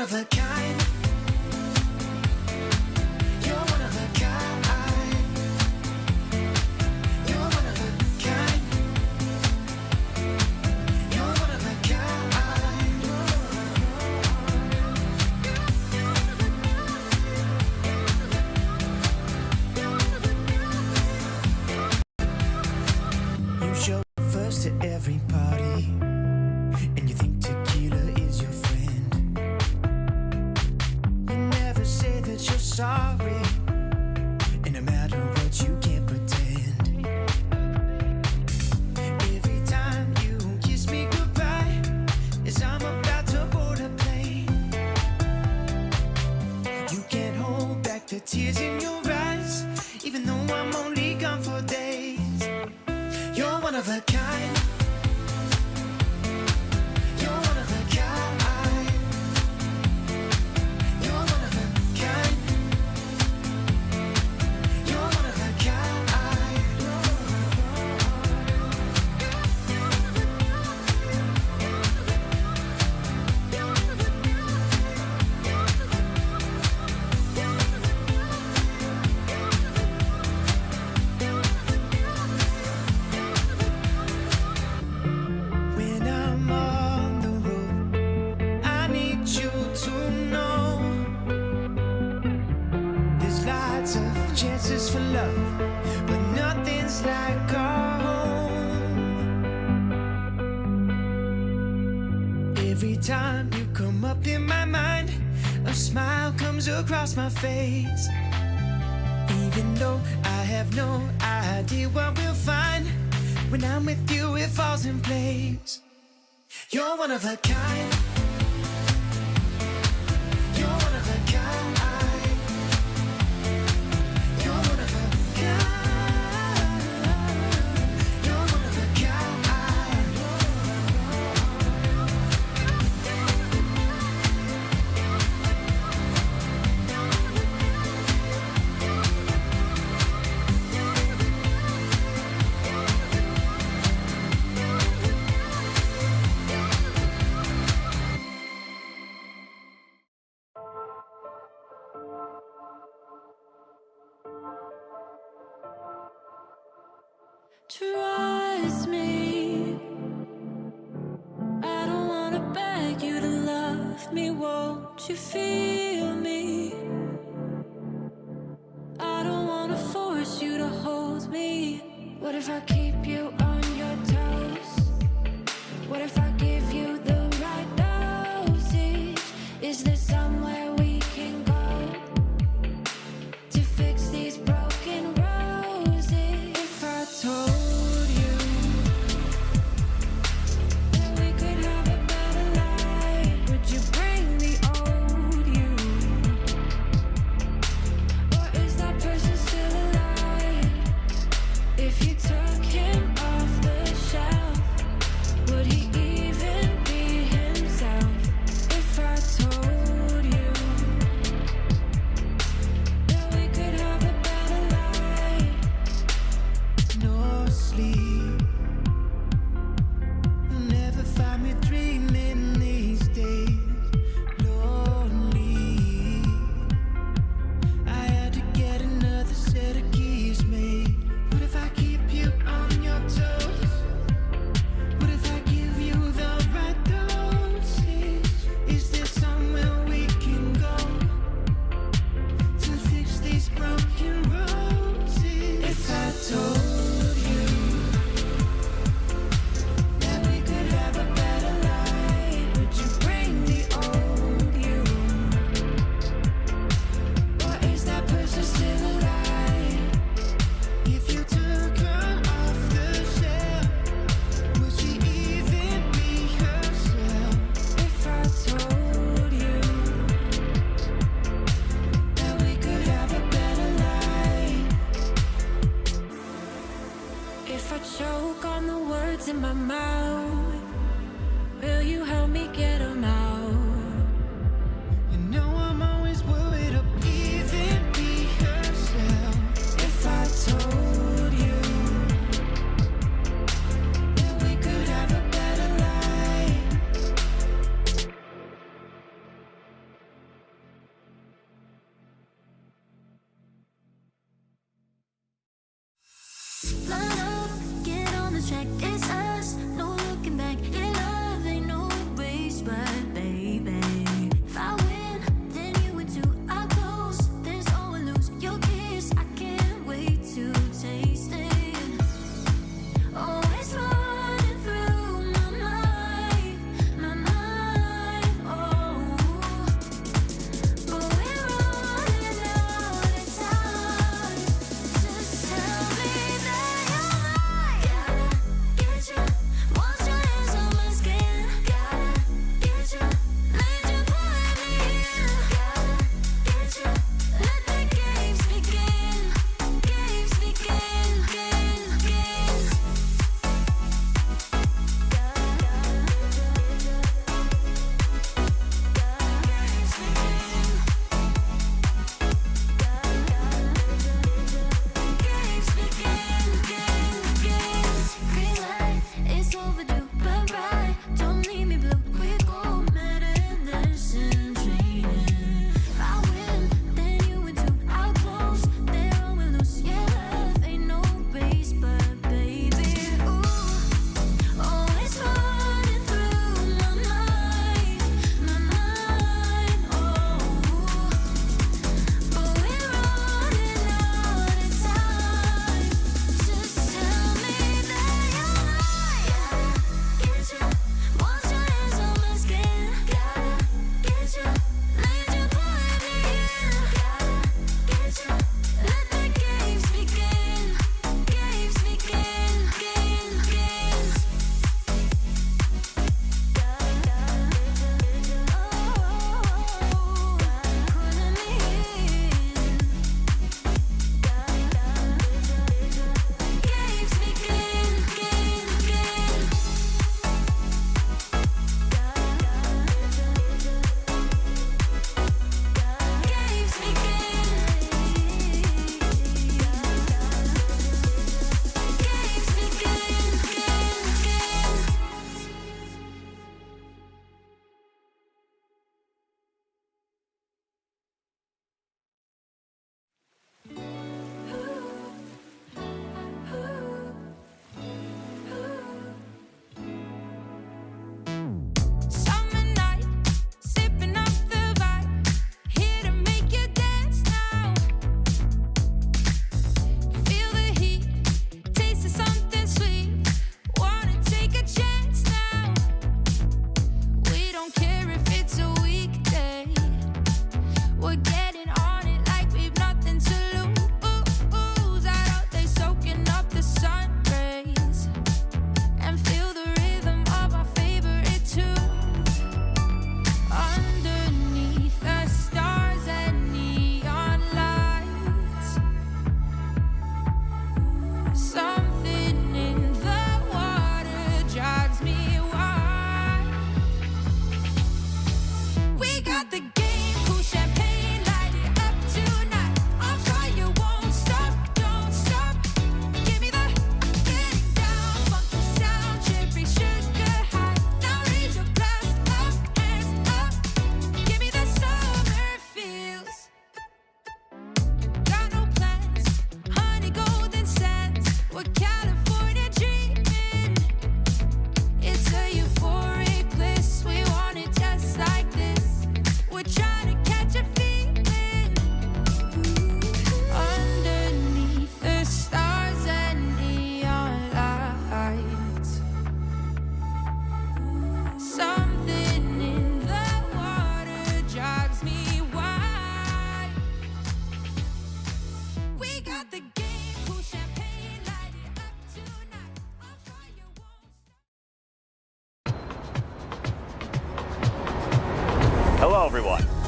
of a kind. You're one of a kind. You're one of a kind. You're one of a kind. You show up first to every party, and you think tequila is your friend. You never say that you're sorry, and no matter what you can't pretend. Every time you kiss me goodbye, as I'm about to board a plane, you can't hold back the tears in your eyes, even though I'm only gone for days. You're one of a kind. You're one of a kind. You're one of a kind. You're one of a kind. When I'm on the road, I need you to know there's lots of chances for love, but nothing's like our home. Every time you come up in my mind, a smile comes across my face. Even though I have no idea what we'll find, when I'm with you it falls in place. You're one of a kind. You're one of a kind. You're one of a kind. You're one of a kind. Trust me, I don't wanna beg you to love me. Won't you feel me? I don't wanna force you to hold me. What if I keep you on your toes? What if I give you the right dosage? Is there somewhere we can go to fix these broken roses? If I told you that we could have a better life, would you bring the old you? Or is that person still alive? If you took him off the shelf, would he even be himself? If I told you that we could have a better life. No sleep, you'll never find me dreaming these days. Lonely, I had to get another set of keys made. What if I keep you on your toes? What if I give you the right dosage? Is there somewhere we can go to fix these broken roses? If I told you that we could have a better life, would you bring the old you? Or is that person still alive? If you took her off the shelf, would she even be herself? If I told you that we could have a better life. If I choke on the words in my mouth, will you help me get them out? You know I'm always worried of even be herself. If I told you that we could have a better life.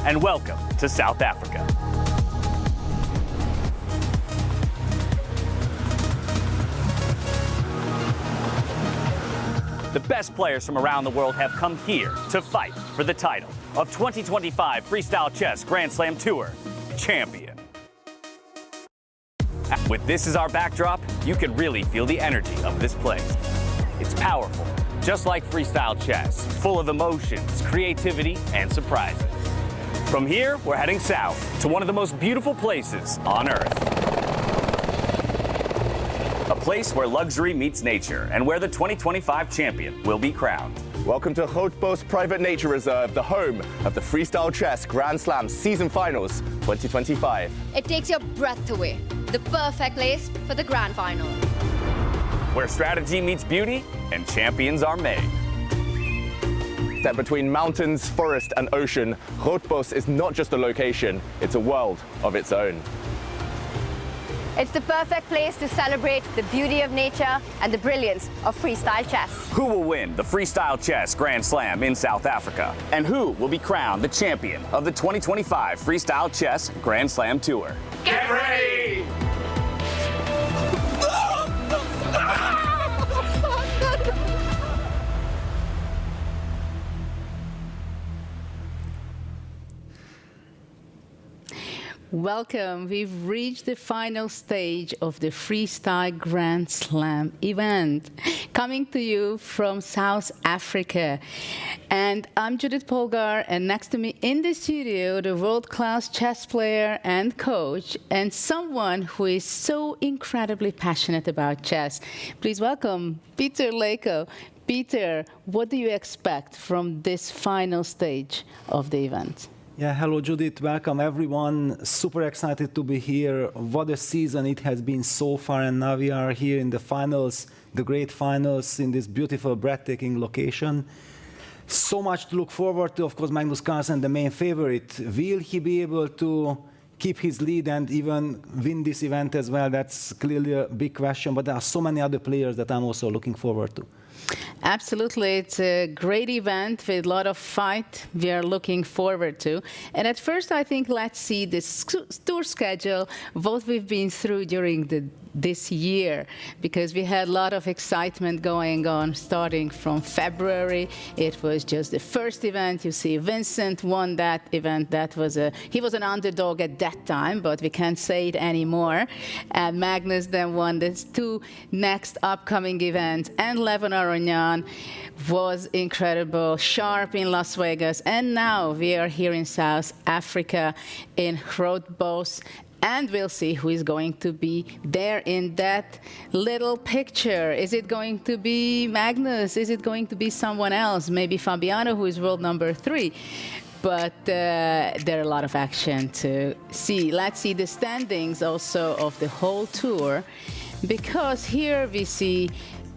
and welcome to South Africa. The best players from around the world have come here to fight for the title of 2025 Freestyle Chess Grand Slam Tour champion. With this as our backdrop, you can really feel the energy of this place. It's powerful, just like freestyle chess, full of emotions, creativity, and surprises. From here, we're heading south to one of the most beautiful places on Earth. A place where luxury meets nature and where the 2025 champion will be crowned. Welcome to Grootbos Private Nature Reserve, the home of the Freestyle Chess Grand Slam Season Finals 2025. It takes your breath away. The perfect place for the grand final. Where strategy meets beauty and champions are made. Set between mountains, forest, and ocean, Grootbos is not just a location, it's a world of its own. It's the perfect place to celebrate the beauty of nature and the brilliance of freestyle chess. Who will win the Freestyle Chess Grand Slam in South Africa? And who will be crowned the champion of the 2025 Freestyle Chess Grand Slam Tour? Get ready! Welcome. We've reached the final stage of the Freestyle Grand Slam event, coming to you from South Africa. And I'm Judith Polgar, and next to me in the studio, the world-class chess player and coach, and someone who is so incredibly passionate about chess. Please welcome Peter Leko. Peter, what do you expect from this final stage of the event? Yeah, hello Judith, welcome everyone. Super excited to be here. What a season it has been so far, and now we are here in the finals, the great finals in this beautiful, breathtaking location. So much to look forward to. Of course, Magnus Carlsen, the main favorite. Will he be able to keep his lead and even win this event as well? That's clearly a big question, but there are so many other players that I'm also looking forward to. Absolutely. It's a great event with a lot of fight we are looking forward to. And at first, I think let's see this tour schedule, what we've been through during this year, because we had a lot of excitement going on starting from February. It was just the first event. You see Vincent won that event. He was an underdog at that time, but we can't say it anymore. And Magnus then won these two next upcoming events. And Levon was incredible, sharp in Las Vegas. And now we are here in South Africa in Grootbos. And we'll see who is going to be there in that little picture. Is it going to be Magnus? Is it going to be someone else? Maybe Fabiano, who is world number 3. But there are a lot of action to see. Let's see the standings also of the whole tour, because here we see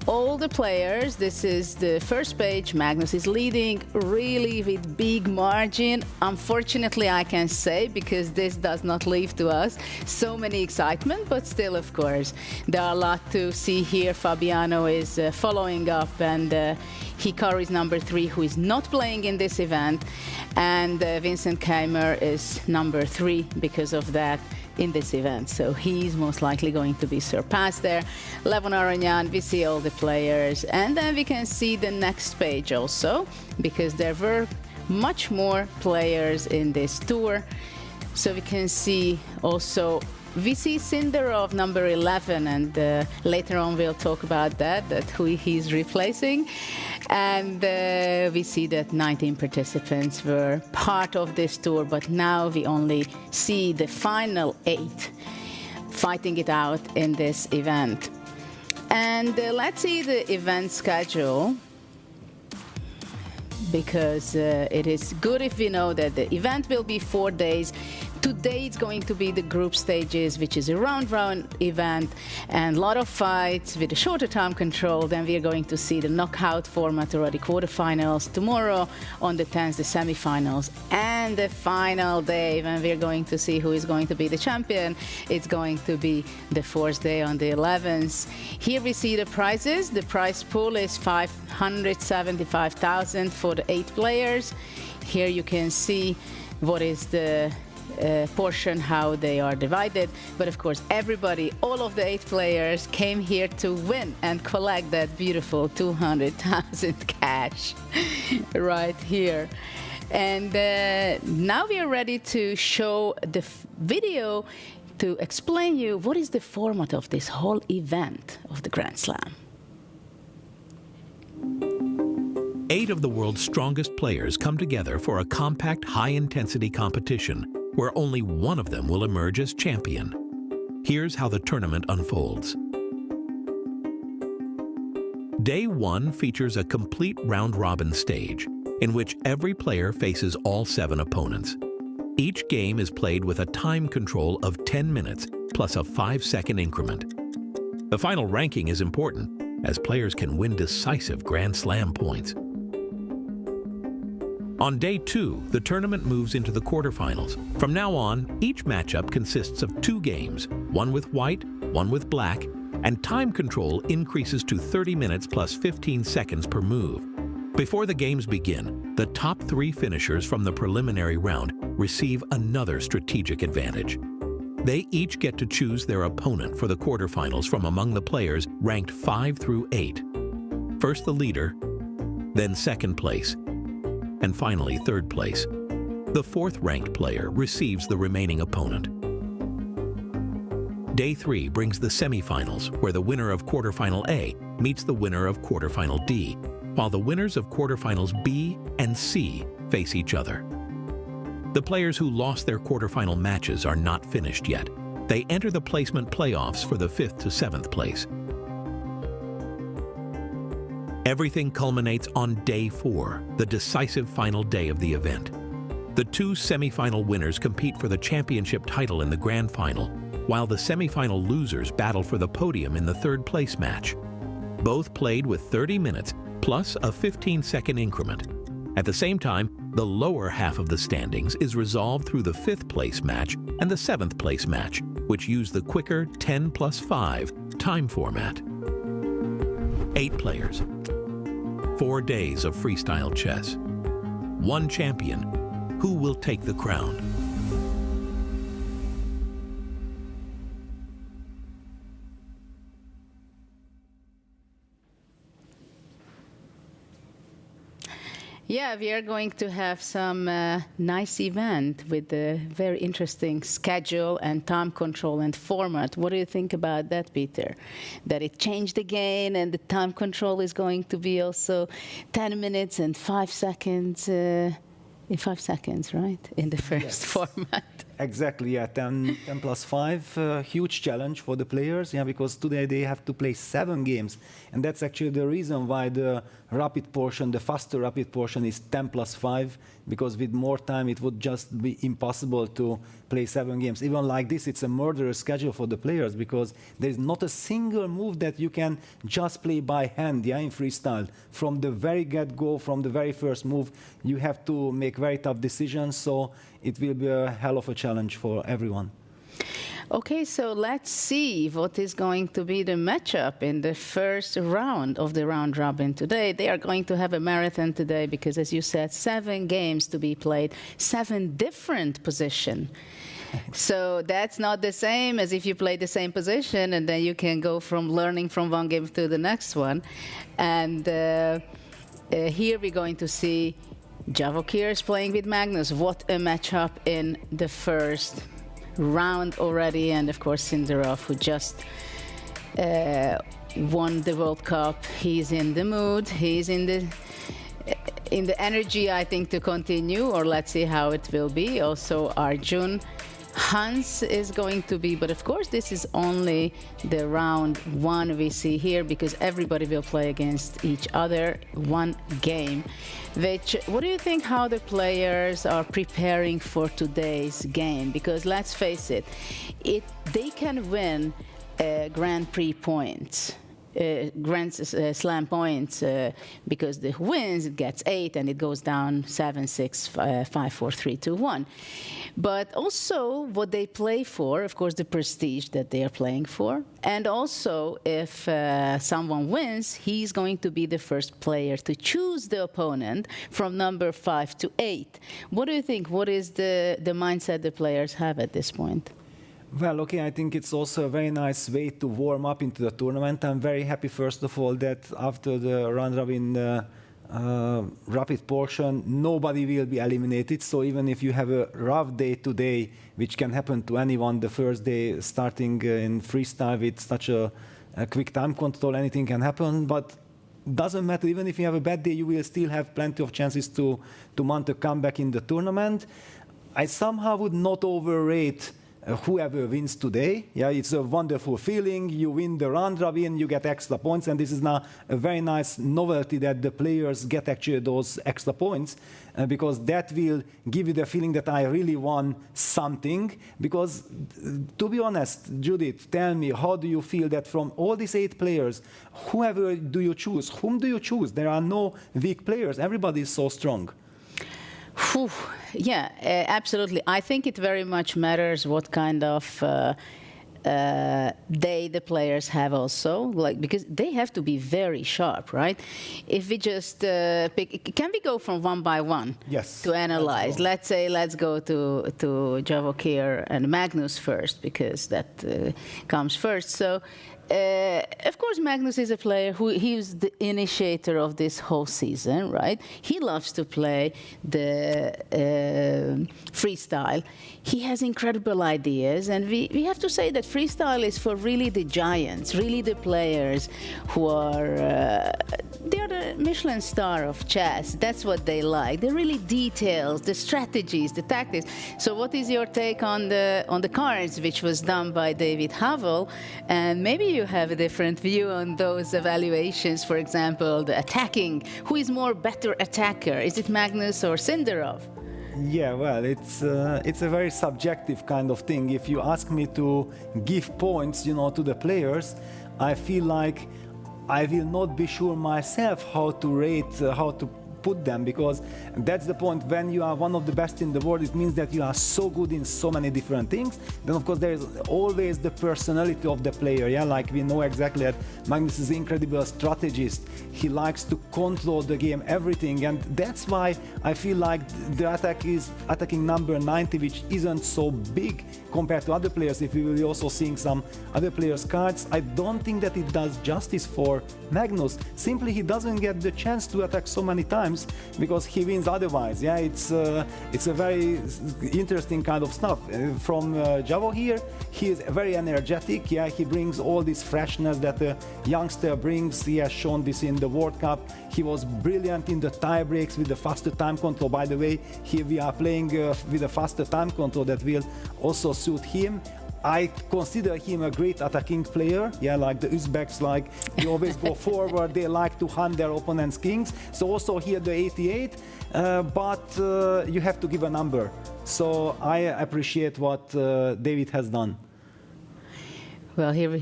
all the players. This is the first page. Magnus is leading really with big margin. Unfortunately, I can say, because this does not leave to us so many excitement, but still, of course, there are a lot to see here. Fabiano is following up, and he carries number 3, who is not playing in this event. And Vincent Keimer is number 3 because of that in this event. So he's most likely going to be surpassed there. Levon Aronian, we see all the players. And then we can see the next page also, because there were much more players in this tour. So we can see also, we see Sindarov, number 11, and later on we'll talk about that who he's replacing. And we see that 19 participants were part of this tour, but now we only see the final 8 fighting it out in this event. And let's see the event schedule, because it is good if we know that the event will be 4 days. Today it's going to be the group stages, which is a round-round event, and a lot of fights with a shorter time control. Then we are going to see the knockout format already, quarterfinals. Tomorrow on the 10th, the semifinals, and the final day when we're going to see who is going to be the champion. It's going to be the 4th day on the 11th. Here we see the prizes. The prize pool is 575,000 for the 8 players. Here you can see what is the portion, how they are divided. But of course, everybody, all of the 8 players came here to win and collect that beautiful 200,000 cash right here. And now we are ready to show the video to explain you what is the format of this whole event of the Grand Slam. 8 of the world's strongest players come together for a compact, high-intensity competition where only one of them will emerge as champion. Here's how the tournament unfolds. Day 1 features a complete round-robin stage in which every player faces all 7 opponents. Each game is played with a time control of 10 minutes plus a 5-second increment. The final ranking is important, as players can win decisive Grand Slam points. On day 2, the tournament moves into the quarterfinals. From now on, each matchup consists of 2 games, one with white, one with black, and time control increases to 30 minutes plus 15 seconds per move. Before the games begin, the top 3 finishers from the preliminary round receive another strategic advantage. They each get to choose their opponent for the quarterfinals from among the players ranked 5 through 8. First the leader, then second place, and finally third place. The 4th ranked player receives the remaining opponent. Day 3 brings the semifinals, where the winner of quarterfinal A meets the winner of quarterfinal D, while the winners of quarterfinals B and C face each other. The players who lost their quarterfinal matches are not finished yet. They enter the placement playoffs for the 5th to 7th place. Everything culminates on day 4, the decisive final day of the event. The 2 semifinal winners compete for the championship title in the grand final, while the semifinal losers battle for the podium in the 3rd place match. Both played with 30 minutes plus a 15-second increment. At the same time, the lower half of the standings is resolved through the 5th place match and the 7th place match, which use the quicker 10 plus 5 time format. 8 players, 4 days of freestyle chess, 1 champion. Who will take the crown? Yeah, we are going to have some nice event with a very interesting schedule and time control and format. What do you think about that, Peter? That it changed again and the time control is going to be also 10 minutes and 5 seconds, in 5 seconds, right? In the first format. Exactly, yeah, 10 plus 5, huge challenge for the players, yeah, because today they have to play 7 games. And that's actually the reason why the rapid portion, the faster rapid portion is 10 plus 5, because with more time it would just be impossible to play 7 games. Even like this, it's a murderous schedule for the players, because there's not a single move that you can just play by hand, yeah, in freestyle. From the very get-go, from the very first move, you have to make very tough decisions, so it will be a hell of a challenge for everyone. Okay, so let's see what is going to be the matchup in the first round of the round robin today. They are going to have a marathon today because, as you said, 7 games to be played, 7 different positions. So that's not the same as if you play the same position and then you can go from learning from one game to the next one. And here we're going to see Javokhir is playing with Magnus. What a matchup in the first round already. And of course, Sindarov, who just won the World Cup. He's in the mood. He's in the energy, I think, to continue, or let's see how it will be. Also, Arjun. Hans is going to be, but of course this is only the round 1 we see here, because everybody will play against each other, 1 game. What do you think how the players are preparing for today's game? Because let's face it, they can win Grand Prix points Grand Slam points because the who wins, it gets 8 and it goes down 7, 6, 5, 4, 3, 2, 1. But also what they play for, of course, the prestige that they are playing for. And also if someone wins, he's going to be the first player to choose the opponent from number 5 to 8. What do you think? What is the mindset the players have at this point? Well, okay, I think it's also a very nice way to warm up into the tournament. I'm very happy, first of all, that after the round-robin rapid portion, nobody will be eliminated. So even if you have a rough day today, which can happen to anyone, the first day starting in freestyle with such a quick time control, anything can happen. But doesn't matter, even if you have a bad day, you will still have plenty of chances to mount a comeback in the tournament. I somehow would not overrate whoever wins today. Yeah, it's a wonderful feeling. You win the round robin, you get extra points, and this is now a very nice novelty that the players get actually those extra points, because that will give you the feeling that I really won something. Because to be honest, Judith, tell me, how do you feel that from all these 8 players, whoever do you choose? Whom do you choose? There are no weak players. Everybody is so strong. Whew. Yeah, absolutely. I think it very much matters what kind of day the players have also, like, because they have to be very sharp, right? If we just pick, can we go from one by one? Yes. To analyze? Let's say, let's go to Javokhir and Magnus first, because that comes first. So, of course, Magnus is a player he's the initiator of this whole season, right? He loves to play the freestyle. He has incredible ideas, and we have to say that freestyle is for really the giants, really the players who are they're the Michelin star of chess. That's what they like. They're really details, the strategies, the tactics. So, what is your take on the cards, which was done by David Havel? And maybe you have a different view on those evaluations. For example, the attacking. Who is more better attacker? Is it Magnus or Sindarov? Yeah, well, it's a very subjective kind of thing. If you ask me to give points, to the players, I feel like I will not be sure myself how to rate, how to put them, because that's the point. When you are one of the best in the world, it means that you are so good in so many different things. Then, of course, there is always the personality of the player. Yeah, like we know exactly that Magnus is an incredible strategist. He likes to control the game, everything, and that's why I feel like the attack is attacking number 90, which isn't so big compared to other players. If we will be also seeing some other players' cards, I don't think that it does justice for Magnus. Simply, he doesn't get the chance to attack so many times because he wins otherwise. Yeah, it's a very interesting kind of stuff. From Javokhir, he is very energetic. Yeah, he brings all this freshness that a youngster brings. He has shown this in the World Cup. He was brilliant in the tie breaks with the faster time control. By the way, here we are playing with a faster time control that will also suit him. I consider him a great attacking player. Yeah, like the Uzbeks, like they always go forward. They like to hunt their opponent's kings. So also here the 88, but you have to give a number. So I appreciate what David has done. Well, here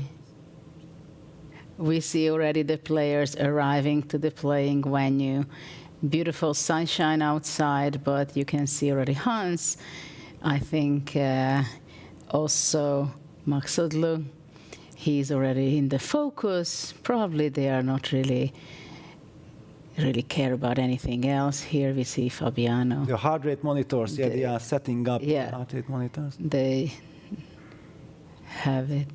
we see already the players arriving to the playing venue. Beautiful sunshine outside, but you can see already Hans. I think also Maksudlu, he's already in the focus. Probably they are not really care about anything else. Here we see Fabiano. The heart rate monitors, yeah, they are setting up the heart rate monitors. They have it.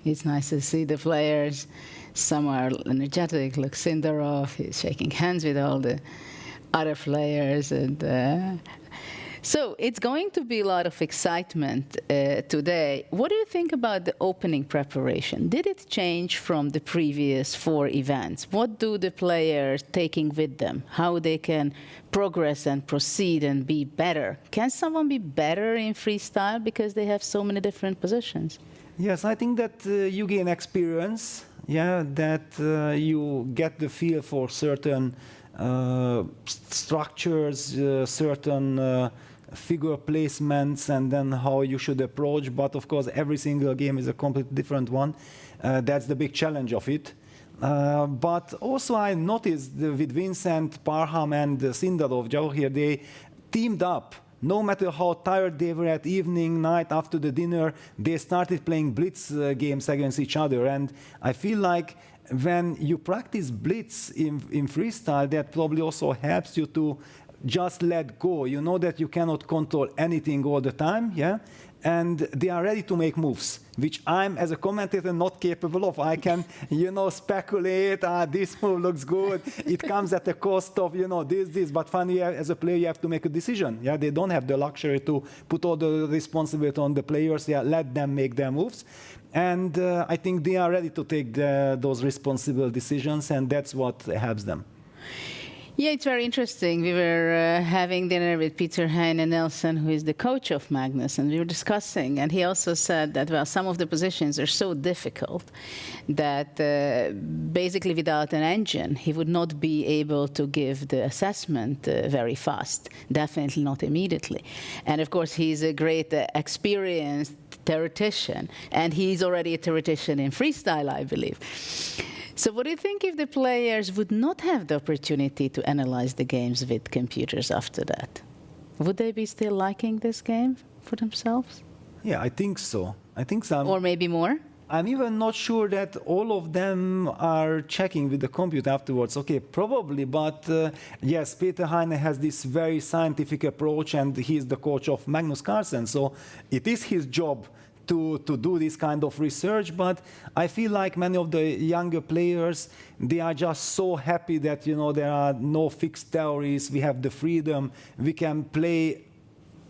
It's nice to see the players. Some are energetic, like Sindarov. He's shaking hands with all the other players. And so it's going to be a lot of excitement today. What do you think about the opening preparation? Did it change from the previous 4 events? What do the players taking with them? How they can progress and proceed and be better? Can someone be better in freestyle because they have so many different positions? Yes, I think that you gain experience. Yeah, that you get the feel for certain structures, certain figure placements and then how you should approach. But of course, every single game is a completely different one. That's the big challenge of it. But also I noticed with Vincent, Parham and Sindarov, Javokhir, they teamed up. No matter how tired they were at evening, night, after the dinner, they started playing blitz games against each other. And I feel like when you practice blitz in freestyle, that probably also helps you to just let go. You know that you cannot control anything all the time, yeah? And they are ready to make moves, which I'm, as a commentator, not capable of. I can, speculate, this move looks good. It comes at the cost of, this. But finally, as a player, you have to make a decision. Yeah, they don't have the luxury to put all the responsibility on the players. Yeah, let them make their moves. And I think they are ready to take those responsible decisions, and that's what helps them. Yeah, it's very interesting. We were having dinner with Peter Heine Nelson, who is the coach of Magnus, and we were discussing, and he also said that, well, some of the positions are so difficult that basically without an engine, he would not be able to give the assessment very fast, definitely not immediately. And of course, he's a great experienced theoretician, and he's already a theoretician in freestyle, I believe. So what do you think if the players would not have the opportunity to analyze the games with computers after that? Would they be still liking this game for themselves? Yeah, I think so. Or maybe more? I'm even not sure that all of them are checking with the computer afterwards. Okay, probably, but yes, Peter Heine has this very scientific approach, and he's the coach of Magnus Carlsen, so it is his job to do this kind of research. But I feel like many of the younger players, they are just so happy that there are no fixed theories. We have the freedom. We can play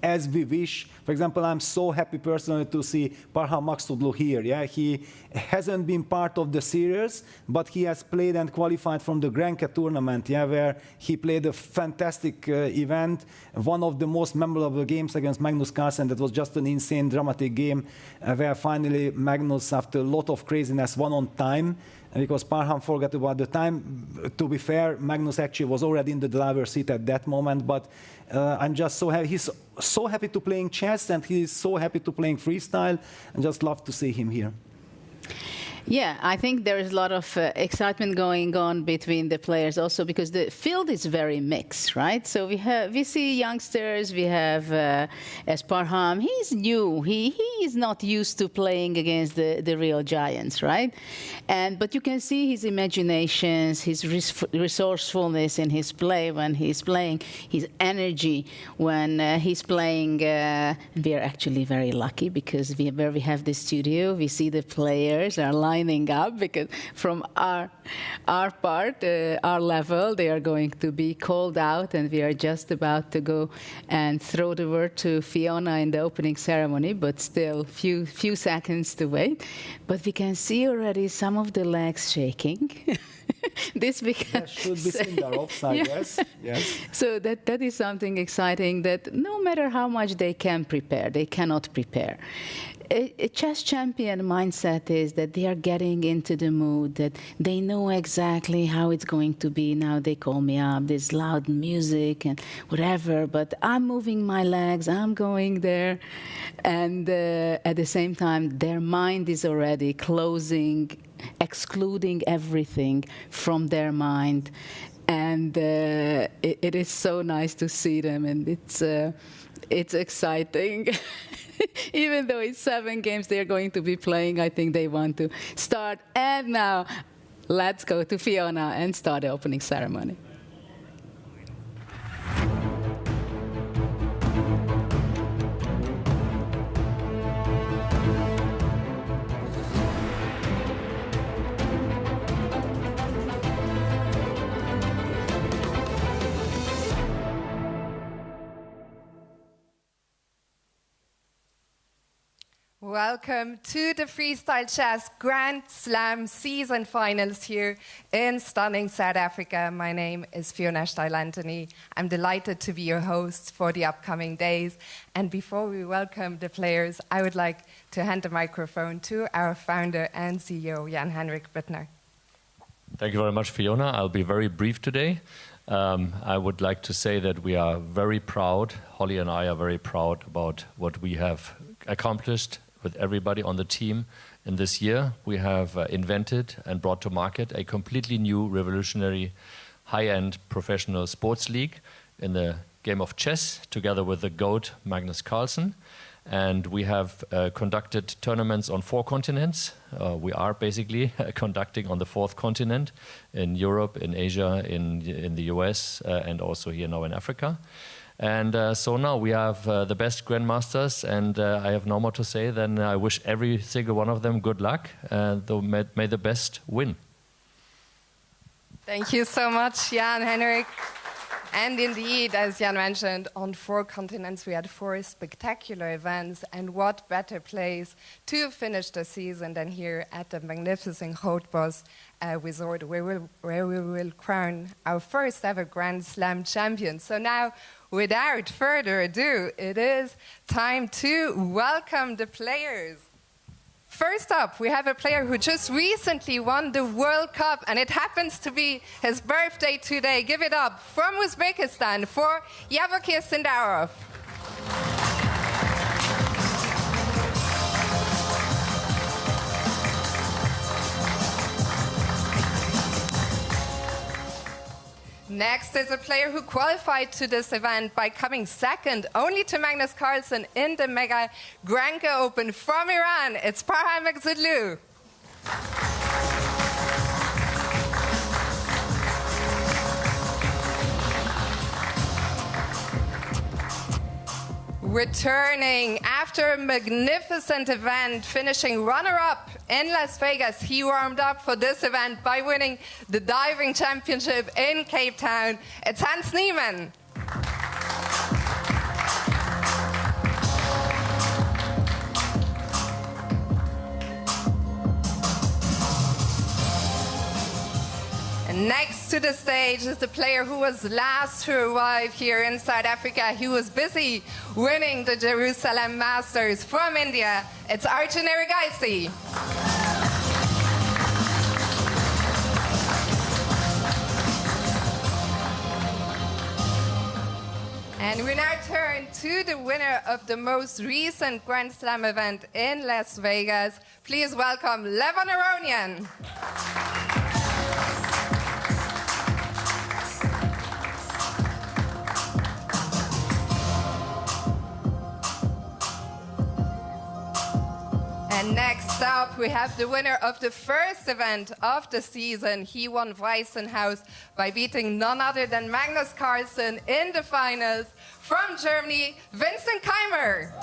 as we wish. For example, I'm so happy personally to see Parham Maksudlu here. Yeah, he hasn't been part of the series, but he has played and qualified from the Granca tournament, yeah, where he played a fantastic event, one of the most memorable games against Magnus Carlsen. That was just an insane, dramatic game where finally Magnus, after a lot of craziness, won on time. Because Parham forgot about the time. To be fair, Magnus actually was already in the driver's seat at that moment, but I'm just so happy. He's so happy to playing chess, and he's so happy to playing freestyle, and just love to see him here. Yeah, I think there is a lot of excitement going on between the players also, because the field is very mixed, right? So we see youngsters, we have as Parham, he's new, he is not used to playing against the real giants, right? But you can see his imaginations, his resourcefulness in his play when he's playing, his energy when he's playing. We are actually very lucky because where we have the studio, we see the players are lining up, because from our part, our level, they are going to be called out, and we are just about to go and throw the word to Fiona in the opening ceremony, but still few seconds to wait. But we can see already some of the legs shaking. This becomes should be Sindarov, I guess. Yes. So that is something exciting, that no matter how much they can prepare, they cannot prepare. A chess champion mindset is that they are getting into the mood, that they know exactly how it's going to be. Now they call me up, there's loud music and whatever, but I'm moving my legs, I'm going there. And at the same time, their mind is already closing, excluding everything from their mind. And it is so nice to see them, and it's exciting. Even though it's 7 games they're going to be playing, I think they want to start. And now, let's go to Fiona and start the opening ceremony. Welcome to the Freestyle Chess Grand Slam season finals here in stunning South Africa. My name is Fiona Steil-Anthony. I'm delighted to be your host for the upcoming days. And before we welcome the players, I would like to hand the microphone to our founder and CEO, Jan-Henrik Büttner. Thank you very much, Fiona. I'll be very brief today. I would like to say that we are very proud, Holly and I are very proud about what we have accomplished with everybody on the team. In this year, we have invented and brought to market a completely new, revolutionary, high-end professional sports league in the game of chess, together with the GOAT, Magnus Carlsen. And we have conducted tournaments on 4 continents. We are basically conducting on the 4th continent, in Europe, in Asia, in the US, and also here now in Africa. And so now we have the best grandmasters, and I have no more to say than I wish every single one of them good luck, and may the best win. Thank you so much, Jan, Henrik. And indeed, as Jan mentioned, on 4 continents we had 4 spectacular events, and what better place to finish the season than here at the magnificent Grootbos resort, where we will crown our first ever Grand Slam champion. So now, without further ado, it is time to welcome the players. First up, we have a player who just recently won the World Cup, and it happens to be his birthday today. Give it up from Uzbekistan for Javokhir Sindarov. Next is a player who qualified to this event by coming second only to Magnus Carlsen in the Mega Granka Open from Iran. It's Parham Maghsoodloo. Returning after a magnificent event, finishing runner-up in Las Vegas, he warmed up for this event by winning the diving championship in Cape Town. It's Hans Niemann. And next to the stage is the player who was last to arrive here in South Africa. He was busy winning the Jerusalem Masters from India. It's Arjun Erigaisi. And we now turn to the winner of the most recent Grand Slam event in Las Vegas. Please welcome Levon Aronian. And next up, we have the winner of the first event of the season. He won Weissenhaus by beating none other than Magnus Carlsen in the finals. From Germany, Vincent Keimer.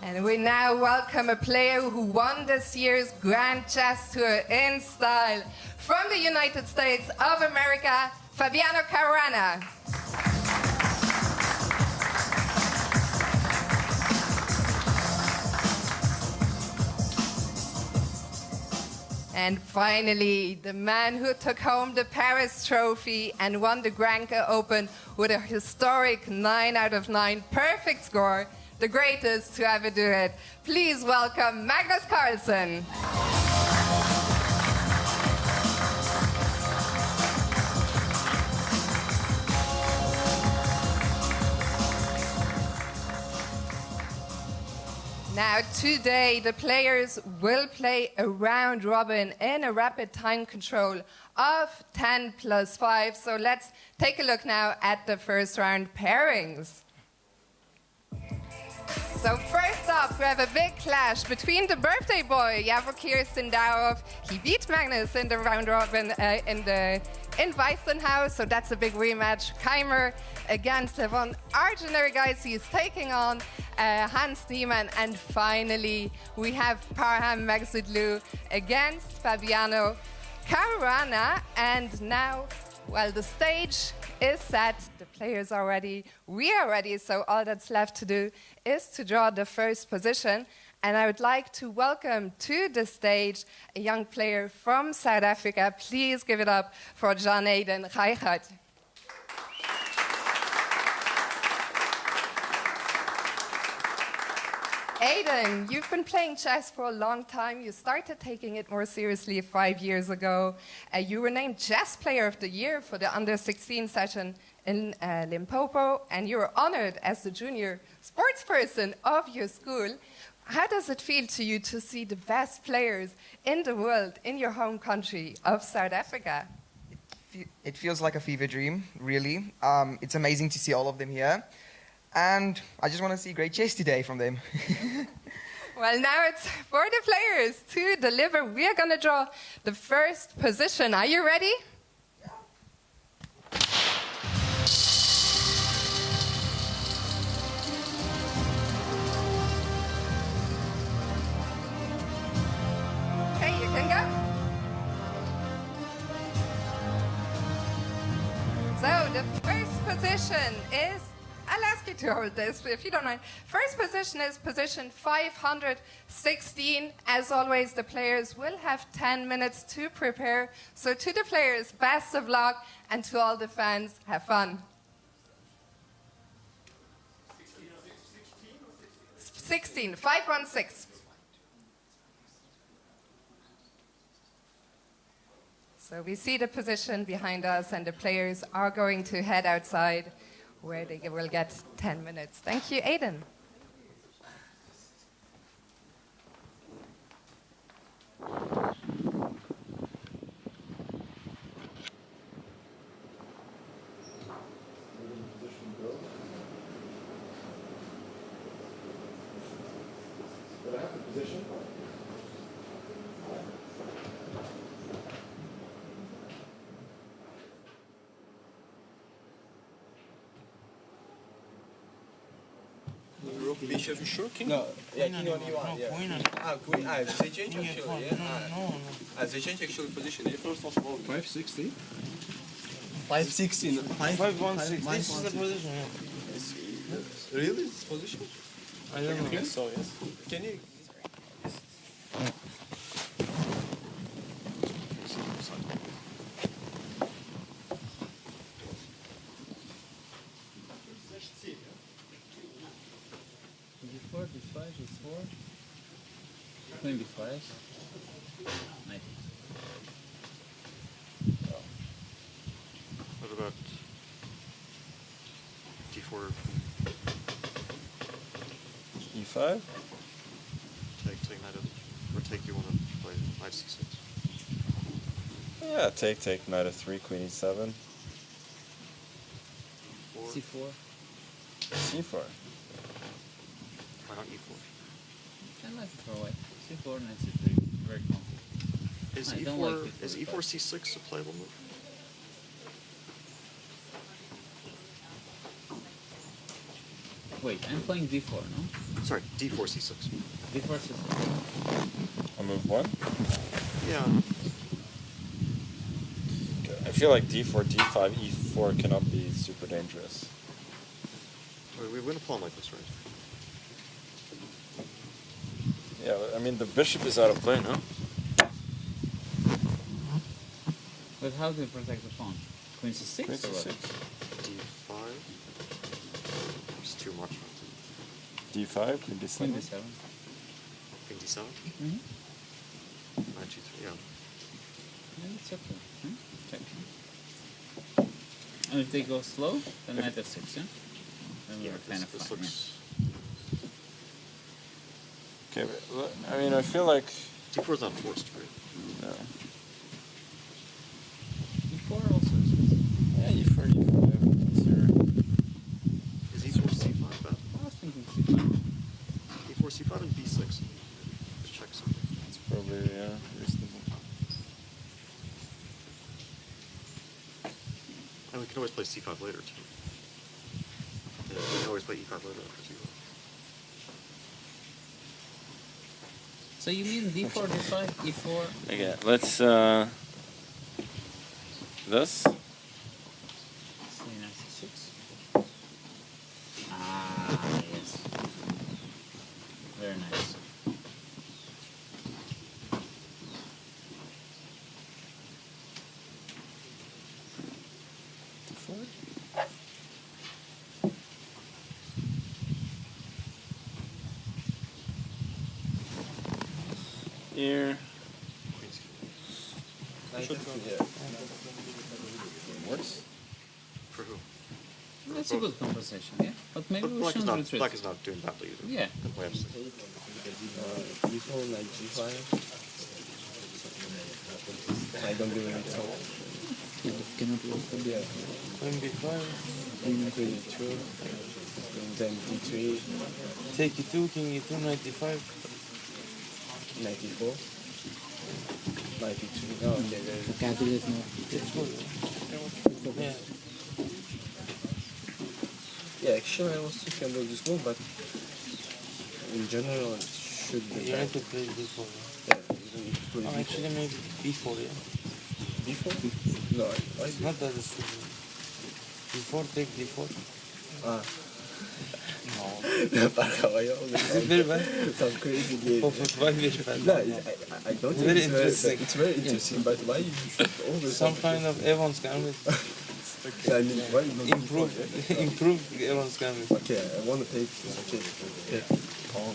And we now welcome a player who won this year's Grand Chess Tour in style. From the United States of America, Fabiano Caruana. And finally, the man who took home the Paris Trophy and won the Granka Open with a historic 9 out of 9 perfect score, the greatest to ever do it. Please welcome Magnus Carlsen. Now, today, the players will play a round robin in a rapid time control of 10 plus 5. So let's take a look now at the first round pairings. So first up, we have a big clash between the birthday boy, Javokhir Sindarov. He beat Magnus in the round robin in Weissenhaus, so that's a big rematch. Keimer against Levon. Arjun Erigaisi is taking on Hans Niemann. And finally, we have Parham Maghsoodloo against Fabiano Caruana. And now, well, the stage is set, the players are ready, we are ready, so all that's left to do is to draw the first position. And I would like to welcome to the stage a young player from South Africa. Please give it up for Jan Aiden Reichardt. Aiden, you've been playing chess for a long time. You started taking it more seriously 5 years ago. You were named Chess Player of the Year for the Under-16 session in Limpopo, and you were honored as the junior sportsperson of your school. How does it feel to you to see the best players in the world in your home country of South Africa? It feels like a fever dream, really. It's amazing to see all of them here. And I just want to see great chess today from them. Well, now it's for the players to deliver. We're going to draw the first position. Are you ready? Okay, you can go. So the first position is, I'll ask you to hold this if you don't mind. First position is position 516. As always, the players will have 10 minutes to prepare. So to the players, best of luck, and to all the fans, have fun. 16, 516. So we see the position behind us, and the players are going to head outside, where they will get 10 minutes. Thank you, Aiden. Bishop shrinking? No, yeah, king on e1, yeah. Queen, they change actually, yeah. They change actually position. The first was about 560. 516. 516. This is the position, yeah. Really? This position? I don't know. I think so, yes. Can you... Queen b5. Knight. What about d4? e5? Take knight or take, you want to play knight c6? Yeah, take knight f3, queen e7. c4. c4. Why not e4? I like it for white. c4, knight c3. Very comfortable. Is I don't e4 like is e4 c6 a playable move? Wait, I'm playing d4, no? Sorry, d4 c6. d4 c6. On move 1? Yeah. I feel like d4, d5, e4 cannot be super dangerous. We win a pawn like this, right? Yeah, I mean the bishop is out of play, no? But how do you protect the pawn? Queen c6 Queen or what? c6. d5. It's too much. d5, queen d7. Queen d7. Queen d7? Mm-hmm. Knight g3, yeah. Yeah, it's okay. Hmm? Check. And if they go slow, then knight f6, yeah? Then Yeah, we're kind of this fine, looks... Okay, but, I mean, I feel like... d4 is not forced, right? No. e4 also is good. Yeah, e4, e5. What's your... Is e4 c5 bad? I was thinking c5. e4 c5 and b6. Let's check something. It's probably, yeah, reasonable. And we can always play c5 later, too. Yeah, we can always play e5 later after c5. So you mean d4, d5, e4? Okay, let's, this? Knight c6. Ah, yes. Very nice. Here. Worse? For who? That's a good compensation, yeah. But maybe we Black is shouldn't not retreat. Black is not doing badly either. Yeah. We have to see. Before knight g5. I don't do it so. Cannot work for the Queen b5. Queen e2. Then d3. Take e2, king e2, knight d5. Knight e4. Knight e3. Oh, okay, there is. Castle is not. It's good. Yeah. Yeah, actually I was thinking about this move, but in general it should be. You need to play b4. Yeah, you need to play b4. Actually maybe b4, yeah. b4? No, it's not that it's b4, take d4. Ah. No. Para caballo. It's very bad. Some crazy game. Oh, for very bad. No, I don't think very interesting. It's very interesting, but why you should always some kind of Evans gambit. Okay. I mean, why not improve Evans gambit? Okay, I want to take this. Okay. Yeah. Oh.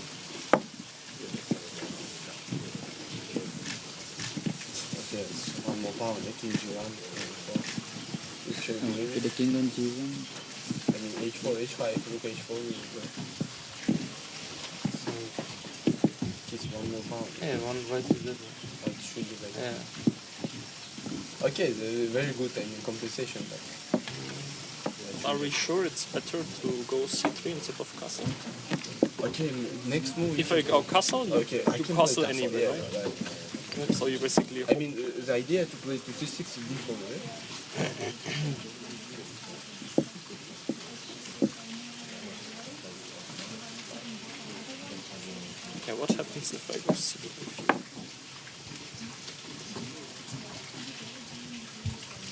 Okay, so one more pound. King g1. With the king on g1. I mean h4, h5, rook h4 is good. So, just one more pound. Yeah, one right to the other. It should be like that. Yeah. Okay, very good, I mean, compensation. But are we sure it's better to go c3 instead of castle? Okay, next move. If I go castle, you okay, do castle anyway, yeah, right? So you basically... I mean, the idea to play to c6 is d4, right? Okay, what happens if I go c3?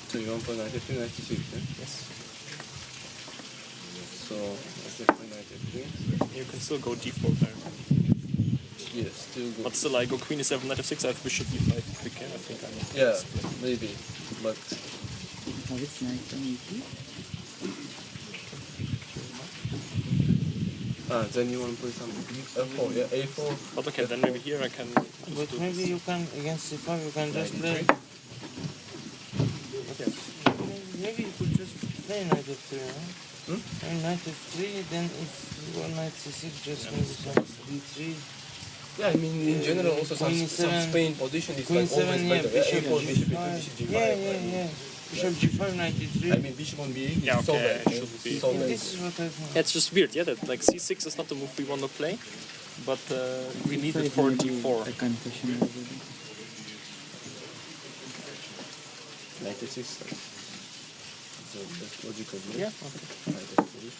So you want to play knight f3, knight c6, yeah? Yes. So, knight f3, knight f3. You can still go d4 there. Yes, still good. But still I go queen e7, knight f6, I have bishop e5 quick, I think I know. Yeah, maybe, but... Oh, it's nice on e2. Then you want to play some f4, yeah, a4. But okay, f4. then maybe here I can... But maybe you can, against c5, you can just play... Okay. Maybe you could just play knight f3, huh? And knight f3, then if you go knight c6, just maybe some d3. Yeah, I mean, in general, also some Spain position is like always better. Bishop a4, bishop e2, bishop g5. Yeah. Bishop g5, knight e3. I mean, bishop on b8 yeah, is so okay, bad. should be. So This is what I think. It's just weird, yeah, that like c6 is not the move we want to play, but we need it for d4. A confession already. Knight f6. So that's logical, right? Yeah, okay. Knight f3.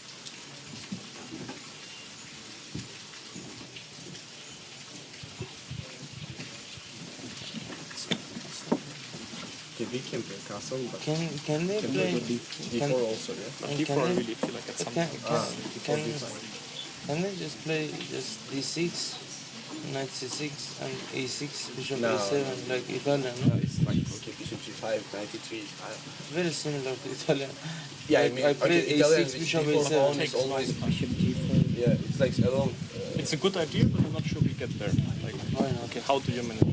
We can play castle, but can they play d4 also? Yeah. D4 I really feel like it's something. Can they just play just d6, knight c6, and a6, bishop a7 like Italian? No, it's like okay, bishop g5, knight e3. Very similar to Italian. Yeah, like, I play a6, bishop a7. It's always bishop g5. Yeah, it's like alone. It's a good idea, but I'm not sure we get there. Like, okay, how do you manage?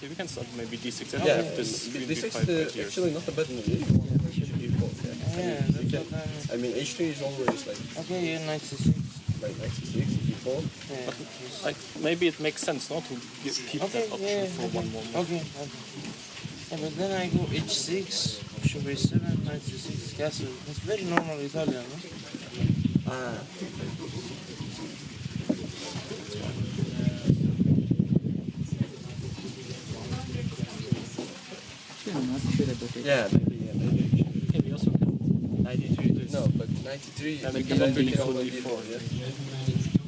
We can start maybe d6. I don't know if this d6 is actually not a bad move. I mean, h3 is always like... Okay, yeah, knight c6. Like knight c6, d4. Yeah. But, like, maybe it makes sense, not to keep that option for one more move. Okay. Yeah, but then I go h6, bishop a7, knight c6, castle. It's very normal Italian, no? I'm not sure about it. Yeah, maybe. Maybe also 93. No, but 93. And we cannot really can full only d4. Yeah.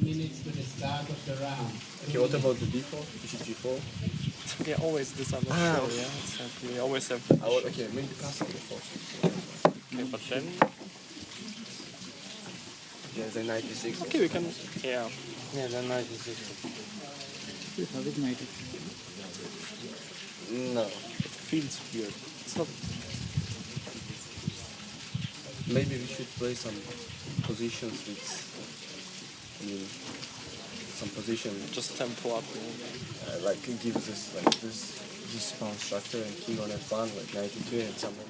2 minutes to the start of the round. Okay, what about the d4? Bishop g4. Okay, always this I'm not sure. Yeah, it's like we always have. The okay, maybe castle before. Okay, but then. Yeah, the 96. Okay, we can. Yeah. Yeah, the 96. How is knight? No. Feels weird. It's not. Maybe we should play some positions with, I mean, some position. Just tempo up. Like it gives us like this pawn structure and king on f1 like knight e2 and something.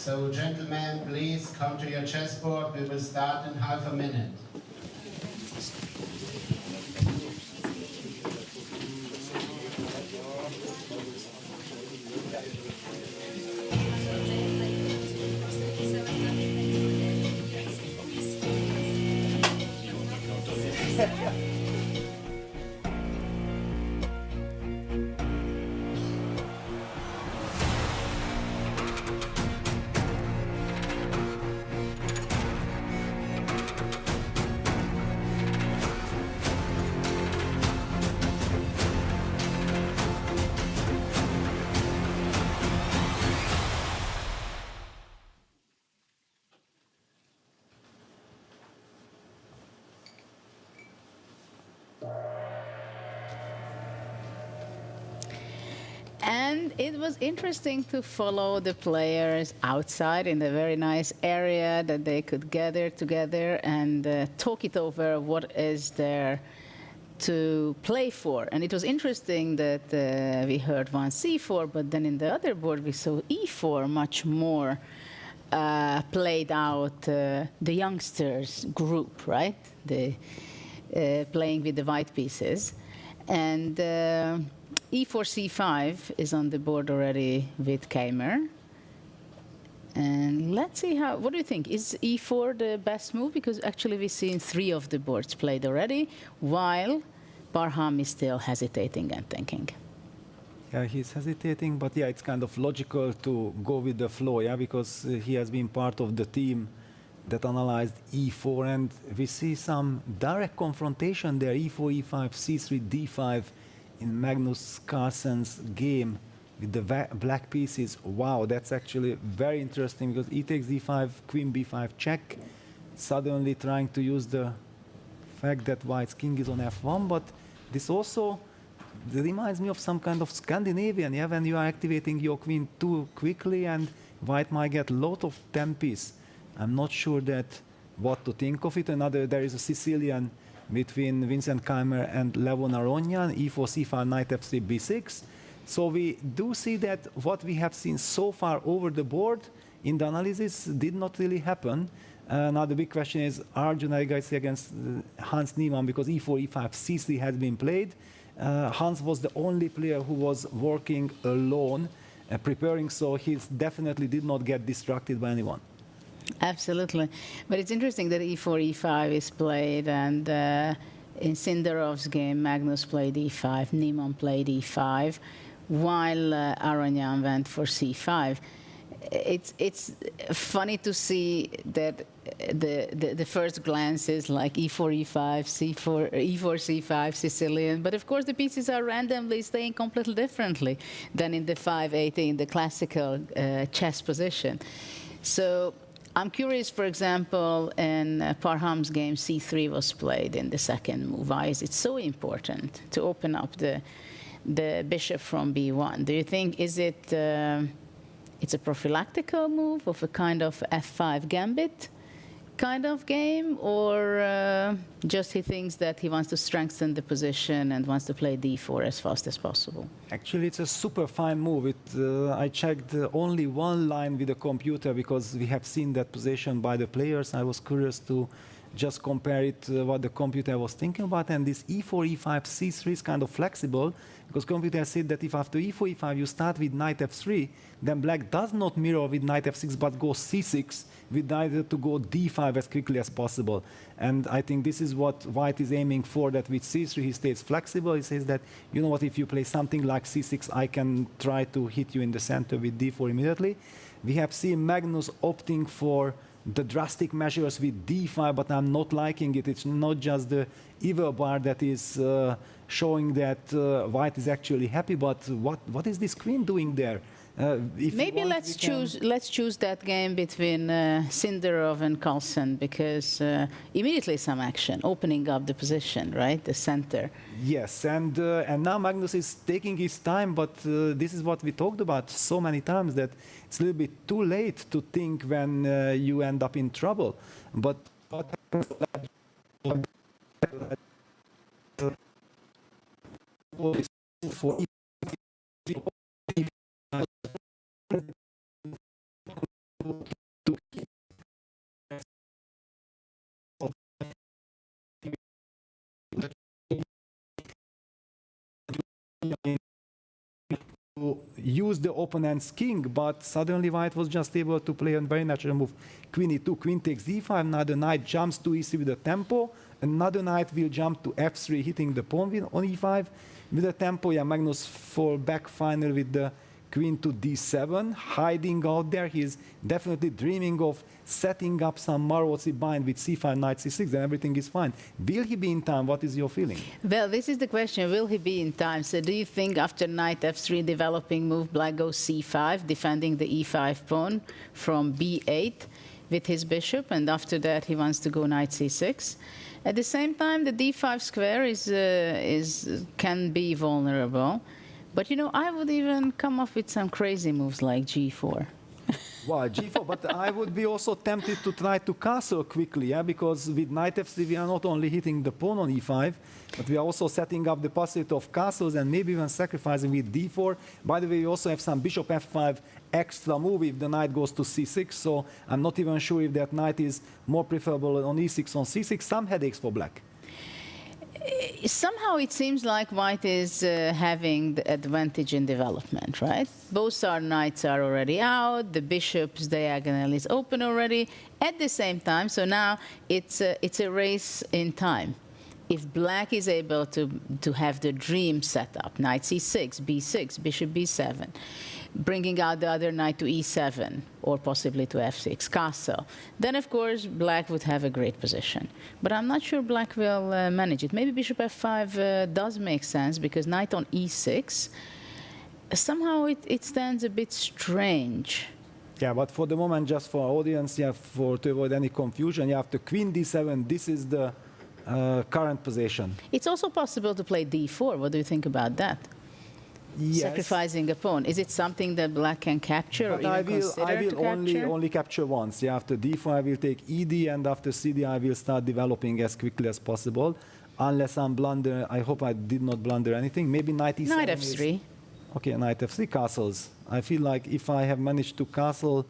So, gentlemen, please come to your chessboard. We will start in half a minute. And it was interesting to follow the players outside in a very nice area that they could gather together and talk it over what is there to play for. And it was interesting that we heard one c4, but then in the other board we saw e4 much more played out, the youngsters group, right? The playing with the white pieces. And e4 c5 is on the board already with Keimer. And let's see how, what do you think? Is e4 the best move? Because actually we've seen 3 of the boards played already, while Parham is still hesitating and thinking. Yeah, he's hesitating, but yeah, it's kind of logical to go with the flow, yeah, because he has been part of the team that analyzed e4, and we see some direct confrontation there, e4, e5, c3, d5, in Magnus Carlsen's game with the black pieces. Wow, that's actually very interesting because e takes d5, queen b5 check, suddenly trying to use the fact that white's king is on f1, but this also reminds me of some kind of Scandinavian, yeah, when you are activating your queen too quickly and white might get a lot of tempies. I'm not sure that what to think of it. There is a Sicilian between Vincent Keimer and Levon Aronyan, e4, c5, knight f3, b6. So we do see that what we have seen so far over the board in the analysis did not really happen. Now the big question is, are Junaid against Hans Niemann, because e4, e5, c3 has been played. Hans was the only player who was working alone, preparing, so he definitely did not get distracted by anyone. Absolutely. But it's interesting that e4, e5 is played, and in Sindarov's game, Magnus played e5, Niemann played e5, while Aronyan went for c5. It's funny to see that the first glance is like e4, e5, c4, e4, c5, Sicilian, but of course the pieces are randomly staying completely differently than in the 5-18, the classical chess position. So I'm curious, for example, in Parham's game, c3 was played in the second move. Why is it so important to open up the bishop from b1? Do you think, is it it's a prophylactical move of a kind of f5 gambit kind of game, or just he thinks that he wants to strengthen the position and wants to play d4 as fast as possible? Actually, it's a super fine move. I checked only one line with the computer because we have seen that position by the players. I was curious to just compare it what the computer was thinking about, and this e4, e5, c3 is kind of flexible because computer said that if after e4, e5 you start with knight f3, then black does not mirror with knight f6 but goes c6 with either to go d5 as quickly as possible. And I think this is what white is aiming for, that with c3 he stays flexible. He says that, you know what, if you play something like c6, I can try to hit you in the center with d4 immediately. We have seen Magnus opting for the drastic measures with d5, but I'm not liking it. It's not just the evil bar that is showing that white is actually happy, but what is this queen doing there? Maybe let's choose that game between Sindarov and Carlsen, because immediately some action, opening up the position, right, the center. Yes, and now Magnus is taking his time, but this is what we talked about so many times, that it's a little bit too late to think when you end up in trouble. But what happens for to use the opponent's king, but suddenly white was just able to play a very natural move. Queen e2, queen takes d5, now the knight jumps to e3 with the tempo, another knight will jump to f3, hitting the pawn on e5 with the tempo. Yeah, Magnus fall back final with the queen to d7, hiding out there. He's definitely dreaming of setting up some Marozzi bind with c5, knight c6, and everything is fine. Will he be in time? What is your feeling? Well, this is the question. Will he be in time? So do you think after knight f3 developing move, black goes c5, defending the e5 pawn from b8 with his bishop, and after that he wants to go knight c6? At the same time, the d5 square can be vulnerable. But, you know, I would even come up with some crazy moves like g4. Well, g4, but I would be also tempted to try to castle quickly, yeah, because with knight f3 we are not only hitting the pawn on e5, but we are also setting up the possibility of castles and maybe even sacrificing with d4. By the way, we also have some bishop f5 extra move if the knight goes to c6, so I'm not even sure if that knight is more preferable on e6 on c6. Some headaches for black. Somehow it seems like white is having the advantage in development, right? Both our knights are already out, the bishop's diagonal is open already. At the same time, so now it's a race in time. If black is able to have the dream set up, knight c6, b6, bishop b7, bringing out the other knight to e7, or possibly to f6, castle, then of course black would have a great position. But I'm not sure black will manage it. Maybe bishop f5 does make sense, because knight on e6, somehow it stands a bit strange. Yeah, but for the moment, just for our audience, yeah, to avoid any confusion, you have the queen d7. This is the current position. It's also possible to play d4. What do you think about that? Yes. Sacrificing a pawn. Is it something that black can capture, But or I even will consider to capture? only capture once. Yeah, after d4 I will take ed, and after cd I will start developing as quickly as possible, unless I'm blunder. I hope I did not blunder anything. Maybe knight e7. Knight f3. Okay, knight f3, castles. I feel like if I have managed to castle,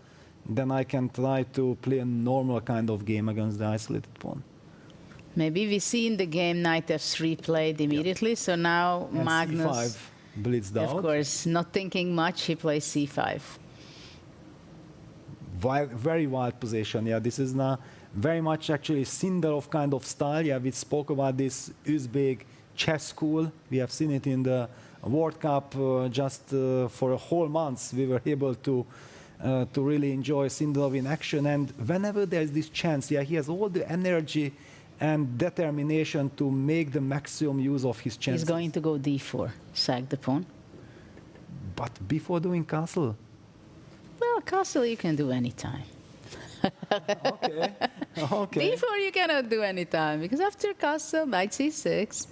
then I can try to play a normal kind of game against the isolated pawn. Maybe we see in the game knight f3 played immediately, so now And Magnus, c5 blitzed out. of course, not thinking much, he plays c5. Very wild position. Yeah, this is now very much actually Sindarov kind of style. Yeah, we spoke about this Uzbek chess school. We have seen it in the World Cup just for a whole month. We were able to really enjoy Sindarov in action. And whenever there's this chance, yeah, he has all the energy and determination to make the maximum use of his chances. He's going to go d4, sack the pawn. But before doing castle? Well, castle you can do anytime. Okay. Okay. d4 you cannot do anytime, because after castle, knight c6.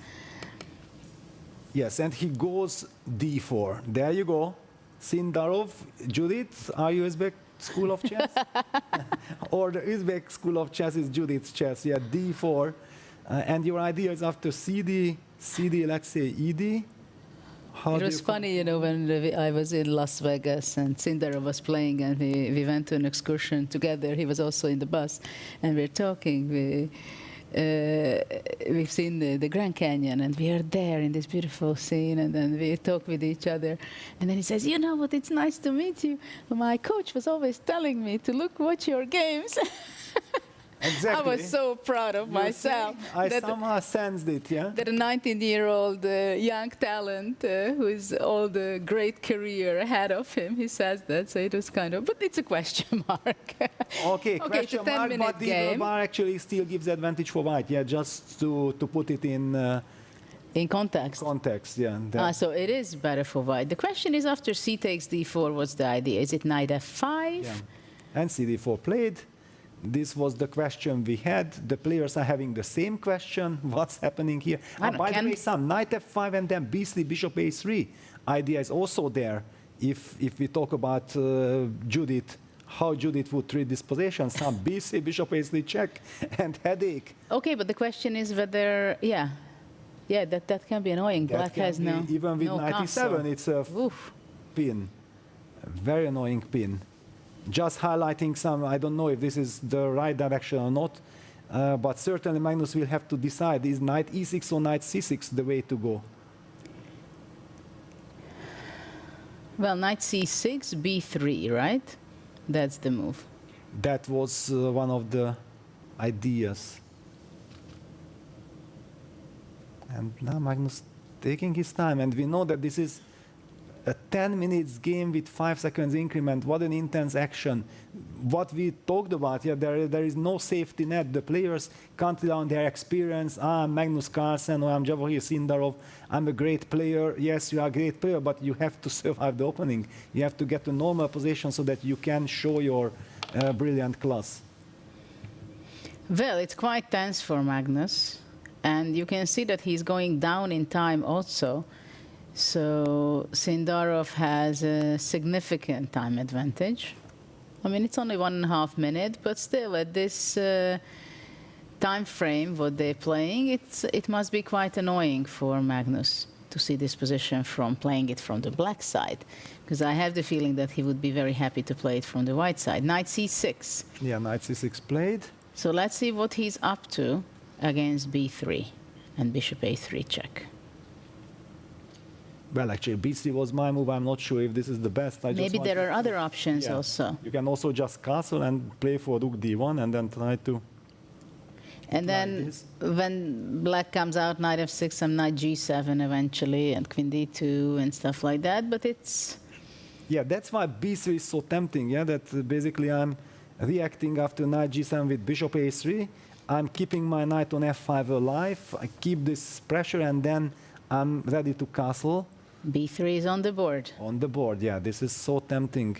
Yes, and he goes d4. There you go. Sindarov, Judith, are you Uzbek school of chess? Or the Uzbek school of chess is Judith's chess. Yeah, d4. And your idea is after cd, let's say ed. It was funny, you know, when I was in Las Vegas and Sindarov was playing, and we went to an excursion together. He was also in the bus, and we're talking. We've seen the Grand Canyon, and we are there in this beautiful scene, and then we talk with each other. And then he says, you know what, it's nice to meet you. My coach was always telling me to watch your games. Exactly. I was so proud of myself. I somehow sensed it, yeah? That a 19-year-old young talent who is all the great career ahead of him, he says that, so it was kind of, but it's a question mark. Okay, it's a question mark, 10-minute but the game. bar actually still gives advantage for white, yeah, just to put it in context. Context, yeah. So it is better for white. The question is, after c takes d4, what's the idea? Is it knight f5? Yeah. And cd4 played. This was the question we had. The players are having the same question. What's happening here? By the way, some knight f5 and then b3, bishop a3. Idea is also there. If we talk about Judith, how Judith would treat this position, some b3, bishop a3 check, and headache. Okay, but the question is whether, that can be annoying. That Black has no. Even with no 97, castle. it's a pin. A very annoying pin. Just highlighting some, I don't know if this is the right direction or not, but certainly Magnus will have to decide, is knight e6 or knight c6 the way to go? Well, knight c6, b3, right? That's the move. That was one of the ideas. And now Magnus taking his time, and we know that this is a 10 minutes game with 5 seconds increment. What an intense action. What we talked about here, there is no safety net. The players can't rely on their experience. I'm Magnus Carlsen, or I'm Javokhir Sindarov. I'm a great player. Yes, you are a great player, but you have to survive the opening. You have to get to normal position so that you can show your brilliant class. Well, it's quite tense for Magnus. And you can see that he's going down in time also. So Sindarov has a significant time advantage. I mean, it's only 1.5 minutes, but still at this time frame, what they're playing, it must be quite annoying for Magnus to see this position from playing it from the black side, because I have the feeling that he would be very happy to play it from the white side. Knight c6. Yeah, knight c6 played. So let's see what he's up to against b3 and bishop a3 check. Well, actually, b3 was my move. I'm not sure if this is the best. Maybe there are other options also. You can also just castle and play for rook d1 and then try to... And then when black comes out, knight f6, some knight g7 eventually, and queen d2 and stuff like that, but it's... Yeah, that's why b3 is so tempting, yeah, that basically I'm reacting after knight g7 with bishop a3. I'm keeping my knight on f5 alive. I keep this pressure, and then I'm ready to castle. b3 is on the board. On the board, yeah. This is so tempting.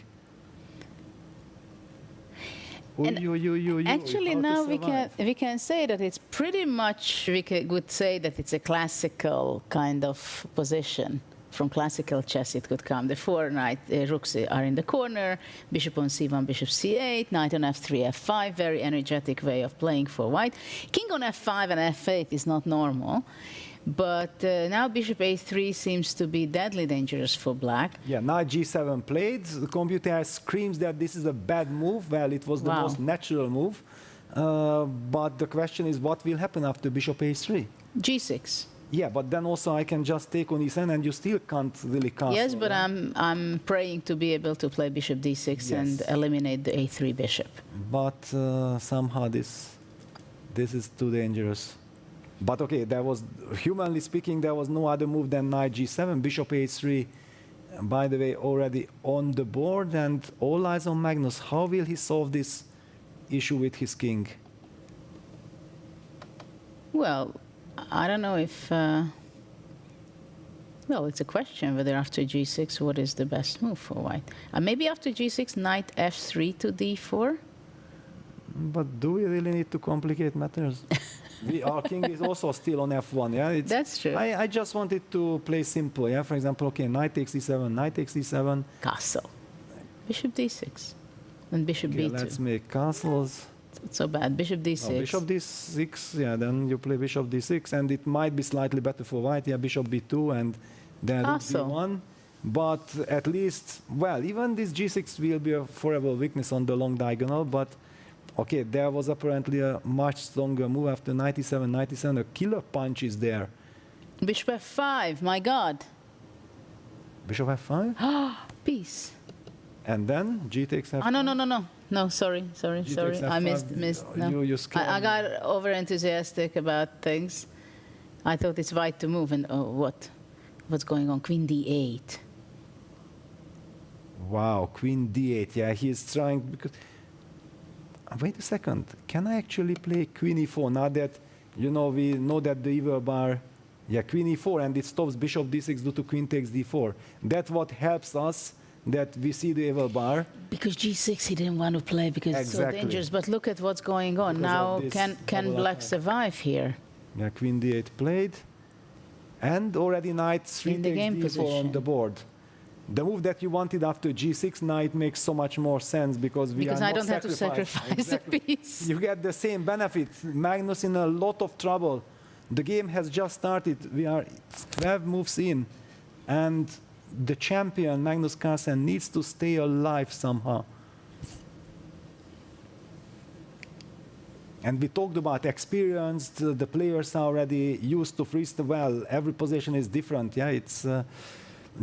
Actually, now we can say that it's pretty much, we would say that it's a classical kind of position. From classical chess, it could come. The four rooks are in the corner, bishop on c1, bishop c8, knight on f3, f5, very energetic way of playing for white. King on f5 and f8 is not normal. But now bishop a3 seems to be deadly dangerous for black. Yeah, knight g7 played. The computer screams that this is a bad move. Well, it was the most natural move. But the question is, what will happen after bishop a3? g6. Yeah, but then also I can just take on e7 and you still can't really castle. Yes, but I'm praying to be able to play bishop d6 and eliminate the a3 bishop. But somehow this is too dangerous. But okay, there was, humanly speaking, there was no other move than knight g7, bishop a3, by the way, already on the board, and all eyes on Magnus. How will he solve this issue with his king? Well, I don't know if... well, it's a question whether after g6, what is the best move for white? Maybe after g6, knight f3 to d4? But do we really need to complicate matters? Our king is also still on f1, yeah? That's true. I just wanted to play simple, yeah? For example, okay, knight takes e7, knight takes e7. Castle. Bishop d6. And bishop b2. Let's make castles. It's not so bad. Bishop d6. Oh, bishop d6, yeah, then you play bishop d6, and it might be slightly better for white, yeah, bishop b2, and then rook d1. But at least, well, even this g6 will be a forever weakness on the long diagonal, but okay, there was apparently a much stronger move after knight e7, knight e7. A killer punch is there. Bishop f5, my God. Bishop f5? Peace. And then G takes F5. Oh, no, sorry. G takes I F5. missed. No. You scared I me. got over enthusiastic about things. I thought it's white to move, and what's going on? Queen D8. Wow, Queen D8. Yeah, he's trying because. Wait a second. Can I actually play Queen E4 now that we know that the evil bar? Yeah, Queen E4, and it stops Bishop D6 due to Queen takes D4. That's what helps us. That we see the evil bar. Because G6 he didn't want to play because it's so dangerous. But look at what's going on now. Can Black survive here? Yeah, Queen D8 played, and already Knight 3 takes D4 on the board. The move that you wanted after G6 Knight makes so much more sense because I don't have to sacrifice a piece. You get the same benefit. Magnus in a lot of trouble. The game has just started. We are 12 moves in, and the champion, Magnus Carlsen, needs to stay alive somehow. And we talked about experience. The players are already used to freestyle. Well, every position is different. Yeah, it's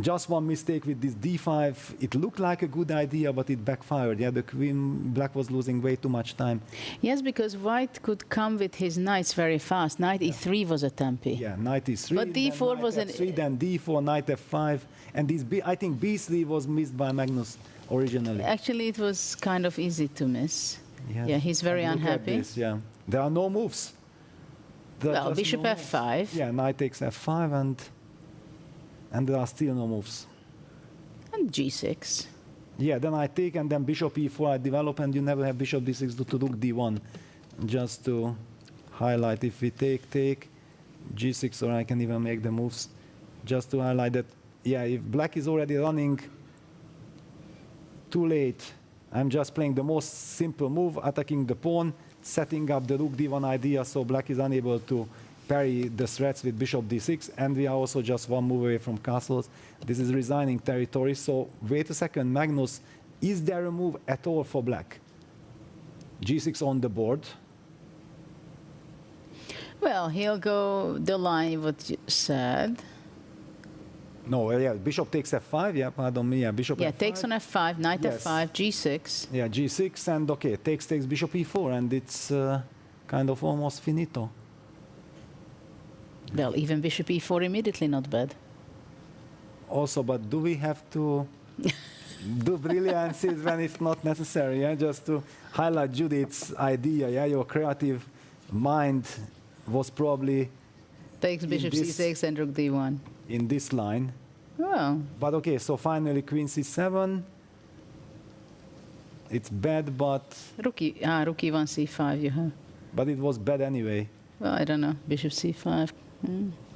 just one mistake with this D5. It looked like a good idea, but it backfired. Yeah, the Black was losing way too much time. Yes, because White could come with his knights very fast. Knight E3 was a tempi. Yeah, Knight E3. But D4 was an... F3, then D4, Knight F5. And this I think B3 was missed by Magnus originally. Actually, it was kind of easy to miss. Yes. Yeah, he's very And look at unhappy. this, yeah. There are no moves. Well, Bishop F5. Yeah, Knight takes F5, and there are still no moves. And G6. Yeah, then I take, and then Bishop E4 I develop, and you never have Bishop D6 to Rook D1. Just to highlight, if we take G6, or I can even make the moves, just to highlight that, yeah, if Black is already running too late, I'm just playing the most simple move, attacking the pawn, setting up the Rook D1 idea, so Black is unable to parry the threats with Bishop D6, and we are also just one move away from castles. This is resigning territory, so wait a second, Magnus, is there a move at all for Black? G6 on the board. Well, he'll go the line what you said. No, yeah, Bishop takes F5, yeah, pardon me, yeah, Bishop Yeah, F5. takes on F5, Knight Yes. F5, G6. Yeah, G6, and okay, takes Bishop E4, and it's kind of almost finito. Well, even Bishop E4 immediately not bad. Also, but do we have to do brilliances when it's not necessary? Yeah, just to highlight Judith's idea. Yeah, your creative mind was probably Takes Bishop C6 and Rook D1. In this line. Well. But okay, so finally Queen C7. It's bad, but Rook E1, C5 you have. But it was bad anyway. Well, I don't know. Bishop C5.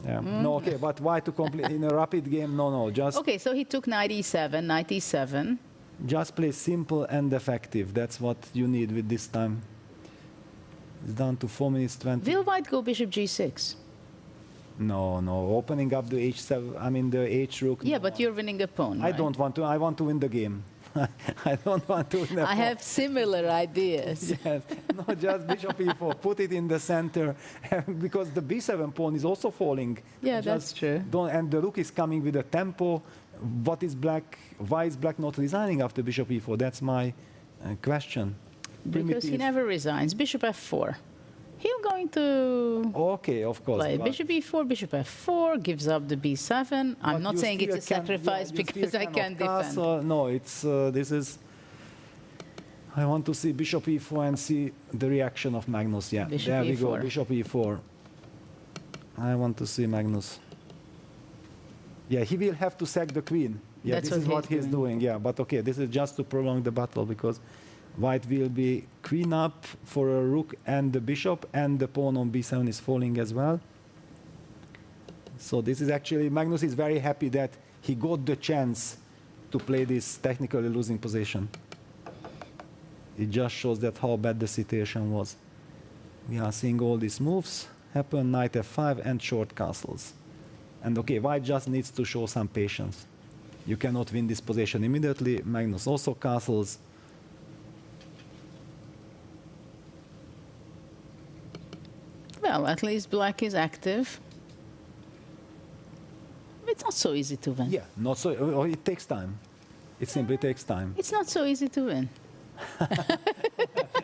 Yeah. No, okay, but why to complete in a rapid game? No, just Okay, so he took Knight E7, Knight E7. just play simple and effective. That's what you need with this time. It's down to 4 minutes 20. Will White go Bishop G6? No, opening up the H7, I mean the H rook. Yeah, but you're winning a pawn, I right? don't want to. I want to win the game. I don't want to win the I pawn. have similar ideas. Yes, no, just Bishop E4. Put it in the center because the B7 pawn is also falling. Yeah, that's true. And the rook is coming with a tempo. What is Black? Why is Black not resigning after Bishop E4? That's my question. Because he never resigns. Bishop F4. He's going to Okay, of course. play but- Bishop E4, Bishop F4, gives up the B7. I'm but not you saying it's a still sacrifice you because still I cannot can defend. castle. No, it's this is. I want to see Bishop E4 and see the reaction of Magnus. Yeah, Bishop there we go. E4. Bishop E4. I want to see Magnus. Yeah, he will have to sack the queen. Yeah, That's this is what what he's he's doing. Yeah, but okay, this is just to prolong the battle because White will be queen up for a rook and the bishop, and the pawn on B7 is falling as well. So this is actually, Magnus is very happy that he got the chance to play this technically losing position. It just shows that how bad the situation was. We are seeing all these moves happen, knight F5 and short castles. And okay, White just needs to show some patience. You cannot win this position immediately. Magnus also castles. Well, at least Black is active. It's not so easy to win. Yeah, not so. It takes time. It simply takes time. It's not so easy to win.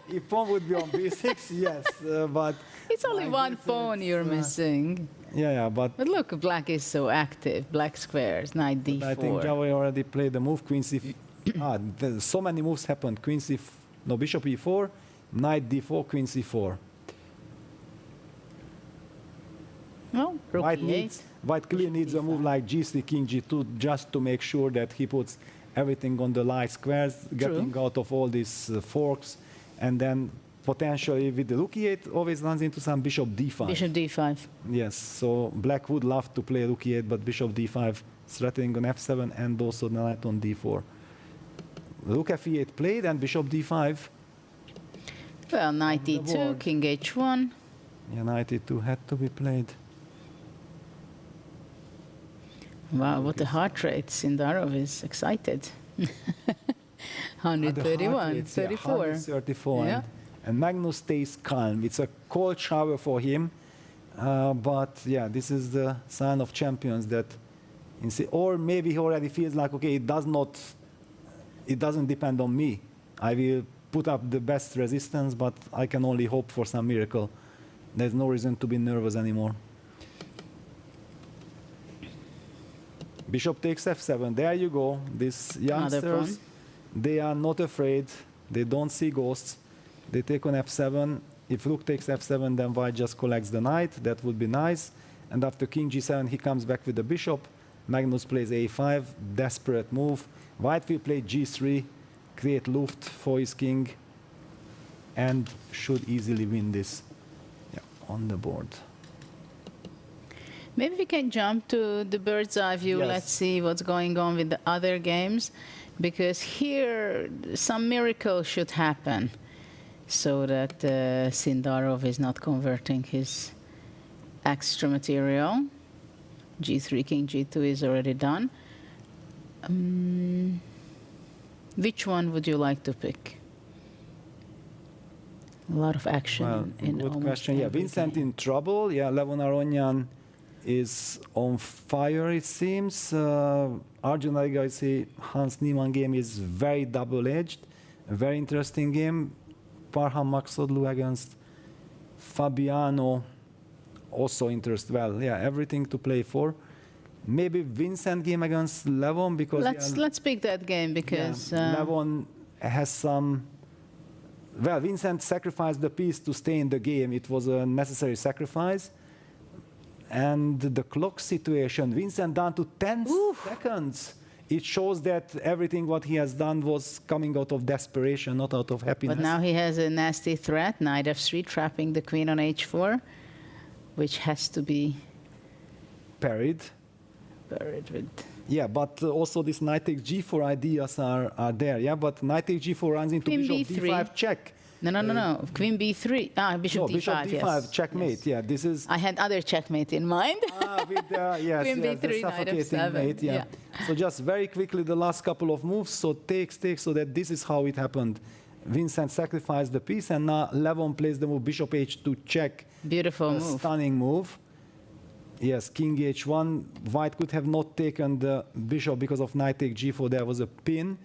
If pawn would be on b6, yes, but It's only one pawn you're missing. yeah, but But look, black is so active. Black squares, knight d4. I think Javokhir already played the move queen c. So many moves happened. Queen c. No, bishop e4, knight d4, queen c4. Well, rook e8. White clearly needs a move like g3, king g2, just to make sure that he puts everything on the light squares, getting out of all these forks, and then potentially with the rook e8 always runs into some bishop d5. Bishop d5. Yes, so black would love to play rook e8, but bishop d5 threatening on f7 and also the knight on d4. Rook f8 played and bishop d5. Well, knight e2, king h1. Yeah, knight e2 had to be played. Wow, what a heart rate. Sindarov is excited. 131, 34. 134. Yeah. And Magnus stays calm. It's a cold shower for him. But yeah, this is the sign of champions that, or maybe he already feels like, okay, it doesn't depend on me. I will put up the best resistance, but I can only hope for some miracle. There's no reason to be nervous anymore. Bishop takes f7. There you go. These youngsters, they are not afraid. They don't see ghosts. They take on f7. If rook takes f7, then white just collects the knight. That would be nice. And after king g7, he comes back with the bishop. Magnus plays a5. Desperate move. White will play g3, create luft for his king, and should easily win this on the board. Maybe we can jump to the bird's eye view. Yes. Let's see what's going on with the other games, because here some miracle should happen so that Sindarov is not converting his extra material. g3, king g2 is already done. Which one would you like to pick? A lot of action in good almost question. Yeah, every Vincent game. in trouble. Yeah, Levon Aronyan is on fire, it seems. Arjun Arigaisi, Hans Niemann game is very double-edged, a very interesting game. Parham Maksodlu against Fabiano, also interesting. Well, yeah, everything to play for. Maybe Vincent game against Levon, because Let's pick that game, because Levon has some. Well, Vincent sacrificed the piece to stay in the game. It was a necessary sacrifice. And the clock situation, Vincent down to 10 seconds. It shows that everything what he has done was coming out of desperation, not out of happiness. But now he has a nasty threat, knight f3, trapping the queen on h4, which has to be parried. With. Yeah, but also this knight takes g4 ideas are there. Yeah, but knight takes g4 runs into Queen bishop b3. d5 check. No. Queen b3. Bishop no, d5. bishop d5 yes. checkmate. Yes. Yeah, this is. I had other checkmate in mind. With yes, Queen yes, b3, the knight suffocating f7. mate. Yeah. So just very quickly the last couple of moves. So takes, so that this is how it happened. Vincent sacrificed the piece, and now Levon plays the move bishop h2 check. Beautiful move. Stunning move. Yes, king h1. White could have not taken the bishop because of knight take g4. There was a pin.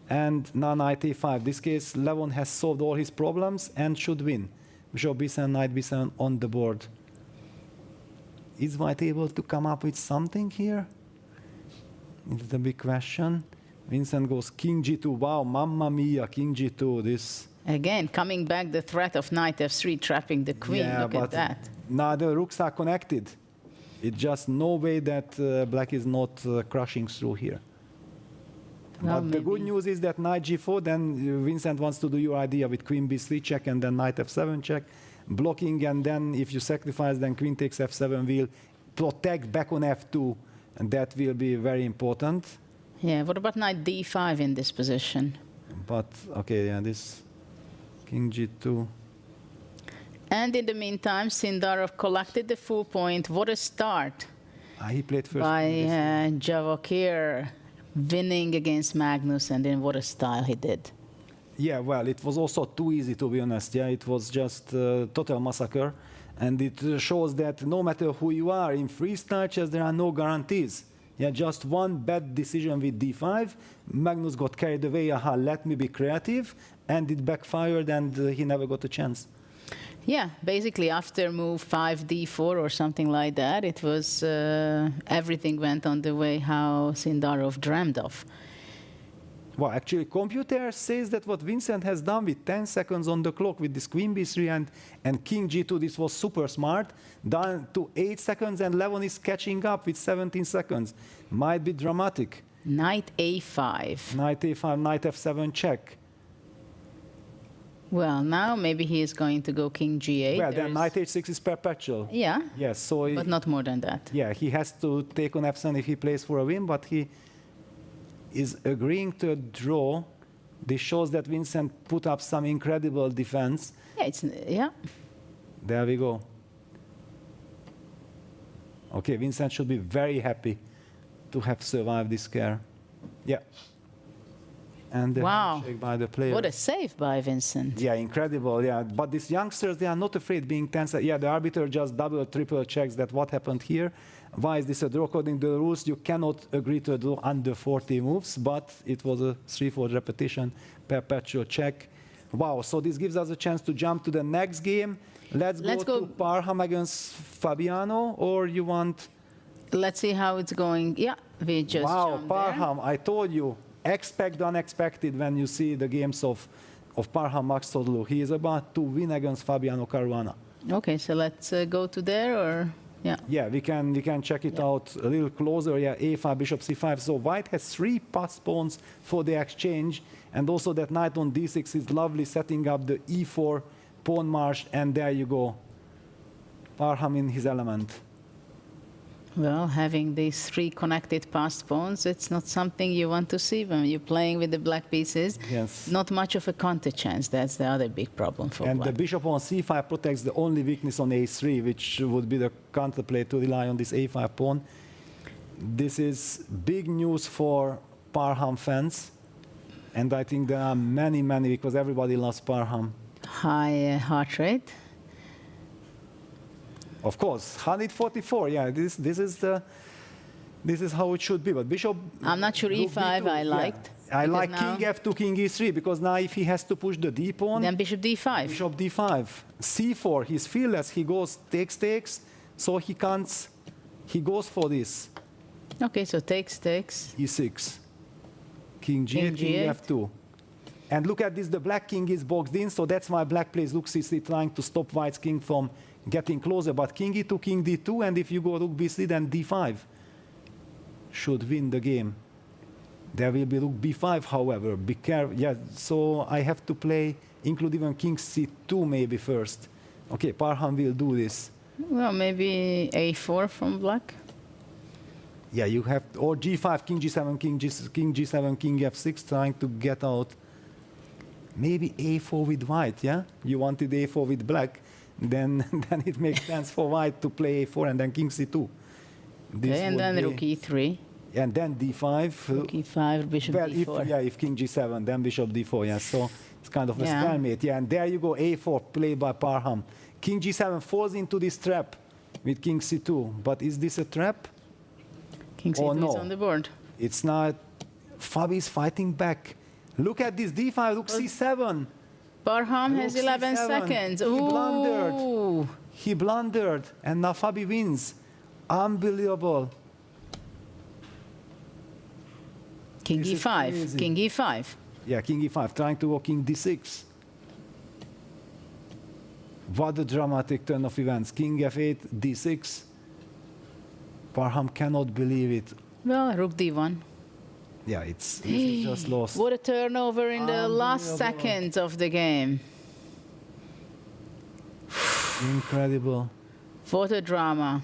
And now knight a5. This case, Levon has solved all his problems and should win. Bishop b7, knight b7 on the board. Is White able to come up with something here? It's the big question. Vincent goes king g2. Wow, mamma mia, king g2. This. Again, coming back the threat of knight f3, trapping the queen. Yeah, Look at that. Now the rooks are connected. It's just no way that black is not crushing through here. Well, but the good news is that knight g4, then Vincent wants to do your idea with queen b3 check and then knight f7 check, blocking, and then if you sacrifice, then queen takes f7 will protect back on f2, and that will be very important. Yeah, what about knight d5 in this position? But, okay, yeah, this king g2. And in the meantime, Sindarov collected the full point. What a start He played first by Javokhir, winning against Magnus, and then what a style he did. Yeah, well, it was also too easy, to be honest. Yeah, it was just total massacre. And it shows that no matter who you are in freestyle chess, there are no guarantees. Yeah, just one bad decision with d5. Magnus got carried away. Aha, let me be creative, and it backfired, and he never got a chance. Yeah, basically after move 5 d4 or something like that, it was everything went on the way how Sindarov dreamed of. Well, actually, computer says that what Vincent has done with 10 seconds on the clock with this queen b3 and king g2, this was super smart. Down to 8 seconds, and Levon is catching up with 17 seconds. Might be dramatic. Knight a5. Knight a5, knight f7 check. Well, now maybe he is going to go king g8. Well, then knight h6 is perpetual. Yeah. Yes, so but not more than that. Yeah, he has to take on f7 if he plays for a win, but he is agreeing to a draw. This shows that Vincent put up some incredible defense. Yeah. There we go. Okay, Vincent should be very happy to have survived this scare. Yeah. And the handshake by the player. What a save by Vincent. Yeah, incredible. Yeah, but these youngsters, they are not afraid being tense. Yeah, the arbiter just double, triple checks that what happened here. Why is this a draw? According to the rules, you cannot agree to a draw under 40 moves, but it was a 3-4 repetition, perpetual check. Wow, so this gives us a chance to jump to the next game. Let's go to Parham against Fabiano, or you want... Let's see how it's going. Yeah, we just jumped Parham, there. I told you, expect the unexpected when you see the games of Parham Maxtodlu. He is about to win against Fabiano Caruana. Okay, so let's go to there, or... Yeah, we can check it out a little closer. Yeah, a5, bishop c5. So white has 3 pass pawns for the exchange, and also that knight on d6 is lovely, setting up the e4 pawn march, and there you go. Parham in his element. Well, having these 3 connected passed pawns, it's not something you want to see when you're playing with the black pieces. Yes. Not much of a counter chance. That's the other big problem for And black. the bishop on c5 protects the only weakness on a3, which would be the counterplay to rely on this a5 pawn. This is big news for Parham fans. And I think there are many, because everybody loves Parham. High heart rate. Of course, 144. Yeah, this is how it should be. But bishop. I'm not sure e5 I liked. Yeah. I like king f2, king e3, because now if he has to push the d pawn. Then bishop d5. Bishop d5. c4. He's fearless. He goes takes. So he can't. He goes for this. Okay, so takes. e6. King g8, king f2. And look at this. The black king is boxed in, so that's why black plays rook c3, trying to stop white's king from getting closer. But king e2, king d2, and if you go rook b3, then d5 should win the game. There will be rook b5, however. Be careful. Yeah, so I have to play, include even king c2 maybe first. Okay, Parham will do this. Well, maybe a4 from black. Yeah, you have, or g5, king g7, king g7, king f6, trying to get out. Maybe a4 with white, yeah? You wanted a4 with black, then it makes sense for white to play a4 and then king c2. Okay, and then rook e3. And then d5. Rook e5, bishop d4. If king g7, then bishop d4, yeah. So it's kind of a stalemate, yeah. And there you go, a4 played by Parham. King g7 falls into this trap with king c2. But is this a trap? King c2 is on the board. It's not. Fabi is fighting back. Look at this d5, rook c7. Parham has 11 seconds. Ooh. He blundered, and now Fabi wins. Unbelievable. King e5. King e5. Yeah, king e5, trying to go king d6. What a dramatic turn of events. King f8, d6. Parham cannot believe it. Well, rook d1. Yeah, it's just lost. What a turnover in the last seconds of the game. Incredible. What a drama.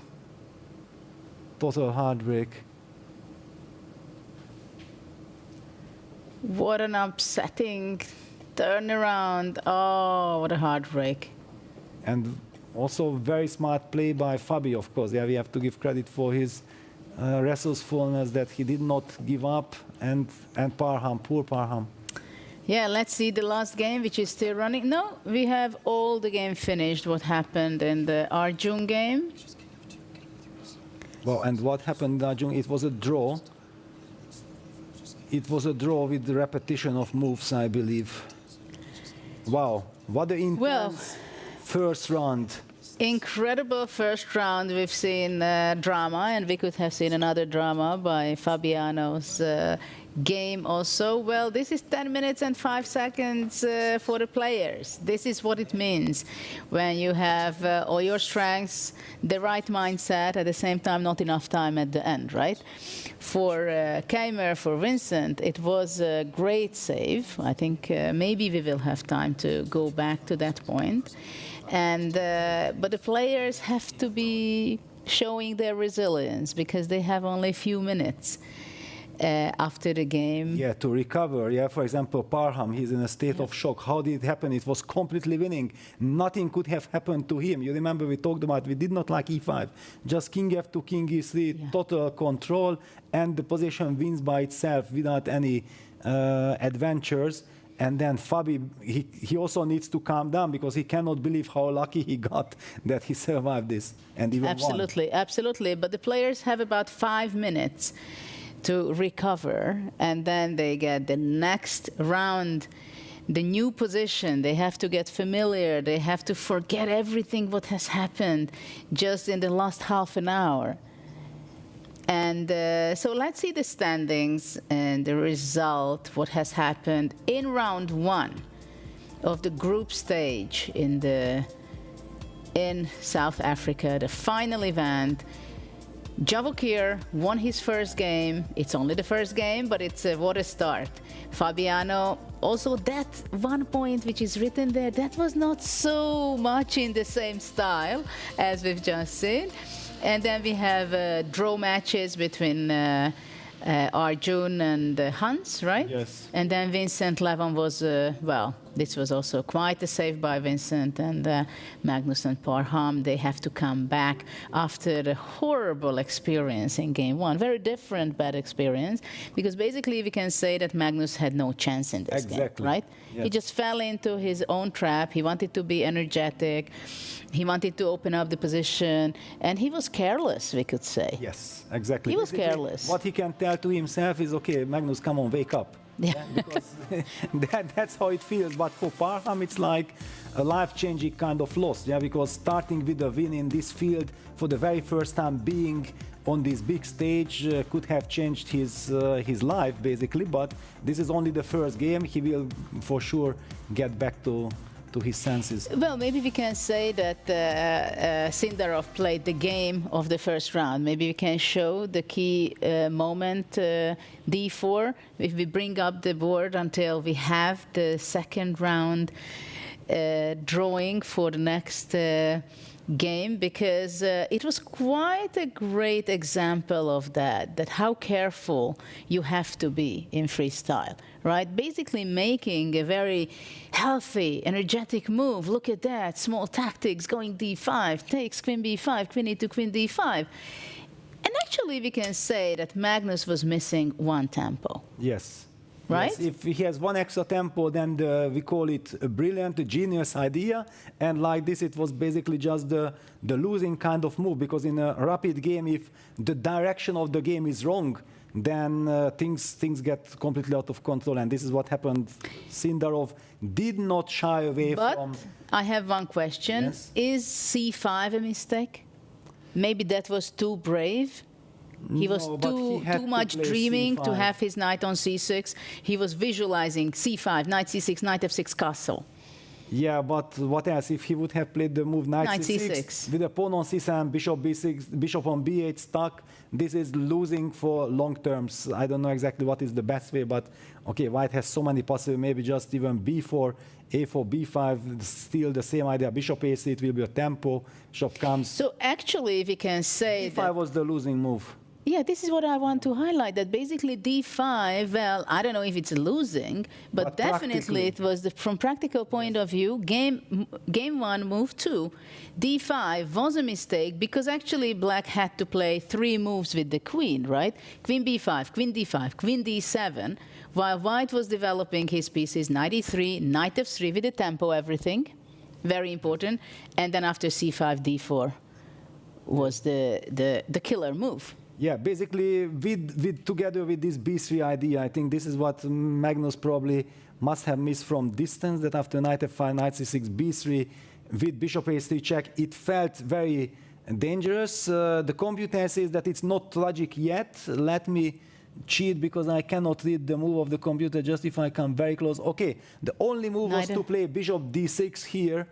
Total heartbreak. What an upsetting turnaround. Oh, what a heartbreak. And also very smart play by Fabi, of course. Yeah, we have to give credit for his resourcefulness, that he did not give up, and Parham, poor Parham. Yeah, let's see the last game, which is still running. No, we have all the game finished, what happened in the Arjun game. Well, and what happened, Najung? It was a draw. It was a draw with the repetition of moves, I believe. Wow, what an intense first round. Incredible first round. We've seen drama, and we could have seen another drama by Fabiano's game also. Well, this is 10 minutes and 5 seconds for the players. This is what it means when you have all your strengths, the right mindset, at the same time not enough time at the end, right? For Keimer, for Vincent, it was a great save. I think maybe we will have time to go back to that point. And but the players have to be showing their resilience because they have only a few minutes after the game. Yeah, to recover. Yeah, for example, Parham, he's in a state of shock. How did it happen? It was completely winning. Nothing could have happened to him. You remember we talked about, we did not like e5. Just king f2, king e3, total control, and the position wins by itself without any adventures. And then Fabi, he also needs to calm down because he cannot believe how lucky he got that he survived this and even Absolutely, won. Absolutely. But the players have about 5 minutes to recover, and then they get the next round, the new position. They have to get familiar. They have to forget everything what has happened just in the last half an hour. And so let's see the standings and the result, what has happened in round 1 of the group stage in South Africa, the final event. Javokhir won his first game. It's only the first game, but it's what a start. Fabiano, also that 1 point which is written there, that was not so much in the same style as we've just seen. And then we have draw matches between Arjun and Hans, right? Yes. And then Vincent Levon was, well, this was also quite a save by Vincent, and Magnus and Parham, they have to come back after the horrible experience in game 1. Very different bad experience, because basically we can say that Magnus had no chance in this game, right? Yes. He just fell into his own trap. He wanted to be energetic. He wanted to open up the position, and he was careless, we could say. Yes, exactly. He was Basically, careless. What he can tell to himself is, okay, Magnus, come on, wake up. Yeah. Because that's how it feels. But for Parham, it's like a life-changing kind of loss, yeah, because starting with a win in this field for the very first time, being on this big stage could have changed his life, basically. But this is only the first game. He will, for sure, get back to his senses. Well, maybe we can say that Sindarov played the game of the first round. Maybe we can show the key moment, d4, if we bring up the board until we have the second round drawing for the next game, because it was quite a great example of that how careful you have to be in freestyle, right? Basically making a very healthy, energetic move. Look at that, small tactics, going d5, takes queen b5, queen e2, queen d5. And actually we can say that Magnus was missing 1 tempo. Yes. Right? Yes, if he has 1 extra tempo, then we call it a brilliant, a genius idea. And like this, it was basically just the losing kind of move. Because in a rapid game, if the direction of the game is wrong, then things get completely out of control. And this is what happened. Sindarov did not shy away from... But I have one question. Yes? Is c5 a mistake? Maybe that was too brave? He was too much dreaming to have his knight on c6. He was visualizing c5, knight c6, knight f6, castle. Yeah, but what else? If he would have played the move knight c6 with a pawn on c7, bishop b6, bishop on b8 stuck, this is losing for long terms. I don't know exactly what is the best way, but okay, white has so many possible, maybe just even b4, a4, b5, still the same idea. Bishop a3, it will be a tempo, bishop comes. So actually we can say d5 was the losing move. Yeah, this is what I want to highlight, that basically d5, well, I don't know if it's losing, but definitely it was, from practical point of view, game 1, move 2, d5 was a mistake, because actually black had to play 3 moves with the queen, right? Queen b5, queen d5, queen d7, while white was developing his pieces, knight e3, knight f3 with the tempo, everything, very important, and then after c5, d4. was the killer move. Yeah, basically, together with this b3 idea, I think this is what Magnus probably must have missed from distance, that after knight f5, knight c6, b3, with bishop a3 check, it felt very dangerous. The computer says that it's not logic yet. Let me cheat because I cannot read the move of the computer just if I come very close. Okay, the only move was to play bishop d6 here,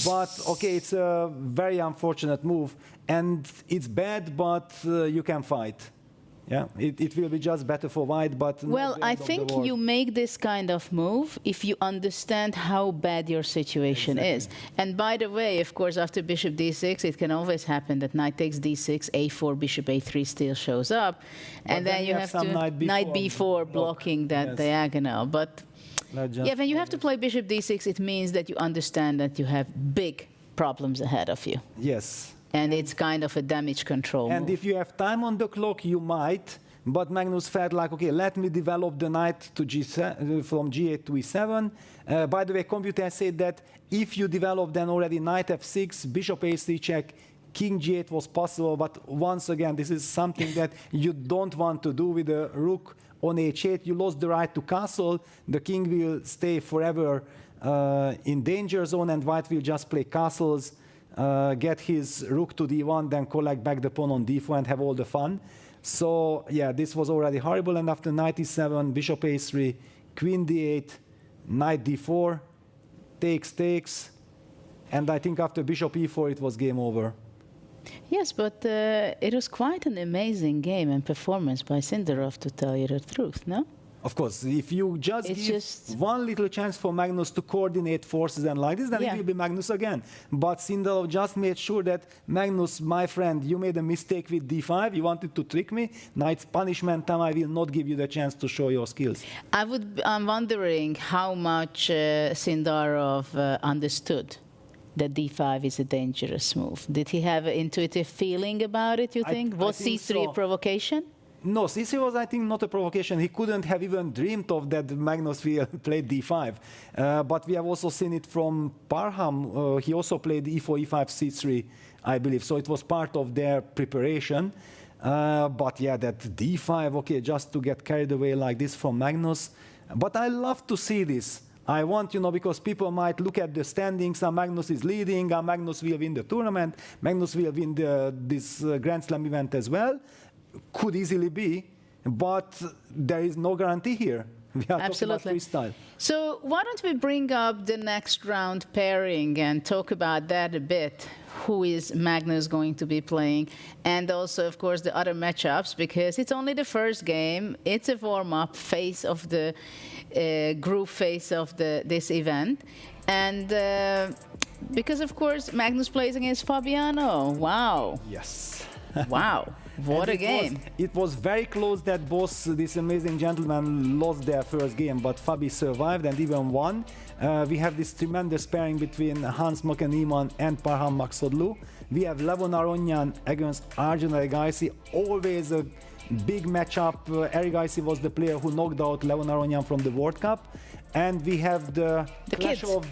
but okay, it's a very unfortunate move, and it's bad, but you can fight. Yeah, it will be just better for white, but well, I think you make this kind of move if you understand how bad your situation is. And by the way, of course, after bishop d6, it can always happen that knight takes d6, a4, bishop a3 still shows up, and then you have to knight b4 blocking that diagonal. But yeah, when you have to play bishop d6, it means that you understand that you have big problems ahead of you. Yes. And it's kind of a damage control And move. if you have time on the clock, you might. But Magnus felt like, okay, let me develop the knight to G7, from G8 to E7. By the way, computer said that if you develop then already knight F6, bishop A3 check, king G8 was possible. But once again, this is something that you don't want to do with a rook on H8. You lost the right to castle. The king will stay forever in danger zone, and white will just play castles. Get his rook to d1, then collect back the pawn on d4 and have all the fun. So yeah, this was already horrible. And after knight e7, bishop a3, queen d8, knight d4, takes, and I think after bishop e4 it was game over. Yes, but it was quite an amazing game and performance by Sindarov, to tell you the truth, no? Of course, if you just give one little chance for Magnus to coordinate forces and like this, then it will be Magnus again. But Sindarov just made sure that, Magnus, my friend, you made a mistake with d5, you wanted to trick me, now it's punishment time, I will not give you the chance to show your skills. I'm wondering how much Sindarov understood that d5 is a dangerous move. Did he have an intuitive feeling about it, you think? Was c3 a provocation? No, c3 was, I think, not a provocation. He couldn't have even dreamed of that Magnus will play d5. But we have also seen it from Parham. He also played e4, e5, c3, I believe. So it was part of their preparation. But yeah, that d5, okay, just to get carried away like this from Magnus. But I love to see this. I want, because people might look at the standings, Magnus is leading, Magnus will win the tournament, Magnus will win this Grand Slam event as well. Could easily be, but there is no guarantee here. We are talking about freestyle. So why don't we bring up the next round pairing and talk about that a bit? Who is Magnus going to be playing? And also, of course, the other matchups, because it's only the first game. It's a warm-up phase of the group phase of this event. And because, of course, Magnus plays against Fabiano. Wow. Yes. Wow. What a game. It was very close that both these amazing gentlemen lost their first game, but Fabi survived and even won. We have this tremendous pairing between Hans Mokeniman and Parham Maksodlu. We have Levon Aronyan against Arjun Erigaisi, always a big matchup. Erigaisi was the player who knocked out Levon Aronyan from the World Cup. And we have the clash of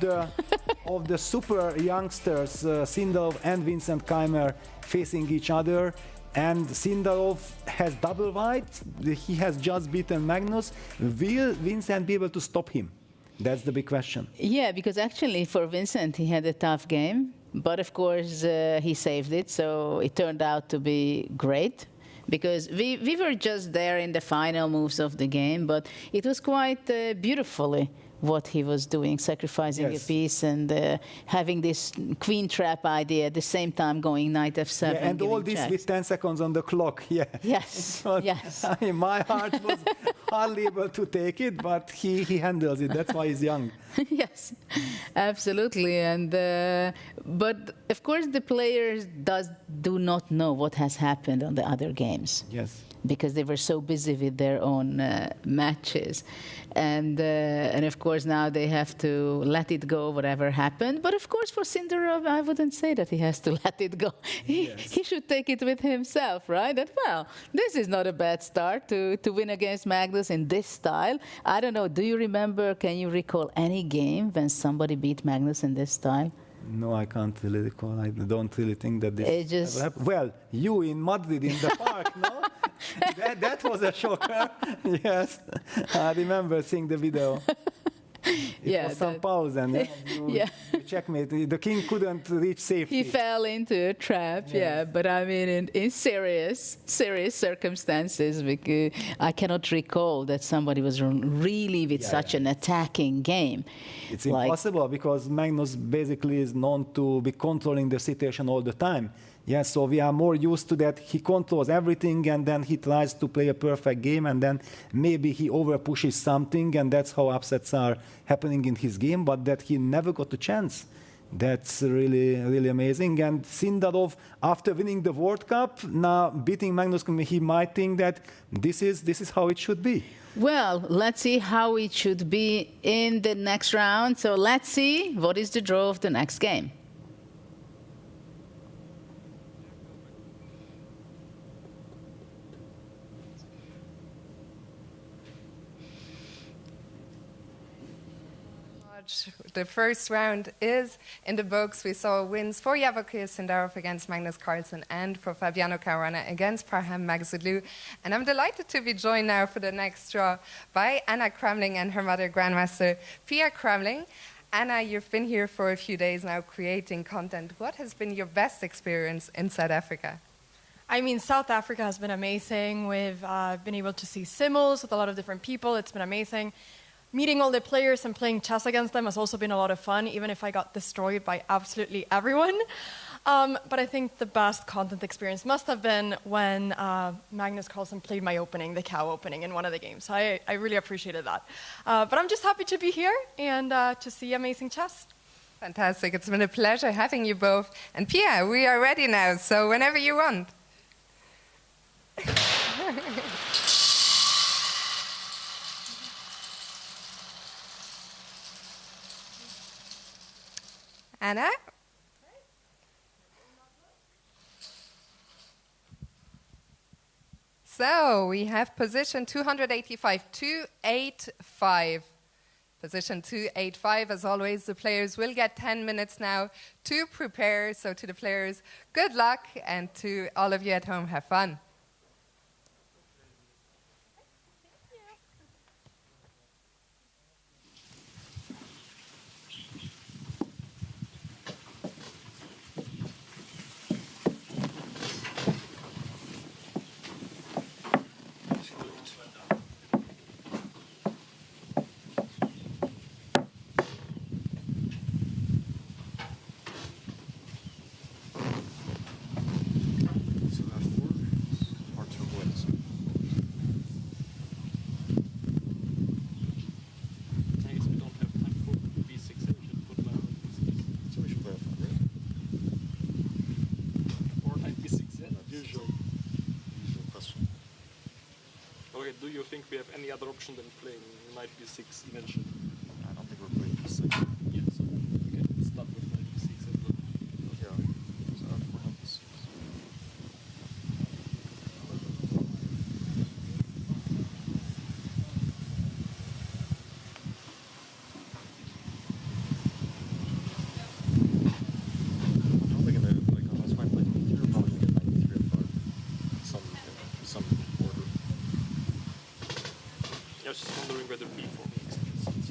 the super youngsters, Sindarov and Vincent Keimer, facing each other. And Sindarov has double white. He has just beaten Magnus. Will Vincent be able to stop him? That's the big question. Yeah, because actually for Vincent, he had a tough game. But of course, he saved it. So it turned out to be great. Because we were just there in the final moves of the game. But it was quite beautifully what he was doing, sacrificing a piece and having this queen trap idea at the same time going knight f7. Yeah, and all this with 10 seconds on the clock. Yeah. Yes. Yes. I mean, my heart was hardly able to take it, but he handles it. That's why he's young. Yes, absolutely. And but of course, the players do not know what has happened on the other games. Yes. Because they were so busy with their own matches. And of course, now they have to let it go, whatever happened. But of course, for Sindarov, I wouldn't say that he has to let it go. He should take it with himself, right? That, well, this is not a bad start to win against Magnus in this style. I don't know, do you remember, can you recall any game when somebody beat Magnus in this style? No, I can't really recall. I don't really think that this It just- ever happened. Well, you in Madrid in the park, no? That was a shocker. Yes, I remember seeing the video. It was St. Paulsen, yeah? You checkmate. The king couldn't reach safety. He fell into a trap, yeah. But I mean, in serious circumstances, because I cannot recall that somebody was really with such an attacking game. It's impossible because Magnus basically is known to be controlling the situation all the time. Yeah, so we are more used to that. He controls everything and then he tries to play a perfect game and then maybe he overpushes something and that's how upsets are happening in his game, but that he never got a chance. That's really, really amazing. And Sindarov, after winning the World Cup, now beating Magnus, he might think that this is how it should be. Well, let's see how it should be in the next round. So let's see what is the draw of the next game. The first round is in the books. We saw wins for Javokhir Sindarov against Magnus Carlsen and for Fabiano Caruana against Parham Maghsoodloo. And I'm delighted to be joined now for the next draw by Anna Kramling and her mother, Grandmaster Pia Kramling. Anna, you've been here for a few days now creating content. What has been your best experience in South Africa? I mean, South Africa has been amazing. We've been able to see simuls with a lot of different people. It's been amazing. Meeting all the players and playing chess against them has also been a lot of fun, even if I got destroyed by absolutely everyone. But I think the best content experience must have been when Magnus Carlsen played my opening, the cow opening, in one of the games. I really appreciated that. But I'm just happy to be here and to see amazing chess. Fantastic. It's been a pleasure having you both. And Pia, we are ready now, so whenever you want. Anna? So we have position 285, 285. Position 285, as always, the players will get 10 minutes now to prepare. So to the players, good luck, and to all of you at home, have fun. Do you think we have any other option than playing knight b6 eventually? I don't think we're playing b6. Yeah, so we can start with knight b6 as well. Yeah, so we're on b6. Probably gonna, like, unless I play b3, we're probably gonna get knight b3 or 5. Some order. I was just wondering whether b4 makes any sense.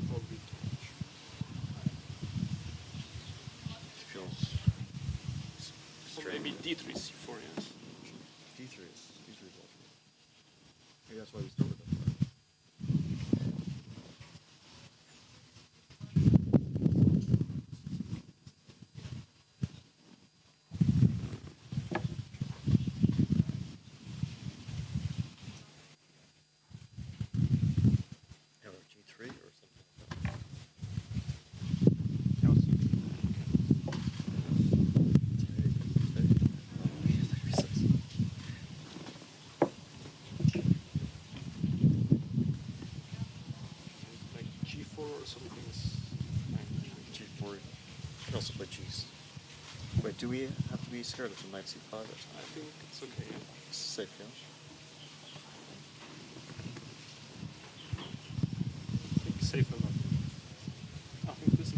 Probably too much. It feels Or maybe d3, c4, yes. D3 is awful. Maybe that's why we start with that. Yeah, or G3 or something like that. Like g4 or something is G4. You can also play G's. Wait, do we have to be scared of the knight c5? I think it's okay. Yeah. It's safe, yeah? I think safe enough. I think this is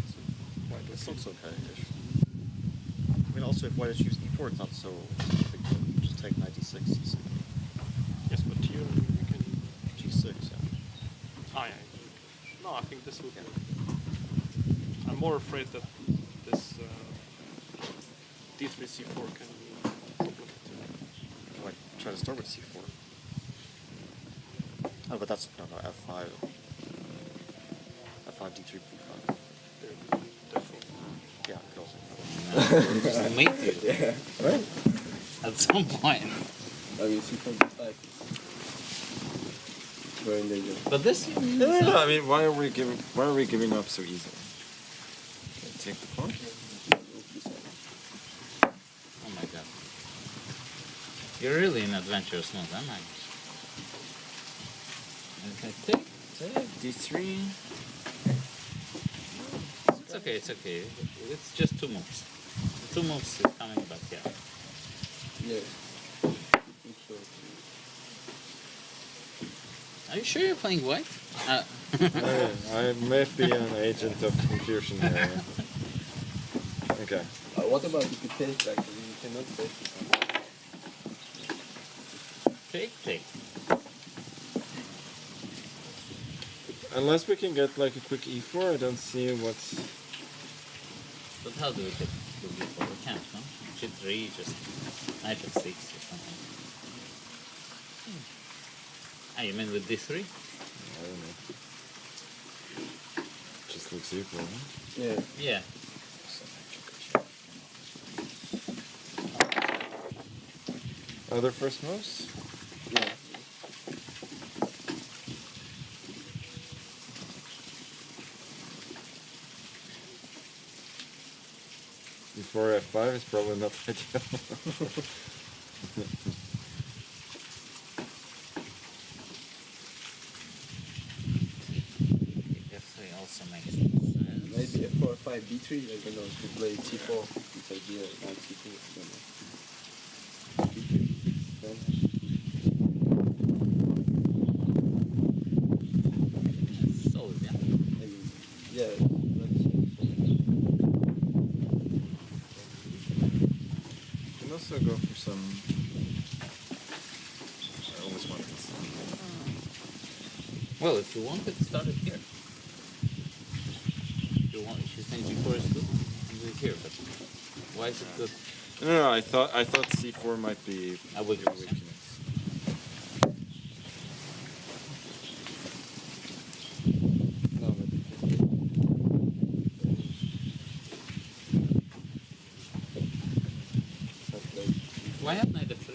this looks okay-ish. I mean, also if white achieves e4, it's not so big deal. Just take knight d6. Yes, but here you can. g6, yeah. Ah, yeah. No, I think this will be. I'm more afraid that this d3 c4 can be complicated. Like, try to start with c4. Oh, but that's, no, f5. f5, d3, b5. Yeah, I could also. Just mate you. Yeah. Right? At some point. I mean, c4 b5 is very dangerous. But this. No, I mean, why are we giving up so easily? Okay, take the pawn. Oh my god. You're really an adventurous mode, huh, Magnus? Okay, take d3. It's okay, it's okay. It's just 2 moves. The 2 moves is coming back here. Yeah. Are you sure you're playing white? I may be an agent of confusion here. Okay. What about if you take, like, you cannot take? Take. Unless we can get like a quick e4, I don't see what's. But how do we take the before? We can't, no? G3, just knight f6 or something. Ah, you mean with d3? I don't know. Just quick c4, huh? Yeah. Yeah. Other first moves? Yeah. Before f5 is probably not ideal. F3 also makes sense. Maybe f4, 5, b3, I don't know, to play c4. It's idea, knight c2, I don't know. Solid, yeah? Yeah. You can also go for some. I always wanted this. Well, if you want it, start it here. If you think g4 is good, do it here, but why is it good? No, I thought c4 might be a weakness. Why not knight f3?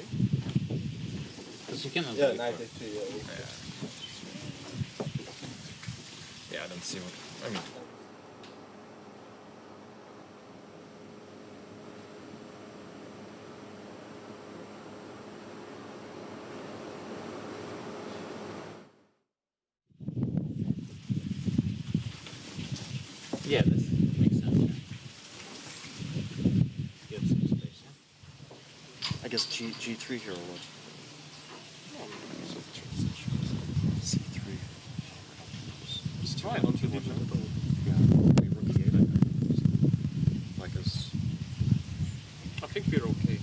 Because you cannot. Yeah, knight f3. Yeah, I don't see what. I mean. Yeah, this makes sense. Give some space, yeah? I guess g3 here or what? c3. Why don't you do that? Like us. I think we're okay.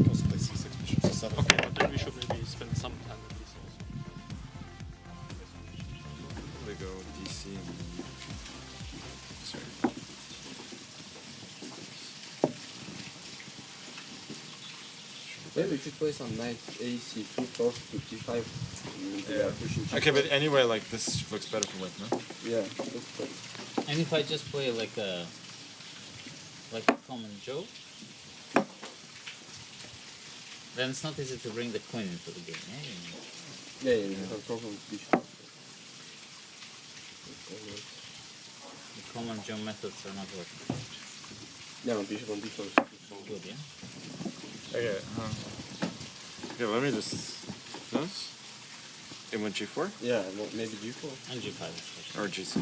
Also play c6, bishop c7. Okay, but then we should maybe spend some time at least also. We go dc and sorry. Maybe we should play some knight ac2 first to d5. Yeah. Okay, but anyway, like this looks better for white, no? Yeah, that's better. And if I just play like a common Joe, then it's not easy to bring the queen into the game, yeah? Yeah, you have a problem with bishop. The common Joe methods are not working. Yeah, bishop on d4 is good, yeah? Okay. Okay, let me just this. It went g4? Yeah, maybe g4. And g5 especially. Or g6.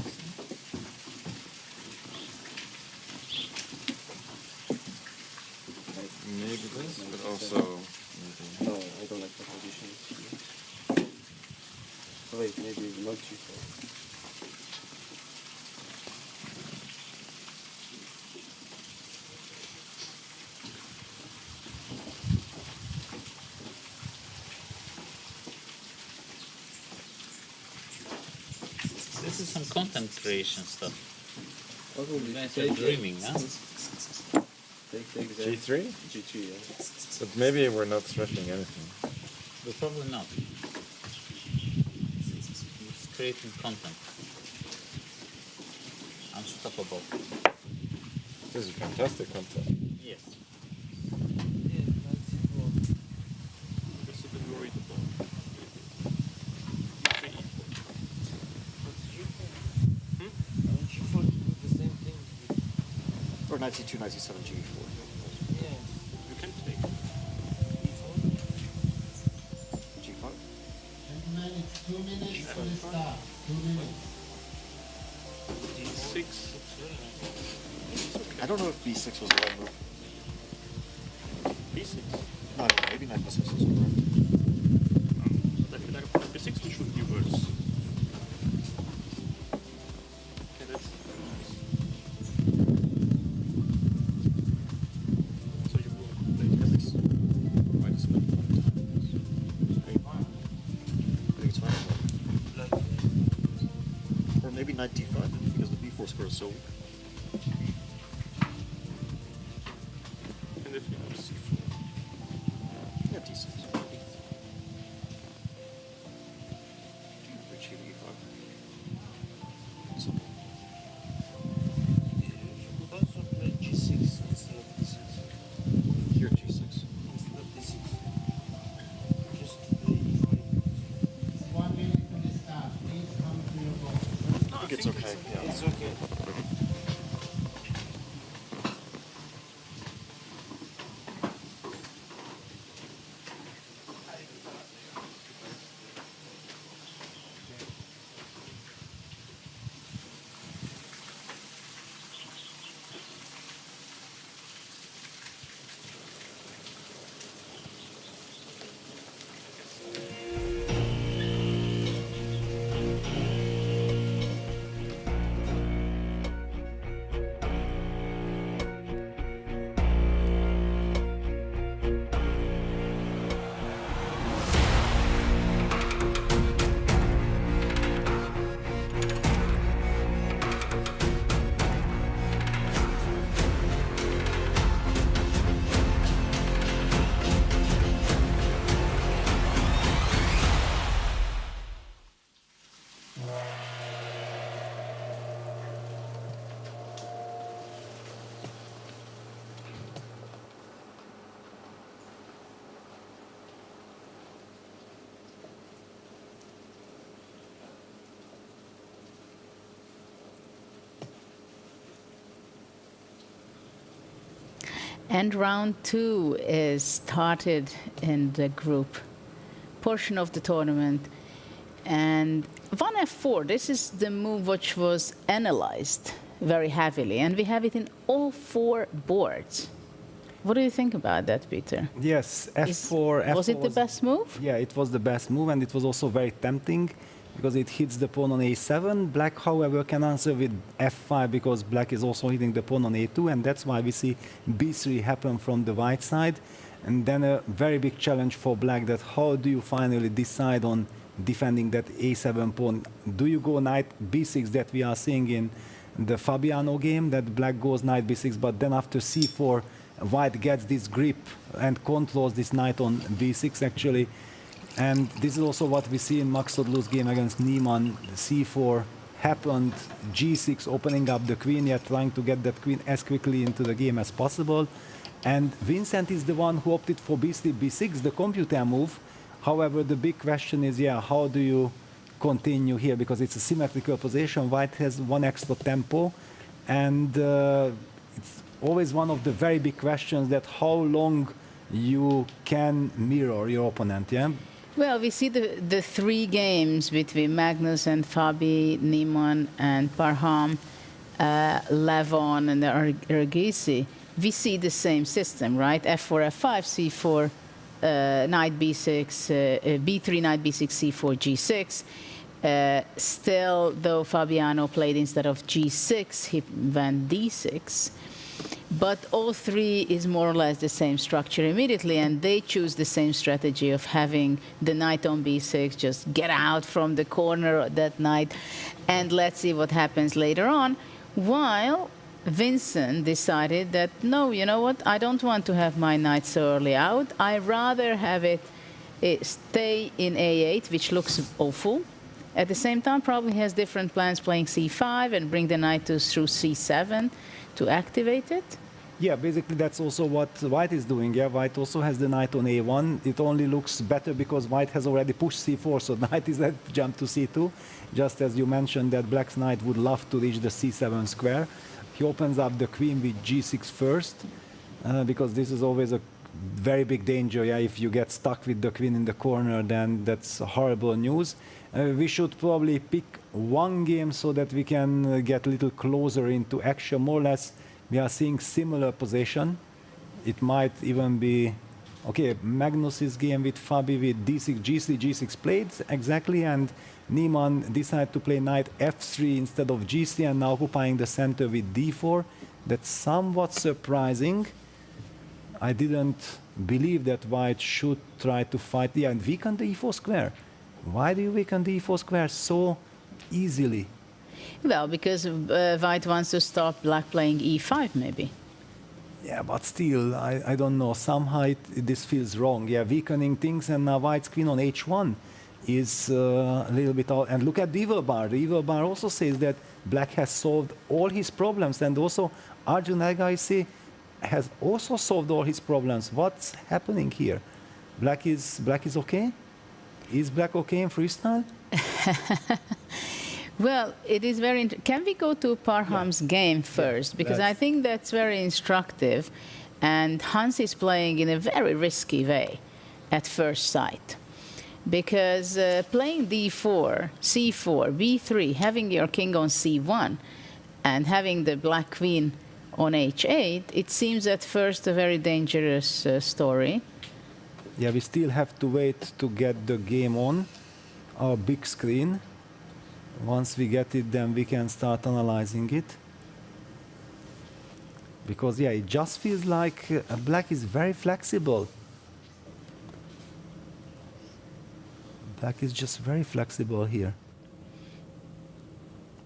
Maybe this, but also maybe. No, I don't like the position. Wait, maybe not G4. This is some content creation stuff. What will You be guys are dreaming, huh? G3? G2, yeah. But maybe we're not threatening anything. But probably not. It's creating content. Unstoppable. This is fantastic content. Yes. Just a bit worried about Or knight c2, knight c7, g4. you can take g5. Gentlemen, it's 2 minutes to the start. 2 minutes. d6. I don't know if b6 was the right move. b6. No, maybe knight b6 is correct. But I feel like b6 should be worse. Okay, that's so you will play b6. Might as well. I think it's fine. Or maybe knight d5, because the b4 square is so weak. And if you have c4. Yeah, d6. Retreat e5. So, You could also play G6 instead of D6. here g6. Instead of D6. Just to play E5. 1 minute to the start. Please come to your box. I think it's okay. Yeah. It's okay. And round 2 is started in the group portion of the tournament. And 1f4, this is the move which was analyzed very heavily. And we have it in all 4 boards. What do you think about that, Peter? Yes, F4. Was it the best move? Yeah, it was the best move, and it was also very tempting because it hits the pawn on A7. Black, however, can answer with F5 because black is also hitting the pawn on A2, and that's why we see B3 happen from the white side. And then a very big challenge for black, that how do you finally decide on defending that A7 pawn? Do you go knight B6 that we are seeing in the Fabiano game, that black goes knight B6, but then after C4, white gets this grip and controls this knight on B6 actually. And this is also what we see in Max Odlu's game against Niemann. C4 happened, G6 opening up the queen, yet trying to get that queen as quickly into the game as possible. And Vincent is the one who opted for B3, B6, the computer move. However, the big question is, yeah, how do you continue here? Because it's a symmetrical position. White has one extra tempo. And it's always one of the very big questions, that how long you can mirror your opponent, yeah? Well, we see the 3 games between Magnus and Fabi, Niemann and Parham, Levon and Ergisi. We see the same system, right? F4, F5, C4, knight B6, B3, knight B6, C4, G6. Still, though, Fabiano played instead of g6, he went d6. But all3 is more or less the same structure immediately, and they choose the same strategy of having the knight on b6, just get out from the corner that knight, and let's see what happens later on. While Vincent decided that, no, you know what, I don't want to have my knight so early out. I rather have it stay in a8, which looks awful. At the same time, probably has different plans, playing c5 and bring the knight through c7 to activate it. Yeah, basically that's also what White is doing. Yeah, White also has the knight on a1. It only looks better because White has already pushed c4, so knight is at jump to c2. Just as you mentioned that Black's knight would love to reach the c7 square. He opens up the queen with g6 first, because this is always a very big danger. Yeah, if you get stuck with the queen in the corner, then that's horrible news. We should probably pick one game so that we can get a little closer into action. More or less, we are seeing similar position. It might even be, okay, Magnus's game with Fabi with d6, g3, g6 played exactly, and Niemann decided to play knight f3 instead of g3 and now occupying the center with d4. That's somewhat surprising. I didn't believe that White should try to fight. Yeah, and weaken the e4 square. Why do you weaken the e4 square so easily? Well, because White wants to stop Black playing e5, maybe. Yeah, but still, I don't know. Somehow this feels wrong. Yeah, weakening things, and now White's queen on h1 is a little bit out. And look at the evil bar. The evil bar also says that Black has solved all his problems, and also Arjun Agaisi has also solved all his problems. What's happening here? Black is okay? Is Black okay in freestyle? Well, it is very. Can we go to Parham's game first? Because I think that's very instructive. And Hans is playing in a very risky way at first sight. Because playing d4, c4, b3, having your king on c1, and having the Black queen on h8, it seems at first a very dangerous story. Yeah, we still have to wait to get the game on our big screen. Once we get it, then we can start analyzing it. Because, yeah, it just feels like Black is very flexible. Black is just very flexible here.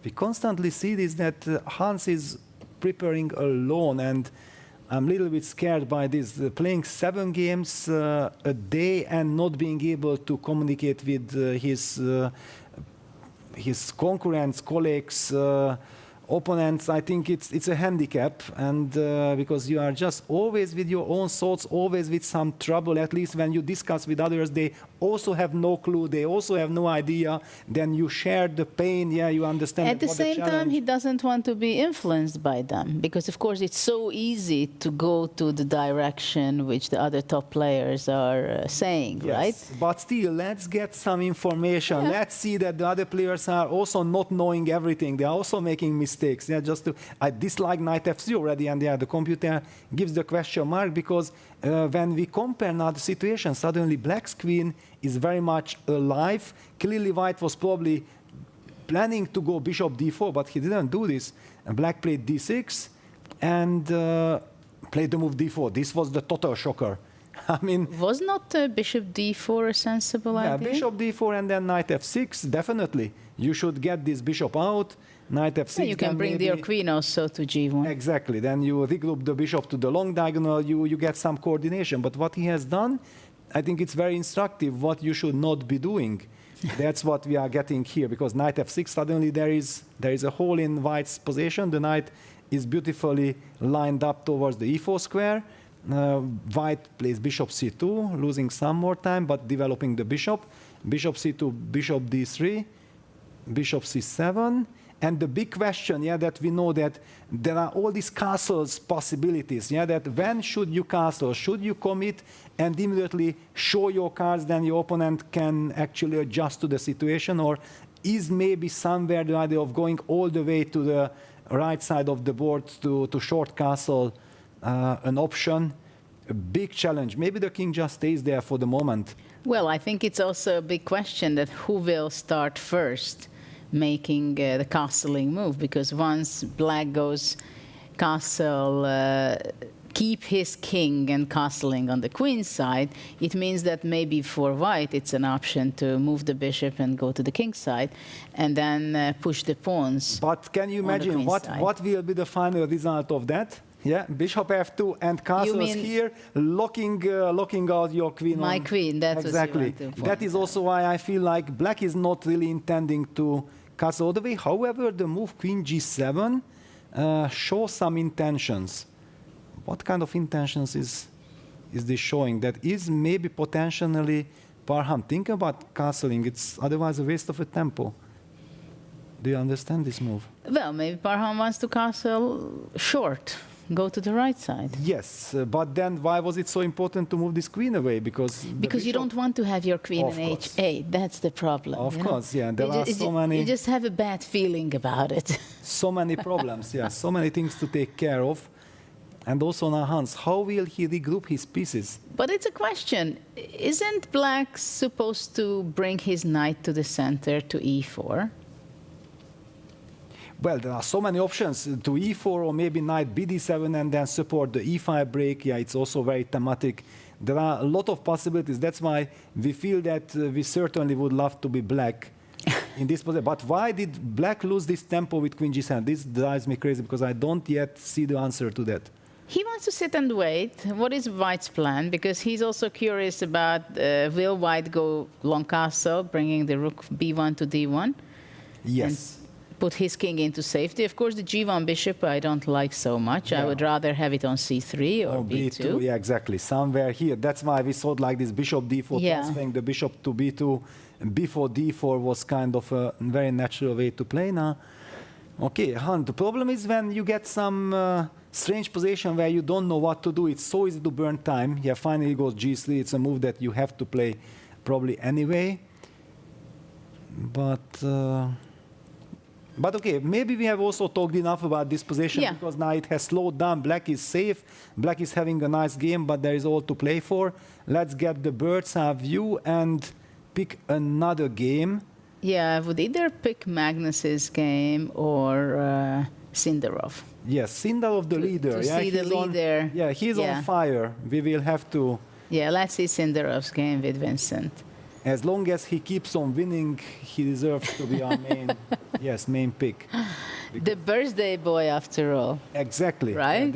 We constantly see this, that Hans is preparing alone, and I'm a little bit scared by this, playing 7 games a day and not being able to communicate with his concurrents, colleagues, opponents. I think it's a handicap, and because you are just always with your own thoughts, always with some trouble. At least when you discuss with others, they also have no clue, they also have no idea. Then you share the pain, yeah, you understand. At the same time, he doesn't want to be influenced by them, because of course it's so easy to go to the direction which the other top players are saying, yes, right? But still, let's get some information. Yeah. Let's see that the other players are also not knowing everything. They are also making mistakes. Yeah, I dislike knight f3 already, and yeah, the computer gives the question mark, because when we compare now the situation, suddenly Black's queen is very much alive. Clearly White was probably planning to go bishop d4, but he didn't do this. And Black played d6 and played the move d4. This was the total shocker. I mean, was not bishop d4 a sensible idea? Yeah, bishop d4 and then knight f6, definitely. You should get this bishop out. Knight f6. Yeah, you can bring your queen also to g1. Exactly. Then you regroup the bishop to the long diagonal. You get some coordination. But what he has done, I think it's very instructive what you should not be doing. That's what we are getting here, because knight f6, suddenly there is a hole in White's position. The knight is beautifully lined up towards the e4 square. White plays bishop c2, losing some more time, but developing the bishop. Bishop c2, bishop d3, bishop c7. And the big question, yeah, that we know that there are all these castles possibilities, yeah, that when should you castle? Should you commit and immediately show your cards, then your opponent can actually adjust to the situation? Or is maybe somewhere the idea of going all the way to the right side of the board to short castle an option? a big challenge. Maybe the king just stays there for the moment. Well, I think it's also a big question that who will start first making the castling move, because once black goes castle, keep his king and castling on the queen's side, it means that maybe for white it's an option to move the bishop and go to the king's side and then push the pawns. But can you imagine what will be the final result of that? Yeah, bishop f2 and castles here, locking out your queen. My queen, that's exactly. That is also why I feel like black is not really intending to castle all the way. However, the move queen g7 shows some intentions. What kind of intentions is this showing? That is maybe potentially Parham. Think about castling. It's otherwise a waste of a tempo. Do you understand this move? Well, maybe Parham wants to castle short, go to the right side. Yes, but then why was it so important to move this queen away? Because you don't want to have your queen in h8. That's the problem. Of course, yeah. There are so many. You just have a bad feeling about it. So many problems, yeah. So many things to take care of. And also now Hans, how will he regroup his pieces? But it's a question. Isn't black supposed to bring his knight to the center to e4? Well, there are so many options to e4 or maybe knight bd7 and then support the e5 break. Yeah, it's also very thematic. There are a lot of possibilities. That's why we feel that we certainly would love to be black in this position. But why did black lose this tempo with queen g7? This drives me crazy because I don't yet see the answer to that. He wants to sit and wait. What is white's plan? Because he's also curious about will white go long castle, bringing the rook b1 to d1? Yes. Put his king into safety. Of course, the g1 bishop I don't like so much. Yeah. I would rather have it on c3 or b2. Yeah, exactly. Somewhere here. That's why we thought like this bishop d4, transferring the bishop to b2. Before d4 was kind of a very natural way to play now. Okay, Han, the problem is when you get some strange position where you don't know what to do. It's so easy to burn time. Yeah, finally goes g3. It's a move that you have to play probably anyway. But okay, maybe we have also talked enough about this position because now it has slowed down. Black is safe. Black is having a nice game, but there is all to play for. Let's get the bird's eye view and pick another game. Yeah, I would either pick Magnus's game or Sindarov. Yes, Sindarov, the leader. To see the leader. He's on fire. We will have to. Yeah, let's see Sindarov's game with Vincent. As long as he keeps on winning, he deserves to be our main, main pick. The birthday boy, after all. Exactly. Right?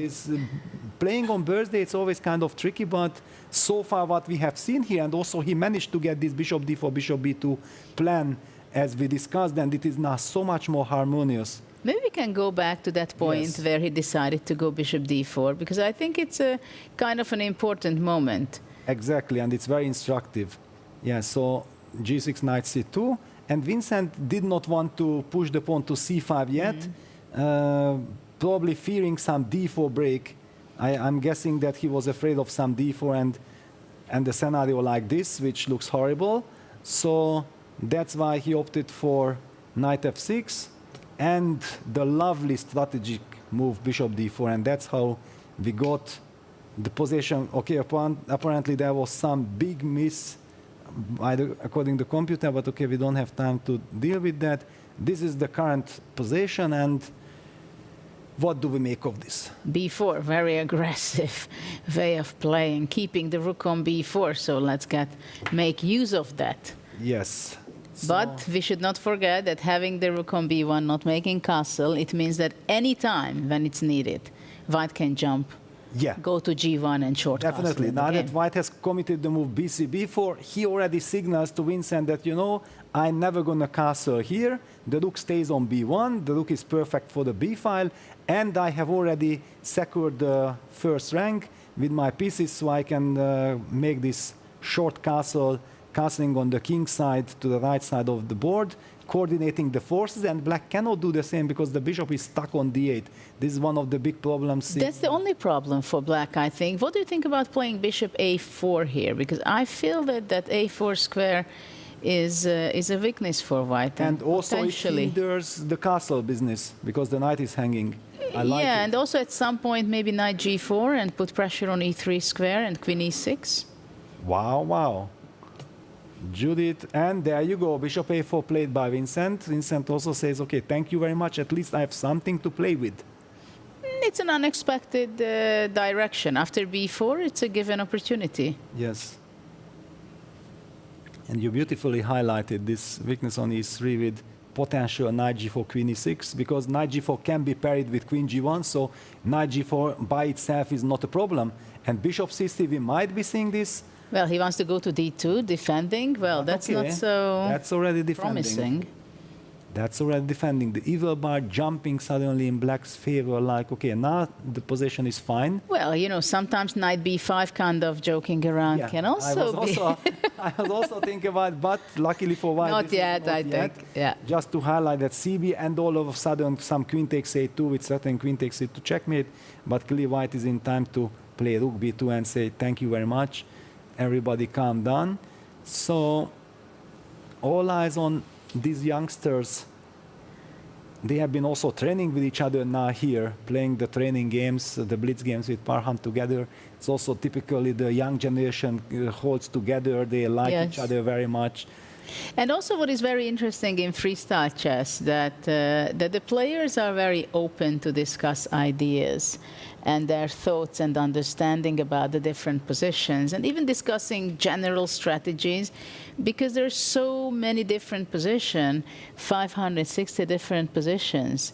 Playing on birthday, it's always kind of tricky, but so far what we have seen here, and also he managed to get this bishop d4, bishop b2 plan, as we discussed, and it is now so much more harmonious. Maybe we can go back to that point where he decided to go bishop d4, because I think it's a kind of an important moment. Exactly, and it's very instructive. Yeah, so g6, knight c2, and Vincent did not want to push the pawn to c5 yet, probably fearing some d4 break. I'm guessing that he was afraid of some d4 and a scenario like this, which looks horrible. So that's why he opted for knight f6 and the lovely strategic move bishop d4, and that's how we got the position. Okay, apparently there was some big miss according to the computer, but okay, we don't have time to deal with that. This is the current position, and what do we make of this? b4, very aggressive way of playing, keeping the rook on b4, so let's make use of that. Yes. But we should not forget that having the rook on b1, not making castle, it means that any time when it's needed, white can jump, go to g1 and short castle. Definitely. Now that white has committed the move bc, b4, he already signals to Vincent that, I'm never going to castle here. The rook stays on b1. The rook is perfect for the b file. And I have already secured the first rank with my pieces, so I can make this short castle, castling on the king side to the right side of the board, coordinating the forces, and black cannot do the same because the bishop is stuck on d8. This is one of the big problems. That's the only problem for black, I think. What do you think about playing bishop a4 here? Because I feel that a4 square is a weakness for white. And also it hinders the castle business because the knight is hanging. I like yeah, it. and also at some point maybe knight g4 and put pressure on e3 square and queen e6. Wow, wow. Judith, and there you go, bishop a4 played by Vincent. Vincent also says, okay, thank you very much, at least I have something to play with. It's an unexpected direction. After b4, it's a given opportunity. Yes. And you beautifully highlighted this weakness on e3 with potential knight g4, queen e6, because knight g4 can be parried with queen g1, so knight g4 by itself is not a problem. And bishop c3, we might be seeing this. Well, he wants to go to d2, defending. Well, that's Okay. not so That's already defending. promising. That's already defending. The evil bar jumping suddenly in black's favor, like, okay, now the position is fine. Well, you know, sometimes knight b5 kind of joking around Yeah, can also be... I was also thinking about, but luckily for white. Not yet, I think. Yeah. Just to highlight that CB, and all of a sudden some queen takes a2 with certain queen takes a2 checkmate, but clearly white is in time to play rook b2 and say thank you very much. Everybody calm down. So all eyes on these youngsters. They have been also training with each other now here, playing the training games, the blitz games with Parham together. It's also typically the young generation holds together. They like Yes. each other very much. And also what is very interesting in freestyle chess, that the players are very open to discuss ideas and their thoughts and understanding about the different positions, and even discussing general strategies, because there's so many different positions, 560 different positions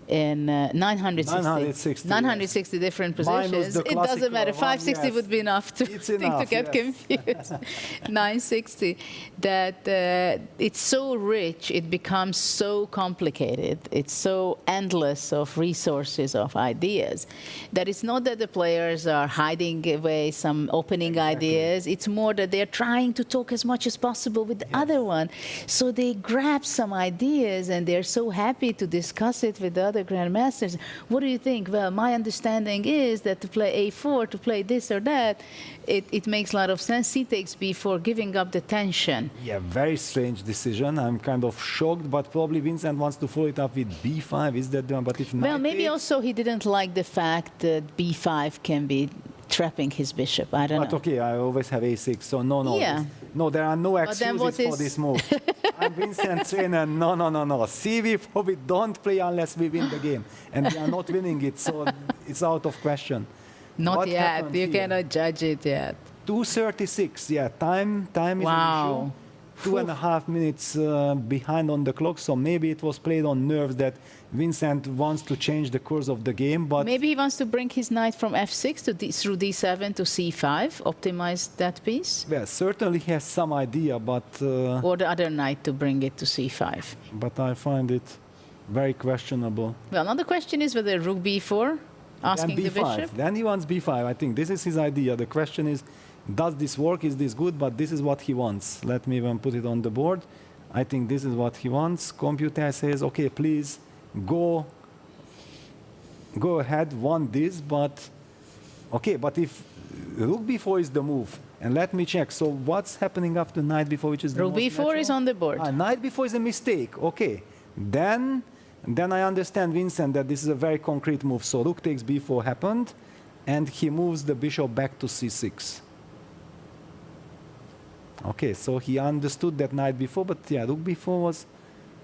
in 960 different positions. the It doesn't matter. classical one, 560 yes. would be enough to, It's think to enough, get yes. confused. 960. That it's so rich, it becomes so complicated. It's so endless of resources, of ideas, that it's not that the players are hiding away some opening ideas. It's more that they're trying to talk as much as possible with the other one. So they grab some ideas and they're so happy to discuss it with the other grandmasters. What do you think? Well, my understanding is that to play a4, to play this or that, it makes a lot of sense. C takes b4, giving up the tension. Yeah, very strange decision. I'm kind of shocked, but probably Vincent wants to follow it up with b5. Is that the one? But if Well, knight maybe takes- also he didn't like the fact that b5 can be trapping his bishop. I don't But know. okay, I always have a6, so no. Yeah. No, there are no But then what excuses for is- this move. I'm Vincent trainer. No. CV4, we don't play unless we win the game. And we are not winning it, so it's out of question. Not What yet. happened You here? cannot judge it yet. 2:36, yeah, time is Wow. an issue. 2.5 minutes behind on the clock, so maybe it was played on nerves that Vincent wants to change the course of the game, but Maybe he wants to bring his knight from f6 to through d7 to c5, optimize that piece, well, certainly he has some idea, but or the other knight to bring it to c5. I find it very questionable. Well, now the question is whether rook b4, asking Then the b5. bishop. Then he wants b5. I think this is his idea. The question is, does this work? Is this good? But this is what he wants. Let me even put it on the board. I think this is what he wants. Computer says, okay, please go ahead, want this, but okay, but if rook b4 is the move, and let me check. So what's happening after knight b4, which is the Rook most b4 is natural? on the board. Knight b4 is a mistake. Okay, then I understand, Vincent, that this is a very concrete move. So rook takes b4 happened, and he moves the bishop back to c6. Okay, so he understood that knight b4, but yeah, rook b4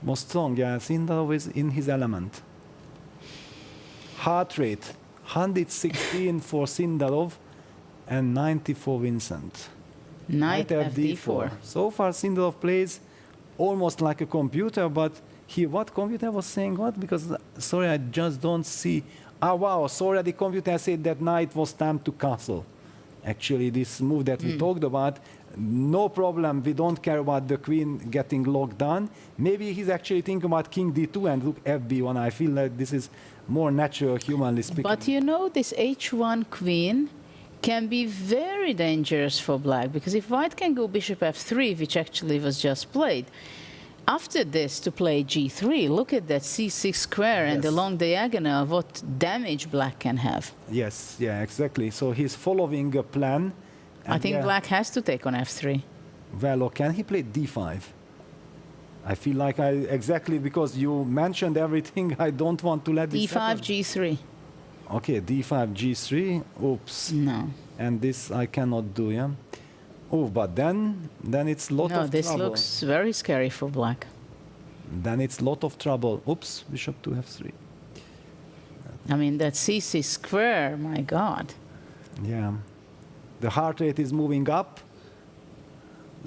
was strong. Yeah, Sindarov is in his element. Heart rate 116 for Sindarov and 90 for Vincent. Knight fd4. So far, Sindarov plays almost like a computer, but what computer was saying what? Because, sorry, I just don't see. Ah, wow, sorry, the computer said that knight was time to castle. Actually, this move that we talked about, no problem, we don't care about the queen getting locked down. Maybe he's actually thinking about king d2 and rook fb1. I feel like this is more natural, humanly speaking. But you know, this h1 queen can be very dangerous for black, because if white can go bishop f3, which actually was just played, after this to play g3, look at that c6 square and the long diagonal, what damage black can have. Yes, yeah, exactly. So he's following a plan. I think black has to take on f3. Well, or can he play d5? I feel like exactly because you mentioned everything, I don't want to let this D5, happen. G3. Okay, D5, G3. Oops. No. And this I cannot do, yeah? Oh, but then it's lot No, of this trouble. looks very scary for black. Then it's lot of trouble. Oops, bishop to F3. I mean, that C6 square, my God. Yeah. The heart rate is moving up.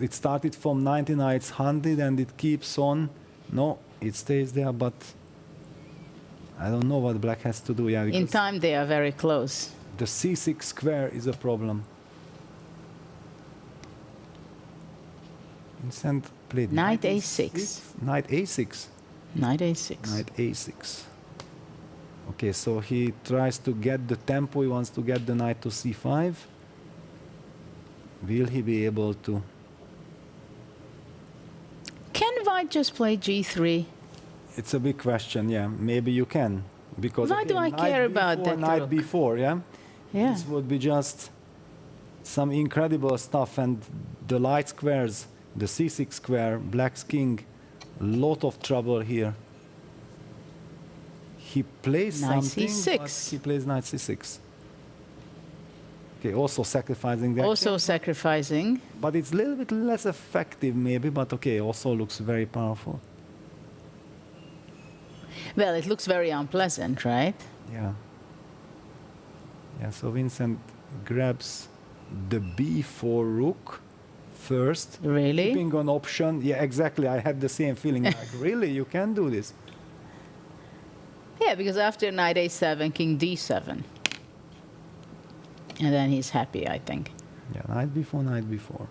It started from 99, it's 100, and it keeps on. No, it stays there, but I don't know what black has to do. Yeah, In time, they are very close. the C6 square is a problem. Vincent played Knight A6. Knight A6. Knight A6. Knight A6. Okay, so he tries to get the tempo. He wants to get the knight to C5. Will he be able to? Can white just play G3? It's a big question. Yeah, maybe you can, because Why do I knight care B4, about that Knight rook? B4, yeah. Yeah. This would be just some incredible stuff, and the light squares, the C6 square, black's king, lot of trouble here. He plays Knight something, C6. but he plays knight C6. Okay, also sacrificing that. Also sacrificing. But it's a little bit less effective, maybe. But okay, also looks very powerful. Well, it looks very unpleasant, right? Yeah. Yeah, so Vincent grabs the B4 rook first. Really? Keeping an option. Yeah, exactly. I had the same feeling. Like, really? You can do this? Yeah, because after knight A7, king D7. And then he's happy, I think. Yeah, knight B4, knight B4.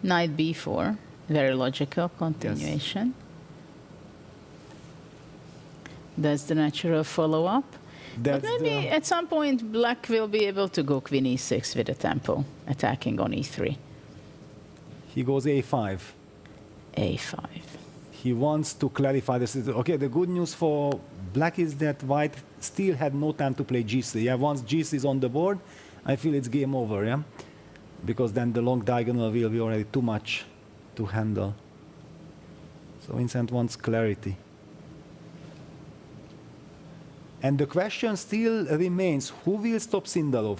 Knight B4, very logical continuation. That's the natural follow-up. But maybe at some point black will be able to go queen E6 with a tempo, attacking on E3. He goes A5. A5. He wants to clarify this. Okay, the good news for black is that white still had no time to play G3. Yeah, once G3 is on the board, I feel it's game over, yeah? Because then the long diagonal will be already too much to handle. So Vincent wants clarity. And the question still remains, who will stop Sindarov?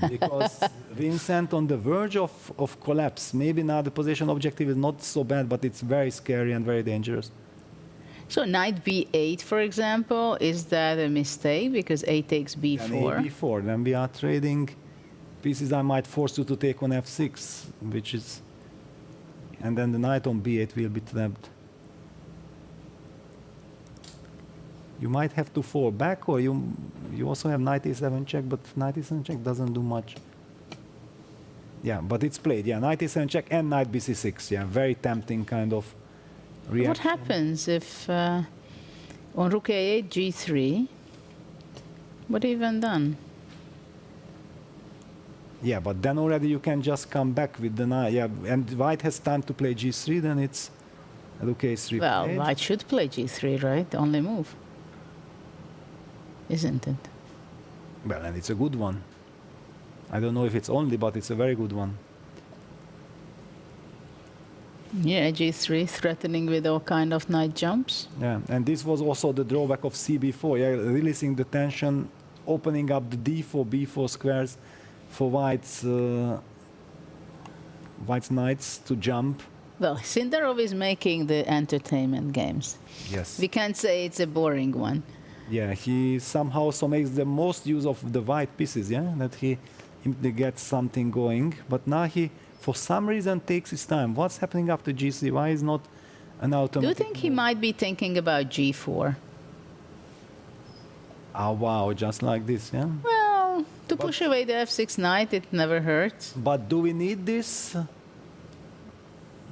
Because Vincent on the verge of collapse. Maybe now the position objective is not so bad, but it's very scary and very dangerous. So knight B8, for example, is that a mistake? Because A takes B4. And A B4, then we are trading pieces. I might force you to take on F6, which is... And then the knight on B8 will be trapped. You might have to fall back, or you also have knight A7 check, but knight A7 check doesn't do much. Yeah, but it's played. Yeah, knight A7 check and knight BC6. Yeah, very tempting kind of reaction. What happens if on rook A8, G3? What even done? Yeah, but then already you can just come back with the knight. Yeah, and white has time to play G3, then it's rook A3. Well, played. white should play G3, right? The only move. Isn't it? Well, and it's a good one. I don't know if it's only, but it's a very good one. Yeah, G3 threatening with all kind of knight jumps. Yeah, and this was also the drawback of CB4. Yeah, releasing the tension, opening up the D4, B4 squares for white's knights to jump. Well, Sindarov is making the entertainment games. Yes. We can't say it's a boring one. Yeah, he somehow also makes the most use of the white pieces, yeah, that he gets something going. But now he, for some reason, takes his time. What's happening after G3? Why is not an automatic? Do you think he might be thinking about G4? Oh, wow, just like this, yeah? Well, to push away the F6 knight, it never hurts. But do we need this?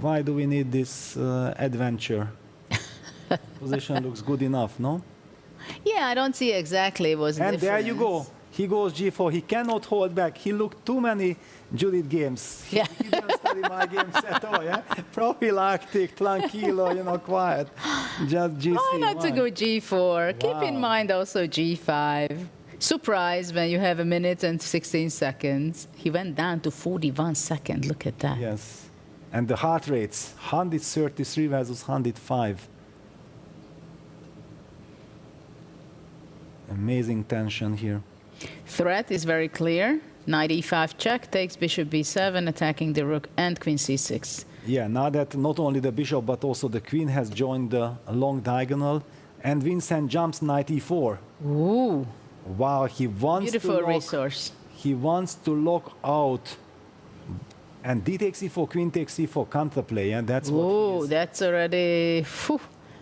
Why do we need this adventure? Position looks good enough, no? Yeah, I don't see exactly what's the And difference. there you go. He goes G4. He cannot hold back. He looked too many Judith games. He didn't study my games at all, yeah? Prophylactic, tranquilo, quiet. Just G3. Why not to go G4? Keep in Wow. mind also G5. Surprise when you have a minute and 16 seconds. He went down to 41 seconds. Look at that. Yes. And the heart rates, 133 versus 105. Amazing tension here. Threat is very clear. Knight e5 check, takes bishop b7, attacking the rook and queen c6. Yeah, now that not only the bishop but also the queen has joined the long diagonal, and Vincent jumps knight e4. Ooh. Wow, he wants Beautiful to lock, resource. He wants to lock out. And d takes e4, queen takes e4, counterplay, and that's what he is. That's already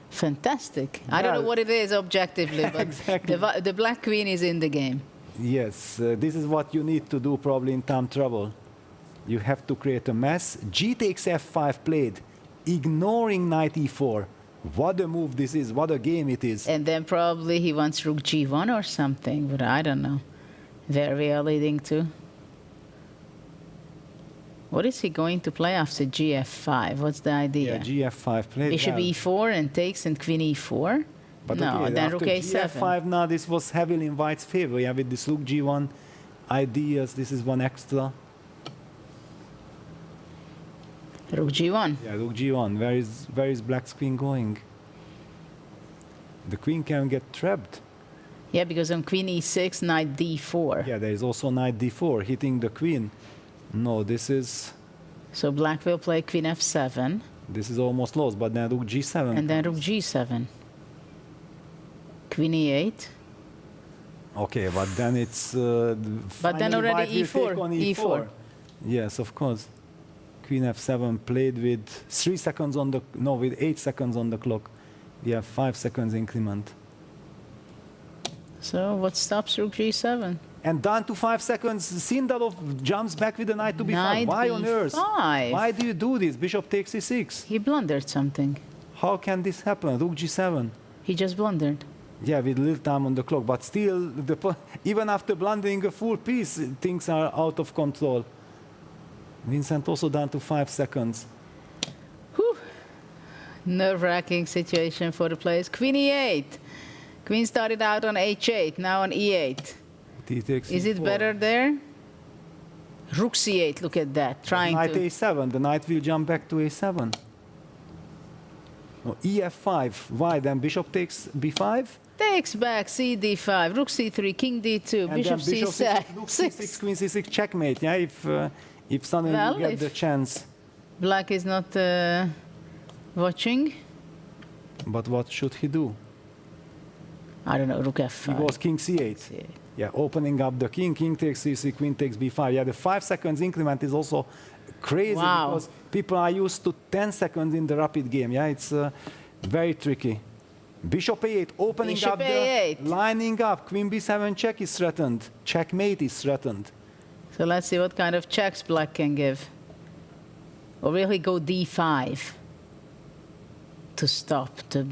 fantastic. I don't know what it is objectively, but exactly. the black queen is in the game. Yes, this is what you need to do probably in time trouble. You have to create a mess. G takes f5 played, ignoring knight e4. What a move this is, what a game it is. And then probably he wants rook g1 or something, but I don't know. Where we are leading to. What is he going to play after gf5? What's the idea? Yeah, gf5 played. Bishop e4 and takes and queen e4? But no, okay, then rook a7. gf5 now, this was heavily in White's favor. Yeah, with this rook g1 ideas, this is one extra. Rook g1. Yeah, rook g1. Where is Black's queen going? The queen can get trapped. Yeah, because on queen e6, knight d4. Yeah, there is also knight d4 hitting the queen. No, this is... So black will play queen f7. This is almost lost, but then rook g7. And then rook g7. Queen e8. Okay, but then it's... but then already e4. E4. Yes, of course. Queen f7 played with 3 seconds on the... No, with 8 seconds on the clock. We have 5 seconds increment. So what stops rook g7? And down to 5 seconds, Sindarov jumps back with the knight to b5. Knight Why on earth? b5. Why do you do this? Bishop takes e6. He blundered something. How can this happen? Rook g7. He just blundered. Yeah, with little time on the clock. But still, even after blundering a full piece, things are out of control. Vincent also down to 5 seconds. Whew. Nerve-wracking situation for the players. Queen e8. Queen started out on h8, now on e8. Is it better there? Rook c8, look at that. Trying knight to... a7, the knight will jump back to a7. No, ef5, why? Then bishop takes b5? Takes back, c d5, rook c3, king d2, And bishop then c6. Rook c6, queen c6, checkmate, yeah, if suddenly you get the chance. Black is not watching. But what should he do? I don't know, rook f5. He goes king c8. Yeah, opening up the king, king takes c6, queen takes b5. Yeah, the 5 seconds increment is also crazy because people are used to 10 seconds in the rapid game. Yeah, it's very tricky. Bishop a8, opening Bishop up a8. lining up. Queen b7 check is threatened. Checkmate is threatened. So let's see what kind of checks black can give. Or will he go d5 to stop, to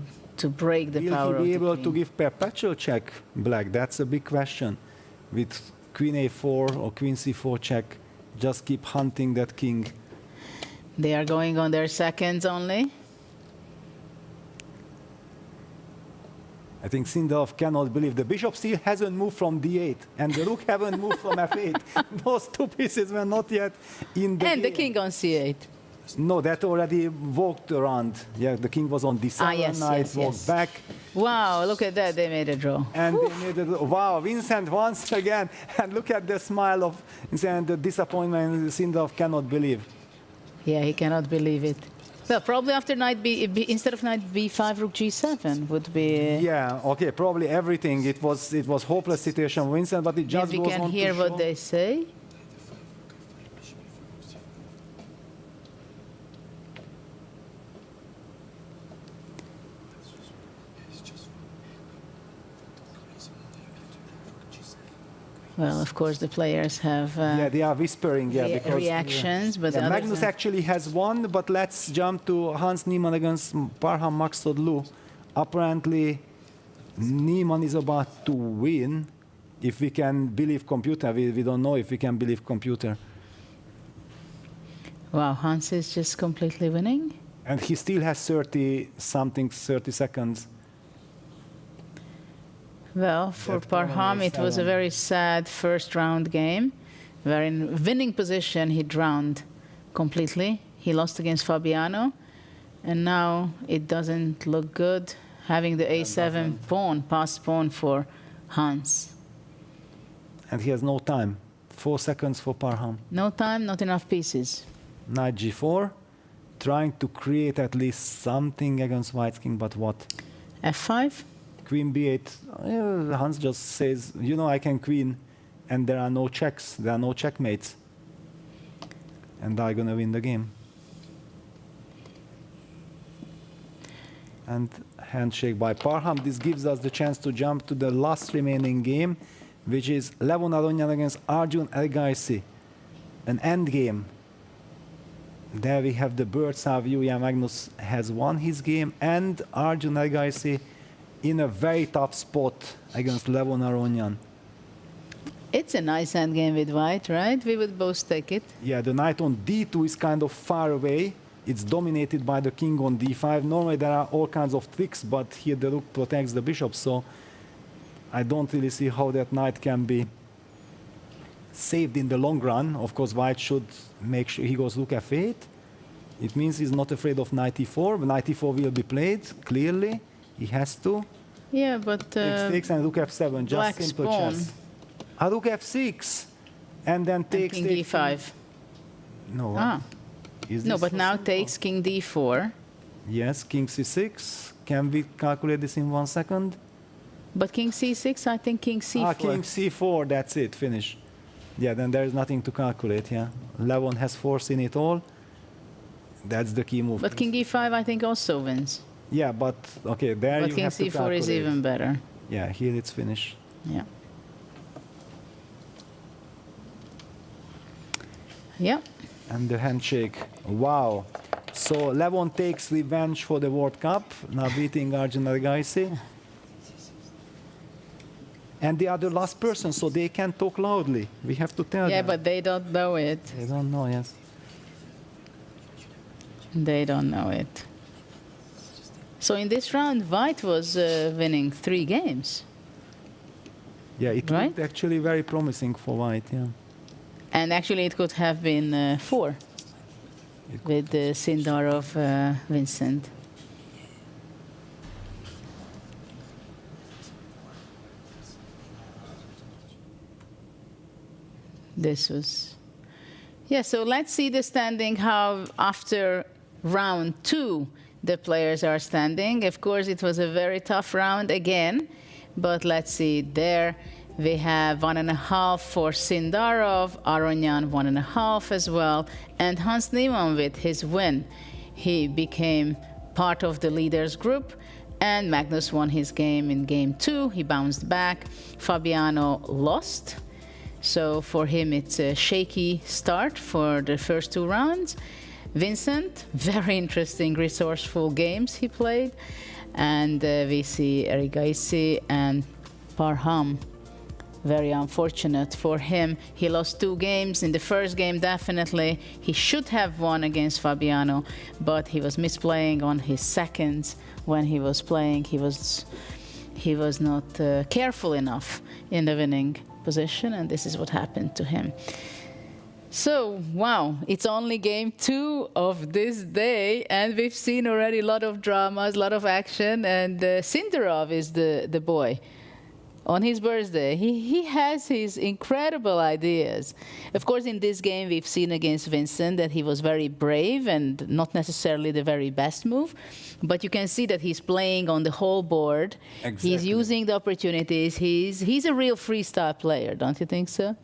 break the power of the Will he be able queen? to give perpetual check, black? That's a big question. With queen a4 or queen c4 check, just keep hunting that king. They are going on their seconds only. I think Sindarov cannot believe the bishop still hasn't moved from d8 and the rook haven't moved from f8. Those two pieces were not yet in the And game. the king on c8. No, that already walked around. Yeah, the king was on d7, knight walked back. Wow, look at that, they made a draw. And they made a, wow, Vincent once again. And look at the smile of Vincent, the disappointment Sindarov cannot believe. Yeah, he cannot believe it. Well, probably after knight instead of knight b5, rook g7 would be... Yeah, okay, probably everything. It was hopeless situation for Vincent, but it just we goes can on hear to what show. they say. Well, of course, the players have yeah, they are whispering, yeah, because reactions, but yeah, others Magnus actually has won, but let's jump to Hans Niemann against Parham Maksudlu. Apparently, Niemann is about to win, if we can believe computer. We don't know if we can believe computer. Wow, Hans is just completely winning. And he still has 30 seconds. Well, for Parham, it was a very sad first round game, where in winning position he drowned completely. He lost against Fabiano, and now it doesn't look good, having the a7 pawn, passed pawn for Hans. And he has no time. 4 seconds for Parham. No time, not enough pieces. Knight g4, trying to create at least something against White's king, but what? f5? Queen b8. Hans just says, you know, I can queen, and there are no checks, there are no checkmates. And I'm gonna win the game. And handshake by Parham. This gives us the chance to jump to the last remaining game, which is Levon Aronyan against Arjun Elgaisi. An end game. There we have the bird's eye view. Yeah, Magnus has won his game, and Arjun Elgaisi in a very tough spot against Levon Aronyan. It's a nice endgame with White, right? We would both take it. Yeah, the knight on d2 is kind of far away. It's dominated by the king on d5. Normally there are all kinds of tricks, but here the rook protects the bishop, so I don't really see how that knight can be saved in the long run. Of course, White should make sure he goes rook f8. It means he's not afraid of knight e4. Knight e4 will be played, clearly. He has to. Yeah, but... takes and rook f7, just simple chess. Rook f6, and then takes... king d5. No. Ah. No, but now takes king d4. Yes, king c6. Can we calculate this in 1 second? But king c6, I think king c4. Ah, king c4, that's it, finish. Yeah, then there is nothing to calculate, yeah. Levon has force in it all. That's the key move. But king e5, I think, also wins. Yeah, but, okay, there but you king have to c4 calculate. is even better. Yeah, here it's finish. Yeah. Yeah. And the handshake. Wow. So Levon takes revenge for the World Cup, now beating Arjun Elgaisi. And they are the last person, so they can talk loudly. We have to tell them. Yeah, but they don't know it. They don't know, yes. They don't know it. So in this round, White was winning 3 games. Yeah, it looked actually very promising for White, yeah. And actually, it could have been 4 with Sindarov, Vincent. This was... Yeah, so let's see the standing, how after round 2 the players are standing. Of course, it was a very tough round again, but let's see there. We have 1.5 for Sindarov, Aronyan 1.5 as well, and Hans Niemann with his win. He became part of the leaders group, and Magnus won his game in game 2. He bounced back. Fabiano lost. So for him, it's a shaky start for the first 2 rounds. Vincent, very interesting, resourceful games he played. And we see Elgaisi and Parham. Very unfortunate for him. He lost 2 games. In the first game, definitely, he should have won against Fabiano, but he was misplaying on his seconds when he was playing. He was not careful enough in the winning position, and this is what happened to him. So, wow, it's only game 2 of this day, and we've seen already a lot of dramas, a lot of action, and Sindarov is the boy. On his birthday, he has his incredible ideas. Of course, in this game, we've seen against Vincent that he was very brave and not necessarily the very best move. But you can see that he's playing on the whole board. Exactly. He's using the opportunities. He's a real freestyle player, don't you think so?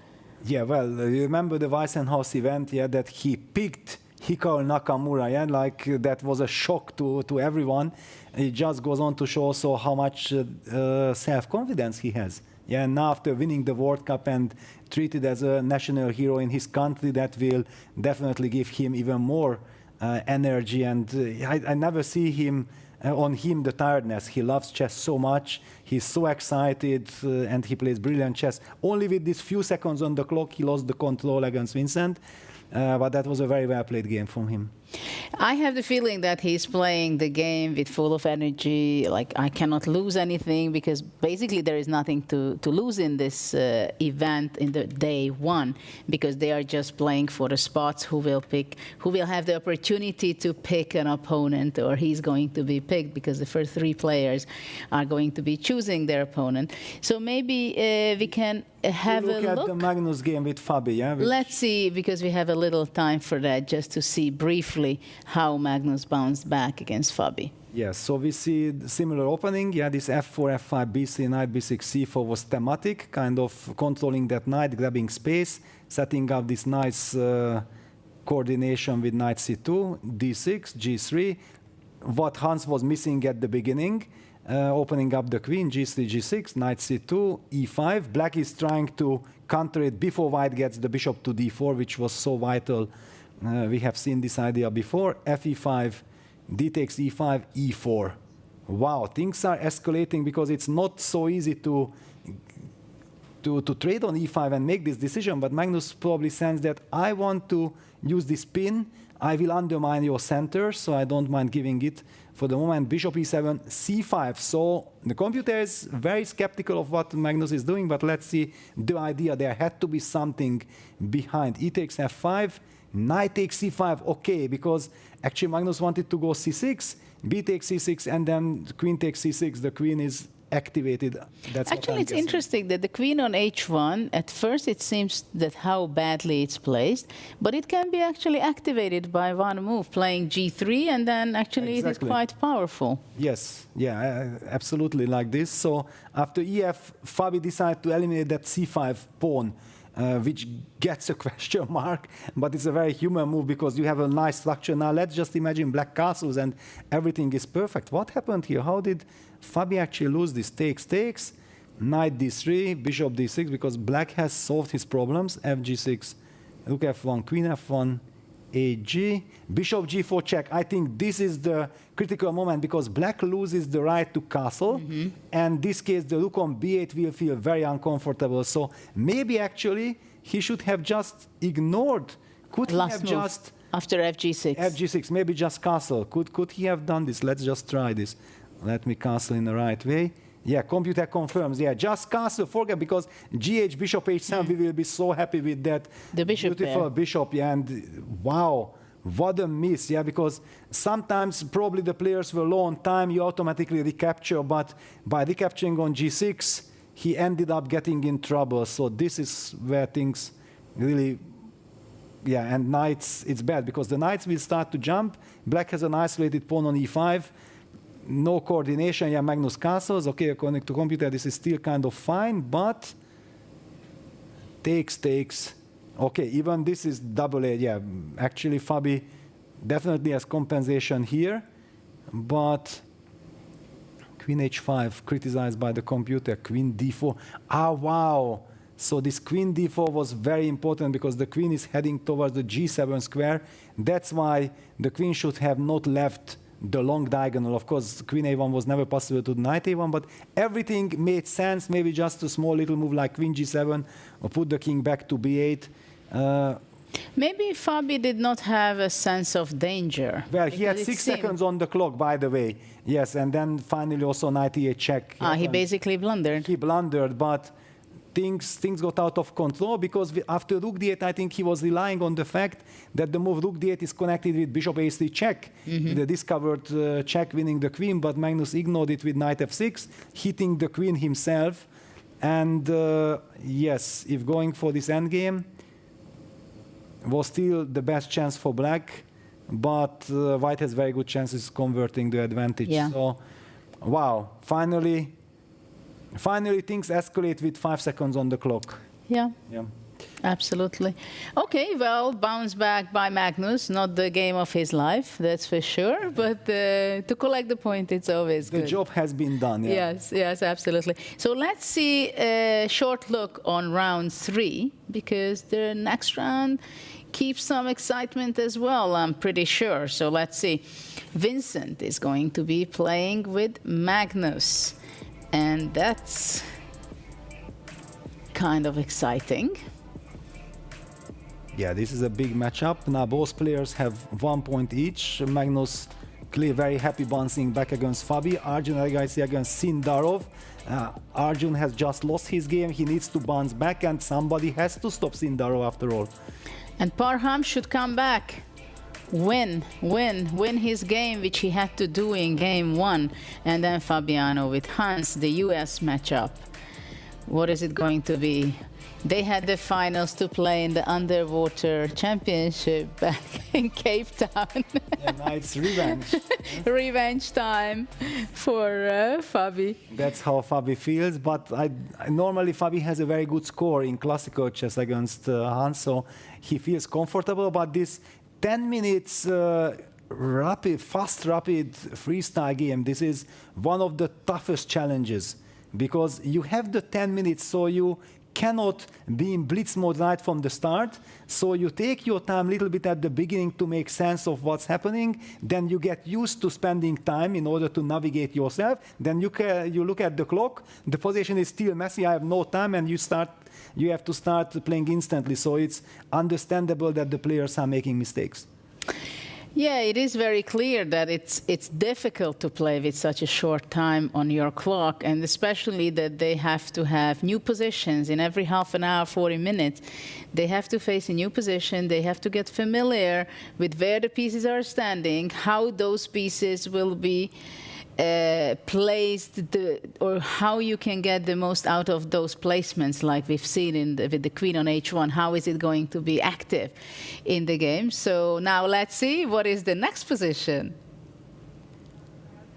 Yeah, well, you remember the Weissenhaus event, yeah, that he picked Hikaru Nakamura, yeah, like that was a shock to everyone. It just goes on to show also how much self-confidence he has. Yeah, and now after winning the World Cup and treated as a national hero in his country, that will definitely give him even more energy. And I never see him on him the tiredness. He loves chess so much. He's so excited and he plays brilliant chess. Only with these few seconds on the clock, he lost the control against Vincent. But that was a very well played game from him. I have the feeling that he's playing the game with full of energy, like I cannot lose anything, because basically there is nothing to lose in this event in the day one, because they are just playing for the spots who will have the opportunity to pick an opponent, or he's going to be picked, because the first three players are going to be choosing their opponent. So maybe we can have a look. Look at the Magnus game with Fabi, yeah? Let's see, because we have a little time for that, just to see briefly how Magnus bounced back against Fabi. Yes, so we see the similar opening. Yeah, this f4, f5, b3, knight, b6, c4 was thematic, kind of controlling that knight, grabbing space, setting up this nice coordination with knight c2, d6, g3. What Hans was missing at the beginning, opening up the queen, g3, g6, knight c2, e5. Black is trying to counter it before white gets the bishop to d4, which was so vital. We have seen this idea before. Fe5, d takes e5, e4. Wow, things are escalating, because it's not so easy to trade on e5 and make this decision, but Magnus probably sensed that I want to use this pin, I will undermine your center, so I don't mind giving it for the moment. Bishop e7, c5. So the computer is very skeptical of what Magnus is doing, but let's see the idea. There had to be something behind. E takes f5, knight takes c5, okay, because actually Magnus wanted to go c6, b takes c6, and then queen takes c6. The queen is activated. That's actually, it's interesting that the queen on h1, at first it seems that how badly it's placed, but it can be actually activated by one move, playing g3, and then actually it is quite powerful. Yes, yeah, absolutely like this. So after ef, Fabi decided to eliminate that c5 pawn, which gets a question mark, but it's a very human move, because you have a nice structure. Now let's just imagine black castles and everything is perfect. What happened here? How did Fabi actually lose this? Takes, knight d3, bishop d6, because black has solved his problems. Fg6, rook f1, queen f1, ag, bishop g4 check. I think this is the critical moment, because black loses the right to castle, and in this case the rook on b8 will feel very uncomfortable. So maybe actually he should have just ignored. Could he have just after fg6? Fg6, maybe just castle. Could he have done this? Let's just try this. Let me castle in the right way. Yeah, computer confirms. Yeah, just castle, forget, because gh, bishop h7, we will be so happy with that. The bishop beautiful pair. Bishop, yeah, and wow, what a miss, yeah, because sometimes probably the players were low on time, you automatically recapture, but by recapturing on g6, he ended up getting in trouble. So this is where things really, yeah, and knights, it's bad, because the knights will start to jump. Black has an isolated pawn on e5. No coordination, yeah, Magnus castles. Okay, according to computer, this is still kind of fine, but takes. Okay, even this is double A. Yeah, actually, Fabi definitely has compensation here, but queen h5 criticized by the computer. Queen d4. Ah, wow. So this queen d4 was very important, because the queen is heading towards the g7 square. That's why the queen should have not left the long diagonal. Of course, queen a1 was never possible to knight a1, but everything made sense. Maybe just a small little move like queen g7, or put the king back to b8. Maybe Fabi did not have a sense of danger. Well, he had 6 seconds on the clock, by the way. Yes, and then finally also knight e8 check. He basically blundered. He blundered, but things got out of control, because after rook d8, I think he was relying on the fact that the move rook d8 is connected with bishop a3 check, the discovered check winning the queen, but Magnus ignored it with knight f6, hitting the queen himself. And yes, if going for this endgame was still the best chance for black, but white has very good chances converting the advantage. Yeah. So, wow, finally things escalate with 5 seconds on the clock. Yeah. Yeah. Absolutely. Okay, well, bounce back by Magnus, not the game of his life, that's for sure, but to collect the point, it's always good. The job has been done, yeah. Yes, absolutely. So let's see a short look on round 3, because the next round keeps some excitement as well, I'm pretty sure. So let's see. Vincent is going to be playing with Magnus, and that's kind of exciting. Yeah, this is a big matchup. Now both players have 1 point each. Magnus very happy bouncing back against Fabi. Arjun Agaisi against Sindarov. Arjun has just lost his game. He needs to bounce back and somebody has to stop Sindarov after all. And Parham should come back. Win his game, which he had to do in game 1. And then Fabiano with Hans, the US matchup. What is it going to be? They had the finals to play in the underwater championship back in Cape Town. Yeah, now it's revenge. Revenge time for Fabi. That's how Fabi feels, but normally Fabi has a very good score in classical chess against Hans, so he feels comfortable, but this 10 minutes fast rapid freestyle game, this is one of the toughest challenges because you have the 10 minutes, so you cannot be in blitz mode right from the start. So you take your time a little bit at the beginning to make sense of what's happening. Then you get used to spending time in order to navigate yourself. Then you look at the clock. The position is still messy. I have no time, and you have to start playing instantly. So it's understandable that the players are making mistakes. Yeah, it is very clear that it's difficult to play with such a short time on your clock, and especially that they have to have new positions in every half an hour, 40 minutes. They have to face a new position. They have to get familiar with where the pieces are standing, how those pieces will be placed, or how you can get the most out of those placements, like we've seen with the queen on h1. How is it going to be active in the game? So now let's see what is the next position.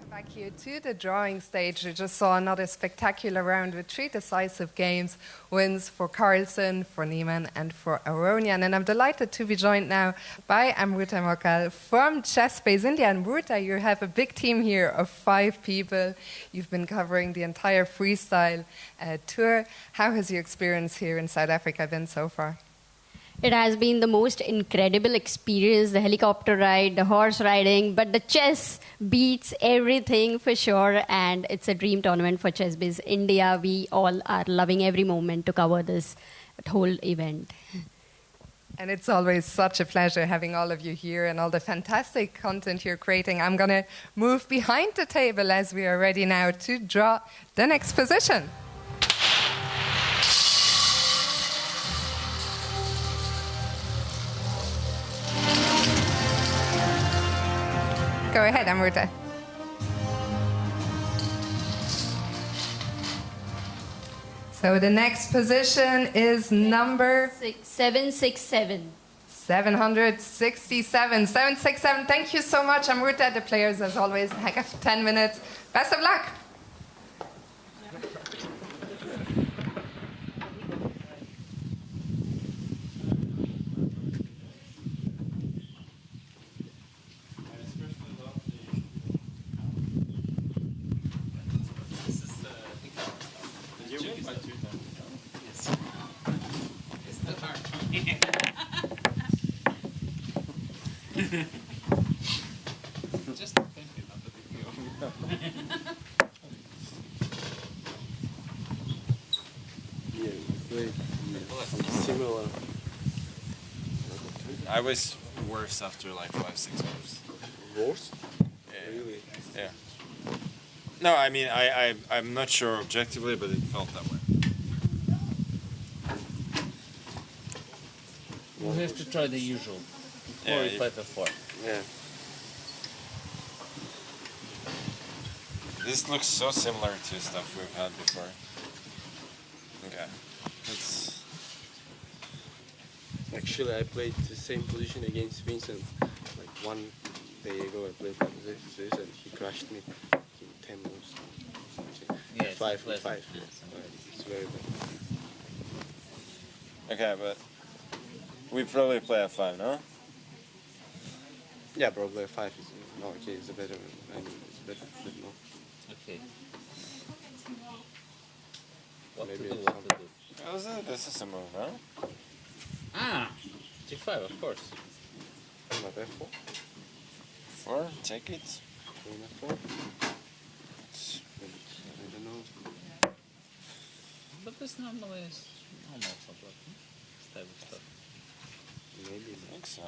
Back here to the drawing stage. We just saw another spectacular round with 3 decisive games, wins for Carlsen, for Niemann, and for Aronian. And I'm delighted to be joined now by Amruta Mokal from ChessBase India. And Amruta, you have a big team here of 5 people. You've been covering the entire freestyle tour. How has your experience here in South Africa been so far? It has been the most incredible experience, the helicopter ride, the horse riding, but the chess beats everything for sure, and it's a dream tournament for ChessBase India. We all are loving every moment to cover this whole event. And it's always such a pleasure having all of you here and all the fantastic content you're creating. I'm going to move behind the table as we are ready now to draw the next position. Go ahead, Amruta. So the next position is number 767. 767. 767. Thank you so much, Amruta. The players, as always, have 10 minutes. Best of luck. Just thank you, not the big Yeah, similar. I was worse after like 5-6 moves. Worse? Yeah. Really? Yeah. No, I mean I'm not sure objectively, but it felt that way. You have to try the usual. Before we play the 4. Yeah. This looks so similar to stuff we've had before. Okay. It's Actually, I played the same position against Vincent. Like 1 day ago, I played like this and he crushed me in 10 moves. Yeah, 5 it's 5. Yeah. It's very bad. okay, but we probably play a 5, no? Yeah, probably 5 is no, okay. It's a better. I mean, it's better, but no. Okay. What Maybe to do? it's What to do? This is a move, huh? Ah, G5, of course. Not F4. 4, take it. Queen F4. I don't know. But this normally is normal for black, this type of stuff. think so.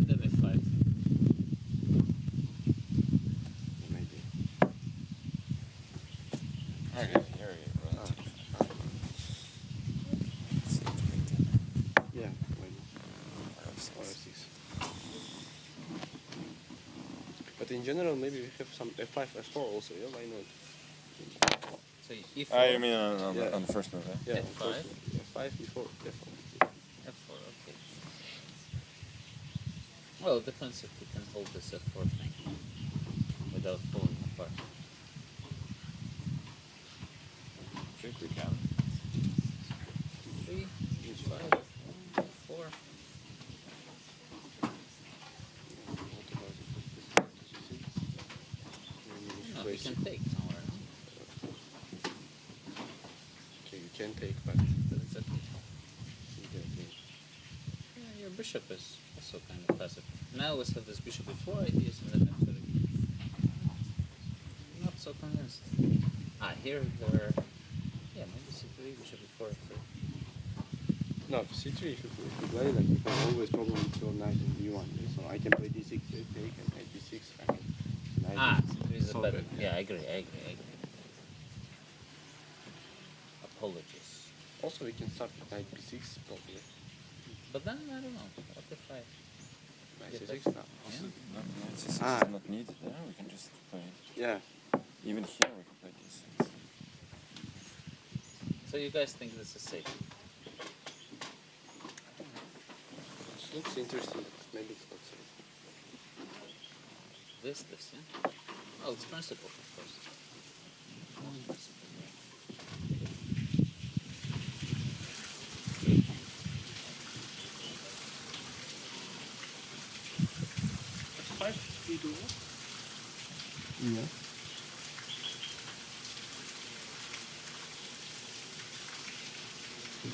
Then they fight. Maybe. Okay, here we go. Yeah, maybe. Or F6. But in general, maybe we have some F5, F4 also, yeah? Why not? So E4. You mean on the first move, eh? Yeah, F5. F5, E4, F4. F4, okay. Well, it depends if we can hold this F4 thing without falling apart. I think we can. 3, 5, 4. No, we can take somewhere. Okay, you can take, but it's okay. Yeah, your bishop is also kind of passive. Now let's have this bishop before ideas and then after. Not so convinced. Here there. Yeah, maybe c3, bishop before f3. No, c3, if you play that, you can always problem with your knight in d1. So I can play d6, take, and knight d6. I mean, knight c3 is so better. bad. Yeah, I agree. Apologies. Also, we can start with knight b6 probably. But then, I don't know. What if I... Knight get c6 that? now. Yeah. No, c6 is not needed there. We can just play. Yeah. Even here we can play d6. So you guys think this is safe? It looks interesting, but maybe it's not safe. This, yeah? Oh, it's principle, of course. Most principle, yeah. F5, we do what? Yeah.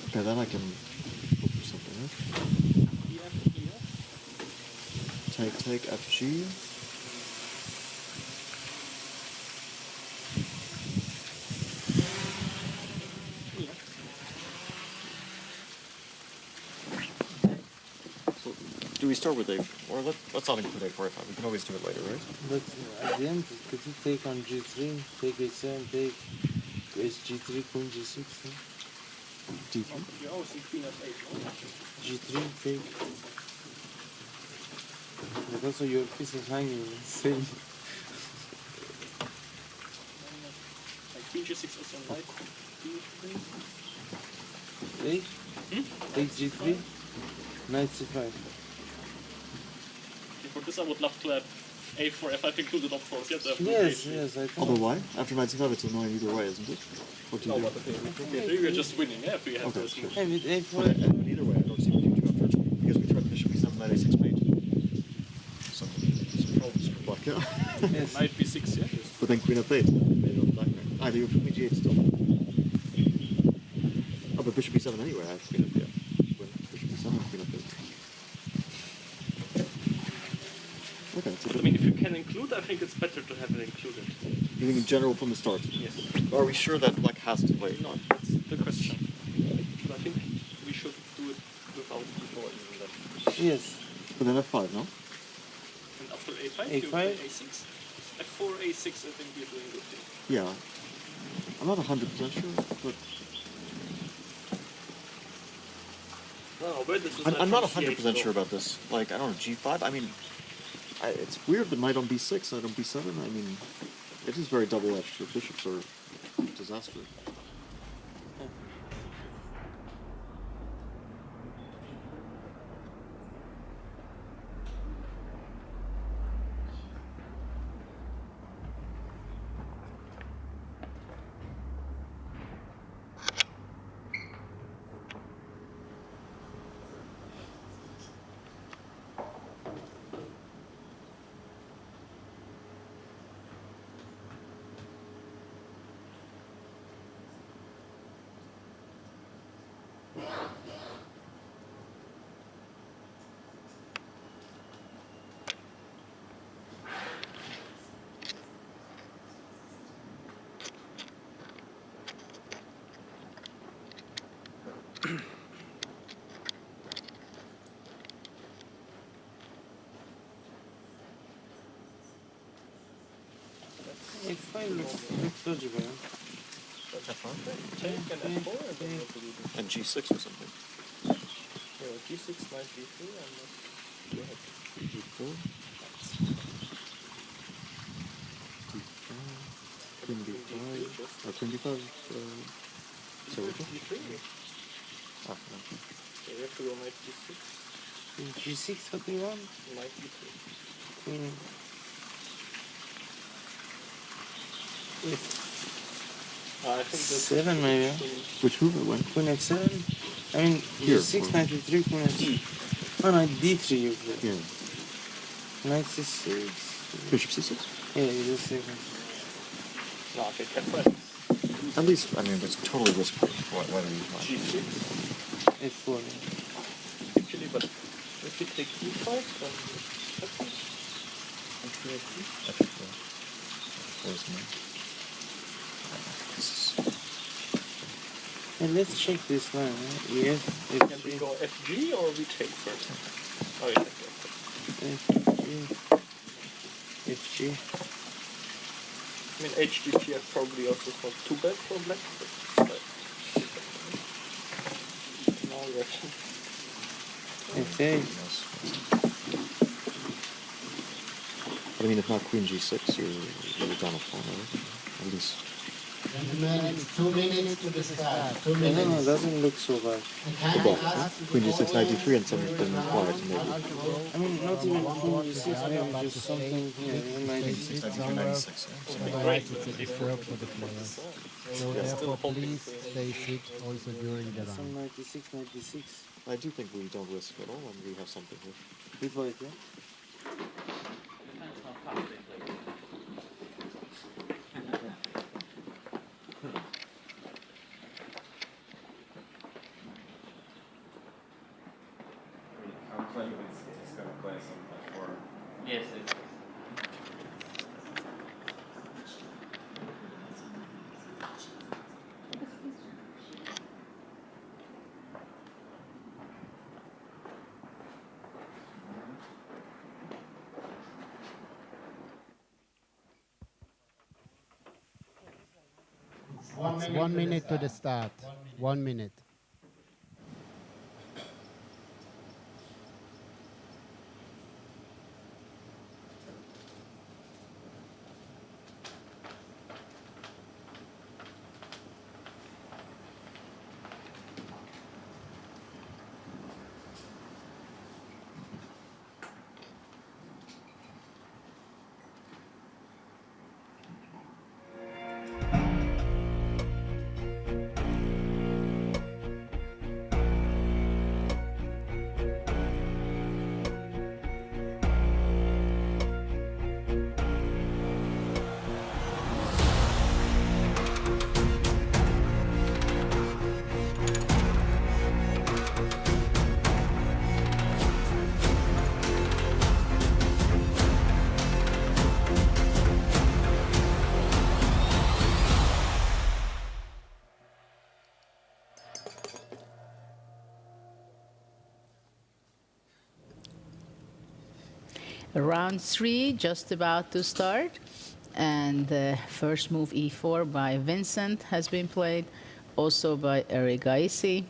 Okay, then I can look for something else. Take FG. So, do we start with A4? Or let's not include A4, F5. We can always do it later, right? But at the end, could you take on G3, take H7, take H3, queen G6? Huh? D3? You always see queen F8, no? G3, take. But also your piece is hanging, same. Like queen G6 also knight D3. Take? Take G3, knight C5. For this I would love to have A4, F5 included, of course. Yes, yes, I think. Although why? After knight c5 it's annoying either way, isn't it? What do you No, do? but okay, we're just winning, yeah, if we have Okay, this move. Yeah, with A4. But either way, I don't see what you do after, because we threaten bishop b7, knight a6 mate. Some problems for black, yeah? Yes. Knight b6, yeah? But then queen f8, made on black knight. Ah, you have queen g8 still. Oh, but bishop b7 anyway, I have queen f8. Bishop b7 and queen f8. Okay, so But I mean, if you can include, I think it's better to have it included. you think in general from the start? Yes. Are we sure that black has to play? No, that's the question. But I think we should do it without before even then. Yes. But then f5, no? And after A5, you play A6. F4, A6, I think we're doing good thing. Yeah. I'm not 100% sure, but... No, where this is I'm not 100% sure about this. Like, I don't know, G5? I mean, it's weird, but knight on B6, knight on B7, I mean, it is very double-edged. Your bishops are a disaster. looks logical. And G6 or something. G6, knight B3, and go ahead. G4. Queen B5. Or Queen B5. So which one? B3. Ah, okay. Okay, we have to go knight G6. G6, what do you want? Knight B3. Queen. I think that's 7 maybe. Which move it went? Queen F7. I mean, Here, G6, or- knight E3, Queen F6. Oh, knight D3 you play. Yeah. Knight C6. Bishop C6? Yeah, you just say. No, okay, F5. At least, I mean, it's totally risk-free. Whether you want. G6. F4. Actually, but if you take E5, then F4. F4. F4 is mine. And let's check this line. Yes, Can we go FG or we take first? Oh, yeah, FG. I mean, HGPF probably also is not too bad for black. But now we have Okay. But I mean, if not Queen G6, you're down a pawn, right? At least. Gentlemen, it's 2 minutes to the start. 2 No, minutes. it doesn't look so bad. Well, Queen G6, Knight D3, and some then quiet, maybe. I mean, not even Queen G6, maybe just something, Knight D6, Knight D3, Knight D6. Otherwise, it's a disturb for the player. So therefore, please stay sit also during the Some round. 96, 96. I do think we don't risk at all, and we have something here. Before it, yeah? Yes, it is. It's 1 minute to the start. 1 minute. Round 3 just about to start, and the first move e4 by Vincent has been played, also by Eric Gaisi.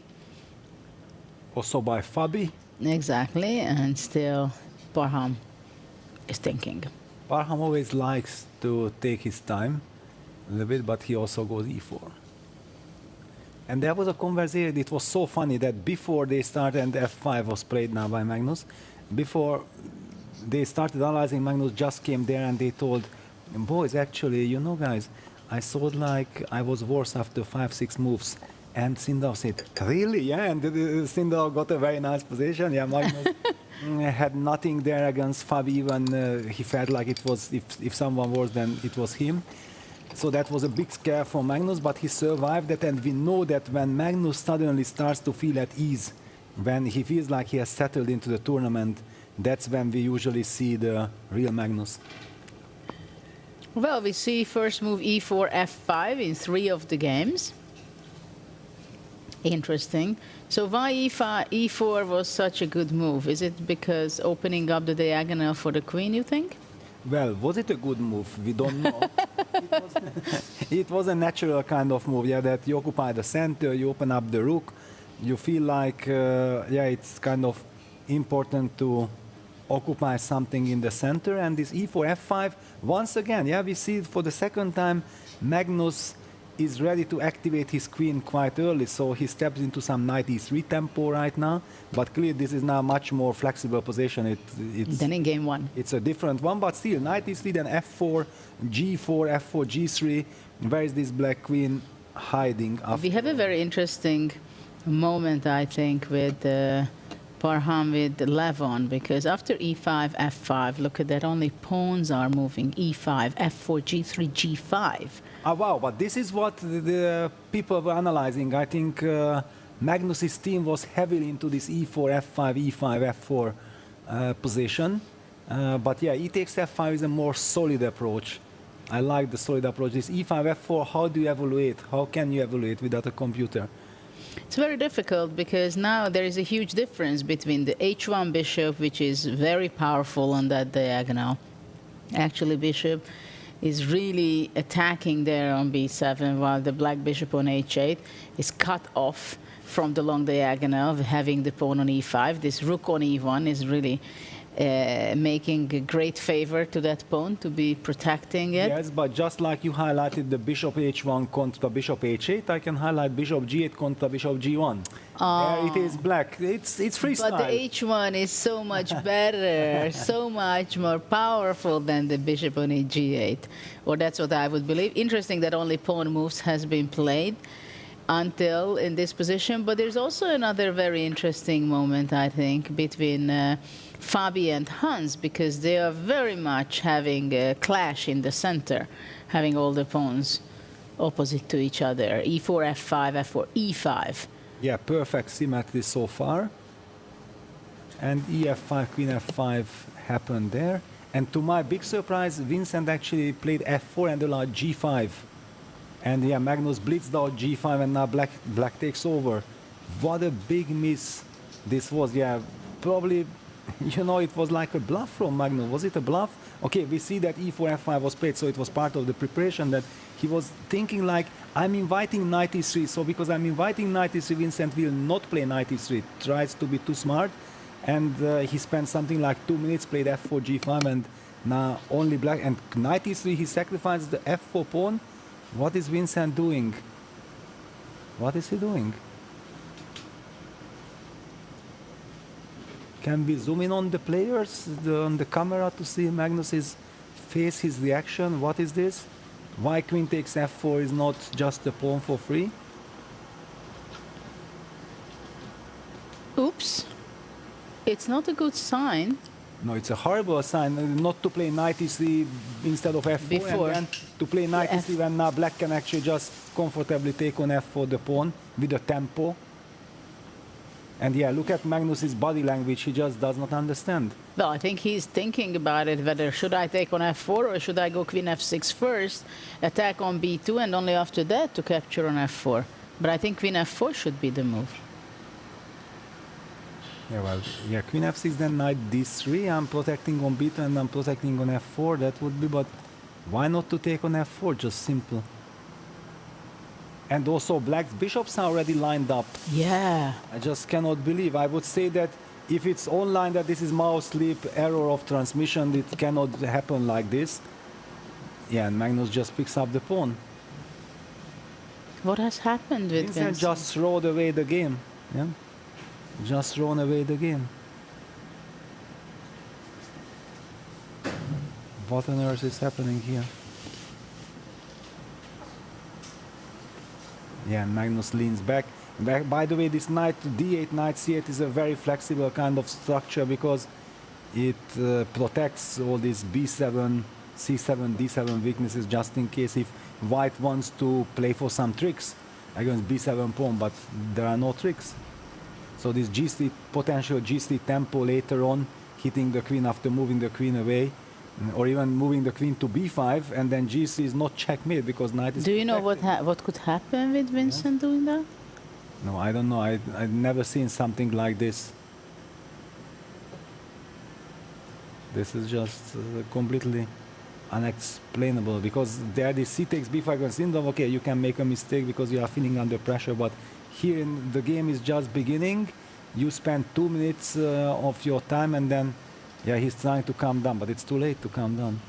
Also by Fabi. Exactly, and still Parham is thinking. Parham always likes to take his time a little bit, but he also goes e4. And there was a conversation, it was so funny that before they started, and f5 was played now by Magnus, before they started analyzing, Magnus just came there and they told, boys, actually, you know, guys, I thought like I was worse after 5-6 moves. And Sindal said, really? Yeah, and Sindal got a very nice position. Yeah, Magnus had nothing there against Fabi, even he felt like it was, if someone was, then it was him. So that was a big scare for Magnus, but he survived that, and we know that when Magnus suddenly starts to feel at ease, when he feels like he has settled into the tournament, that's when we usually see the real Magnus. Well, we see first move e4, f5 in 3 of the games. Interesting. So why e4 was such a good move? Is it because opening up the diagonal for the queen, you think? Well, was it a good move? We don't know. It was a natural kind of move, yeah, that you occupy the center, you open up the rook, you feel like, yeah, it's kind of important to occupy something in the center, and this e4, f5, once again, yeah, we see for the second time, Magnus is ready to activate his queen quite early, so he steps into some knight e3 tempo right now, but clearly this is now much more flexible position. It's Then in game one. It's a different one, but still, knight e3, then f4, g4, f4, g3, where is this black queen hiding after? We have a very interesting moment, I think, with Parham with Levon, because after e5, f5, look at that, only pawns are moving, e5, f4, g3, g5. Ah, wow, but this is what the people were analyzing. I think Magnus's team was heavily into this e4, f5, e5, f4 position. But yeah, e takes f5 is a more solid approach. I like the solid approach. This e5, f4, how do you evaluate? How can you evaluate without a computer? It's very difficult because now there is a huge difference between the h1 bishop, which is very powerful on that diagonal. Actually, bishop is really attacking there on b7, while the black bishop on h8 is cut off from the long diagonal, having the pawn on e5. This rook on e1 is really making a great favor to that pawn to be protecting it. Yes, but just like you highlighted the bishop h1 contra bishop h8, I can highlight bishop g8 contra bishop g1. There it is black. It's freestyle. But the h1 is so much better, so much more powerful than the bishop on g8. Or that's what I would believe. Interesting that only pawn moves has been played until in this position. But there's also another very interesting moment, I think, between Fabi and Hans, because they are very much having a clash in the center, having all the pawns opposite to each other. e4, f5, f4, e5. Yeah, perfect symmetry so far. And ef5, queen f5 happened there. And to my big surprise, Vincent actually played f4 and allowed g5. And yeah, Magnus blitzed out g5 and now black takes over. What a big miss this was. Yeah, probably, you know, it was like a bluff from Magnus. Was it a bluff? Okay, we see that e4, f5 was played, so it was part of the preparation that he was thinking like, I'm inviting knight e3, so because I'm inviting knight e3, Vincent will not play knight e3. Tries to be too smart, and he spent something like 2 minutes, played f4, g5, and now only black, and knight e3, he sacrificed the f4 pawn. What is Vincent doing? What is he doing? Can we zoom in on the players, on the camera to see Magnus's face, his reaction? What is this? Why queen takes f4 is not just a pawn for free? Oops. It's not a good sign. No, it's a horrible sign not to play knight e3 instead of f4, Before. and then to play knight e3 when now black can actually just comfortably take on f4 the pawn with a tempo. And yeah, look at Magnus's body language, he just does not understand. Well, I think he's thinking about it, whether should I take on f4 or should I go queen f6 first, attack on b2, and only after that to capture on f4. But I think queen f4 should be the move. Yeah, well, yeah, queen f6, then knight d3, I'm protecting on b2 and I'm protecting on f4, that would be, but why not to take on f4, just simple. And also black's bishops are already lined up. Yeah. I just cannot believe. I would say that if it's online that this is mouse sleep, error of transmission, it cannot happen like this. Yeah, and Magnus just picks up the pawn. What has happened with Vincent just thrown away the game. Yeah, just thrown away the game. What on earth is happening here? Yeah, and Magnus leans back. By the way, this knight d8, knight c8 is a very flexible kind of structure because it protects all these b7, c7, d7 weaknesses just in case if white wants to play for some tricks against b7 pawn, but there are no tricks. So this g3, potential g3 tempo later on, hitting the queen after moving the queen away, or even moving the queen to b5, and then g3 is not checkmate because knight is Do you know what could happen with Vincent doing that? No, I don't know. I've never seen something like this. This is just completely unexplainable, because there the c takes b5 syndrome. Okay, you can make a mistake because you are feeling under pressure, but here in the game is just beginning. You spend 2 minutes of your time, and then yeah, he's trying to calm down, but it's too late to calm down.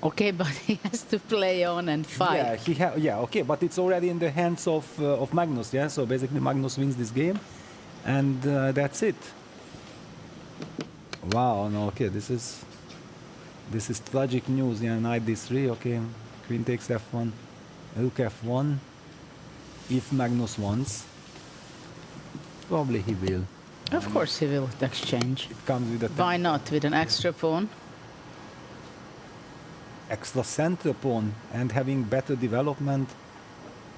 Okay, but he has to play on and fight. Yeah, okay, but it's already in the hands of Magnus. Yeah, so basically Magnus wins this game, and that's it. Wow, no, okay, this is tragic news. Yeah, knight d3. Okay, queen takes f1, rook f1. If Magnus wants, probably he will. Of course he will exchange. It comes with a Why not with an extra pawn? extra center pawn and having better development,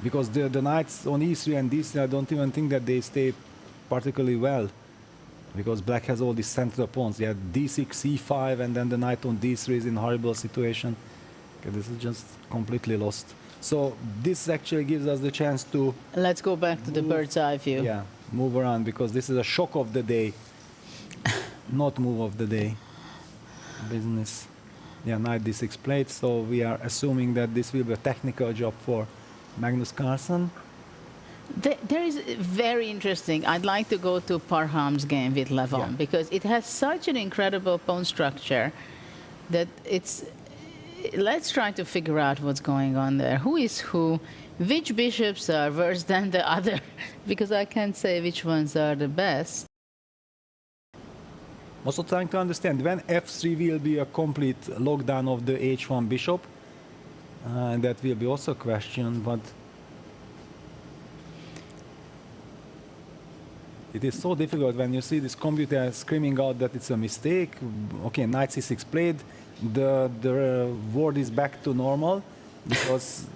because the knights on e3 and d3, I don't even think that they stay particularly well, because black has all these center pawns. Yeah, d6, c5, and then the knight on d3 is in horrible situation. Okay, this is just completely lost. So this actually gives us the chance to... Let's go back to the bird's eye view. Yeah, move around, because this is a shock of the day, not move of the day. Business. Yeah, knight d6 played, so we are assuming that this will be a technical job for Magnus Carlsen. There is very interesting. I'd like to go to Parham's game with Levon, because it has such an incredible pawn structure that it's... Let's try to figure out what's going on there. Who is who? Which bishops are worse than the other? Because I can't say which ones are the best. Also trying to understand when f3 will be a complete lockdown of the h1 bishop. That will be also a question, but it is so difficult when you see this computer screaming out that it's a mistake. Okay, knight c6 played. The word is back to normal, because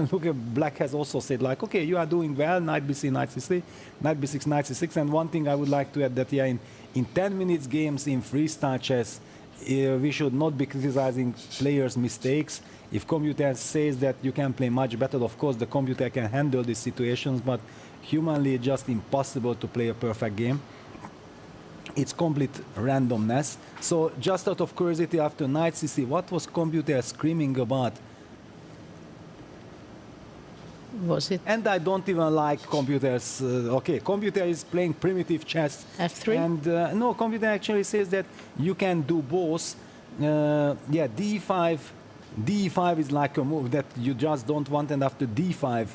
look, black has also said like, okay, you are doing well, knight bc, knight c3, knight b6, knight c6. And one thing I would like to add, that yeah, in 10 minutes games in freestyle chess, we should not be criticizing players' mistakes. If computer says that you can play much better, of course the computer can handle these situations, but humanly it's just impossible to play a perfect game. It's complete randomness. So just out of curiosity, after knight cc, what was computer screaming about? Was it? And I don't even like computers. Okay, computer is playing primitive chess. F3? And no, computer actually says that you can do both. Yeah, d5. d5 is like a move that you just don't want, and after d5,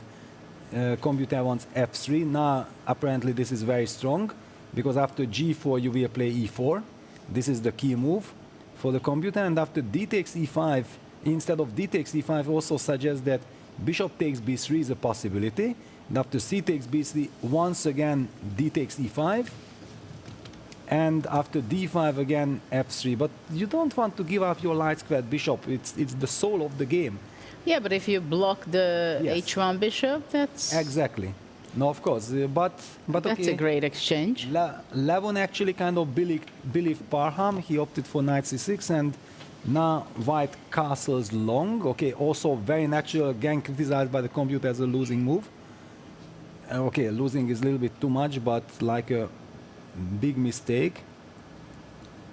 computer wants f3. Now, apparently this is very strong, because after g4 you will play e4. This is the key move for the computer, and after d takes e5, instead of d takes e5, also suggests that bishop takes b3 is a possibility, and after c takes b3, once again d takes e5, and after d5 again f3. But you don't want to give up your light squared bishop. It's the soul of the game. Yeah, but if you block the h1 bishop, that's... Exactly. No, of course, but that's okay. a great exchange. Levon actually kind of believed Parham. He opted for knight c6, and now white castles long. Okay, also very natural, again criticized by the computer as a losing move. Okay, losing is a little bit too much, but like a big mistake.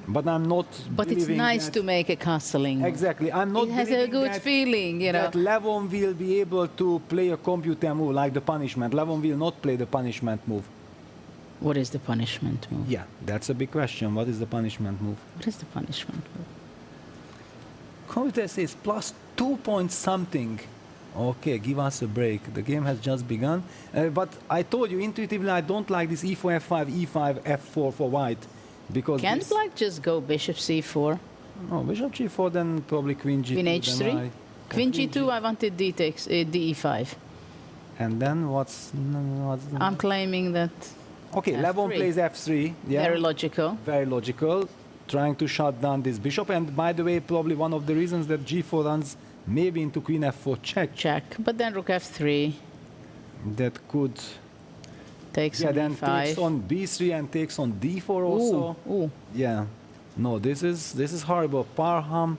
But I'm not. But it's nice to make a castling. Exactly, I'm not. It has a good feeling, you know. That Levon will be able to play a computer move like the punishment. Levon will not play the punishment move. What is the punishment move? Yeah, that's a big question. What is the punishment move? What is the punishment move? Computer says plus 2 point something. Okay, give us a break. The game has just begun. But I told you intuitively, I don't like this e4, f5, e5, f4 for white. Because can't black just go bishop c4? No, bishop g4, then probably queen g2. Queen h3? Queen g2, I wanted d takes e5. And then what's I'm claiming that... Okay, f3. Levon plays f3. Yeah. Very logical. Very logical. Trying to shut down this bishop. And by the way, probably one of the reasons that g4 runs maybe into queen f4 check. Check. But then rook f3. That could... Takes on then e5. takes on b3 and takes on d4 also. Ooh. Yeah. No, this is horrible. Parham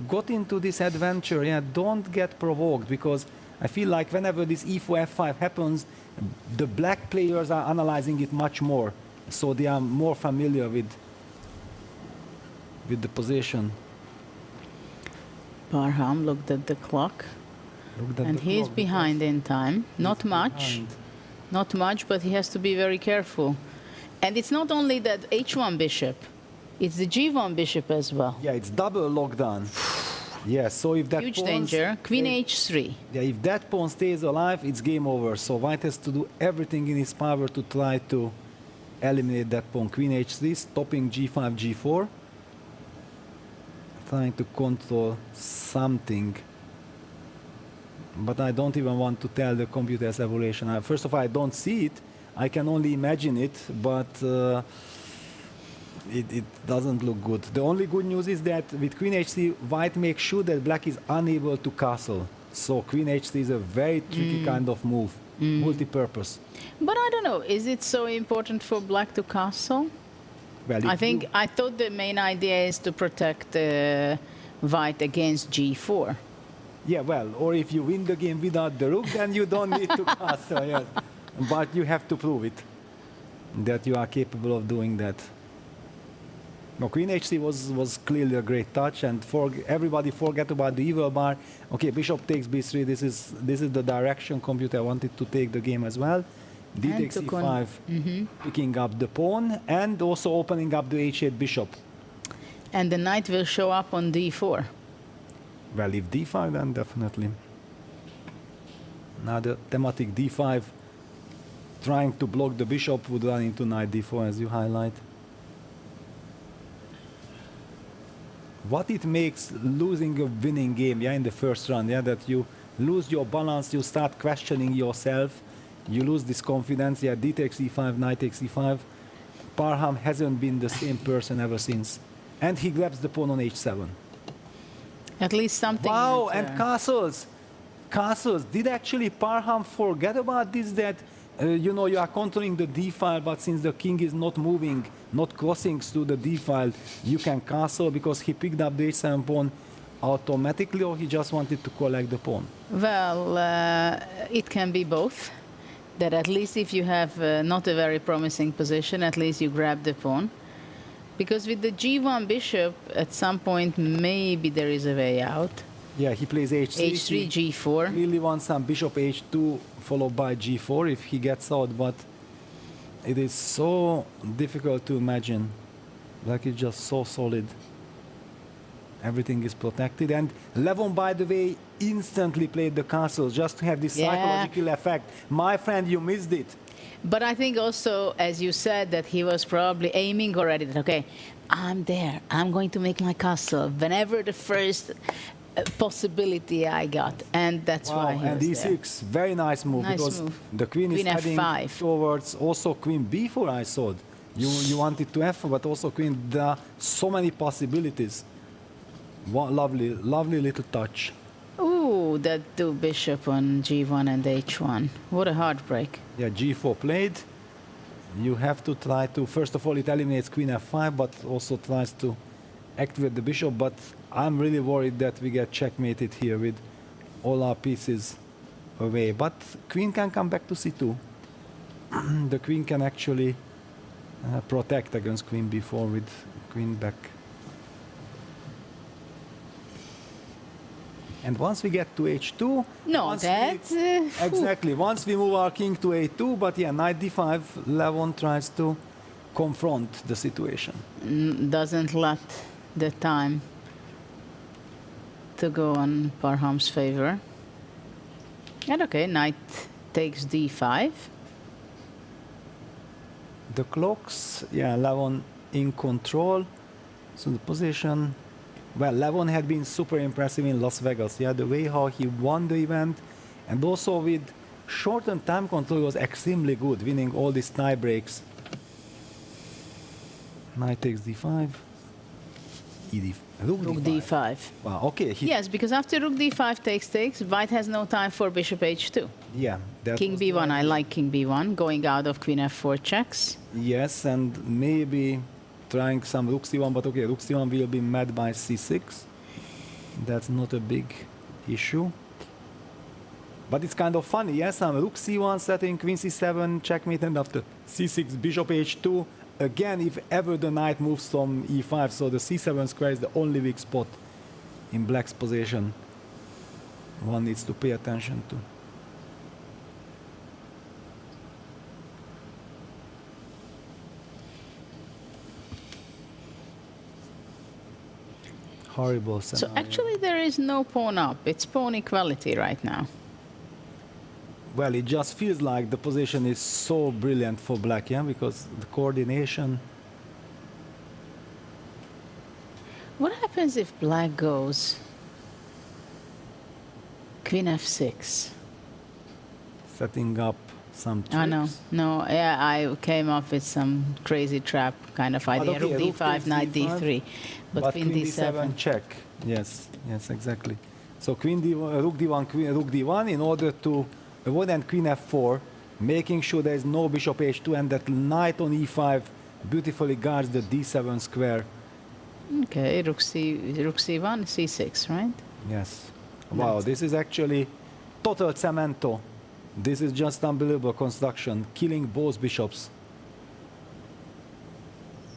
got into this adventure. Yeah, don't get provoked, because I feel like whenever this e4, f5 happens, the black players are analyzing it much more. So they are more familiar with the position. Parham looked at the clock. And he's behind in time. Not much. Not much, but he has to be very careful. And it's not only that h1 bishop, it's the g1 bishop as well. Yeah, it's double lockdown. Yeah, so if that Huge pawn danger. Queen h3. Yeah, if that pawn stays alive, it's game over. So white has to do everything in his power to try to eliminate that pawn. Queen h3, stopping g5, g4. Trying to control something. But I don't even want to tell the computer's evaluation. First of all, I don't see it. I can only imagine it, but it doesn't look good. The only good news is that with Queen h3, white makes sure that black is unable to castle. So Queen h3 is a very tricky kind of move, multi-purpose. But I don't know, is it so important for black to castle? Well, I thought the main idea is to protect white against g4. Yeah, well, or if you win the game without the rook, then you don't need to castle, yes. But you have to prove it, that you are capable of doing that. No, Queen h3 was clearly a great touch, and everybody forget about the evil bar. Okay, bishop takes b3, this is the direction computer wanted to take the game as well. D takes e5, picking up the pawn, and also opening up the h8 bishop. And the knight will show up on d4. Well, if d5, then definitely. Now the thematic d5, trying to block the bishop, would run into knight d4, as you highlight. What it makes losing a winning game, yeah, in the first round, yeah, that you lose your balance, you start questioning yourself, you lose this confidence, yeah, d takes e5, knight takes e5. Parham hasn't been the same person ever since. And he grabs the pawn on h7. At least something. Wow, and castles. Castles. Did actually Parham forget about this, that you know, you are controlling the d file, but since the king is not moving, not crossing through the d file, you can castle because he picked up the h7 pawn automatically, or he just wanted to collect the pawn? Well, it can be both. That at least if you have not a very promising position, at least you grab the pawn. Because with the g1 bishop, at some point, maybe there is a way out. Yeah, he plays h3. h3, g4. He really wants some bishop h2 followed by g4 if he gets out, but it is so difficult to imagine. Like, it's just so solid. Everything is protected. And Levon, by the way, instantly played the castle just to have this psychological effect. My friend, you missed it. But I think also, as you said, that he was probably aiming already that, okay, I'm there. I'm going to make my castle whenever the first possibility I got. And that's why he and was d6, very nice move, because the queen is heading f5. towards also queen b4, I thought. You wanted to f4, but also queen. There are so many possibilities. One lovely little touch. Ooh, that do bishop on g1 and h1. What a heartbreak. Yeah, g4 played. You have to try to, first of all, it eliminates queen f5, but also tries to activate the bishop. But I'm really worried that we get checkmated here with all our pieces away. But queen can come back to c2. The queen can actually protect against queen b4 with queen back. And once we get to h2... No, that's... exactly. Once we move our king to a2, but yeah, knight d5, Levon tries to confront the situation. Doesn't let the time to go on Parham's favor. And okay, knight takes d5. The clocks, yeah, Levon in control. So the position... Well, Levon had been super impressive in Las Vegas. Yeah, the way how he won the event, and also with shortened time control, he was extremely good, winning all these tie breaks. Knight takes d5. Rook d5. Wow, okay. Yes, because after rook d5 takes, white has no time for bishop h2. Yeah. King b1, I like king b1, going out of queen f4 checks. Yes, and maybe trying some rook c1, but okay, rook c1 will be met by c6. That's not a big issue. But it's kind of funny, yes, some rook c1 setting, queen c7, checkmate, and after c6, bishop h2. Again, if ever the knight moves from e5, so the c7 square is the only weak spot in black's position one needs to pay attention to. Horrible So scenario. actually there is no pawn up. It's pawn equality right now. Well, it just feels like the position is so brilliant for black, yeah, because the coordination. What happens if black goes queen f6? Setting up some tricks. I know. No, yeah, I came up with some crazy trap kind of idea. okay, Rook rook d5, takes knight d5, d3, but queen d7. check. Yes, yes, exactly. So queen d1, rook d1, rook d1 in order to avoid and queen f4, making sure there is no bishop h2 and that knight on e5 beautifully guards the d7 square. Okay, rook c1, c6, right? Yes. Wow, this is actually total cemento. This is just unbelievable construction, killing both bishops.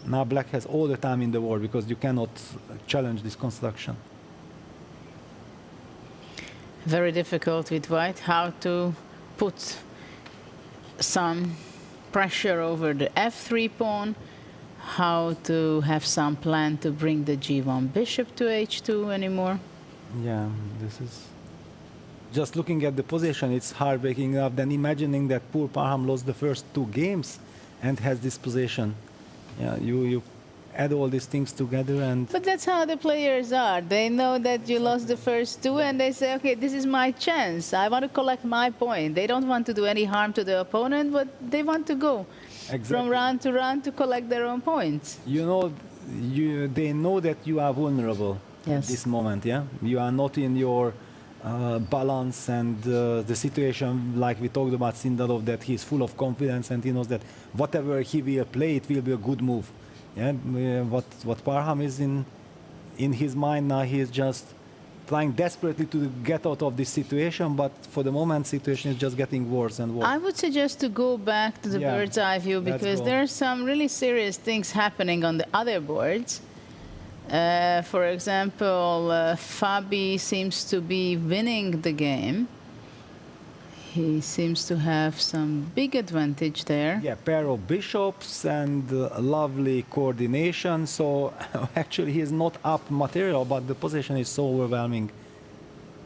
Now black has all the time in the world because you cannot challenge this construction. Very difficult with white, how to put some pressure over the f3 pawn, how to have some plan to bring the g1 bishop to h2 anymore. Yeah, this is... Just looking at the position, it's heartbreaking enough. Then imagining that poor Parham lost the first 2 games and has this position. Yeah, you add all these things together and... But that's how the players are. They know that you lost the first 2 and they say, okay, this is my chance. I want to collect my point. They don't want to do any harm to the opponent, but they want to go from round to round to collect their own points. You know, they know that you are vulnerable at this moment, yeah? You are not in your balance and the situation like we talked about Sindarov, that he's full of confidence and he knows that whatever he will play, it will be a good move. Yeah, what Parham is in his mind now, he is just trying desperately to get out of this situation, but for the moment, situation is just getting worse and worse. I would suggest to go back to the bird's eye view because there are some really serious things happening on the other boards. For example, Fabi seems to be winning the game. He seems to have some big advantage there. Yeah, pair of bishops and lovely coordination. So actually he is not up material, but the position is so overwhelming.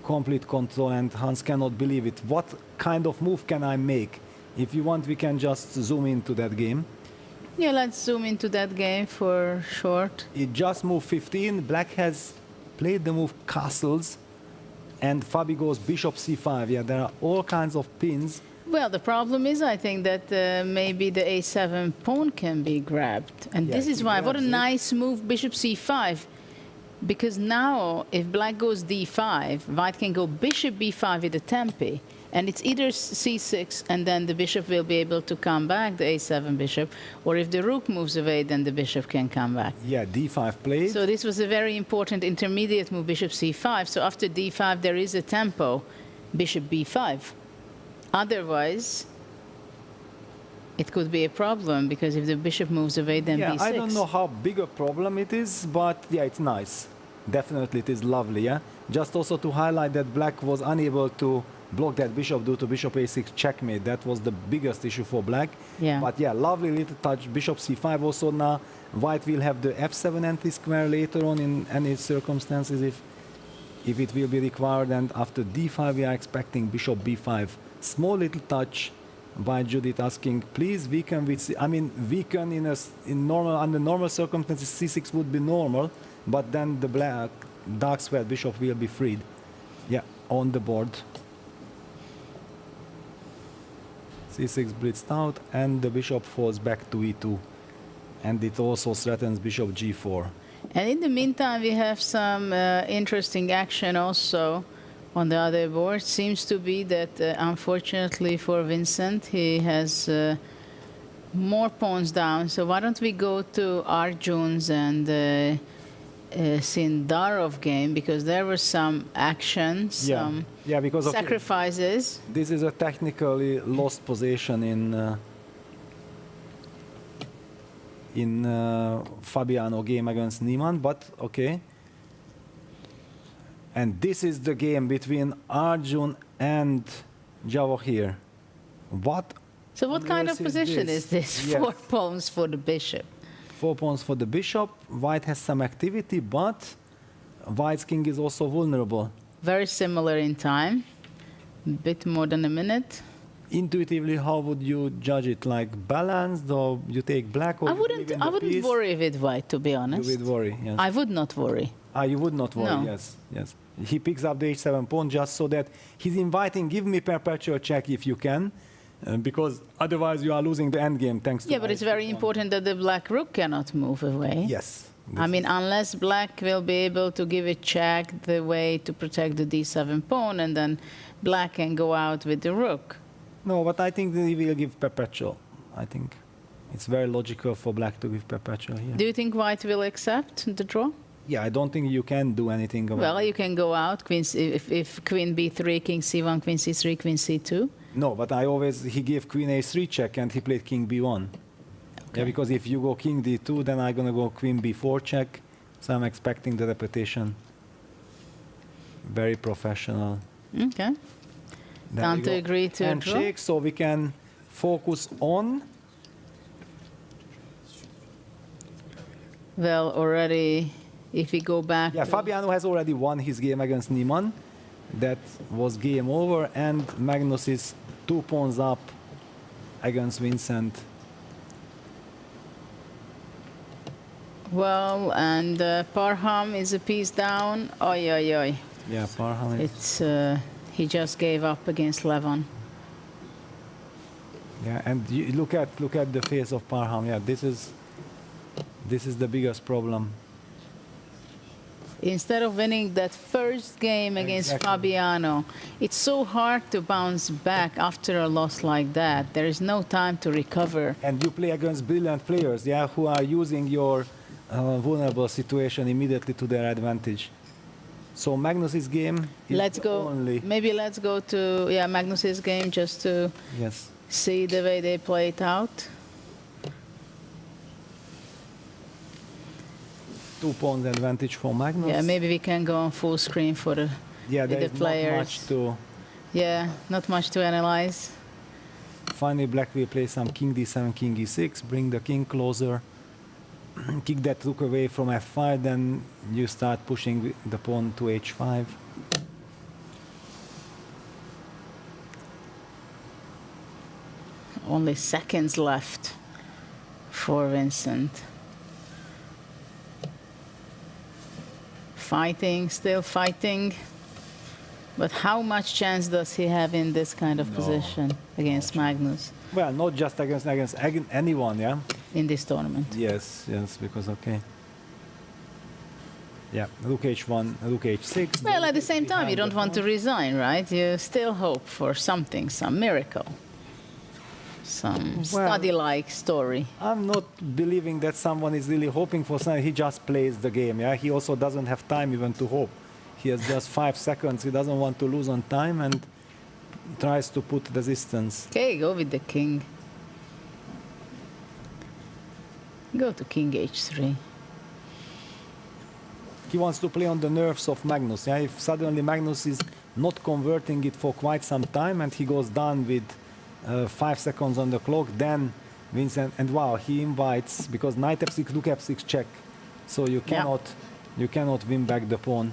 Complete control, and Hans cannot believe it. What kind of move can I make? If you want, we can just zoom into that game. Yeah, let's zoom into that game for short. It just moved 15. Black has played the move castles, and Fabi goes bishop c5. Yeah, there are all kinds of pins. Well, the problem is, I think that maybe the a7 pawn can be grabbed. And this is why, what a nice move, bishop c5. Because now, if black goes d5, white can go bishop b5 with the tempi. And it's either c6, and then the bishop will be able to come back, the a7 bishop, or if the rook moves away, then the bishop can come back. Yeah, d5 played. So this was a very important intermediate move, bishop c5. So after d5, there is a tempo, bishop b5. Otherwise, it could be a problem, because if the bishop moves away, then b6. I don't know how big a problem it is, but yeah, it's nice. Definitely, it is lovely, yeah? Just also to highlight that black was unable to block that bishop due to bishop a6 checkmate. That was the biggest issue for black. Yeah. But yeah, lovely little touch. Bishop c5 also now. White will have the f7 anti-square later on in any circumstances if it will be required. And after d5, we are expecting bishop b5. Small little touch by Judith asking, please weaken with, weaken under normal circumstances, c6 would be normal, but then the black dark square bishop will be freed. Yeah, on the board. c6 blitzed out, and the bishop falls back to e2. And it also threatens bishop g4. And in the meantime, we have some interesting action also on the other board. Seems to be that, unfortunately for Vincent, he has more pawns down. So why don't we go to Arjun's and Sindarov game, because there was some action, some because sacrifices. This is a technically lost position in Fabiano game against Niemann, but okay. And this is the game between Arjun and Javokhir. What? So what kind of position is this? Yes. 4 pawns for the bishop. 4 pawns for the bishop. White has some activity, but White's king is also vulnerable. Very similar in time. A bit more than a minute. Intuitively, how would you judge it? Like balanced, or you take black, or I you believe in the wouldn't piece? worry with White, to be honest. You would worry, yes. I would not worry. Ah, you would not worry, No. yes, yes. He picks up the h7 pawn just so that he's inviting, give me perpetual check if you can, because otherwise you are losing the endgame thanks to Yeah, but my it's very important that the black rook cannot move away. Yes. I mean, unless black will be able to give a check the way to protect the d7 pawn, and then black can go out with the rook. No, but I think that he will give perpetual. I think it's very logical for black to give perpetual here. Do you think White will accept the draw? Yeah, I don't think you can do anything about Well, it. you can go out, if queen b3, king c1, queen c3, queen c2. No, but he gave queen a3 check and he played king b1. Yeah, because if you go king d2, then I'm gonna go queen b4 check. So I'm expecting the repetition. Very professional. Okay. There Time we to go. agree to a draw. Handshake, so we can focus on. Well, already, if we go back. Yeah, Fabiano has already won his game against Niemann. That was game over, and Magnus is 2 pawns up against Vincent. Well, and Parham is a piece down. Oi, oi, oi. Yeah, Parham is. It's, he just gave up against Levon. Yeah, and you look at the face of Parham. Yeah, this is the biggest problem. Instead of winning that first game against Fabiano, it's so hard to bounce back after a loss like that. There is no time to recover. And you play against brilliant players, yeah, who are using your vulnerable situation immediately to their advantage. So Magnus's game is Let's go. only. Maybe let's go to Magnus's game just to Yes. see the way they play it out. 2 pawns advantage for Magnus. Yeah, maybe we can go on full screen for the Yeah, with there the is players. not much to. Yeah, not much to analyze. Finally, black will play some king d7, king e6, bring the king closer, kick that rook away from f5, then you start pushing the pawn to h5. Only seconds left for Vincent. Fighting, still fighting. But how much chance does he have in this kind of position against Magnus Well, not just against anyone, yeah? in this tournament? Yes, because okay. Yeah, rook h1, rook h6. Well, at the same time, you don't want to resign, right? You still hope for something, some miracle, some study-like story. I'm not believing that someone is really hoping for something. He just plays the game, yeah? He also doesn't have time even to hope. He has just 5 seconds. He doesn't want to lose on time and tries to put resistance. Okay, go with the king. Go to king h3. He wants to play on the nerves of Magnus. Yeah? If suddenly Magnus is not converting it for quite some time and he goes down with 5 seconds on the clock, then Vincent, and wow, he invites, because knight f6, rook f6 check. So you cannot win back the pawn.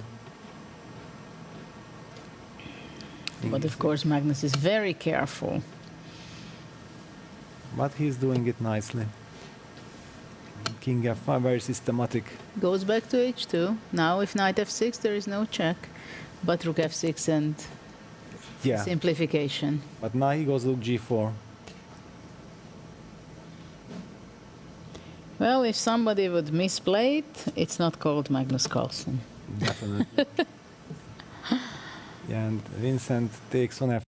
But of course, Magnus is very careful. But he's doing it nicely. King f5, very systematic. Goes back to h2. Now, if knight f6, there is no check. But rook f6 and Yeah. simplification. But now he goes rook g4. Well, if somebody would misplay it, it's not called Magnus Carlsen. Definitely. Yeah, and Vincent takes on f.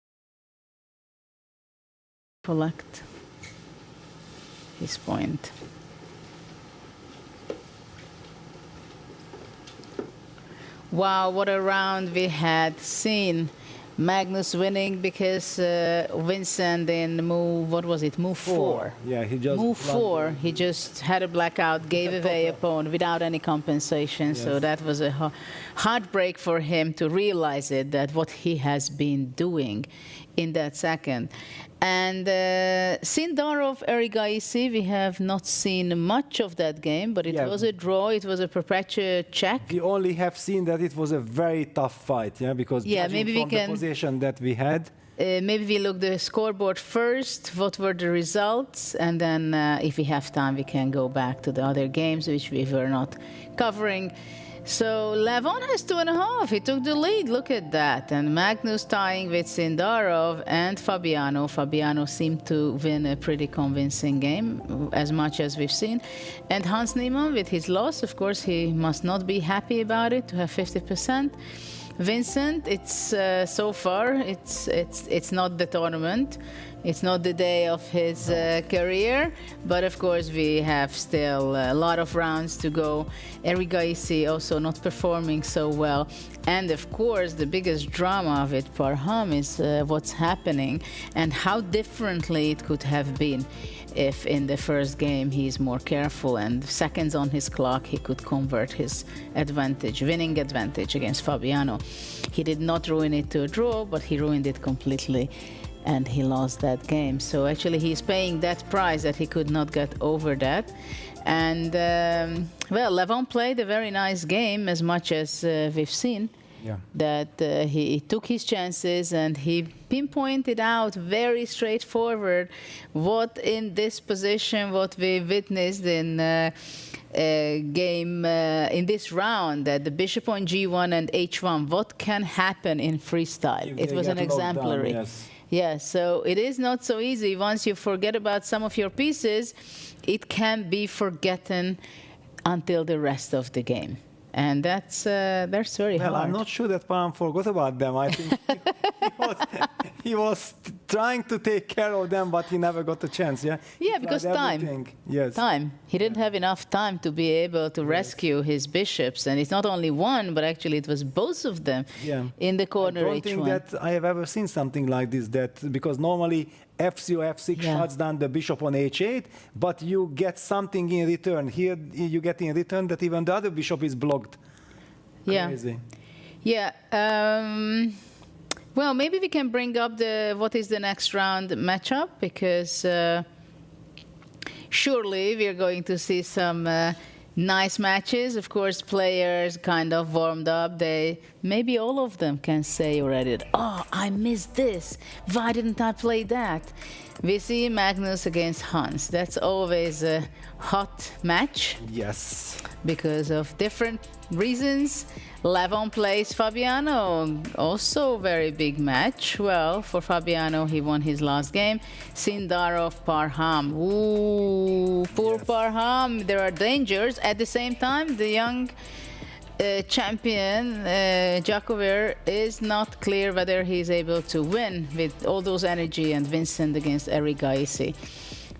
Collect his point. Wow, what a round we had seen. Magnus winning because Vincent in move, what was it, move 4. Yeah, he just Move 4, he just had a blackout, gave away a pawn without any compensation. So Yes. that was a heartbreak for him to realize it, that what he has been doing in that second. And Sindarov, Erigaisi, we have not seen much of that game, but it Yeah. was a draw, it was a perpetual check. We only have seen that it was a very tough fight, yeah, because Yeah, judging maybe we from the can- position that we had, Maybe we look the scoreboard first, what were the results, and then if we have time, we can go back to the other games, which we were not covering. So Levon has 2.5. He took the lead. Look at that. And Magnus tying with Sindarov and Fabiano. Fabiano seemed to win a pretty convincing game, as much as we've seen. And Hans Niemann with his loss, of course, he must not be happy about it to have 50%. Vincent, it's so far, it's not the tournament. It's not the day of his career, but of course we have still a lot of rounds to go. Erigaisi also not performing so well. And of course the biggest drama of it, Parham, is what's happening and how differently it could have been if in the first game he's more careful and seconds on his clock he could convert his advantage, winning advantage against Fabiano. He did not ruin it to a draw, but he ruined it completely and he lost that game. So actually he's paying that price that he could not get over that. And well, Levon played a very nice game, as much as we've seen. Yeah. That he took his chances and he pinpointed out very straightforward what in this position, what we witnessed in game in this round, that the bishop on g1 and h1, what can happen in freestyle. If It they was an get locked down, exemplary. yes. Yeah, so it is not so easy. Once you forget about some of your pieces, it can be forgotten until the rest of the game. And that's very well, hard. I'm not sure that Parham forgot about them. I think he was trying to take care of them, but he never got a chance, yeah? He Yeah, tried because time. everything. Yes. Time. He didn't have enough time to be able to rescue his bishops. And it's not only one, but actually it was both of them Yeah. in the corner I don't each think one. that I have ever seen something like this, that because normally f0, f6 shuts down the bishop on h8, but you get something in return. Here you get in return that even the other bishop is blocked. Yeah. Crazy. Yeah. Well, maybe we can bring up what is the next round matchup, because surely we're going to see some nice matches. Of course, players kind of warmed up. Maybe all of them can say already, oh, I missed this. Why didn't I play that? We see Magnus against Hans. That's always a hot match. Yes. Because of different reasons. Levon plays Fabiano, also very big match. Well, for Fabiano, he won his last game. Sindarov, Parham. Ooh, poor Parham. There are dangers. At the same time, the young champion, Javokhir, is not clear whether he's able to win with all those energy and Vincent against Erigaisi.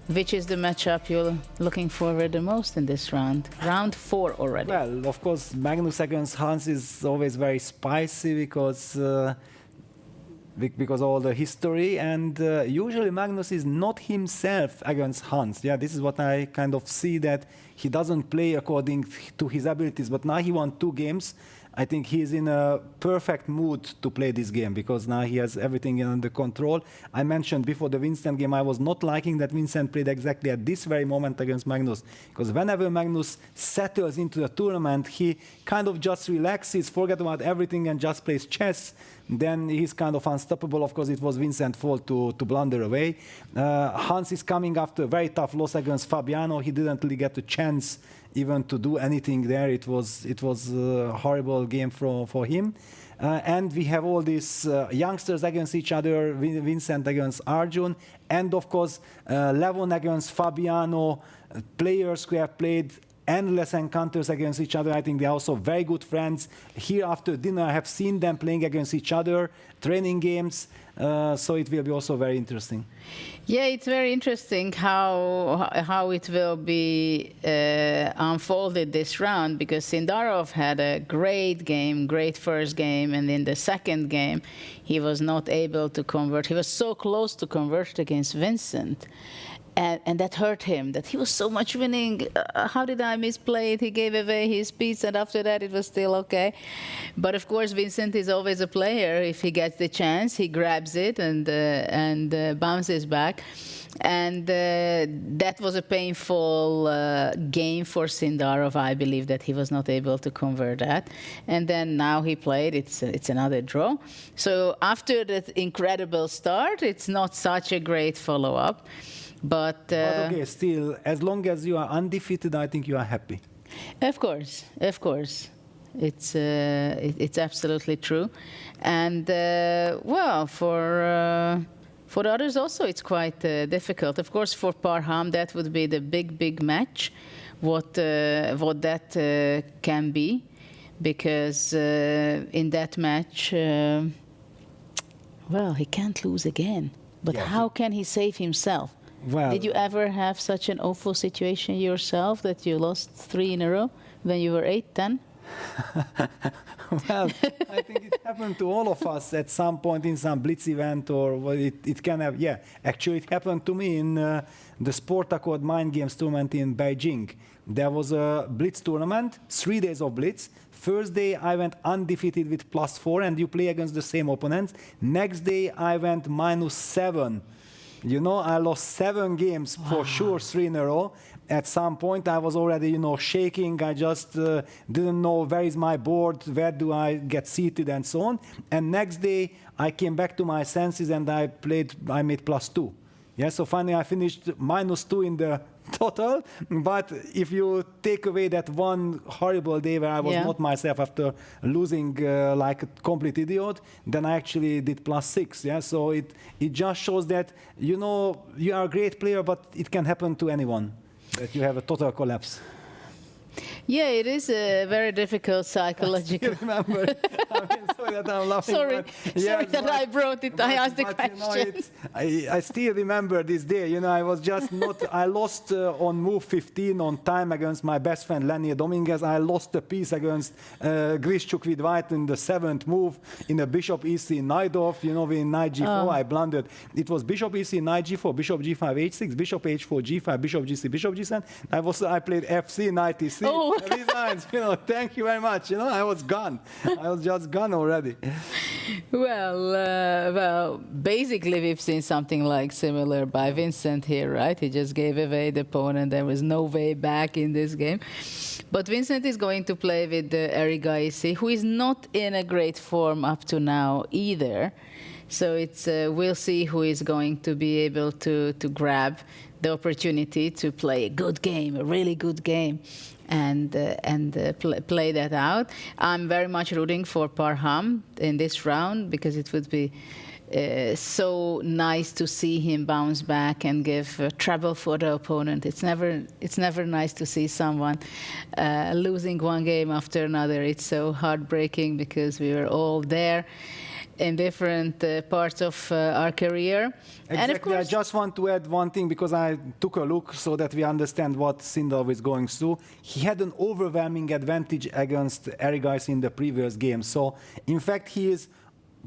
Which is the matchup you're looking forward the most in this round? Round 4 already. Well, of course, Magnus against Hans is always very spicy because all the history, and usually Magnus is not himself against Hans. Yeah, this is what I kind of see, that he doesn't play according to his abilities, but now he won 2 games. I think he's in a perfect mood to play this game because now he has everything under control. I mentioned before the Vincent game, I was not liking that Vincent played exactly at this very moment against Magnus, because whenever Magnus settles into the tournament, he kind of just relaxes, forget about everything and just plays chess. Then he's kind of unstoppable. Of course, it was Vincent's fault to blunder away. Hans is coming after a very tough loss against Fabiano. He didn't really get a chance even to do anything there. It was a horrible game for him. And we have all these youngsters against each other, Vincent against Arjun, and of course Levon against Fabiano, players who have played endless encounters against each other. I think they're also very good friends. Here after dinner, I have seen them playing against each other, training games. So it will be also very interesting. Yeah, it's very interesting how it will be unfolded this round, because Sindarov had a great game, great first game, and in the second game he was not able to convert. He was so close to convert against Vincent. And that hurt him, that he was so much winning. How did I misplay it? He gave away his piece, and after that it was still okay. But of course, Vincent is always a player. If he gets the chance, he grabs it and bounces back. And that was a painful game for Sindarov. I believe that he was not able to convert that. And then now he played. It's another draw. So after that incredible start, it's not such a great follow-up. But okay, still, as long as you are undefeated, I think you are happy. Of course, it's absolutely true, and well, for the others also, it's quite difficult. Of course, for Parham, that would be the big match. What that can be, because in that match, well, he can't lose again. But yeah, how can he save himself? Well, did you ever have such an awful situation yourself that you lost 3 in a row when you were 8, 10? Well, I think it happened to all of us at some point in some blitz event, or it can have. Yeah, actually, it happened to me in the Sport Accord Mind Games tournament in Beijing. There was a blitz tournament, 3 days of blitz. First day I went undefeated with +4, and you play against the same opponents. Next day I went -7. You know, I lost 7 games for sure, 3 in a row. At some point, I was already, shaking. I just didn't know where is my board, where do I get seated, and so on. And next day, I came back to my senses and I made +2. Yeah, so finally I finished -2 in the total. But if you take away that one horrible day where I was not myself after losing like a complete idiot, then I actually did +6. Yeah, so it just shows that, you are a great player, but it can happen to anyone, that you have a total collapse. Yeah, it is a very difficult psychological. I still remember. Sorry that I'm laughing. Sorry that I brought it. I asked the question. I still remember this day. I was just not. I lost on move 15 on time against my best friend Lenny Dominguez. I lost a piece against Grischuk with white in the 7th move in a Bishop EC Najdorf. With knight G4, I blundered. It was Bishop EC knight G4, Bishop G5 H6, Bishop H4 G5, Bishop GC, Bishop G7. I played FC knight EC. Oh. Resigns, thank you very much. I was gone. I was just gone already. Well, basically we've seen something like similar by Vincent here, right? He just gave away the pawn and there was no way back in this game. But Vincent is going to play with Eric Gaisi, who is not in a great form up to now either. So we'll see who is going to be able to grab the opportunity to play a good game, a really good game, and play that out. I'm very much rooting for Parham in this round, because it would be so nice to see him bounce back and give trouble for the opponent. It's never nice to see someone losing one game after another. It's so heartbreaking, because we were all there in different parts of our career. Exactly. And of course, I just want to add one thing, because I took a look so that we understand what Sindarov is going through. He had an overwhelming advantage against Eric Gaisi in the previous game. So, in fact, he is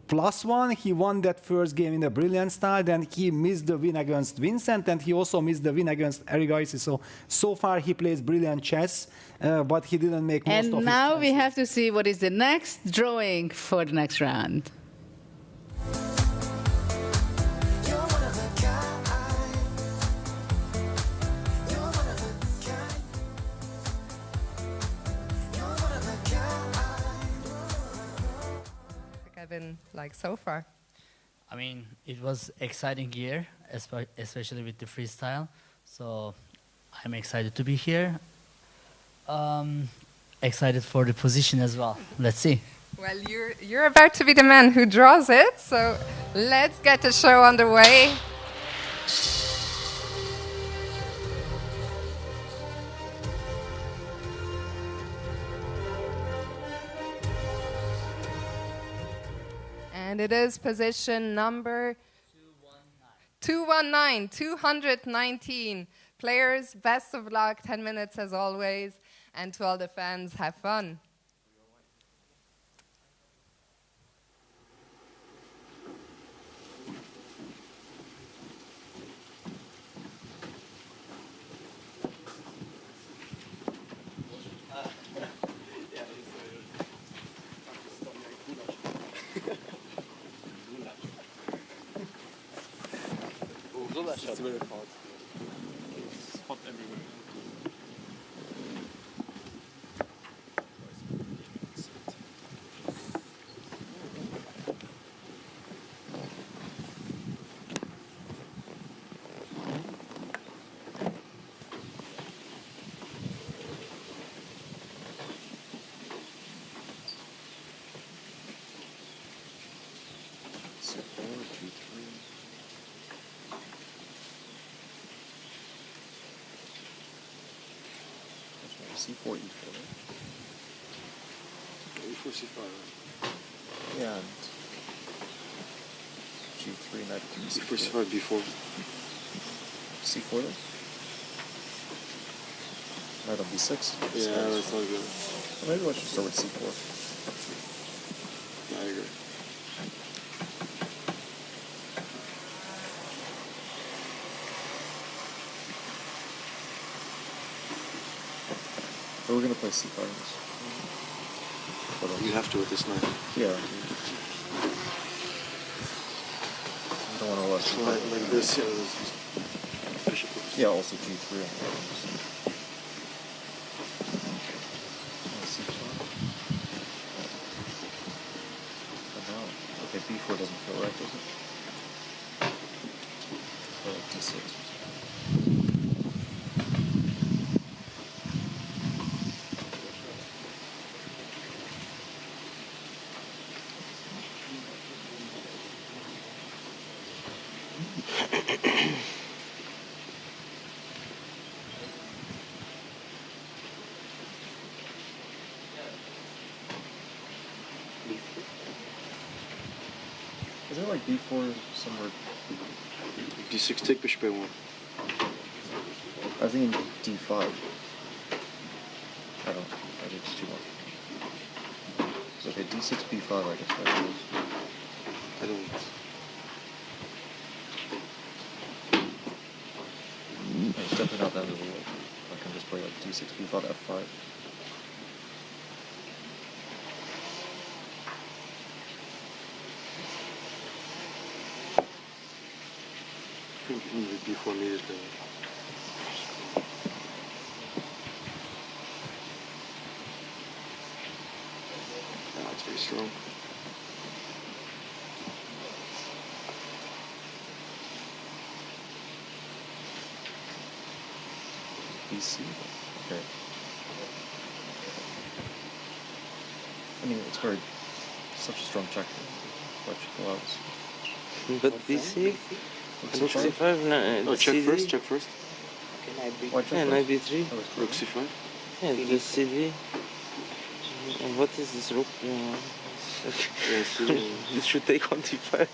+1. He won that first game in a brilliant style. Then he missed the win against Vincent, and he also missed the win against Eric Gaisi. So far he plays brilliant chess, but he didn't make most of it. And now we have to see what is the next drawing for the next round. Been like so far? I mean, it was exciting year, especially with the freestyle. So I'm excited to be here. Excited for the position as well. Let's see. Well, you're about to be the man who draws it. So let's get the show underway. And it is position number 219. Players, best of luck, 10 minutes as always. And to all the fans, have fun. It's very hot. It's hot everywhere. C4, E4, right? E4, C5, right? Yeah, and G3, knight to C4, C5, B4. C4 then? Knight on B6? Yeah, that's not good. Well, maybe I should start with C4. Yeah, I agree. So we're going to play C5 on this. You have to with this knight. Yeah. I don't want to lose. So like this, yeah, this is bishop. Yeah, also G3 on okay, B4 doesn't feel right, does it? D6. Is there like B4 somewhere? D6, take bishop A1. I think D5. I don't know. I think it's too much. Okay, D6, B5, I guess. I don't. It's definitely not that end of the world. I can just play like D6, B5, F5. B4 needed to. Yeah, it's very strong. BC? Okay. I mean, it's very, such a strong check. What should go out? But BC? Rook C5? No, oh, check CD? first, check first. Yeah, knight B3. Rook C5. Yeah, just CD. And what is this rook? Yeah, CD. This should take on D5.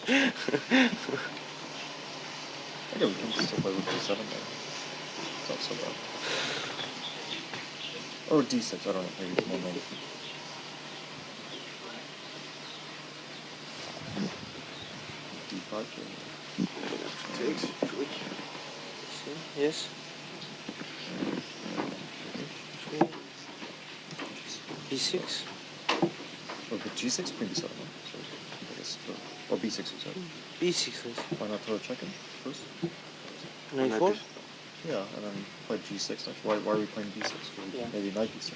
Okay, we can still play with D7 then. It's not so bad. Or D6, I don't know, maybe it's more normal. D5, Takes, good. Yes. B6. Oh, but G6, Queen B7, no? So, I guess, or B6, sorry. B6, yes. Why not throw a check in first? Knight 4? Yeah, and then play G6 next. Why are we playing B6? Yeah. Maybe knight B6.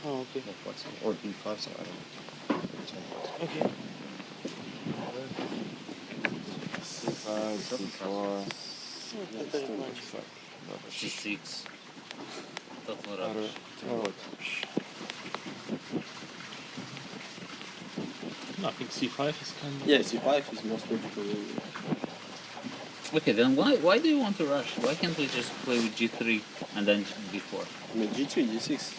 Oh, okay. More flexible. Or B5, so I don't know. Okay. C6. That's not rush. No, I think C5 is kind of... Yeah, C5 is most logical. Okay, then why do you want to rush? Why can't we just play with G3 and then B4? I mean, G3, G6.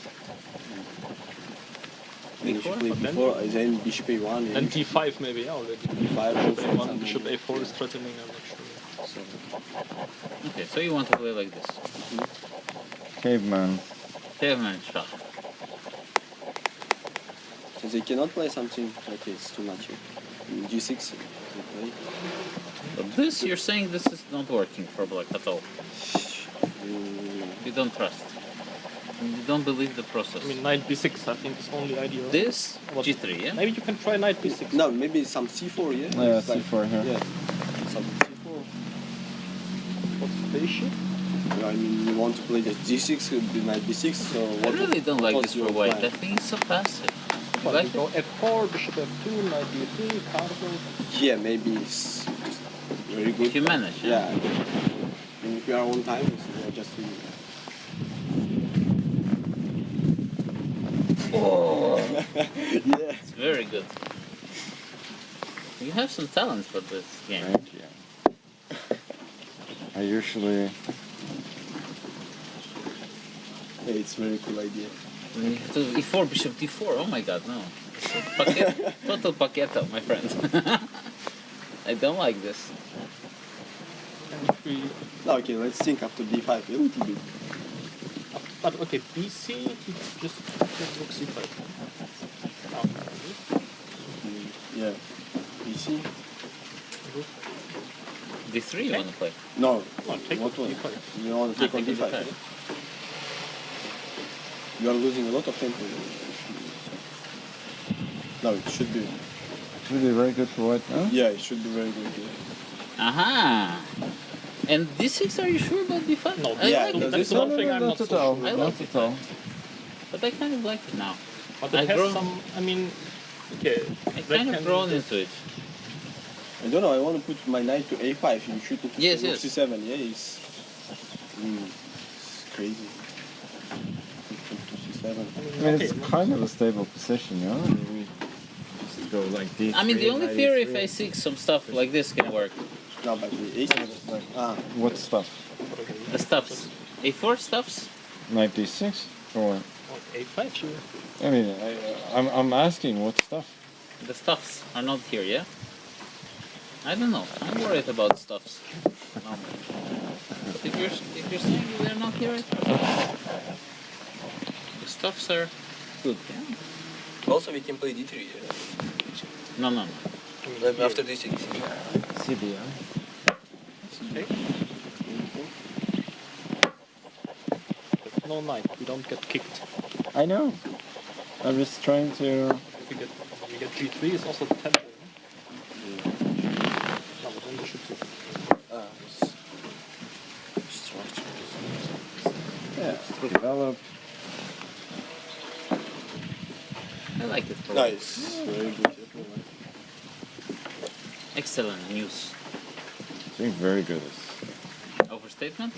Then if you play before, then bishop a1. Then d5 maybe, yeah, already. d5, Bishop a1, bishop a4 is threatening, I'm not sure. Okay, so you want to play like this? Caveman. Caveman shot. So they cannot play something like it's too much. G6, they play. But this, you're saying this is not working for black at all. You don't trust. You don't believe the process. I mean, knight b6 I think is only ideal. This, g3, yeah? Maybe you can try knight b6. No, maybe some c4, yeah? Yeah, It's like- c4 here. Yeah, some c4. What's the issue? I mean, you want to play the g6, knight b6, so I what really don't like what's this for your white. plan? I think it's so passive. You Well, like you go it? f4, bishop f2, knight d3, cargo. Yeah, maybe it's just very good. If you manage, Yeah. And if you are on time, it's just... Oh, yeah. it's very good. You have some talent for this game. Thank you. I usually... Yeah, it's a very cool idea. You have to e4, bishop d4. Oh my god, no. It's a total paqueto, my friend. I don't like this. No, okay, let's think after d5 a little bit. But okay, bc, just look c5. Yeah. bc. d3 you want to play? No, No, take what one? d5. You want to take on take d5. on yeah? You are losing a lot of tempo. No, it should be. Should be very good for white now. Yeah, it should be very good. Yeah. Aha! And d6, are you sure about d5? No, I yeah, like no, it. That's No, one no, thing no, I'm not not so at all. sure. I Not like at all. But I kind of like it now. But it I has grow- some, I mean, okay. I black kind of can grown just- into it. I don't know, I want to put my knight to a5. You shoot it to Yes, rook yes. c7. Yeah, it's crazy. To c7. I mean, it's kind of a stable position, you know? We just go like d3. I mean, the only knight fear if e3. a6, some stuff like this can work. No, but the a6. Like, Ah, what stuff? The stuffs. a4 stuffs? Knight d6? Or... a5 sure. I mean, I'm asking what stuff? The stuffs are not here, yeah? I don't know. I'm worried about stuffs. No. But if you're saying they're not here, the stuffs are good, yeah? also, we can play d3. Yeah? No, no, no. After d6. CB, huh? Okay. But no knight, we don't get kicked. I know. I'm just trying to... If we get g3, it's also tempo. No, but then bishop c6. Yeah, develop. I like it. Nice. Very good. Excellent news. I think very good. It's Overstatement?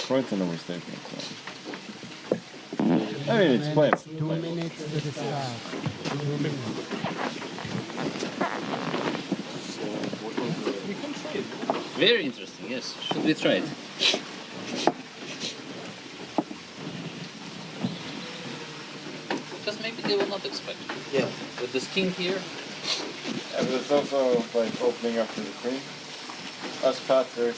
quite an overstatement. So. I mean, it's playable. 2 minutes to the start. 2 minutes. We can try it. Very interesting, yes. Should we try it? Because maybe they will not expect. Yeah. With this king here. Yeah, but it's also like opening up to the queen. Us patters.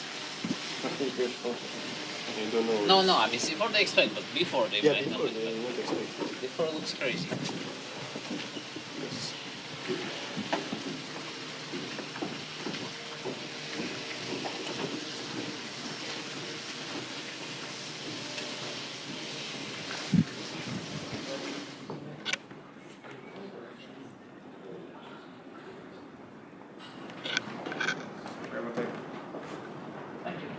I don't know. No, no, I mean, before they expect, but before they Yeah, might before not they expect. won't expect. Before it looks crazy. Thank you.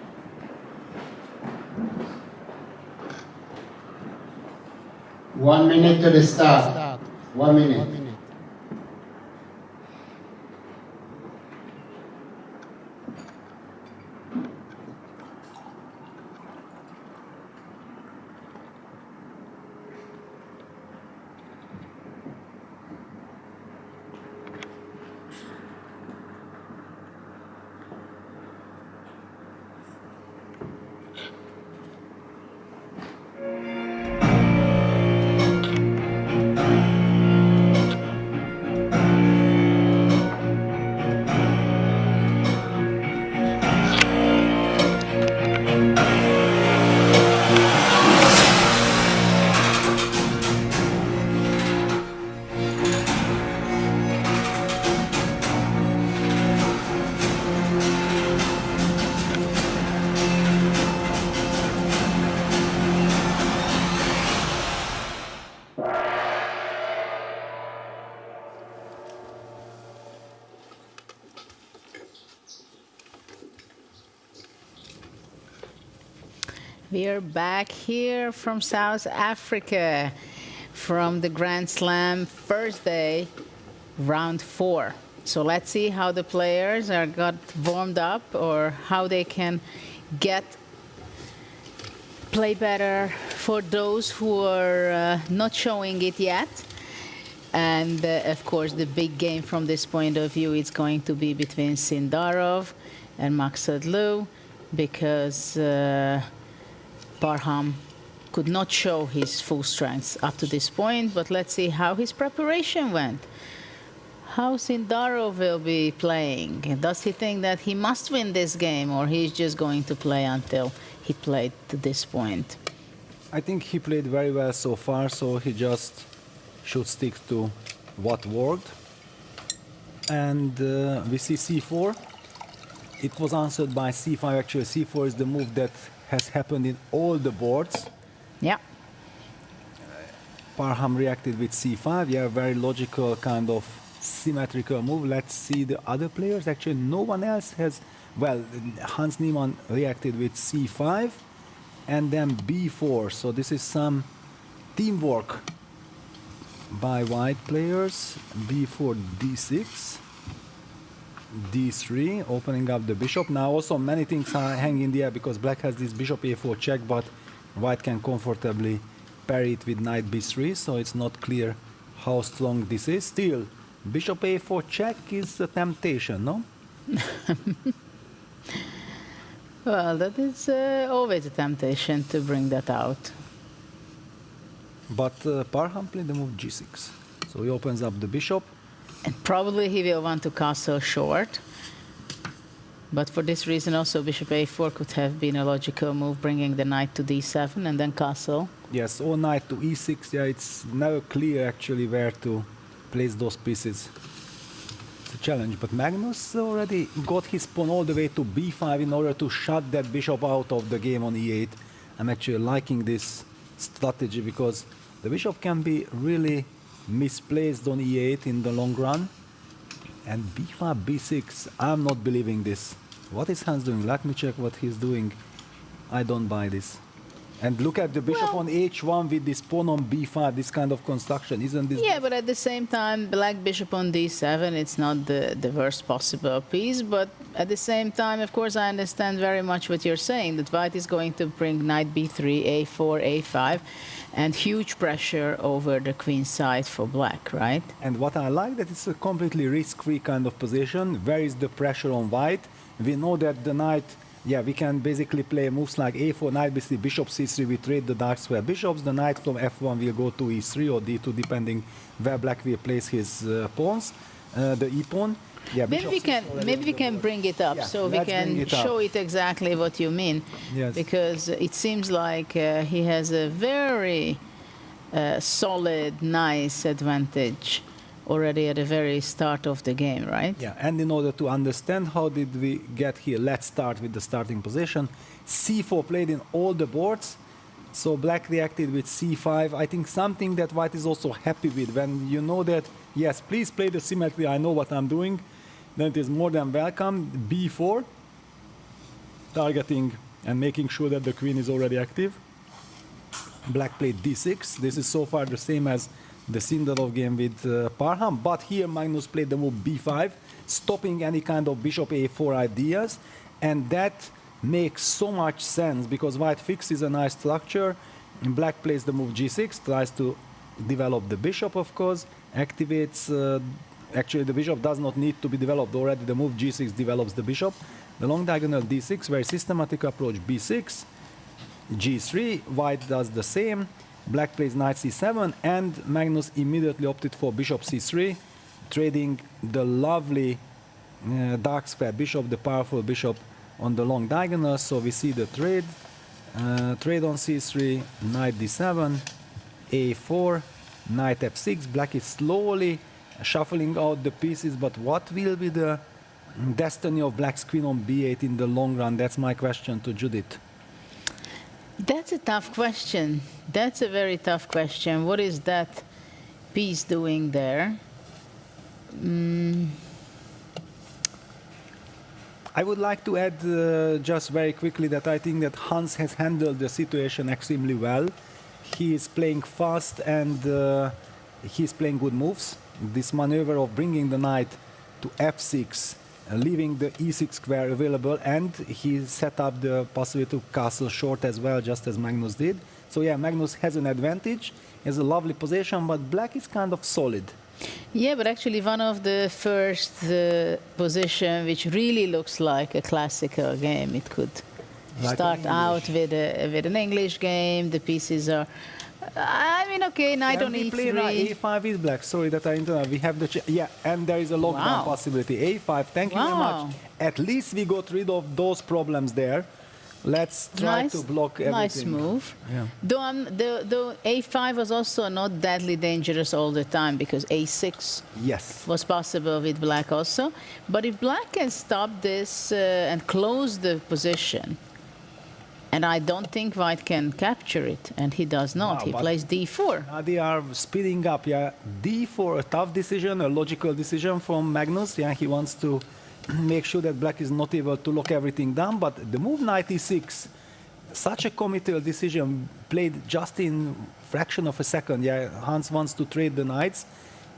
1 minute to the start. 1 minute. 1 minute. We are back here from South Africa, from the Grand Slam first day, round 4. So let's see how the players are got warmed up or how they can play better for those who are not showing it yet. And of course, the big game from this point of view is going to be between Sindarov and Maksudlu, because Parham could not show his full strength up to this point. But let's see how his preparation went. How Sindarov will be playing. Does he think that he must win this game, or he's just going to play until he played to this point? I think he played very well so far, so he just should stick to what worked. And we see c4. It was answered by c5. Actually, c4 is the move that has happened in all the boards. Yeah. Parham reacted with c5. Yeah, very logical kind of symmetrical move. Let's see the other players. Actually, no one else has. Well, Hans Niemann reacted with c5 and then b4. So this is some teamwork by white players. b4, d6, d3, opening up the bishop. Now also many things are hanging in the air because black has this bishop a4 check, but white can comfortably parry it with knight b3, so it's not clear how strong this is. Still, bishop a4 check is a temptation, no? Well, that is always a temptation to bring that out. But Parham played the move g6. So he opens up the bishop. And probably he will want to castle short. But for this reason also bishop a4 could have been a logical move, bringing the knight to d7 and then castle. Yes, or knight to e6. Yeah, it's never clear actually where to place those pieces. It's a challenge. But Magnus already got his pawn all the way to b5 in order to shut that bishop out of the game on e8. I'm actually liking this strategy because the bishop can be really misplaced on e8 in the long run. And b5, b6, I'm not believing this. What is Hans doing? Let me check what he's doing. I don't buy this. And look at the bishop on h1 with this pawn on b5, this kind of construction, isn't this? Yeah, but at the same time, black bishop on d7, it's not the worst possible piece. But at the same time, of course, I understand very much what you're saying, that white is going to bring knight b3, a4, a5, and huge pressure over the queen side for black, right? And what I like, that it's a completely risk-free kind of position. Where is the pressure on white? We know that the knight, yeah, we can basically play moves like a4, knight b3, bishop c3, we trade the dark square bishops. The knight from f1 will go to e3 or d2, depending where black will place his pawns, the e-pawn. Yeah, maybe we can bring it up, so we can show it exactly what you mean. Yes. Because it seems like he has a very solid, nice advantage already at the very start of the game, right? Yeah, and in order to understand how did we get here, let's start with the starting position. c4 played in all the boards, so black reacted with c5. I think something that white is also happy with, when you know that, yes, please play the symmetry, I know what I'm doing, then it is more than welcome. b4, targeting and making sure that the queen is already active. Black played d6. This is so far the same as the Sindarov game with Parham, but here Magnus played the move b5, stopping any kind of bishop a4 ideas, and that makes so much sense because white fixes a nice structure, and black plays the move g6, tries to develop the bishop, of course, activates. Actually, the bishop does not need to be developed already. The move g6 develops the bishop. The long diagonal d6, very systematic approach, b6, g3. White does the same. Black plays knight c7, and Magnus immediately opted for bishop c3, trading the lovely dark square bishop, the powerful bishop, on the long diagonal. So we see the trade on c3, knight d7, a4, knight f6. Black is slowly shuffling out the pieces, but what will be the destiny of black's queen on b8 in the long run? That's my question to Judith. That's a tough question. That's a very tough question. What is that piece doing there? I would like to add just very quickly that I think that Hans has handled the situation extremely well. He is playing fast and he's playing good moves. This maneuver of bringing the knight to f6, leaving the e6 square available, and he set up the possibility to castle short as well, just as Magnus did. So yeah, Magnus has an advantage, he has a lovely position, but black is kind of solid. Yeah, but actually one of the first position which really looks like a classical game. It could Like start out with an English game. The pieces are, I mean, okay, knight on we play e3. now a5 with black. Sorry that I interrupt. We have the yeah, and there is a lockdown Wow. possibility. a5. Thank you very Wow. much. At least we got rid of those problems there. Let's try to block everything. Nice move. Yeah. Though a5 was also not deadly dangerous all the time, because a6 was possible with black also. But if black can stop this and close the position, and I don't think white can capture it, and he does not. Wow, He but plays d4. Now they are speeding up. Yeah, d4, a tough decision, a logical decision from Magnus. Yeah, he wants to make sure that black is not able to lock everything down. But the move knight e6, such a committal decision, played just in fraction of a second. Yeah, Hans wants to trade the knights.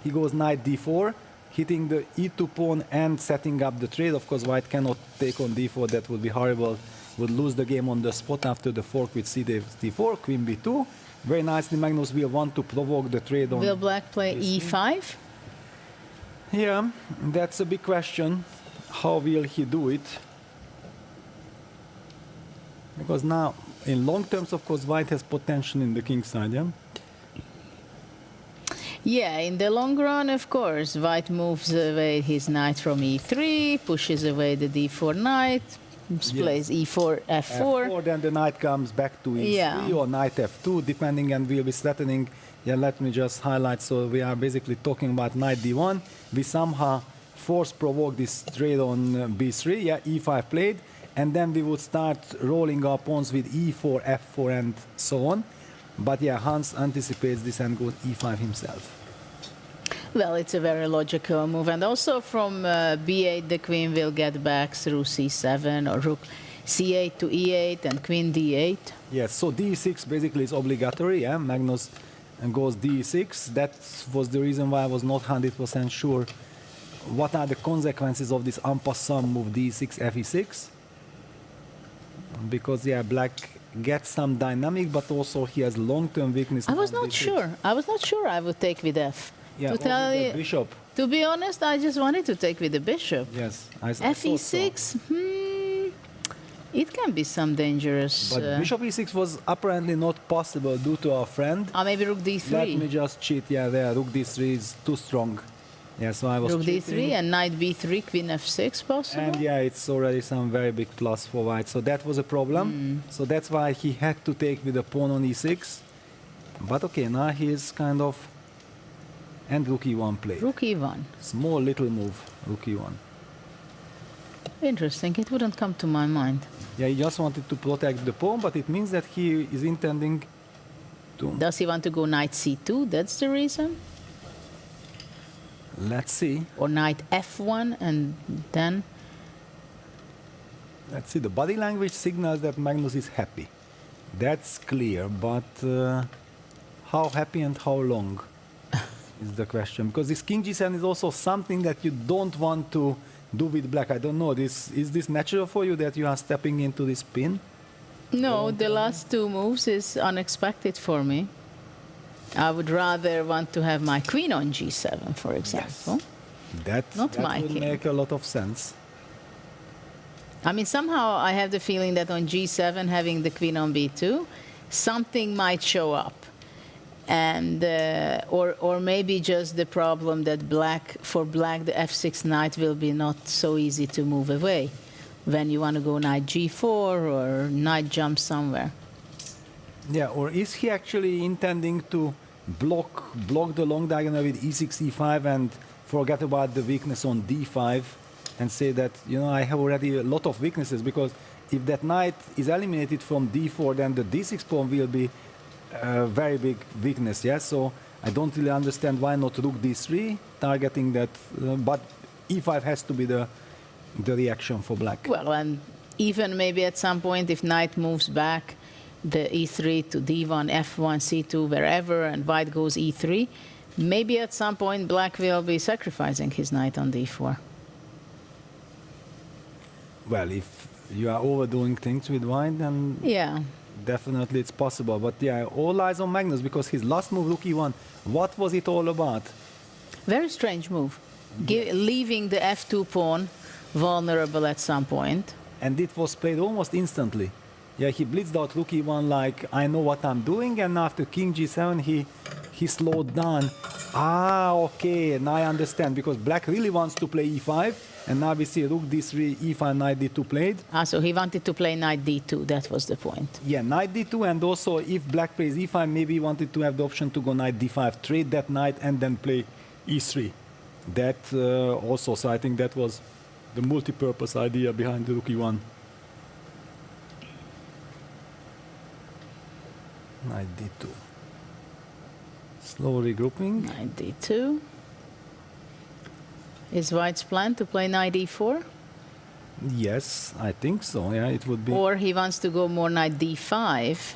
He goes knight d4, hitting the e2 pawn and setting up the trade. Of course, white cannot take on d4. That would be horrible. Would lose the game on the spot after the fork with c4, queen b2. Very nicely, Magnus will want to provoke the trade on. Will black play e5? Yeah, that's a big question. How will he do it? Because now, in long terms, of course, white has potential in the king side, yeah? Yeah, in the long run, of course, white moves away his knight from e3, pushes away the d4 knight, plays e4, f4. F4, then the knight comes back to e3 Yeah. or knight f2, depending, and we'll be threatening. Yeah, let me just highlight. So we are basically talking about knight d1. We somehow force provoke this trade on b3. Yeah, e5 played, and then we would start rolling our pawns with e4, f4, and so on. But yeah, Hans anticipates this and goes e5 himself. Well, it's a very logical move. And also from b8, the queen will get back through c7, or rook c8 to e8 and queen d8. Yes, so d6 basically is obligatory. Yeah, Magnus goes d6. That was the reason why I was not 100% sure what are the consequences of this en passant move d6, fe6. Because, yeah, black gets some dynamic, but also he has long-term weakness. I was on not d6. sure. I was not sure I would take with f. Yeah, To or tell with the you, bishop. to be honest, I just wanted to take with the bishop. Yes, I thought so. fe6, it can be some dangerous. But bishop e6 was apparently not possible due to our friend. Maybe rook d3. Let me just cheat. Yeah, there, rook d3 is too strong. Yeah, so I was Rook cheating. d3 and knight b3, queen f6 possible. And yeah, it's already some very big plus for white. So that was a problem. So that's why he had to take with the pawn on e6. But okay, now he is kind of... And rook e1 played. Rook e1. Small little move, rook e1. Interesting. It wouldn't come to my mind. Yeah, he just wanted to protect the pawn, but it means that he is intending to... Does he want to go knight c2? That's the reason? Let's see. Or knight f1 and then... Let's see. The body language signals that Magnus is happy. That's clear, but how happy and how long is the question. Because this king g7 is also something that you don't want to do with black. I don't know. Is this natural for you that you are stepping into this pin? No, the last two moves is unexpected for me. I would rather want to have my queen on g7, for example. That my would king. make a lot of sense. I mean, somehow I have the feeling that on g7, having the queen on b2, something might show up. And or maybe just the problem that for black the f6 knight will be not so easy to move away when you want to go knight g4 or knight jump somewhere. Yeah, or is he actually intending to block the long diagonal with e6, e5 and forget about the weakness on d5 and say that, you know, I have already a lot of weaknesses, because if that knight is eliminated from d4, then the d6 pawn will be a very big weakness, yes? So I don't really understand why not rook d3, targeting that, but e5 has to be the the reaction for black. Well, and even maybe at some point, if knight moves back, the e3 to d1, f1, c2, wherever, and white goes e3, maybe at some point black will be sacrificing his knight on d4. Well, if you are overdoing things with white, then Yeah. definitely it's possible. But yeah, all eyes on Magnus, because his last move, rook e1, what was it all about? Very strange move. Leaving the f2 pawn vulnerable at some point. And it was played almost instantly. Yeah, he blitzed out rook e1 like, I know what I'm doing, and after king g7, he slowed down. Ah, okay, now I understand, because black really wants to play e5, and now we see rook d3, e5, knight d2 played. Ah, so he wanted to play knight d2, that was the point. Yeah, knight d2, and also if black plays e5, maybe he wanted to have the option to go knight d5, trade that knight, and then play e3. That also, so I think that was the multi-purpose idea behind the rook e1. Knight d2. Slow regrouping. Knight d2. Is white's plan to play knight e4? Yes, I think so. Yeah, it would be. Or he wants to go more knight d5,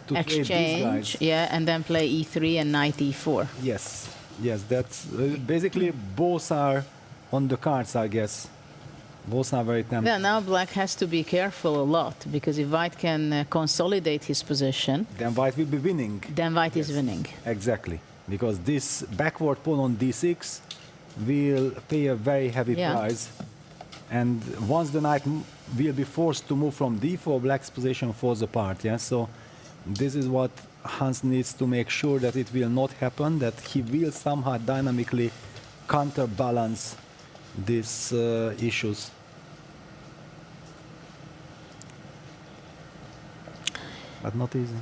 to trade these exchange, guys. yeah, and then play e3 and knight e4. Yes, yes, that's basically both are on the cards, I guess. Both are very tempting. Yeah, now black has to be careful a lot, because if white can consolidate his position, Then white will be winning. then white is winning. Exactly, because this backward pawn on d6 will pay a very heavy Yeah. price. And once the knight will be forced to move from d4, black's position falls apart. Yeah, so this is what Hans needs to make sure that it will not happen, that he will somehow dynamically counterbalance these issues. But not easy.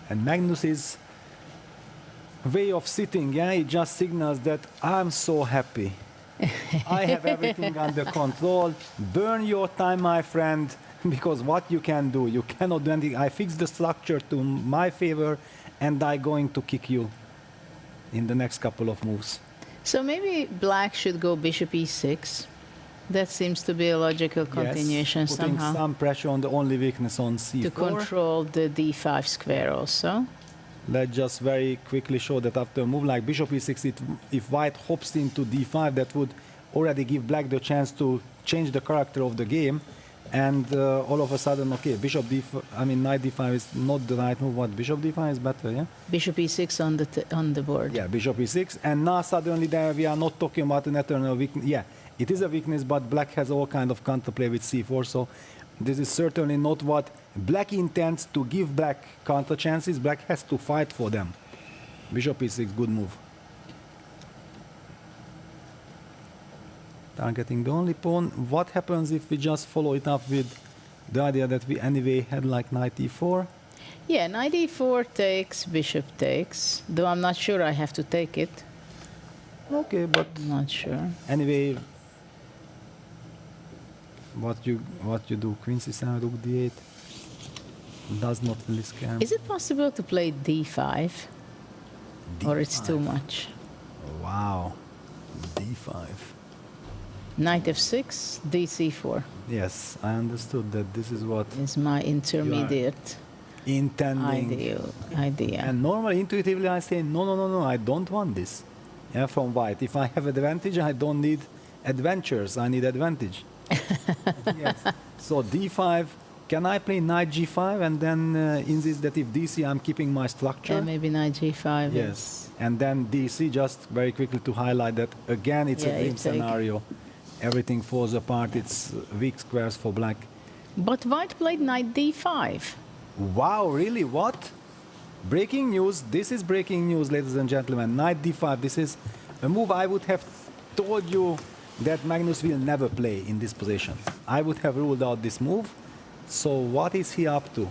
And Magnus's way of sitting, yeah, it just signals that I'm so happy. I have everything under control. Burn your time, my friend, because what you can do, you cannot do anything. I fix the structure to my favor, and I'm going to kick you in the next couple of moves. So maybe black should go bishop e6. That seems to be a logical continuation yes, putting somehow. some pressure on the only weakness on c4. To control the d5 square also. Let's just very quickly show that after a move like bishop e6, if white hops into d5, that would already give black the chance to change the character of the game. And all of a sudden, okay, bishop d5, I mean knight d5 is not the right move. What, bishop d5 is better, yeah? Bishop e6 on the board. Yeah, bishop e6. And now suddenly there we are not talking about an eternal weakness. Yeah, it is a weakness, but black has all kind of counterplay with c4. So this is certainly not what black intends to give black counter chances. Black has to fight for them. Bishop e6, good move. Targeting the only pawn. What happens if we just follow it up with the idea that we anyway had like knight e4? Yeah, knight e4 takes, bishop takes, though I'm not sure I have to take it. Okay, but not sure. Anyway, what you do, queen c7, rook d8, does not really scare me. Is it possible to play d5? Or it's too much? Wow, d5. Knight f6, dc4. Yes, I understood that this is what is my intermediate intending idea. And normally, intuitively, I say, no, I don't want this. Yeah, from white. If I have advantage, I don't need adventures. I need advantage. Yes. So d5. Can I play knight g5 and then insist that if dc, I'm keeping my structure? Yeah, maybe knight g5. Yes. And then dc, just very quickly to highlight that again, it's a dream scenario. Everything falls apart. It's weak squares for black. But white played knight d5. Wow, really? What? Breaking news. This is breaking news, ladies and gentlemen. Knight d5. This is a move I would have told you that Magnus will never play in this position. I would have ruled out this move. So what is he up to?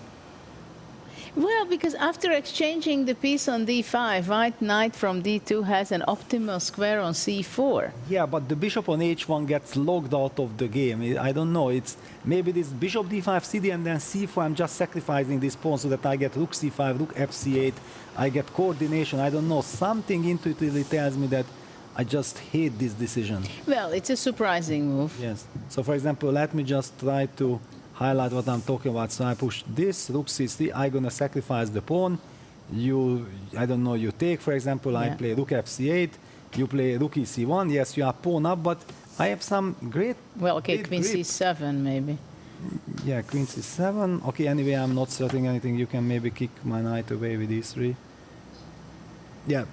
Well, because after exchanging the piece on d5, white knight from d2 has an optimal square on c4. Yeah, but the bishop on h1 gets logged out of the game. I don't know. It's maybe this bishop d5 cd and then c4. I'm just sacrificing this pawn so that I get rook c5, rook fc8. I get coordination. I don't know. Something intuitively tells me that I just hate this decision. Well, it's a surprising move. Yes. So for example, let me just try to highlight what I'm talking about. So I push this, rook c3, I'm gonna sacrifice the pawn. You, I don't know, you take, for example, I play rook f8, you play rook e c1, yes, you are pawn up, but I have some great... Well, okay, queen c7 maybe. Yeah, queen c7. Okay, anyway, I'm not threatening anything. You can maybe kick my knight away with e3. Yeah,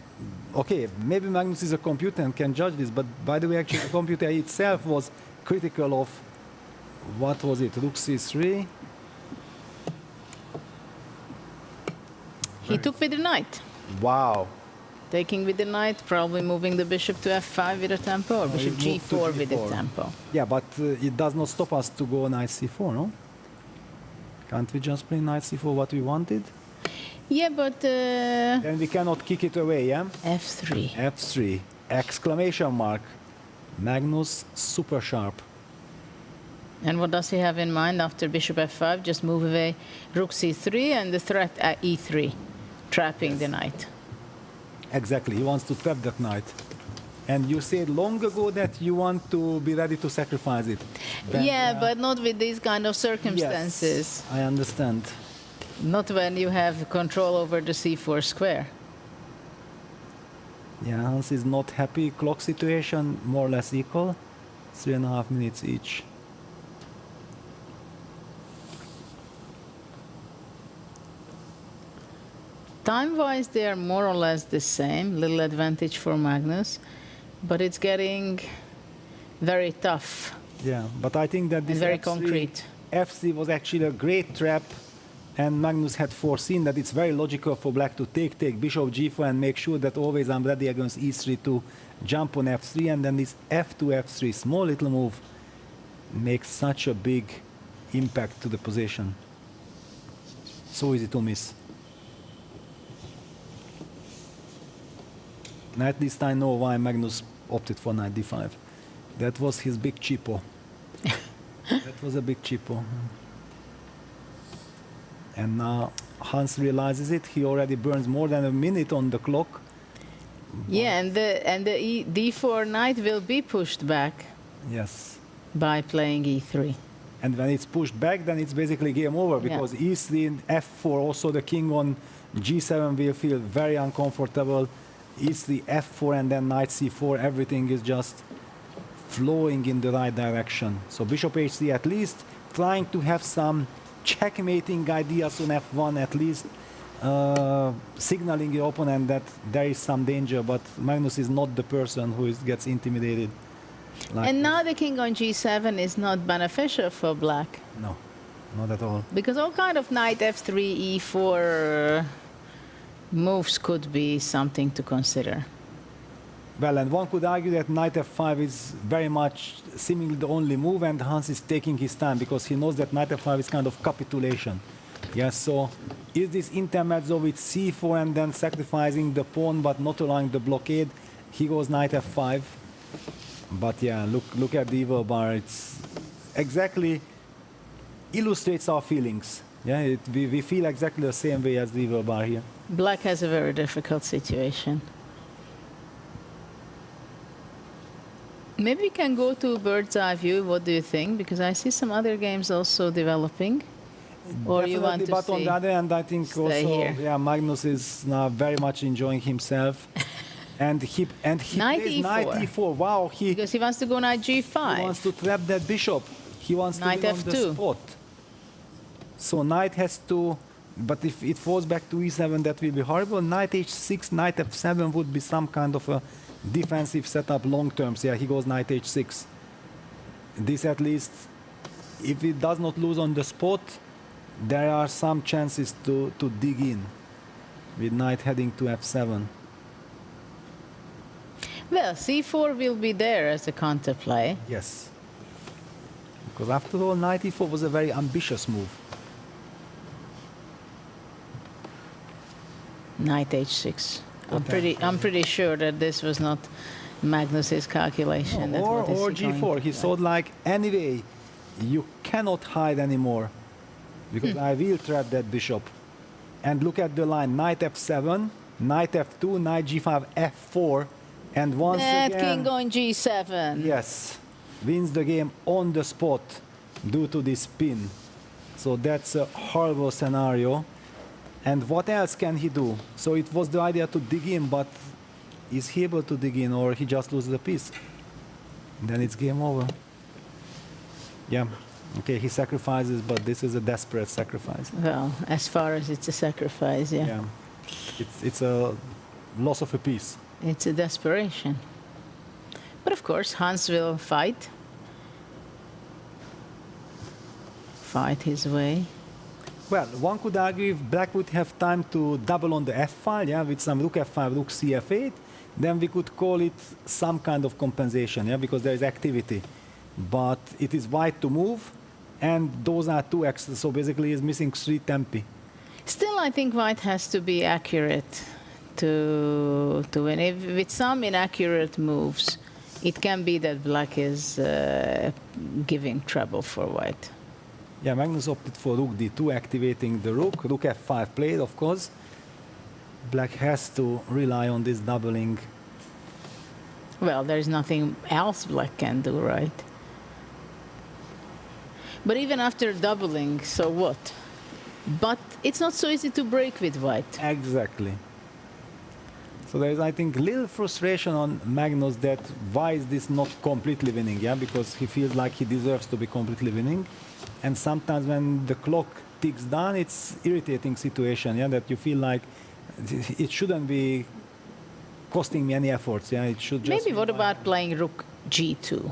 okay, maybe Magnus is a computer and can judge this, but by the way, actually, the computer itself was critical of, what was it, rook c3? He took with the knight. Wow. Taking with the knight, probably moving the bishop to f5 with a tempo, or bishop g4 with a tempo. Yeah, but it does not stop us to go knight c4, no? Can't we just play knight c4 what we wanted? Yeah, but... Then we cannot kick it away, yeah? f3. f3. Exclamation mark. Magnus, super sharp. And what does he have in mind after bishop f5? Just move away rook c3 and the threat at e3, trapping the knight. Exactly, he wants to trap that knight. And you said long ago that you want to be ready to sacrifice it. Then, yeah, but not with these kind of circumstances. Yes, I understand. Not when you have control over the c4 square. Yeah, Hans is not happy. Clock situation more or less equal. 3.5 minutes each. Time-wise, they are more or less the same. Little advantage for Magnus, but it's getting very tough. Yeah, but I think that this and very F3, concrete. F3 was actually a great trap, and Magnus had foreseen that it's very logical for black to take bishop g4 and make sure that always I'm ready against e3 to jump on f3, and then this f2 f3 small little move makes such a big impact to the position. So easy to miss. And at least I know why Magnus opted for knight d5. That was his big cheapo. That was a big cheapo. And now Hans realizes it. He already burns more than a minute on the clock. Yeah, and the d4 knight will be pushed back. Yes. By playing e3. And when it's pushed back, then it's basically game over, because e3 and f4, also the king on g7 will feel very uncomfortable. E3, f4, and then knight c4, everything is just flowing in the right direction. So bishop h3 at least trying to have some checkmating ideas on f1, at least signaling your opponent that there is some danger, but Magnus is not the person who gets intimidated. Like and now the king on g7 is not beneficial for black. No, not at all. Because all kind of knight f3, e4 moves could be something to consider. Well, and one could argue that knight f5 is very much seemingly the only move, and Hans is taking his time because he knows that knight f5 is kind of capitulation. Yes, so is this intermezzo with c4 and then sacrificing the pawn but not allowing the blockade? He goes knight f5. But yeah, look at the evil bar. It's exactly illustrates our feelings. Yeah, we feel exactly the same way as the evil bar here. Black has a very difficult situation. Maybe we can go to bird's eye view. What do you think? Because I see some other games also developing. Or Definitely, you want to but on the other hand, I think also, here. yeah, Magnus is now very much enjoying himself. And he knight plays e4. knight e4. Wow, because he wants to go knight g5. He wants to trap that bishop. He wants knight to be on the f2. spot. So knight has to, but if it falls back to e7, that will be horrible. Knight h6, knight f7 would be some kind of a defensive setup long term. So yeah, he goes knight h6. This at least, if it does not lose on the spot, there are some chances to dig in with knight heading to f7. Well, c4 will be there as a counterplay. Yes. Because after all, knight e4 was a very ambitious move. Knight h6. I'm pretty sure that this was not Magnus's calculation. No, or g4. He thought like, anyway, you cannot hide anymore because I will trap that bishop. And look at the line, knight f7, knight f2, knight g5, f4. And once That again, king on g7. yes, wins the game on the spot due to this pin. So that's a horrible scenario. And what else can he do? So it was the idea to dig in, but is he able to dig in, or he just loses the piece? Then it's game over. Yeah. Okay, he sacrifices, but this is a desperate sacrifice. Well, as far as it's a sacrifice, yeah. Yeah. It's a loss of a piece. It's a desperation. But of course, Hans will fight. Fight his way. Well, one could argue if black would have time to double on the f file, yeah, with some rook f5, rook cf8, then we could call it some kind of compensation, yeah, because there is activity. But it is white to move, and those are two x's, so basically he's missing 3 tempi. Still, I think white has to be accurate to win. If, with some inaccurate moves, it can be that black is giving trouble for white. Yeah, Magnus opted for rook d2, activating the rook. Rook f5 played, of course. Black has to rely on this doubling. Well, there's nothing else black can do, right? But even after doubling, so what? But it's not so easy to break with white. Exactly. So there is, I think, little frustration on Magnus that why is this not completely winning, yeah? Because he feels like he deserves to be completely winning. And sometimes when the clock ticks down, it's irritating situation, yeah? That you feel like it shouldn't be costing me any efforts, yeah? It should just Maybe what about playing rook g2?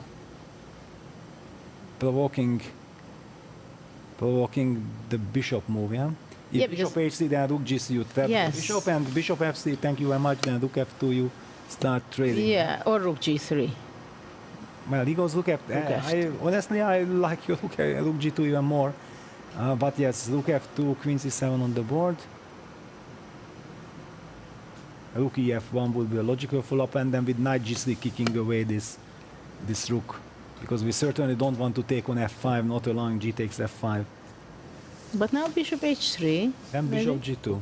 provoking the bishop move, yeah? If Yeah, bishop h3, then rook g3, you tap Yes. the bishop, and bishop f3, thank you very much, then rook f2, you start trading. Yeah, or rook g3. Well, he goes rook f. Honestly, I like your rook g2 even more. But yes, rook f2, queen c7 on the board. Rook ef1 would be a logical follow-up, and then with knight g3 kicking away this rook. Because we certainly don't want to take on f5, not allowing g takes f5. But now bishop h3. Then maybe? bishop g2.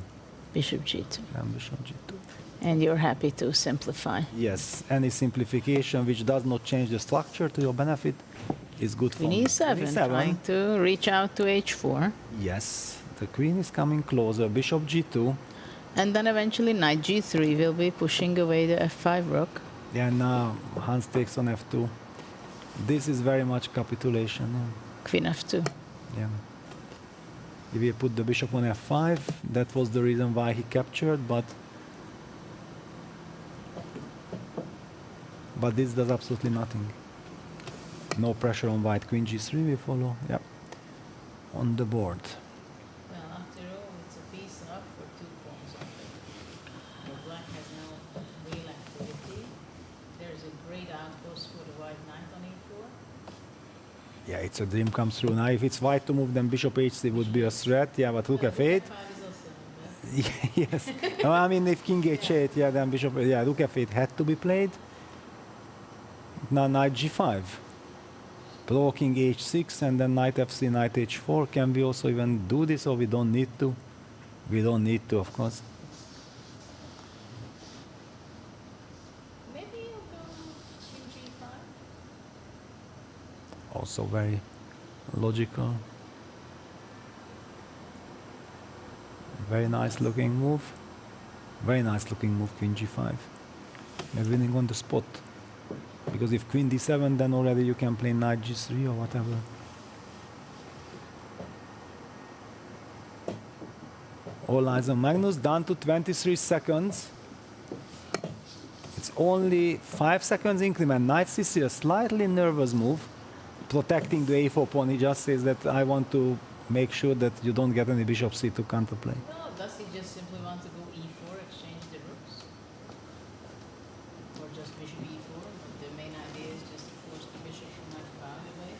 Bishop g2. Then bishop g2. And you're happy to simplify. Yes, any simplification which does not change the structure to your benefit is good for Queen me. e7, trying to reach out to h4. Yes, the queen is coming closer. Bishop g2. And then eventually knight g3 will be pushing away the f5 rook. Yeah, now Hans takes on f2. This is very much capitulation. Yeah. Queen f2. Yeah. If you put the bishop on f5, that was the reason why he captured, but this does absolutely nothing. No pressure on white. Queen g3 we follow. Yep. On the board. Well, after all, it's a piece up for 2 pawns. But black has no real activity. There's a great outpost for the white knight on e4. Yeah, it's a dream comes true. Now, if it's white to move, then bishop h3 would be a threat. Yeah, but rook f8. Yes. No, I mean, if king h8, yeah, then bishop, yeah, rook f8 had to be played. Now knight g5. Blocking h6 and then knight f3, knight h4. Can we also even do this, or we don't need to? We don't need to, of course. Maybe you'll go king g5. Also very logical. Very nice looking move. Very nice looking move, queen g5. We're winning on the spot. Because if queen d7, then already you can play knight g3 or whatever. All eyes on Magnus, down to 23 seconds. It's only 5 seconds increment. Knight c3, a slightly nervous move. Protecting the a4 pawn. He just says that I want to make sure that you don't get any bishop c to counterplay. No, does he just simply want to go e4, exchange the rooks? Or just bishop e4? The main idea is just to force the bishop from f5 away.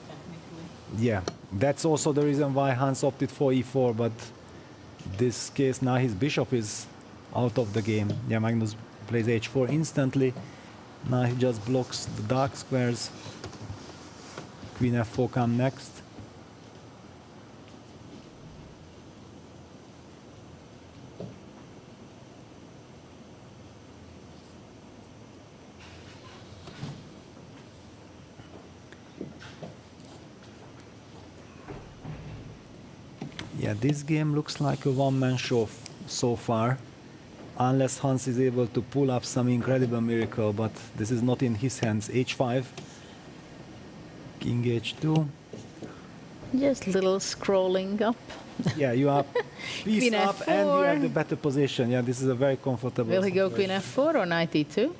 Technically. Yeah, that's also the reason why Hans opted for e4, but this case now his bishop is out of the game. Yeah, Magnus plays h4 instantly. Now he just blocks the dark squares. Queen f4 come next. Yeah, this game looks like a one-man show so far, unless Hans is able to pull up some incredible miracle, but this is not in his hands. H5, King H2. Just little scrolling up. Yeah, you are piece Queen up F4. and you have the better position. Yeah, this is a very comfortable Will he go situation. Queen F4 or Knight E2?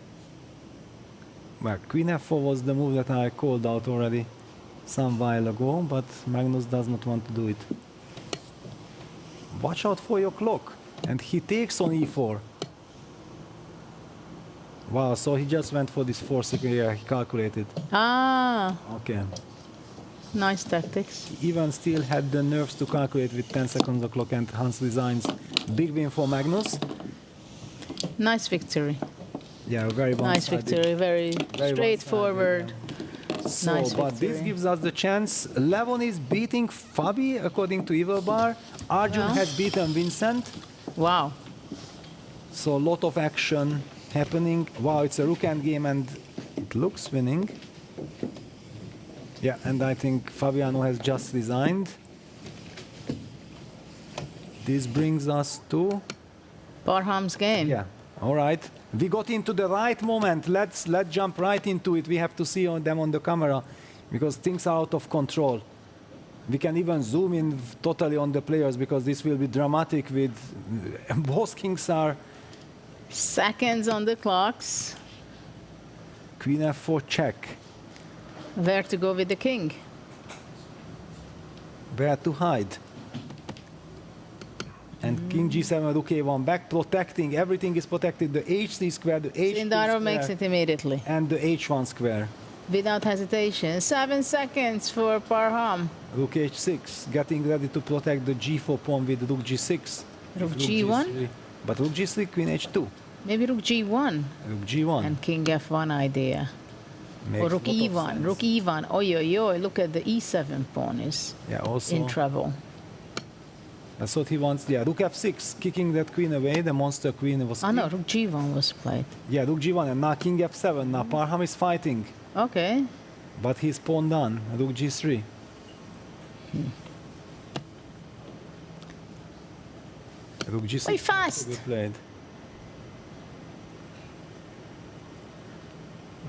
Well, Queen F4 was the move that I called out already some while ago, but Magnus does not want to do it. Watch out for your clock. And he takes on E4. Wow, so he just went for this 4-second, yeah, he calculated. Ah, Okay. nice tactics. He even still had the nerves to calculate with 10 seconds of clock, and Hans designs big win for Magnus. Nice victory. Yeah, very Nice one-sided. victory. Very Very straightforward. So, Nice but this victory. gives us the chance. Levon is beating Fabi according to Evil Bar. Arjun Yeah. has beaten Vincent. Wow. So a lot of action happening. Wow, it's a rook end game and it looks winning. Yeah, and I think Fabiano has just resigned. This brings us to Parham's game. Yeah. All right. We got into the right moment. Let's jump right into it. We have to see them on the camera because things are out of control. We can even zoom in totally on the players because this will be dramatic with both kings are Seconds on the clocks. Queen F4 check. Where to go with the king? Where to hide? And King G7, Rook A1 back, protecting. Everything is protected. The H3 square, the H2 Sindaro square, makes it immediately. and the H1 square. Without hesitation. 7 seconds for Parham. Rook H6, getting ready to protect the G4 pawn with Rook G6. Rook Rook G1? G3. But Rook G3, Queen H2. Maybe Rook G1. Rook G1. And King F1 idea. Makes Or Rook lot of E1. sense. Rook E1. Oi, oi, oi. Look at the E7 pawn is Yeah, also. in trouble. That's what he wants. Yeah, Rook F6, kicking that queen away. The monster queen was. Oh no, kicked. Rook G1 was played. Yeah, Rook G1, and now King F7. Now Parham is fighting, Okay. but he's pawn done. Rook G3. Rook G6. Very fast. To be played.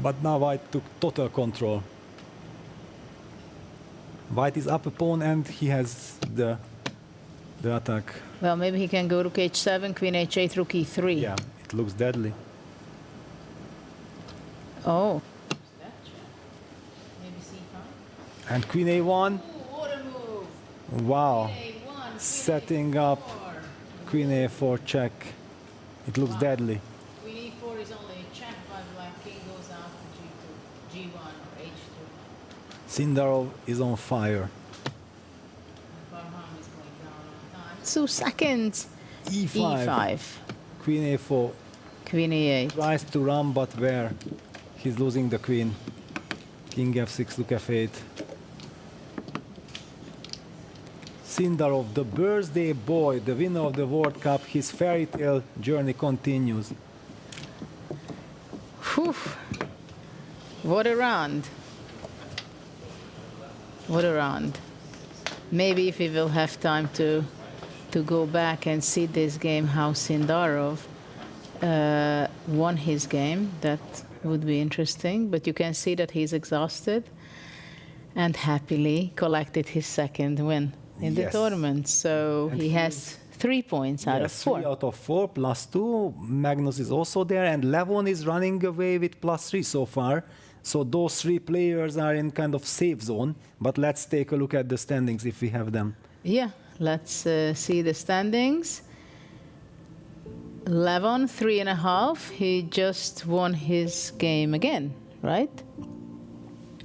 But now White took total control. White is up a pawn and he has the attack. Well, maybe he can go Rook H7, Queen H8, Rook E3. Yeah, it looks deadly. Oh. And Queen A1. Wow. Setting up Queen A4 check. It looks deadly. Queen E4 is only a check, but like king goes out to G2, G1 or H2. Sindarov is on fire. 2 seconds. E5. E5. Queen A4. Queen E8. Tries to run, but where? He's losing the queen. King F6, Rook F8. Sindarov, the birthday boy, the winner of the World Cup, his fairy tale journey continues. Whew. What a round. What a round. Maybe if we will have time to go back and see this game, how Sindarov won his game, that would be interesting. But you can see that he's exhausted and happily collected his second win in the Yes. tournament. So And he has 3 points out of Yes, 4. 3 out of 4, +2. Magnus is also there, and Levon is running away with +3 so far. So those 3 players are in kind of safe zone. But let's take a look at the standings if we have them. Yeah, let's see the standings. Levon, 3.5. He just won his game again, right?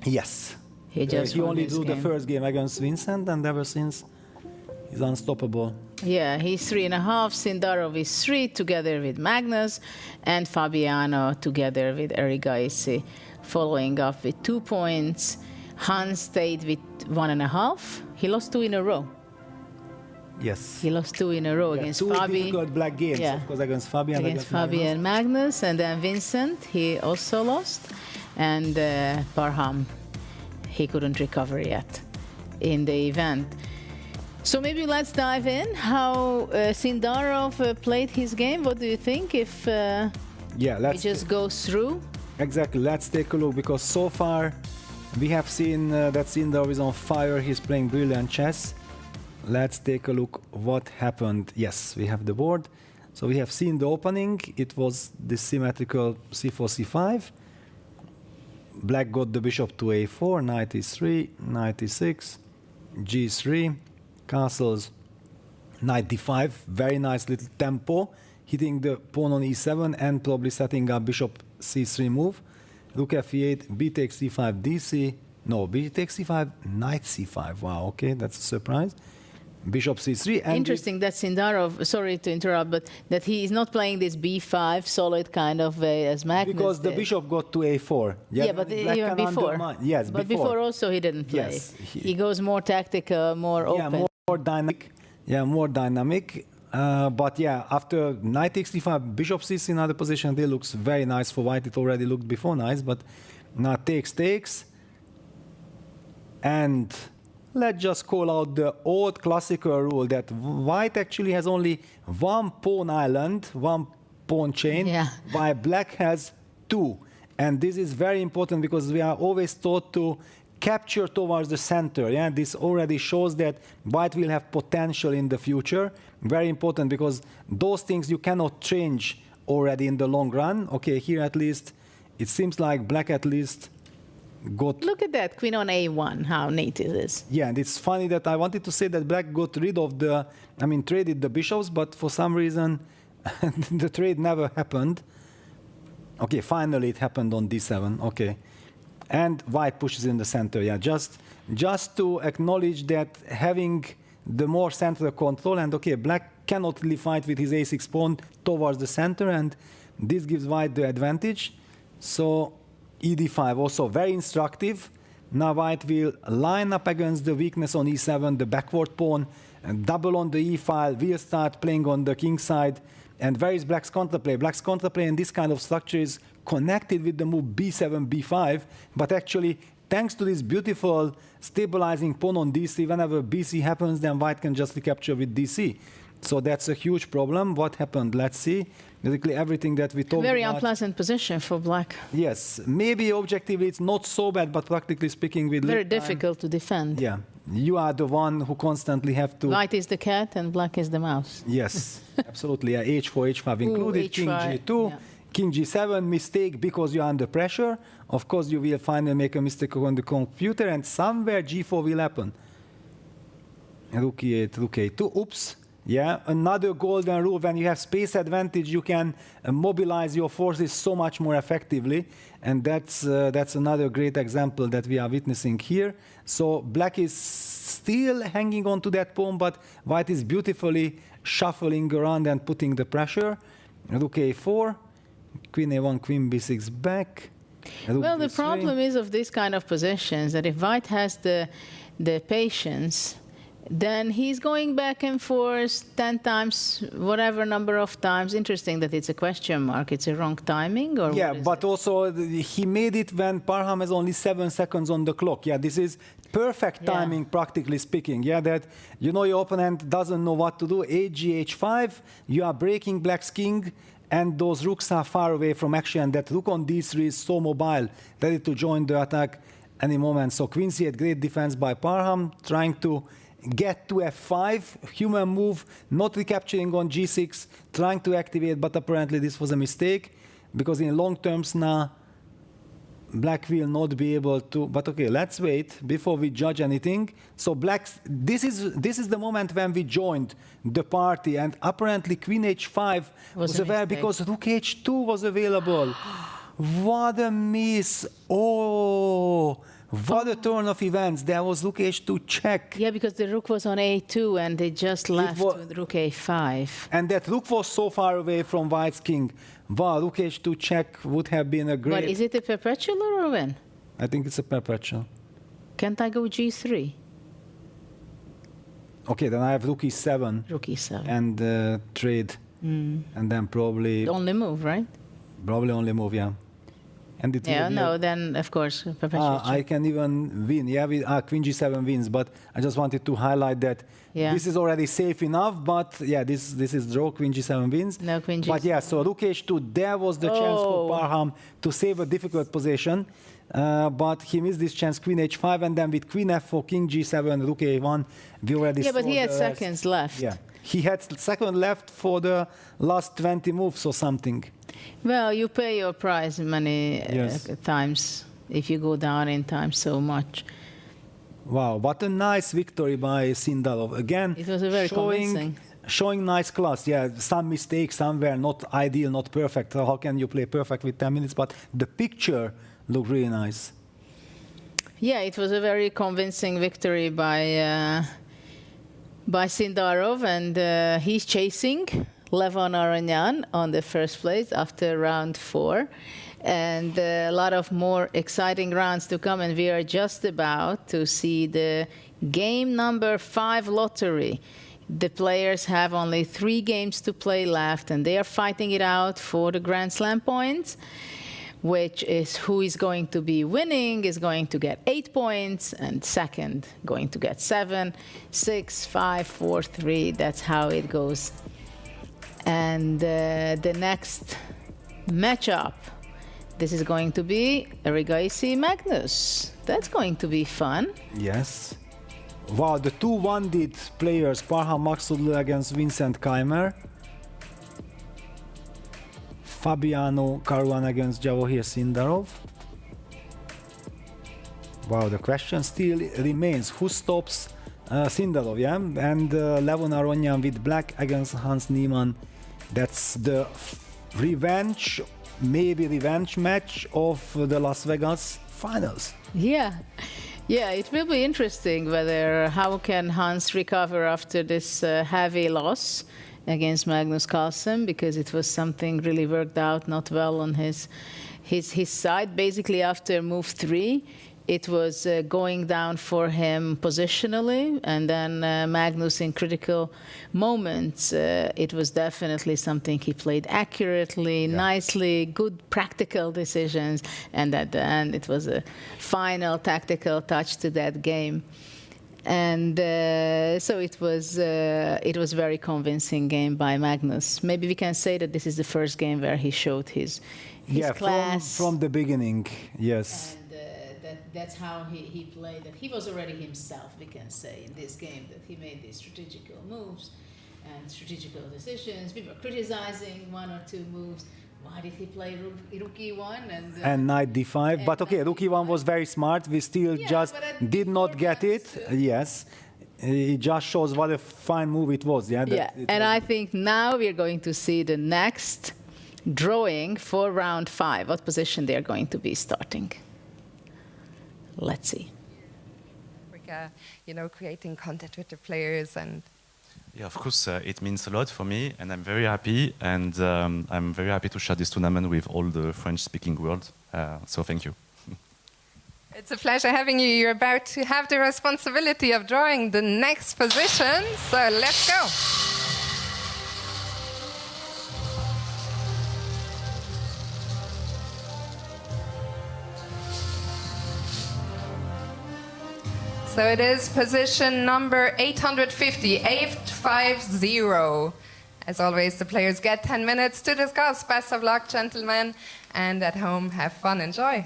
Yes. He just he won only his drew the game. first game against Vincent, and ever since he's unstoppable. Yeah, he's 3.5. Sindarov is 3 together with Magnus, and Fabiano together with Erigaisi, following up with 2 points. Hans stayed with 1.5. He lost 2 in a row. Yes. He lost 2 in a row against 2 Fabi. difficult black games, Yeah. of course, against Fabi and Against Fabi and Magnus, and then Vincent, he also lost. And Parham, he couldn't recover yet in the event. So maybe let's dive in. How Sindarov played his game. What do you think? If Yeah, we just go through. Exactly. Let's take a look, because so far we have seen that Sindarov is on fire. He's playing brilliant chess. Let's take a look what happened. Yes, we have the board. So we have seen the opening. It was the symmetrical c4, c5. Black got the bishop to a4, knight e3, knight e6, g3, castles, knight d5. Very nice little tempo, hitting the pawn on e7 and probably setting up bishop c3 move. Rook f8, b takes c5, dc. No, b takes c5, knight c5. Wow, okay, that's a surprise. Bishop c3. And interesting that Sindarov, sorry to interrupt, but that he is not playing this b5 solid kind of way as Magnus because the did. bishop got to a4. Yeah, but even before. Yes, but before also he didn't play. Yes, he goes more tactical, more open. More dynamic. Yeah, more dynamic. But yeah, after knight takes d5, bishop c3 in another position, it looks very nice for white. It already looked before nice, but now takes. And let's just call out the old classical rule that white actually has only one pawn island, one pawn chain, while black has two. And this is very important because we are always taught to capture towards the center. Yeah, this already shows that white will have potential in the future. Very important because those things you cannot change already in the long run. Okay, here at least it seems like black at least got. Look at that, queen on a1, how neat it is. Yeah, and it's funny that I wanted to say that black got rid of traded the bishops, but for some reason the trade never happened. Okay, finally it happened on d7. Okay. And white pushes in the center. Yeah, just to acknowledge that having the more central control, and okay, black cannot really fight with his a6 pawn towards the center, and this gives white the advantage. So ed5 also very instructive. Now white will line up against the weakness on e7, the backward pawn, and double on the e file, will start playing on the king side. And where is black's counterplay? Black's counterplay in this kind of structure is connected with the move b7, b5, but actually, thanks to this beautiful stabilizing pawn on dc, whenever bc happens, then white can just recapture with dc. So that's a huge problem. What happened? Let's see. Basically, everything that we talked about. Very unpleasant position for black. Yes, maybe objectively it's not so bad, but practically speaking, with very difficult to defend. Yeah, you are the one who constantly have to. White is the cat and black is the mouse. Yes, absolutely. Yeah, h4, h5 included. Ooh, king g2, yeah. king g7. Mistake because you are under pressure. Of course, you will finally make a mistake on the computer, and somewhere g4 will happen. Rook e8, rook a2. Oops. Yeah, another golden rule: when you have space advantage, you can mobilize your forces so much more effectively, and that's another great example that we are witnessing here. So black is still hanging on to that pawn, but white is beautifully shuffling around and putting the pressure. Rook a4, queen a1, queen b6 back. Well, the problem is of this kind of positions that if white has the patience, then he's going back and forth 10 times, whatever number of times. Interesting that it's a question mark. It's a wrong timing, or yeah, what is but it? also he made it when Parham has only 7 seconds on the clock. Yeah, this is perfect timing, practically speaking. Yeah, that your opponent doesn't know what to do. H5, you are breaking black's king, and those rooks are far away from action. And that rook on d3 is so mobile, ready to join the attack any moment. So queen c8, great defense by Parham, trying to get to f5, human move, not recapturing on g6, trying to activate, but apparently this was a mistake, because in long terms now, black will not be able to, but okay, let's wait before we judge anything. So this is the moment when we joined the party, and apparently queen h5 was available because rook h2 was available. What a miss. Oh, what a turn of events. There was rook h2 check. Yeah, because the rook was on a2 and they just left with rook a5. And that rook was so far away from white's king. Wow, rook h2 check would have been a great... But is it a perpetual or a win? I think it's a perpetual. Can't I go g3? Okay, then I have rook e7. Rook e7. And trade. And then probably... The only move, right? Probably only move, yeah. And it Yeah, will be no, then of course, perpetual check. I can even win. Yeah, with, Queen G7 wins, but I just wanted to highlight that Yeah. this is already safe enough. But yeah, this is draw. Queen G7 wins. No, Queen G7. But yeah, so Rook H2, there was the chance for Parham to save a difficult position, but he missed this chance. Queen H5, and then with Queen F4, King G7, Rook A1, we already. Yeah, but saw he had the seconds left. Yeah, he had second left for the last 20 moves or something. Well, you pay your price many Yes. times if you go down in time so much. Wow, what a nice victory by Sindarov. Again, It was a very convincing. Showing nice class. Yeah, some mistakes, some were not ideal, not perfect. How can you play perfect with 10 minutes? But the picture looked really nice. Yeah, it was a very convincing victory by Sindarov, and he's chasing Levon Aranyan on the first place after round 4. And a lot of more exciting rounds to come, and we are just about to see the game number 5 lottery. The players have only 3 games to play left, and they are fighting it out for the Grand Slam points, which is who is going to be winning is going to get 8 points, and second going to get 7, 6, 5, 4, 3. That's how it goes. And the next matchup, this is going to be Rigaisi Magnus. That's going to be fun. Yes. Wow, the 2 one-did players, Parham Maksudlu against Vincent Keimer. Fabiano Caruana against Javokhir Sindarov. Wow, the question still remains, who stops Sindarov, yeah? And Levon Aranyan with black against Hans Niemann. That's the revenge, maybe revenge match of the Las Vegas finals. Yeah. Yeah, it will be interesting whether how can Hans recover after this heavy loss against Magnus Carlsen, because it was something really worked out not well on his side. Basically, after move 3, it was going down for him positionally, and then Magnus in critical moments, it was definitely something he played accurately, nicely, good practical decisions, and at the end it was a final tactical touch to that game. And so it was very convincing game by Magnus. Maybe we can say that this is the first game where he showed his class. From the beginning, yes. And that's how he played. That he was already himself, we can say, in this game, that he made these strategical moves and strategical decisions. We were criticizing 1 or 2 moves. Why did he play Rook E1 and Knight D5? But okay, Rook E1 was very smart. We still just did not get it. Yes, it just shows what a fine move it was. Yeah. And I think now we're going to see the next drawing for round 5. What position they are going to be starting? Let's see. Creating content with the players and. Yeah, of course, it means a lot for me, and I'm very happy, and I'm very happy to share this tournament with all the French-speaking world. So thank you. It's a pleasure having you. You're about to have the responsibility of drawing the next position, so let's go. So it is position number 850, 850. As always, the players get 10 minutes to discuss. Best of luck, gentlemen, and at home, have fun, enjoy.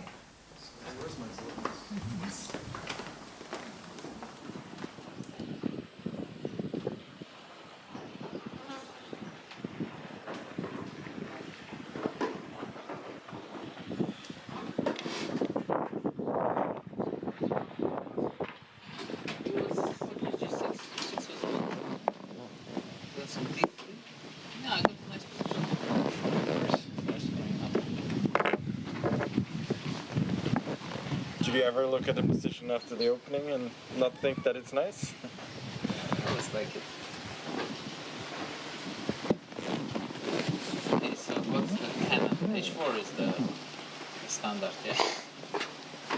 Did you ever look at the position after the opening and not think that it's nice? I always like it. Okay, so what's the canon? H4 is the standard, yeah?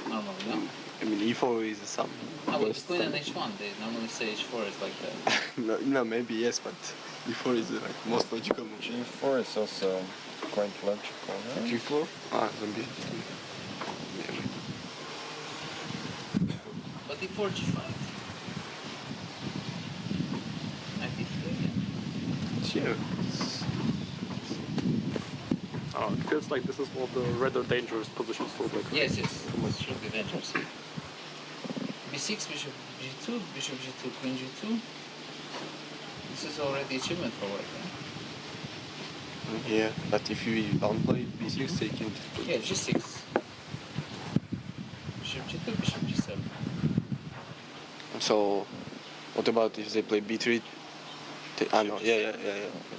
Normally, no? I mean, E4 is some. Oh, but Queen and H1, they normally say H4 is like the... no, maybe yes, but E4 is the most logical move. G4 is also quite logical, right? G4? Ah, zombie. G4, G5. Knight D3 again. It feels like this is one of the rather dangerous positions for black. Yes, yes. It should be dangerous. B6, bishop G2, bishop G2, queen G2. This is already achievement for white, right? Yeah, but if you don't play B6, they can. Yeah, G6. Bishop G2, bishop G7. So, what about if they play B3? No, yeah,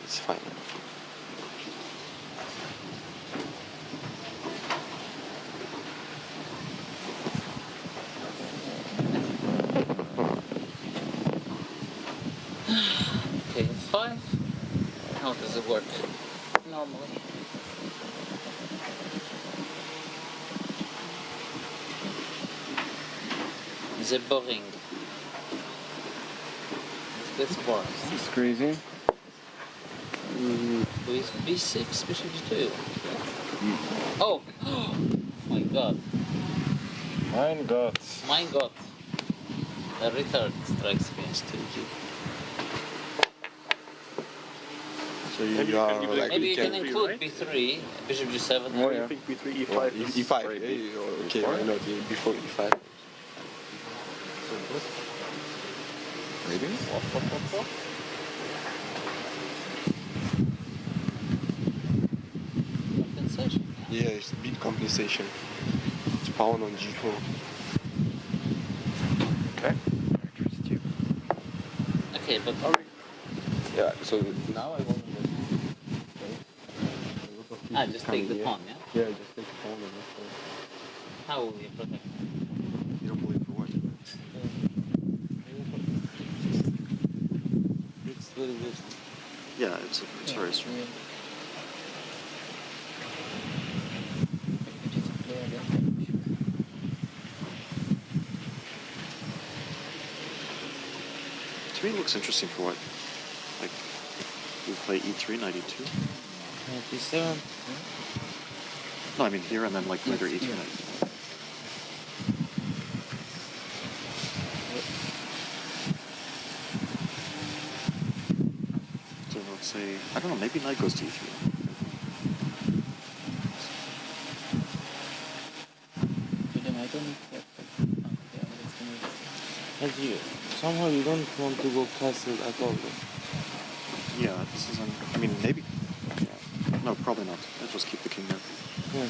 it's fine. Okay, 5. How does it work normally? The boring. It's boring. It's crazy. With B6, bishop G2. Oh! My god. Mein Gott. My god. A retard strikes against you. So you are like Maybe you can include B3, bishop G7. Oh, yeah. B3, E5. Well, E5. Okay, I know before E5. Maybe. Compensation. Yeah, it's big compensation. It's pawn on G4. Okay. Okay, but Yeah, so now I want to just take the pawn, yeah? Yeah, just take the pawn and that's all. How will you protect? You don't believe for what? It's very good. Yeah, it's very strong. To me, it looks interesting for what? Like, we play E3, knight E2. B7. No, I mean here and then like later E3, knight E2. So let's say, I don't know, maybe knight goes to E3. And you, somehow you don't want to go castle at all. Yeah, this isn't, I mean, maybe. Yeah. No, probably not. Let's just keep the king there. Yeah.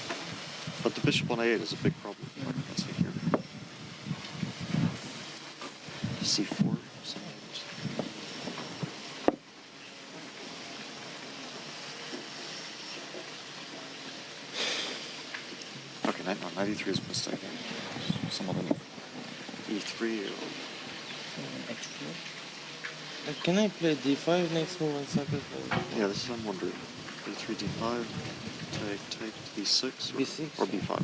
But the bishop on A8 is a big problem. Let's see here. C4. Okay, knight 93 is a mistake. Some other move. E3 or... Can I play D5 next move and sacrifice? Yeah, this is I'm wondering. E3, D5, take B6 or B6 or B5.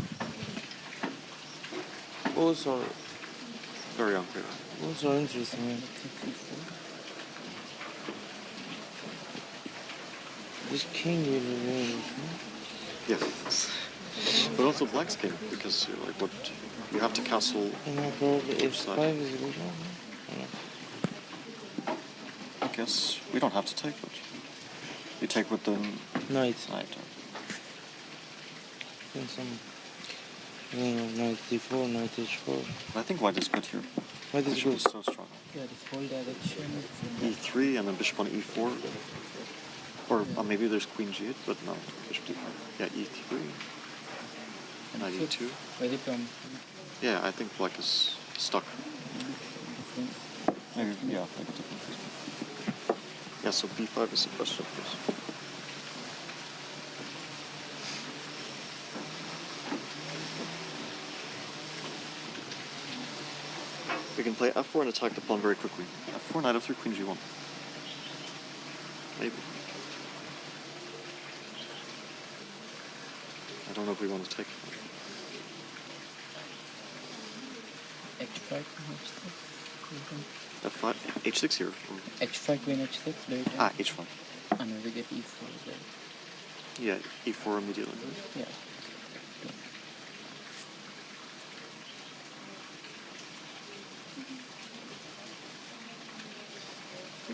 Both are Very unclear. interesting. Man. This king will remain. Yes. But also black's king, because like what you have to castle Probably each H5 side. is a good one. I guess we don't have to take it. You take with the Knight. knight. And some knight D4, knight H4. I think white is good here. White is Bishop good. is so strong. Yeah, this whole direction. E3 and then bishop on E4. Or maybe there's queen G8, but no, bishop D4. Yeah, E3. Knight E2. Very promising. Yeah, I think black is stuck. Maybe, yeah, maybe different. Yeah, so B5 is the question, please. We can play F4 and attack the pawn very quickly. F4, knight F3, queen G1. Maybe. I don't know if we want to take it. H5, F5, H6 here. H5, queen H6, later. Ah, H5. And we get E4 as well. Yeah, E4 immediately. Yeah.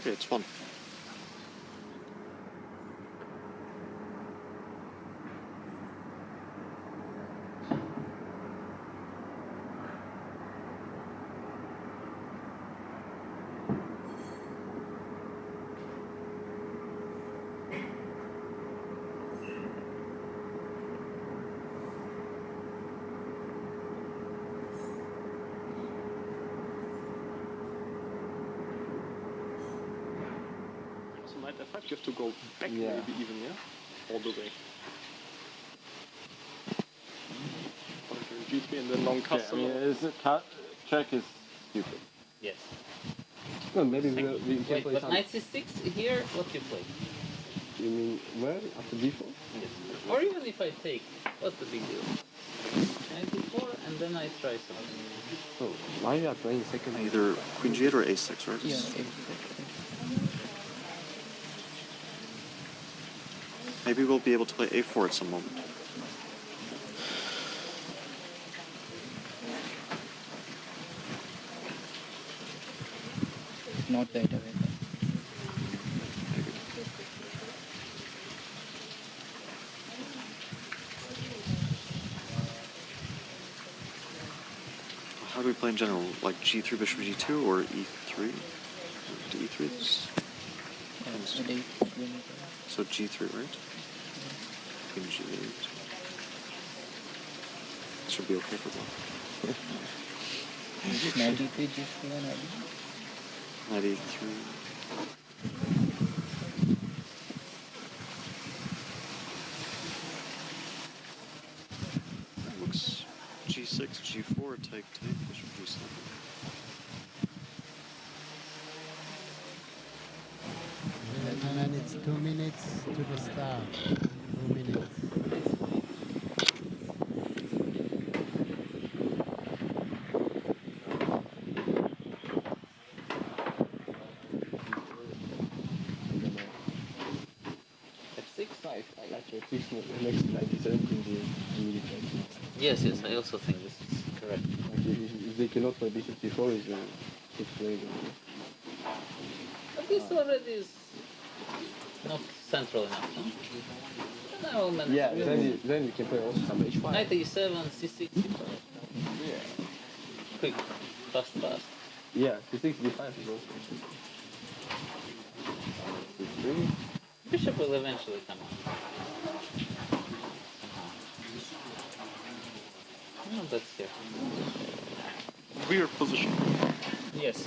okay, it's fun. So knight f5, you have to go back maybe even, all the way. G3 and then long castle. Check is stupid. Yes. No, maybe we can Wait, play but some. knight c6 here, what do you play? You mean where? After d4? Yes. Or even if I take, what's the big deal? Knight d4 and then I try something. So why are you playing second? Either queen g8 or a6, right? Yeah, Maybe we'll be able to play a4 at some moment. not that away. How do we play in general? Like g3, bishop g2, or e3? To e3? So g3, right? Queen g8. Should be okay for black. Knight e3, g3, and Knight e3. Looks g6, g4, take, bishop g7. And then it's 2 minutes to the start. 2 minutes. I like your fix next 97 immediately. Yes, I also think this is correct. Like if they cannot play bishop d4, it's played. But this already is not central enough, no? No, yeah, then you can play also some h5. Knight e7, c6, c5. Yeah. Quick, fast. Yeah, c6, d5 is also. c3. Bishop will eventually come out. No, that's here. Weird position. Yes.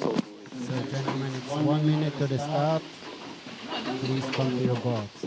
So gentlemen, it's 1 minute to the start. Please come to your boards.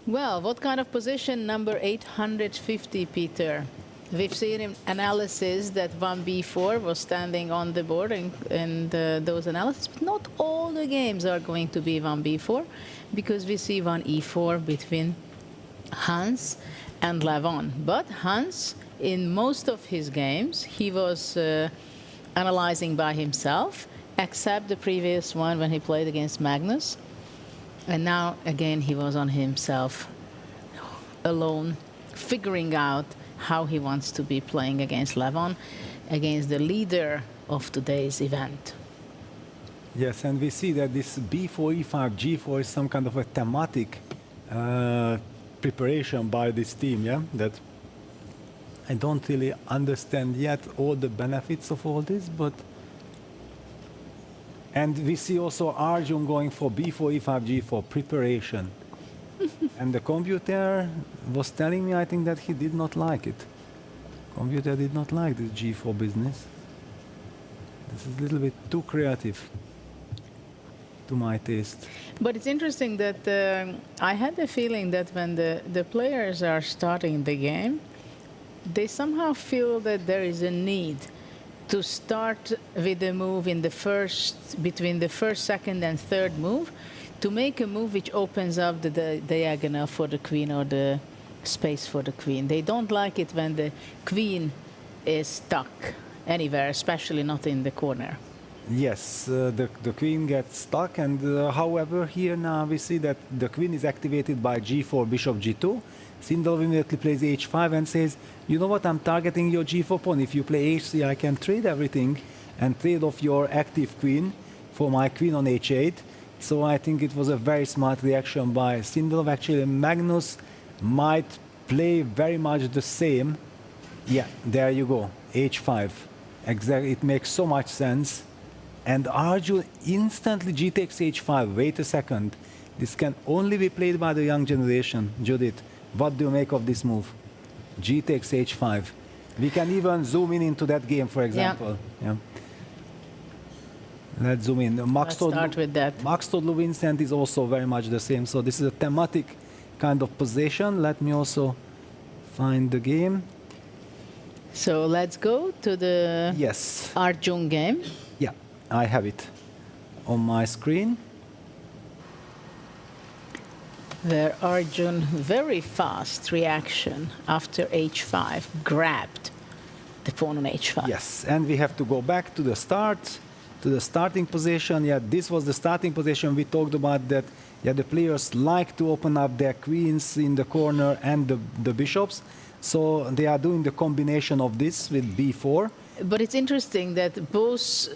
Well, what kind of position number 850, Peter? We've seen in analysis that 1b4 was standing on the board and those analyses, but not all the games are going to be 1b4 because we see 1e4 between Hans and Levon. But Hans, in most of his games, he was analyzing by himself, except the previous one when he played against Magnus. And now, again, he was on himself, alone, figuring out how he wants to be playing against Levon, against the leader of today's event. Yes, and we see that this b4, e5, g4 is some kind of a thematic preparation by this team, yeah, that I don't really understand yet all the benefits of all this, but... And we see also Arjun going for b4, e5, g4, preparation. And the computer was telling me, I think, that he did not like it. Computer did not like this g4 business. This is a little bit too creative to my taste. But it's interesting that I had the feeling that when the players are starting the game, they somehow feel that there is a need to start with a move in the between the first, second, and third move, to make a move which opens up the diagonal for the queen or the space for the queen. They don't like it when the queen is stuck anywhere, especially not in the corner. Yes, the queen gets stuck, and however, here now we see that the queen is activated by g4, bishop g2. Sindel immediately plays h5 and says, you know what, I'm targeting your g4 pawn. If you play h3, I can trade everything and trade off your active queen for my queen on h8. So I think it was a very smart reaction by Sindel. Actually, Magnus might play very much the same. Yeah, there you go, h5. Exactly, it makes so much sense. And Arjun instantly g takes h5. Wait a second. This can only be played by the young generation. Judith, what do you make of this move? G takes h5. We can even zoom in into that game, for example. Yeah. Let's zoom in. Let's start with that. Max Todd Vincent is also very much the same. So this is a thematic kind of position. Let me also find the game. So let's go to the Arjun game. Yeah, I have it on my screen. Where Arjun, very fast reaction after h5, grabbed the pawn on h5. Yes, and we have to go back to the start, to the starting position. Yeah, this was the starting position. We talked about that. Yeah, the players like to open up their queens in the corner and the bishops. So they are doing the combination of this with b4. But it's interesting that both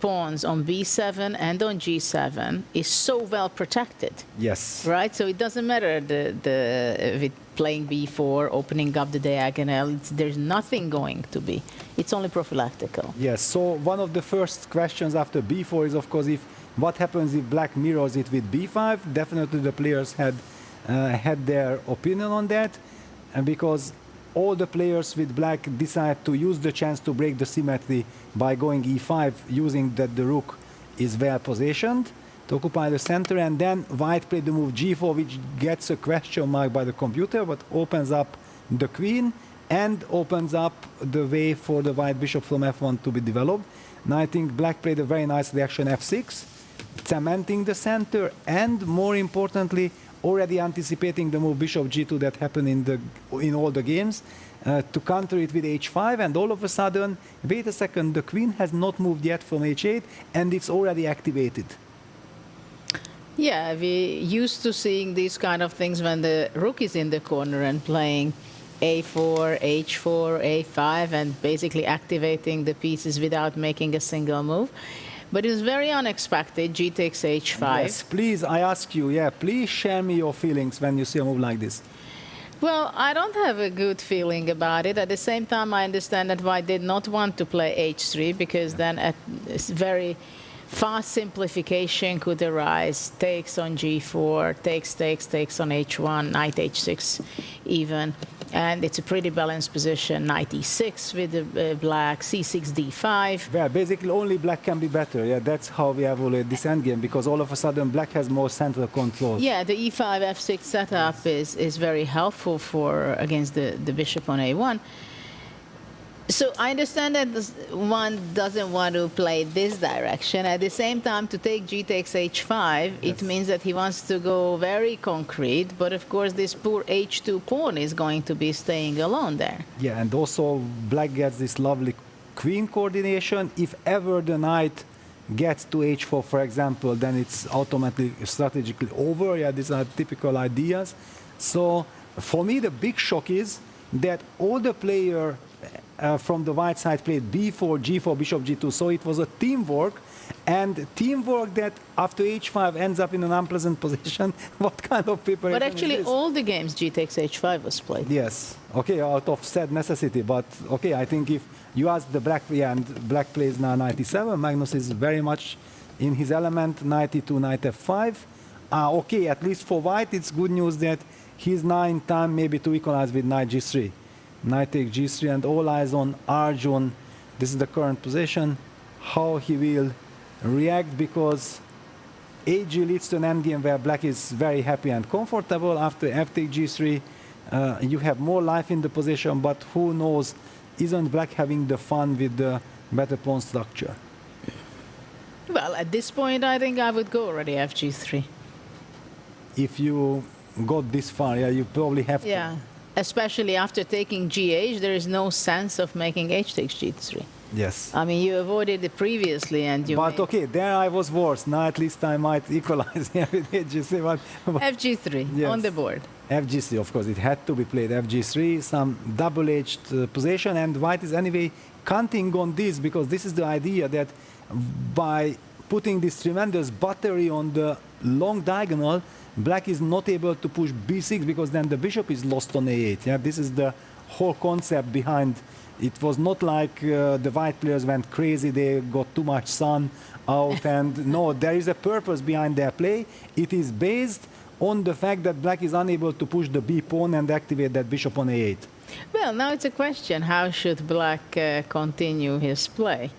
pawns on b7 and on g7 is so well protected. Yes. Right? So it doesn't matter with playing b4, opening up the diagonal. There's nothing going to be. It's only prophylactical. Yes. So one of the first questions after b4 is, of course, what happens if black mirrors it with b5? Definitely the players had their opinion on that. And because all the players with black decide to use the chance to break the symmetry by going e5, using that the rook is well positioned to occupy the center, and then white played the move g4, which gets a question mark by the computer, but opens up the queen and opens up the way for the white bishop from f1 to be developed. Now I think black played a very nice reaction f6, cementing the center, and more importantly, already anticipating the move bishop g2 that happened in all the games, to counter it with h5, and all of a sudden, wait a second, the queen has not moved yet from h8, and it's already activated. Yeah, we used to seeing these kind of things when the rook is in the corner and playing a4, h4, a5, and basically activating the pieces without making a single move. But it was very unexpected. G takes h5. Yes, please, I ask you, please share me your feelings when you see a move like this. Well, I don't have a good feeling about it. At the same time, I understand that white did not want to play h3, because then a very fast simplification could arise. Takes on g4, takes on h1, knight h6 even. And it's a pretty balanced position. Knight e6 with the black, c6, d5. Yeah, basically only black can be better. Yeah, that's how we evaluate this endgame, because all of a sudden black has more central control. Yeah, the e5, f6 setup is very helpful against the bishop on a1. So I understand that one doesn't want to play this direction. At the same time, to take g takes h5, it means that he wants to go very concrete. But of course, this poor h2 pawn is going to be staying alone there. Yeah, and also black gets this lovely queen coordination. If ever the knight gets to h4, for example, then it's automatically strategically over. Yeah, these are typical ideas. So for me, the big shock is that all the players from the white side played b4, g4, bishop g2. So it was a teamwork, and teamwork that after h5 ends up in an unpleasant position. What kind of preparation But actually, is this? all the games g takes h5 was played. Yes. Okay, out of sad necessity. But okay, I think if you ask the black, and black plays now knight e7, Magnus is very much in his element, knight e2, knight f5. Okay, at least for white, it's good news that he's now in time maybe to equalize with knight g3. Knight takes g3, and all eyes on Arjun. This is the current position. How he will react, because ag leads to an endgame where black is very happy and comfortable. After f takes g3, you have more life in the position, but who knows, isn't black having the fun with the better pawn structure? Well, at this point, I think I would go already fg3. If you got this far, yeah, you probably have to. Yeah, especially after taking gh, there is no sense of making h takes g3. Yes. I mean, you avoided it previously, and you. But okay, there I was worse. Now at least I might equalize here with HG3. But fg3 yes. on the board. FG3, of course, it had to be played. FG3, some double-edged position, and white is anyway counting on this, because this is the idea that by putting this tremendous battery on the long diagonal, black is not able to push b6, because then the bishop is lost on a8. Yeah, this is the whole concept behind. It was not like the white players went crazy, they got too much sun out, and no, there is a purpose behind their play. It is based on the fact that black is unable to push the b pawn and activate that bishop on a8. Well, now it's a question, how should black continue his play?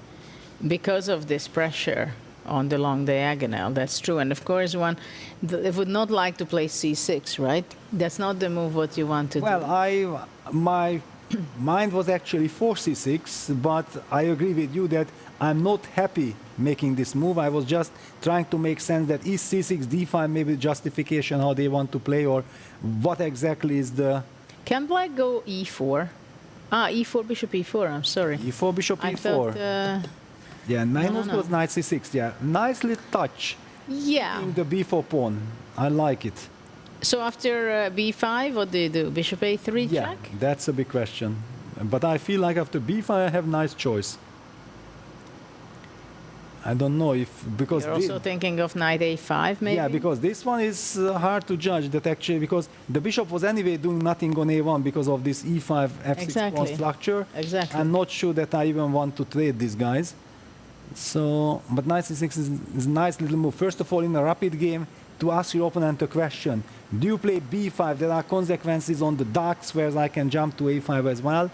Because of this pressure on the long diagonal, that's true. And of course, one would not like to play c6, right? That's not the move what you want to do. Well, my mind was actually for c6, but I agree with you that I'm not happy making this move. I was just trying to make sense that is c6, d5 maybe justification how they want to play, or what exactly is the... Can black go e4? E4, bishop e4, I'm sorry. e4, bishop e4. I thought, yeah, Magnus no. goes knight c6, yeah. Nicely touch. Yeah. The b4 pawn. I like it. So after b5, what do you do? Bishop a3 Yeah, check? that's a big question. But I feel like after b5 I have nice choice. I don't know if, because... You're also thinking of knight a5, maybe? Yeah, because this one is hard to judge, that actually, because the bishop was anyway doing nothing on a1 because of this e5, f6 pawn structure. Exactly. I'm not sure that I even want to trade these guys. So, but knight c6 is a nice little move. First of all, in a rapid game, to ask your opponent a question. Do you play b5? There are consequences on the dark squares. I can jump to a5 as well.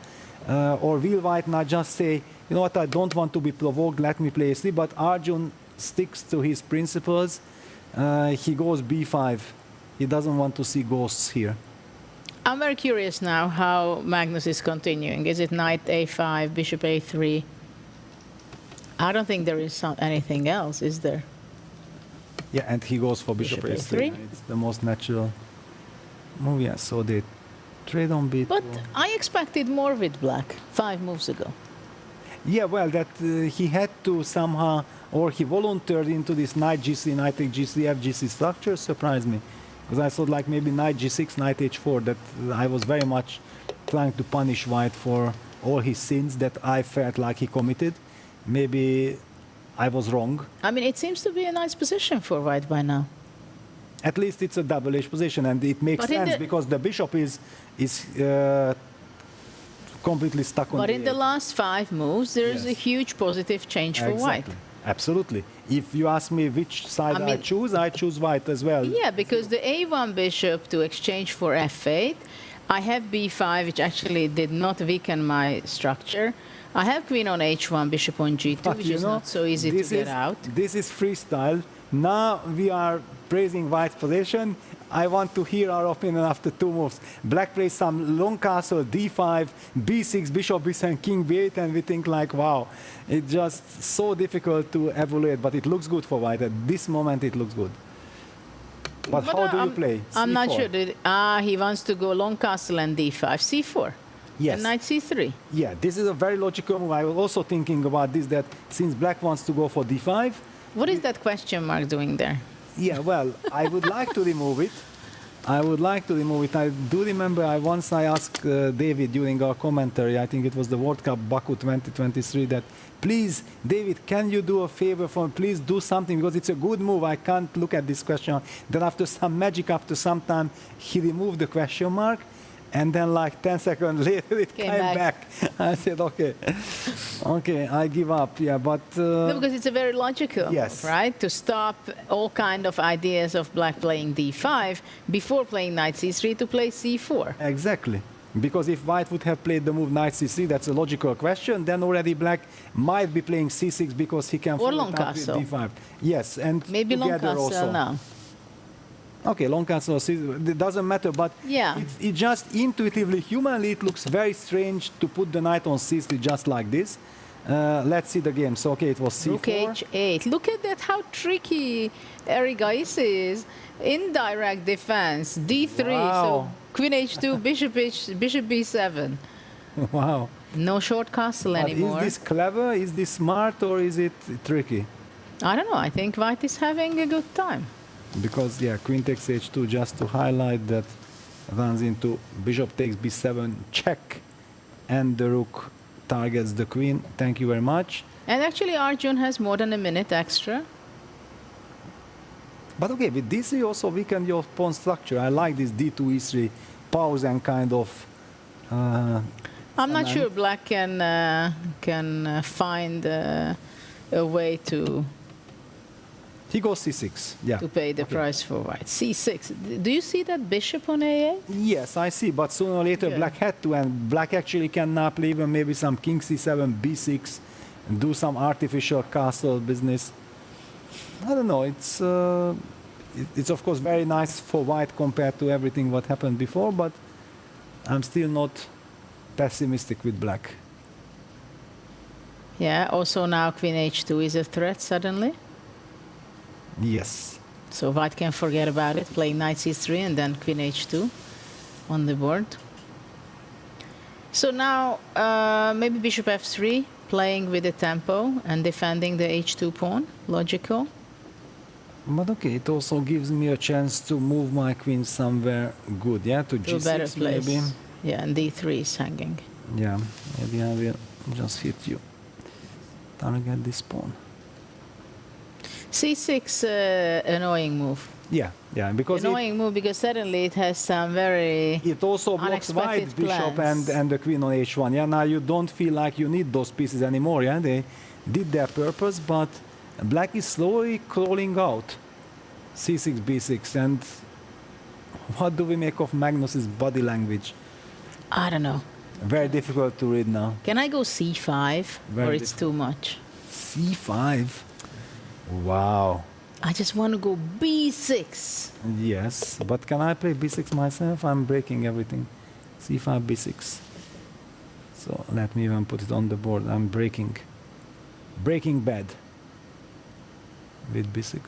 Or will white not just say, you know what, I don't want to be provoked, let me play a3, but Arjun sticks to his principles. He goes b5. He doesn't want to see ghosts here. I'm very curious now how Magnus is continuing. Is it knight a5, bishop a3? I don't think there is anything else, is there? Yeah, and he goes for bishop a3. It's the most natural move, yeah. So they trade on b2. But I expected more with black 5 moves ago. Yeah, well, that he had to somehow, or he volunteered into this knight g3, knight take g3, fg3 structure, surprised me. Because I thought like maybe knight g6, knight h4, that I was very much trying to punish white for all his sins that I felt like he committed. Maybe I was wrong. I mean, it seems to be a nice position for white by now. At least it's a double-edged position, and it makes sense because the bishop is completely stuck on. But in the last 5 moves, there is a huge positive change for white. Absolutely. If you ask me which side I choose white as well. Yeah, because the a1 bishop to exchange for f8, I have b5, which actually did not weaken my structure. I have queen on h1, bishop on g2, which is not so easy to get out. This is freestyle. Now we are praising white's position. I want to hear our opinion after 2 moves. Black plays some long castle, d5, b6, bishop b7, king b8, and we think like, wow, it's just so difficult to evaluate, but it looks good for white. At this moment, it looks good. But how do you play? I'm not C4. sure. He wants to go long castle and d5, c4. Yes. And knight c3. Yeah, this is a very logical move. I was also thinking about this, that since black wants to go for d5. What is that question mark doing there? Yeah, well, I would like to remove it. I would like to remove it. I do remember I asked David during our commentary, I think it was the World Cup Baku 2023, that please, David, can you do a favor for me? Please do something because it's a good move. I can't look at this question. Then after some magic, after some time, he removed the question mark. And then like 10 seconds later, it came back. I said, okay, I give up. Yeah, but... no, because it's a very logical move, right? To stop all kind of ideas of black playing d5 before playing knight c3 to play c4. Exactly. Because if white would have played the move knight c3, that's a logical question, then already black might be playing c6 because he can or long castle. d5. Yes, and maybe long castle also. now. Okay, long castle, it doesn't matter, but it just intuitively, humanly, it looks very strange to put the knight on c3 just like this. Let's see the game. So, okay, it was c4. Rook h8. Look at that, how tricky Erigais is. Indirect defense, d3, so queen h2, bishop b7. Wow. No short castle anymore. Is this clever? Is this smart? Or is it tricky? I don't know. I think white is having a good time. Because, yeah, queen takes h2, just to highlight that, runs into bishop takes b7, check, and the rook targets the queen. Thank you very much. And actually, Arjun has more than a minute extra. But okay, with d3 also weaken your pawn structure. I like this d2, e3 pause and kind of... I'm not sure black can find a way to... He goes c6, yeah. To pay the price for white. c6. Do you see that bishop on a8? Yes, I see. But sooner or later, black had to, and black actually can now play even maybe some king c7, b6, and do some artificial castle business. I don't know. It's of course very nice for white compared to everything what happened before, but I'm still not pessimistic with black. Yeah. Also now queen h2 is a threat suddenly. Yes. So white can forget about it, playing knight c3 and then queen h2 on the board. So now maybe bishop f3, playing with the tempo and defending the h2 pawn, logical. But okay, it also gives me a chance to move my queen somewhere good, yeah, to g6 a better place. Maybe. Yeah, and d3 is hanging. Yeah, maybe I will just hit you. Target this pawn. c6, annoying move. Yeah, because annoying move because suddenly it has some very it also blocks white bishop and the queen on h1. Yeah, now you don't feel like you need those pieces anymore. Yeah, they did their purpose, but black is slowly crawling out. c6, b6, and what do we make of Magnus's body language? I don't know. Very difficult to read now. Can I go c5 or it's too much? c5. Wow. I just want to go b6. Yes, but can I play b6 myself? I'm breaking everything. c5, b6. So let me even put it on the board. I'm breaking bad with b6.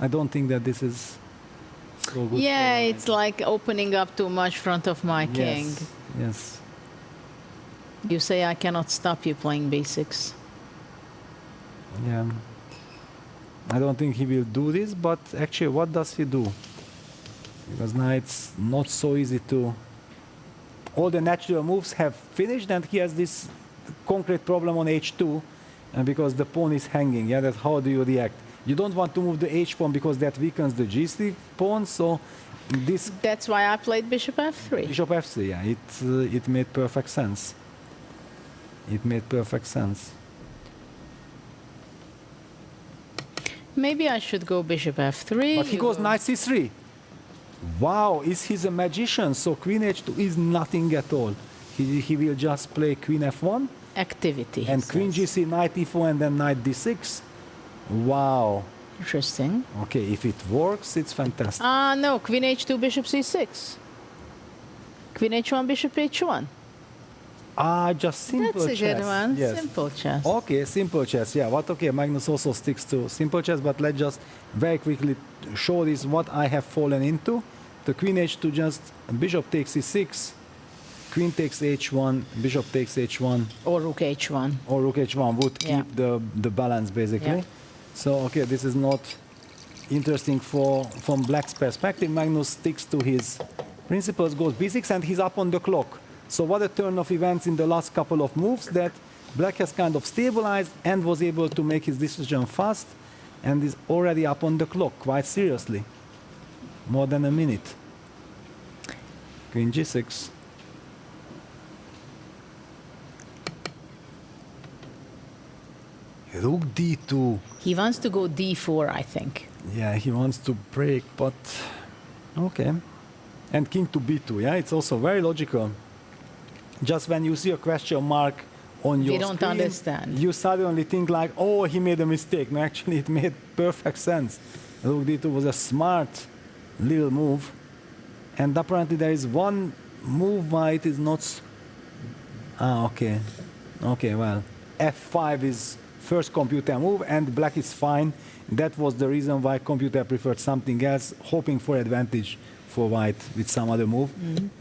I don't think that this is so good. Yeah, it's like opening up too much front of my king. Yes. You say I cannot stop you playing b6. Yeah. I don't think he will do this, but actually what does he do? Because now it's not so easy to... All the natural moves have finished and he has this concrete problem on h2 and because the pawn is hanging. Yeah, that how do you react? You don't want to move the h pawn because that weakens the g3 pawn, so this... That's why I played bishop f3. Bishop f3, yeah, it made perfect sense. It made perfect sense. Maybe I should go bishop f3. But he goes knight c3. Wow, is he a magician? So queen h2 is nothing at all. He will just play queen f1. Activity. And queen gc, knight e4, and then knight d6. Wow. Interesting. Okay, if it works, it's fantastic. No, queen h2, bishop c6. Queen h1, bishop h1. Just simple chess. That's a good one. Yes. Simple chess. Okay, simple chess. Yeah, what? Okay, Magnus also sticks to simple chess, but let's just very quickly show this what I have fallen into. The queen h2 just bishop takes e6, queen takes h1, bishop takes h1. Or rook h1. Or rook h1 would keep the balance basically. Yeah. So okay, this is not interesting from Black's perspective. Magnus sticks to his principles, goes b6, and he's up on the clock. So what a turn of events in the last couple of moves that Black has kind of stabilized and was able to make his decision fast and is already up on the clock, quite seriously. More than a minute. Queen g6. Rook d2. He wants to go d4, I think. Yeah, he wants to break, but okay. And king to b2, yeah, it's also very logical. Just when you see a question mark on your We don't screen, understand. you suddenly think like, oh, he made a mistake. No, actually, it made perfect sense. Rook d2 was a smart little move. And apparently there is one move why it is not... okay. Okay, well, f5 is first computer move, and Black is fine. That was the reason why computer preferred something else, hoping for advantage for White with some other move.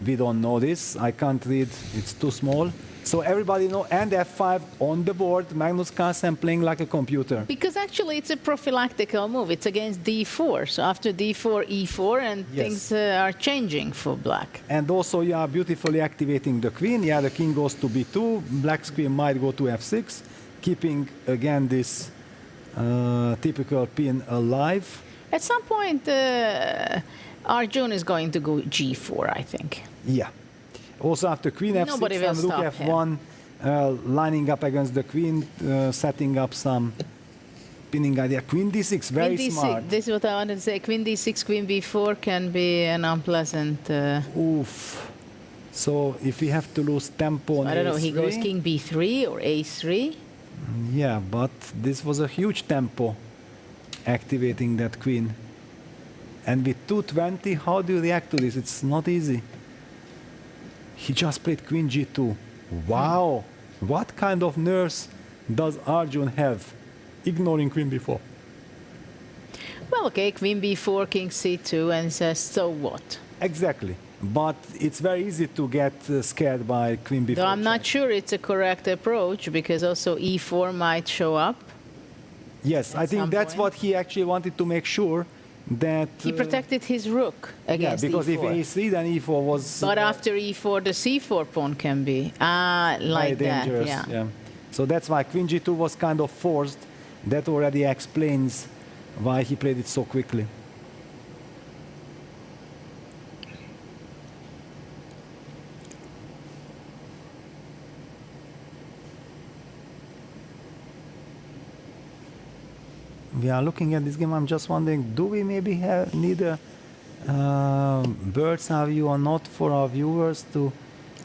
We don't know this. I can't read. It's too small. So everybody know, and f5 on the board. Magnus Carlsen playing like a computer. Because actually it's a prophylactical move. It's against d4. So after d4, e4, and Yes. things are changing for Black. And also you are beautifully activating the queen. Yeah, the king goes to b2. Black's queen might go to f6, keeping again this typical pin alive. At some point, Arjun is going to go g4, I think. Yeah. Also after queen f6 Nobody will and rook stop f1, lining up against the queen, setting up some pinning idea. Queen d6, very Queen d6. smart. This is what I wanted to say. Queen d6, queen b4 can be an unpleasant... Oof. So if we have to lose tempo on I don't know, he a3, goes king b3 or a3. Yeah, but this was a huge tempo activating that queen. And with 220, how do you react to this? It's not easy. He just played queen g2. Wow! What kind of nerves does Arjun have? Ignoring queen b4. Well, okay, queen b4, king c2, and says, so what? Exactly. But it's very easy to get scared by queen b4. Though I'm not sure it's a correct approach, because also e4 might show up. Yes, I think that's what he actually wanted to make sure that... He protected his rook against yeah, because e4. if a3, then e4 was... But after e4, the c4 pawn can be like very that. dangerous, Yeah. So that's why queen g2 was kind of forced. That already explains why he played it so quickly. We are looking at this game. I'm just wondering, do we maybe need a bird's eye view or not for our viewers to...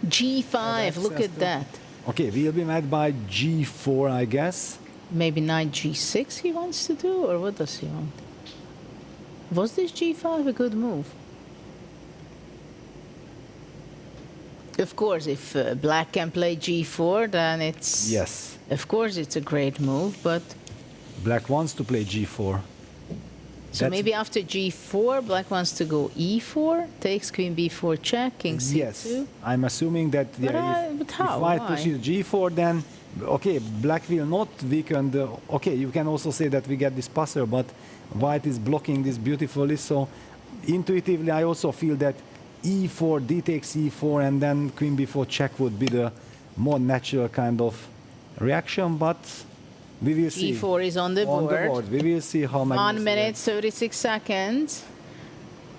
g5, look at that. Okay, we'll be met by g4, I guess. Maybe knight g6 he wants to do, or what does he want? Was this g5 a good move? Of course, if Black can play g4, then it's... Yes. Of course, it's a great move, but... Black wants to play g4. So maybe after g4, Black wants to go e4, takes queen b4 check, king c2. Yes, I'm assuming that But how? if White Why? pushes g4, then okay, Black will not weaken the... Okay, you can also say that we get this passer, but White is blocking this beautifully. So intuitively, I also feel that e4, d takes e4, and then queen b4 check would be the more natural kind of reaction, but we will see. e4 is on the board. We will see how Magnus 1 minute, 36 seconds.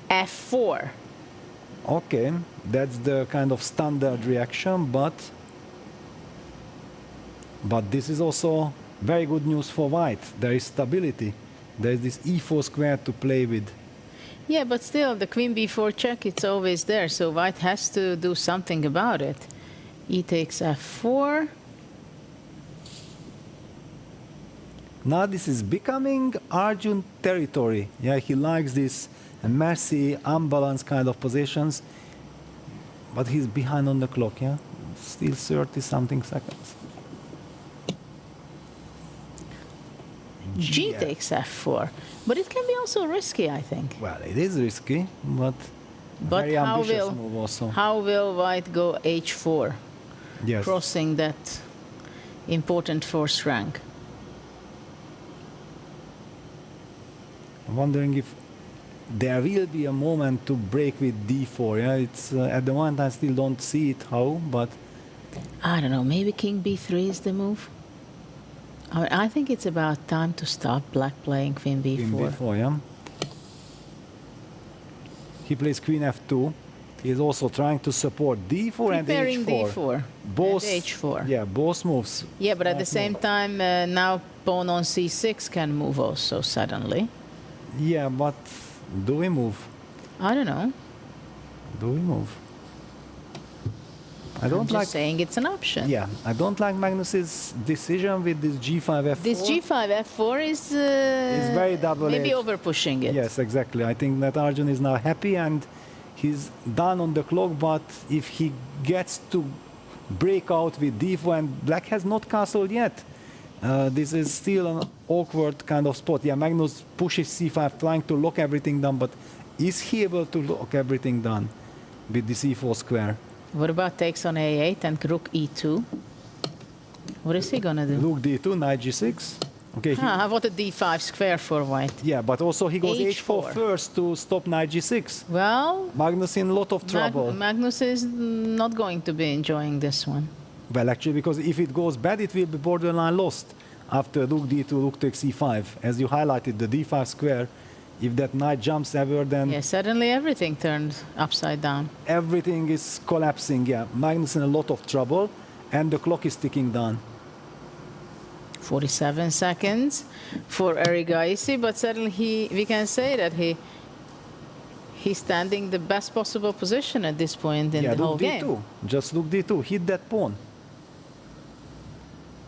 f4. Okay, that's the kind of standard reaction, but this is also very good news for White. There is stability. There is this e4 square to play with. Yeah, but still, the queen b4 check, it's always there, so White has to do something about it. E takes f4. Now this is becoming Arjun territory. Yeah, he likes this messy, unbalanced kind of positions, but he's behind on the clock, yeah? Still 30-something seconds. G takes f4. But it can be also risky, I think. Well, it is risky, but very ambitious move also. How will White go h4? Yes. Crossing that important force rank. wondering if there will be a moment to break with d4. Yeah, it's at the moment I still don't see it how, but I don't know. Maybe king b3 is the move. I think it's about time to stop black playing queen b4. queen b4. Yeah. He plays queen f2. He's also trying to support d4 Preparing and h4. d4 Both and h4. Yeah, both moves. Yeah, but at the same time, now pawn on c6 can move also suddenly. Yeah, but do we move? I don't know. Do we move? I I'm don't just like saying it's an option. Yeah, I don't like Magnus's decision with this g5 f4. This g5 f4 is very double-edged. maybe over pushing it. Yes, exactly. I think that Arjun is now happy and he's done on the clock, but if he gets to break out with d4 and black has not castled yet, this is still an awkward kind of spot. Yeah, Magnus pushes c5 trying to lock everything down, but is he able to lock everything down with the c4 square? What about takes on a8 and rook e2? What is he gonna do? Rook d2, knight g6. Okay. How about a d5 square for white? Yeah, but also he goes H4. h4 first to stop knight g6. Well, Magnus in a lot of trouble. Magnus is not going to be enjoying this one. Well, actually, because if it goes bad, it will be borderline lost after rook d2, rook takes e5. As you highlighted, the d5 square, if that knight jumps ever, then Yeah, suddenly everything turned upside down. everything is collapsing. Yeah, Magnus in a lot of trouble, and the clock is ticking down. 47 seconds for Erigaisi, but suddenly we can say that he's standing the best possible position at this point in the whole rook d2. game. Just rook d2, hit that pawn.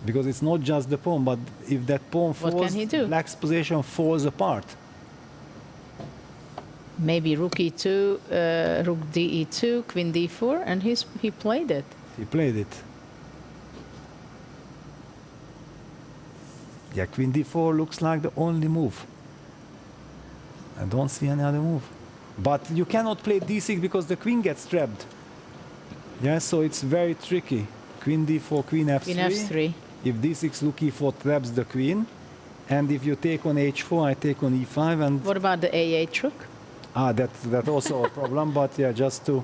Because it's not just the pawn, but if that pawn What falls, can he do? black's position falls apart. Maybe rook e2, rook de2, queen d4, and he played it. He played it. Yeah, queen d4 looks like the only move. I don't see any other move. But you cannot play d6 because the queen gets trapped. Yeah, so it's very tricky. Queen d4, queen f3. Queen f3. If d6, rook e4 traps the queen. And if you take on h4, I take on e5. And What about the a8 rook? that's also a problem. But yeah, just to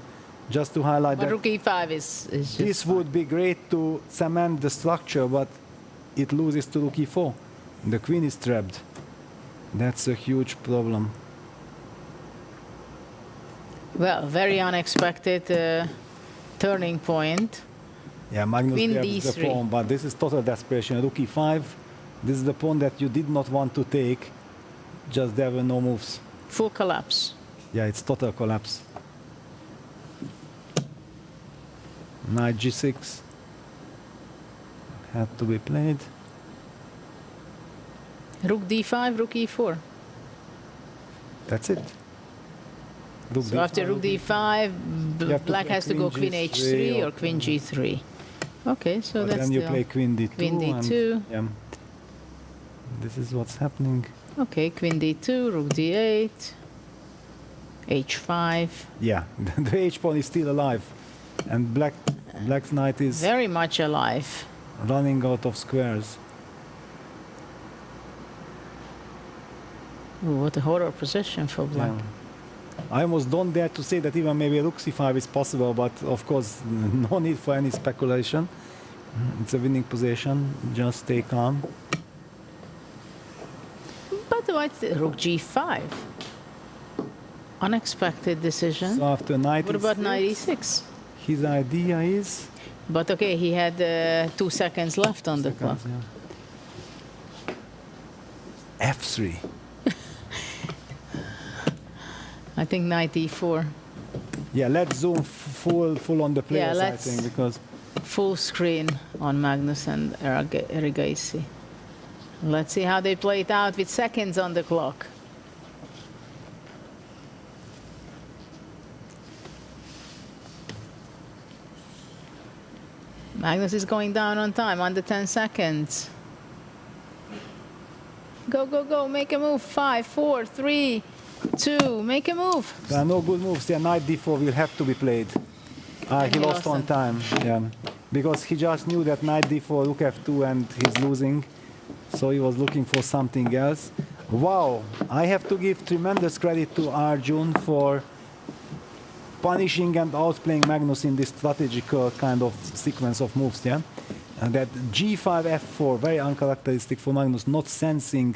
highlight But that. rook e5 is just This would be great to cement the structure, but it loses to rook e4. The queen is trapped. That's a huge problem. Well, very unexpected turning point. Yeah, Magnus Queen grabs the d3. pawn, but this is total desperation. Rook e5. This is the pawn that you did not want to take. Just there were no moves. Full collapse. Yeah, it's total collapse. Knight g6 had to be played. Rook d5, rook e4. That's it. Rook So d5, after rook d5, You have to black play has to go queen queen g3 h3 or or queen g3. Okay, so but that's then you still play queen d2. queen d2. And, yeah, this is what's happening. Okay, queen d2, rook d8, h5. Yeah, the h pawn is still alive, and black's knight is Very much alive. running out of squares. Ooh, what a horror position for black. Yeah. I almost don't dare to say that even maybe rook c5 is possible, but of course, no need for any speculation. It's a winning position. Just stay calm. But what's rook g5? Unexpected decision. So after knight What about e6, knight e6? his idea is But okay, he had 2 seconds left on the clock. f3. I think knight e4. Yeah, let's zoom full on the players, I let's- think, because Full screen on Magnus and Erigaisi. Let's see how they play it out with seconds on the clock. Magnus is going down on time, under 10 seconds. Go, go, go, make a move. 5, 4, 3, 2, make a move. there are no good moves. Yeah, knight d4 will have to be played. He lost on time. Yeah, because he just knew that knight d4, rook f2, and he's losing. So he was looking for something else. Wow, I have to give tremendous credit to Arjun for punishing and outplaying Magnus in this strategical kind of sequence of moves, yeah? And that G5, F4, very uncharacteristic for Magnus, not sensing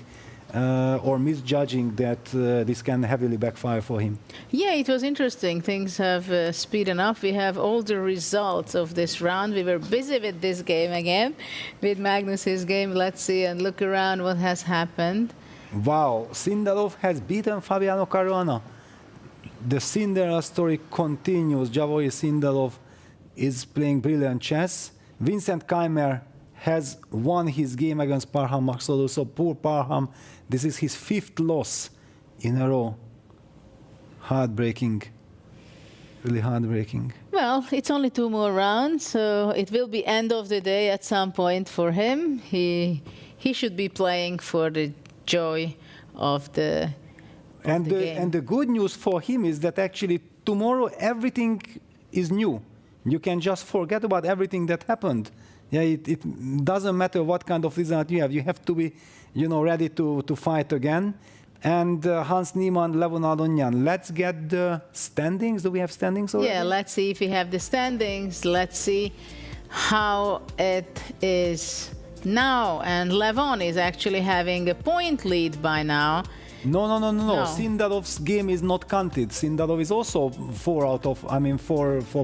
or misjudging that this can heavily backfire for him. Yeah, it was interesting. Things have speeded up. We have all the results of this round. We were busy with this game again, with Magnus's game. Let's see and look around what has happened. Wow, Sindarov has beaten Fabiano Caruana. The Cinderella story continues. Javokhir Sindarov is playing brilliant chess. Vincent Keimer has won his game against Parham Makhloudou. So poor Parham, this is his 5th loss in a row. Heartbreaking, really heartbreaking. Well, it's only 2 more rounds, so it will be end of the day at some point for him. He should be playing for the joy of the game. And the good news for him is that actually tomorrow everything is new. You can just forget about everything that happened. Yeah, it doesn't matter what kind of result you have. You have to be, ready to fight again. And Hans Niemann, Levon Aronian. Let's get the standings. Do we have standings already? Yeah, let's see if we have the standings. Let's see how it is now. And Levon is actually having a point lead by now. No. Sindarov's game is not counted. Sindarov is also 4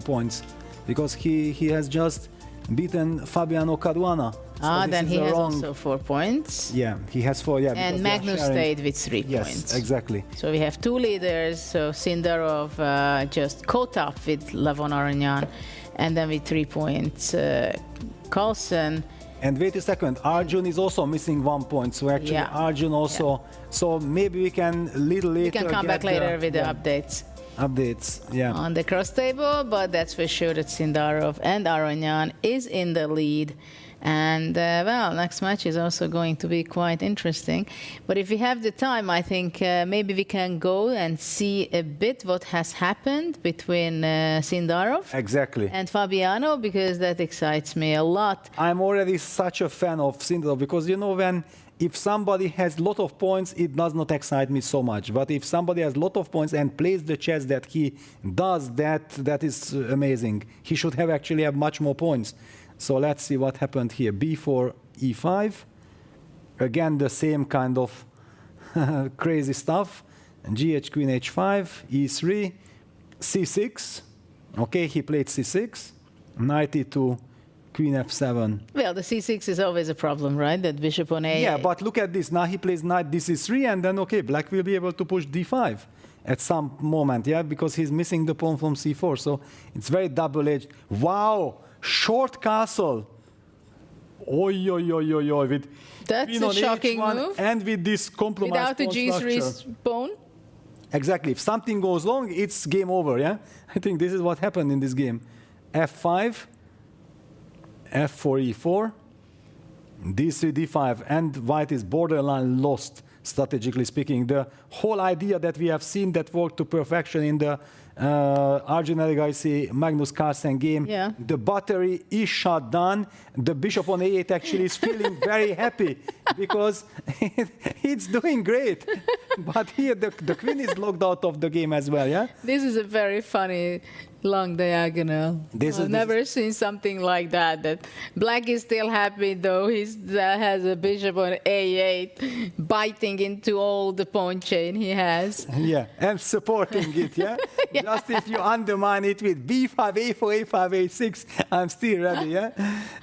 points, because he has just beaten Fabiano Caruana. So then he has also 4 points. Yeah, he has 4. Yeah, and Magnus stayed with 3 points. Yes, exactly. So we have 2 leaders. So Sindarov just caught up with Levon Aronian, and then with 3 points, Carlsen. And wait a second, Arjun is also missing 1 point. So actually, Arjun also. Yeah. So maybe we can later. We can come back later with the updates. Yeah. On the cross table, but that's for sure that Sindarov and Aronian is in the lead. And, next match is also going to be quite interesting. But if we have the time, I think maybe we can go and see a bit what has happened between Sindarov and Fabiano, because that excites me a lot. I'm already such a fan of Sindarov, because, if somebody has a lot of points, it does not excite me so much. But if somebody has a lot of points and plays the chess that he does, that is amazing. He should actually have much more points. So let's see what happened here. B4, E5. Again, the same kind of crazy stuff. GH, Queen H5, E3, C6. Okay, he played C6. Knight E2, Queen F7. Well, the C6 is always a problem, right? That bishop on A8. Yeah, but look at this. Now he plays knight DC3, and then, okay, black will be able to push D5 at some moment, yeah, because he's missing the pawn from C4. So it's very double-edged. Wow! Short castle. With that's a shocking move. And with this compromised without a G3 pawn. Exactly. If something goes wrong, it's game over. Yeah. I think this is what happened in this game. F5, F4, E4, D3, D5, and white is borderline lost. Strategically speaking, the whole idea that we have seen that worked to perfection in the Arjun Erigaisi Magnus Carlsen game, the battery is shut down. The bishop on A8 actually is feeling very happy because it's doing great. But here the queen is locked out of the game as well, yeah? This is a very funny long diagonal. I've never seen something like that. That black is still happy, though he has a bishop on A8 biting into all the pawn chain he has. Yeah, and supporting it, yeah? Just if you undermine it with B5, A4, A5, A6, I'm still ready, yeah?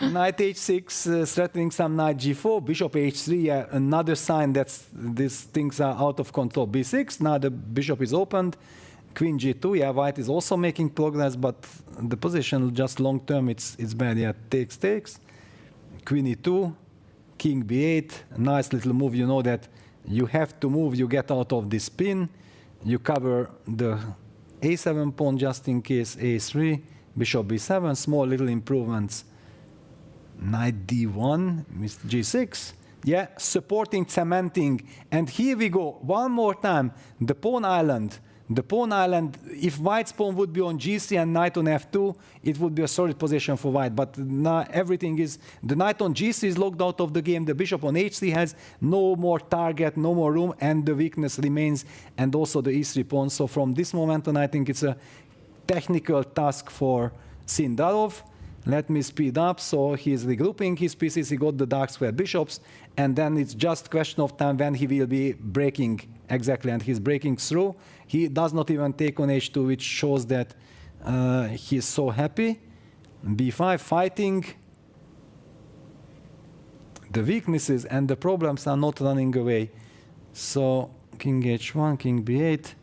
Knight H6, threatening some knight G4, bishop H3, yeah, another sign that these things are out of control. B6, now the bishop is opened. Queen G2, yeah, white is also making progress, but the position just long term, it's bad, yeah, takes. Queen E2, King B8, a nice little move, you know that you have to move, you get out of this pin, you cover the A7 pawn just in case, A3, bishop B7, small little improvements. Knight D1, G6, yeah, supporting, cementing, and here we go, one more time, the pawn island. The pawn island, if white's pawn would be on g3 and knight on f2, it would be a solid position for white. But now everything is, the knight on g3 is locked out of the game. The bishop on h3 has no more target, no more room, and the weakness remains, and also the e3 pawn. So from this moment on, I think it's a technical task for Sindarov. Let me speed up. So he's regrouping his pieces. He got the dark square bishops, and then it's just question of time when he will be breaking exactly, and he's breaking through. He does not even take on h2, which shows that he's so happy. b5 fighting. The weaknesses and the problems are not running away. So king h1, king b8.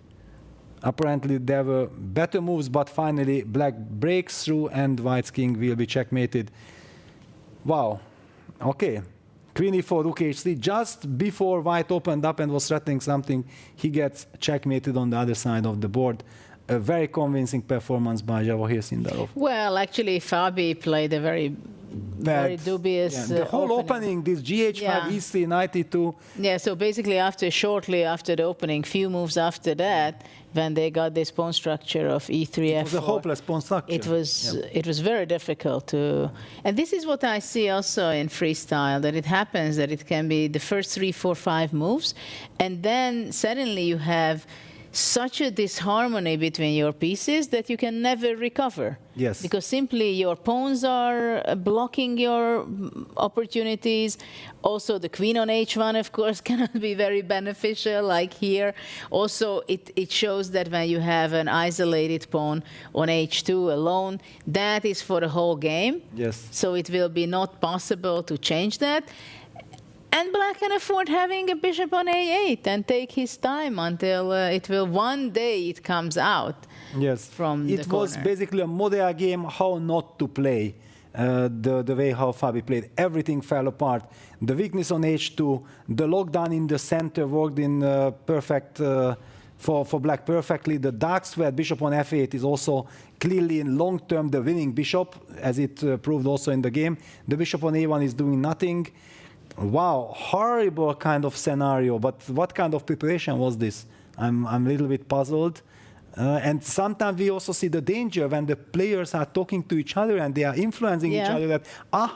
Apparently there were better moves, but finally black breaks through and white's king will be checkmated. Wow. Okay. Queen e4, rook h3. Just before white opened up and was threatening something, he gets checkmated on the other side of the board. A very convincing performance by Javokhir Sindarov. Well, actually, Fabi played a very dubious the whole opening, this gh5, e3, knight e2. Yeah, so basically shortly after the opening, few moves after that, when they got this pawn structure of e3, f4. It was a hopeless pawn structure. It was very difficult to... And this is what I see also in freestyle, that it happens that it can be the first 3, 4, 5 moves, and then suddenly you have such a disharmony between your pieces that you can never recover. Yes. Because simply your pawns are blocking your opportunities. Also, the queen on h1, of course, cannot be very beneficial, like here. Also, it shows that when you have an isolated pawn on h2 alone, that is for the whole game. Yes. So it will be not possible to change that. And black can afford having a bishop on a8 and take his time until one day it comes out. Yes, from it was basically a model game how not to play the way how Fabi played. Everything fell apart. The weakness on h2, the lockdown in the center worked in perfect for black perfectly. The dark square bishop on f8 is also clearly in long term the winning bishop, as it proved also in the game. The bishop on a1 is doing nothing. Wow, horrible kind of scenario, but what kind of preparation was this? I'm a little bit puzzled. And sometimes we also see the danger when the players are talking to each other and they are influencing each other that,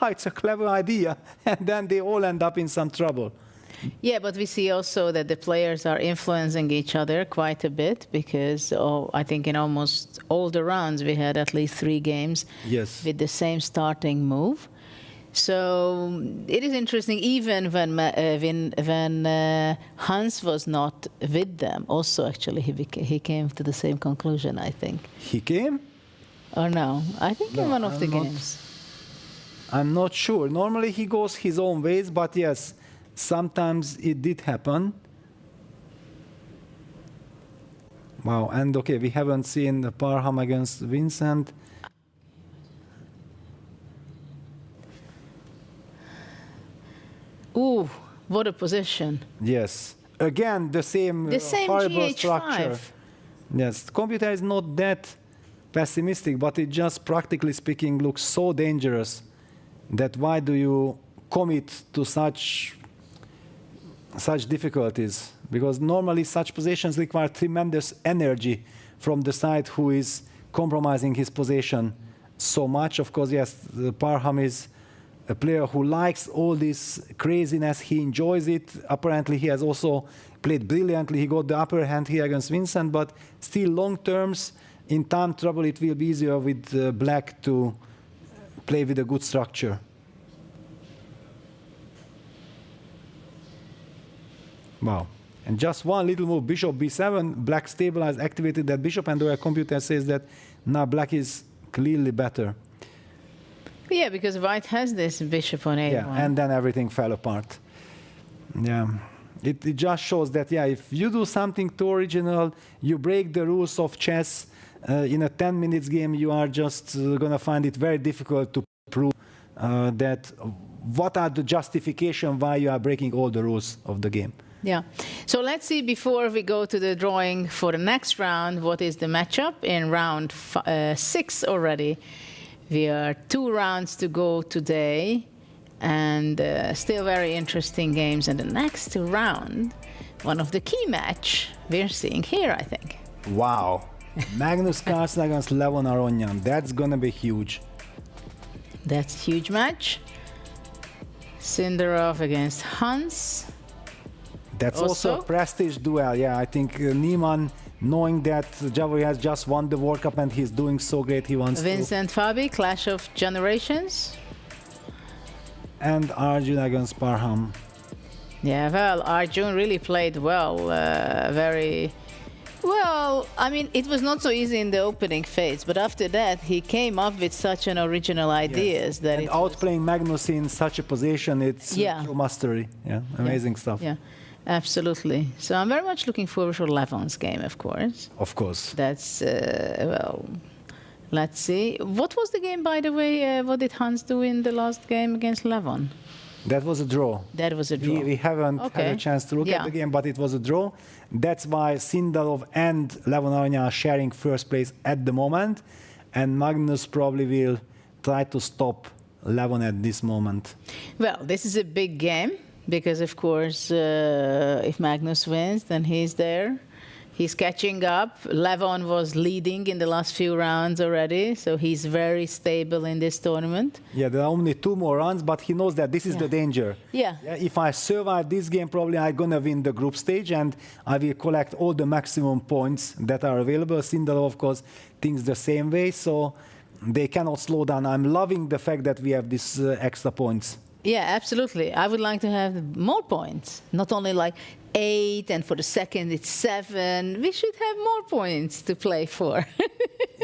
it's a clever idea, and then they all end up in some trouble. Yeah, but we see also that the players are influencing each other quite a bit because I think in almost all the rounds we had at least 3 games with the same starting move. So it is interesting, even when Hans was not with them. Also, actually, he came to the same conclusion, I think. He came? Or no? I think in one of the games. I'm not sure. Normally he goes his own ways, but yes, sometimes it did happen. Wow, and okay, we haven't seen the Parham against Vincent. Ooh, what a position. Yes. Again, the same horrible GH5 structure. Yes, the computer is not that pessimistic, but it just, practically speaking, looks so dangerous that why do you commit to such difficulties? Because normally such positions require tremendous energy from the side who is compromising his position so much. Of course, yes, Parham is a player who likes all this craziness. He enjoys it. Apparently, he has also played brilliantly. He got the upper hand here against Vincent, but still long terms, in time trouble, it will be easier with black to play with a good structure. Wow. And just one little move, bishop b7, black stabilized, activated that bishop, and the computer says that now black is clearly better. Yeah, because white has this bishop on a1. Yeah, and then everything fell apart. Yeah, it just shows that, yeah, if you do something too original, you break the rules of chess, in a 10 minutes game, you are just going to find it very difficult to prove that what are the justification why you are breaking all the rules of the game. Yeah. So let's see, before we go to the drawing for the next round, what is the matchup in round 6 already. We are 2 rounds to go today, and still very interesting games in the next round. One of the key match we're seeing here, I think. Wow. Magnus Carlsen against Levon Aronyan. That's gonna be huge. That's a huge match. Sindarov against Hans. That's also a prestige duel. Yeah, I think Niemann, knowing that Javokhir has just won the World Cup and he's doing so great, he wants Vincent Fabi, Clash of Generations. And Arjun against Parham. Yeah, well, Arjun really played well, very well. I mean, it was not so easy in the opening phase, but after that, he came up with such an original ideas that and outplaying Magnus in such a position, it's pure mastery. Yeah, amazing stuff. Yeah, absolutely. So I'm very much looking forward to Levon's game, of course. Of course. That's well. Let's see. What was the game, by the way? What did Hans do in the last game against Levon? That was a draw. That was a draw. We haven't had a chance to look at the game, but it was a draw. That's why Sindarov and Levon Aronyan are sharing first place at the moment, and Magnus probably will try to stop Levon at this moment. Well, this is a big game because, of course, if Magnus wins, then he's there. He's catching up. Levon was leading in the last few rounds already, so he's very stable in this tournament. Yeah, there are only 2 more rounds, but he knows that this is the danger. Yeah. If I survive this game, probably I'm going to win the group stage, and I will collect all the maximum points that are available. Sindarov, of course, thinks the same way, so they cannot slow down. I'm loving the fact that we have these extra points. Yeah, absolutely. I would like to have more points, not only like 8, and for the second it's 7. We should have more points to play for.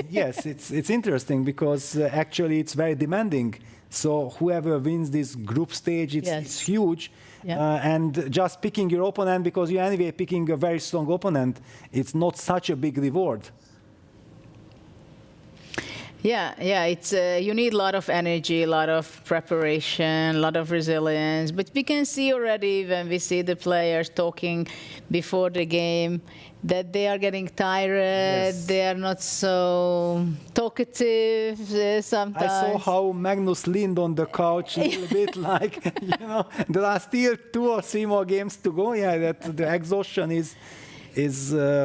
Yes, it's interesting because actually it's very demanding. So whoever wins this group stage, it's huge. Yeah. And just picking your opponent, because you're anyway picking a very strong opponent, it's not such a big reward. Yeah, it's you need a lot of energy, a lot of preparation, a lot of resilience. But we can see already when we see the players talking before the game that they are getting tired. Yes. They are not so talkative sometimes. I saw how Magnus leaned on the couch a little bit, like, there are still 2 or 3 more games to go. Yeah, that the exhaustion is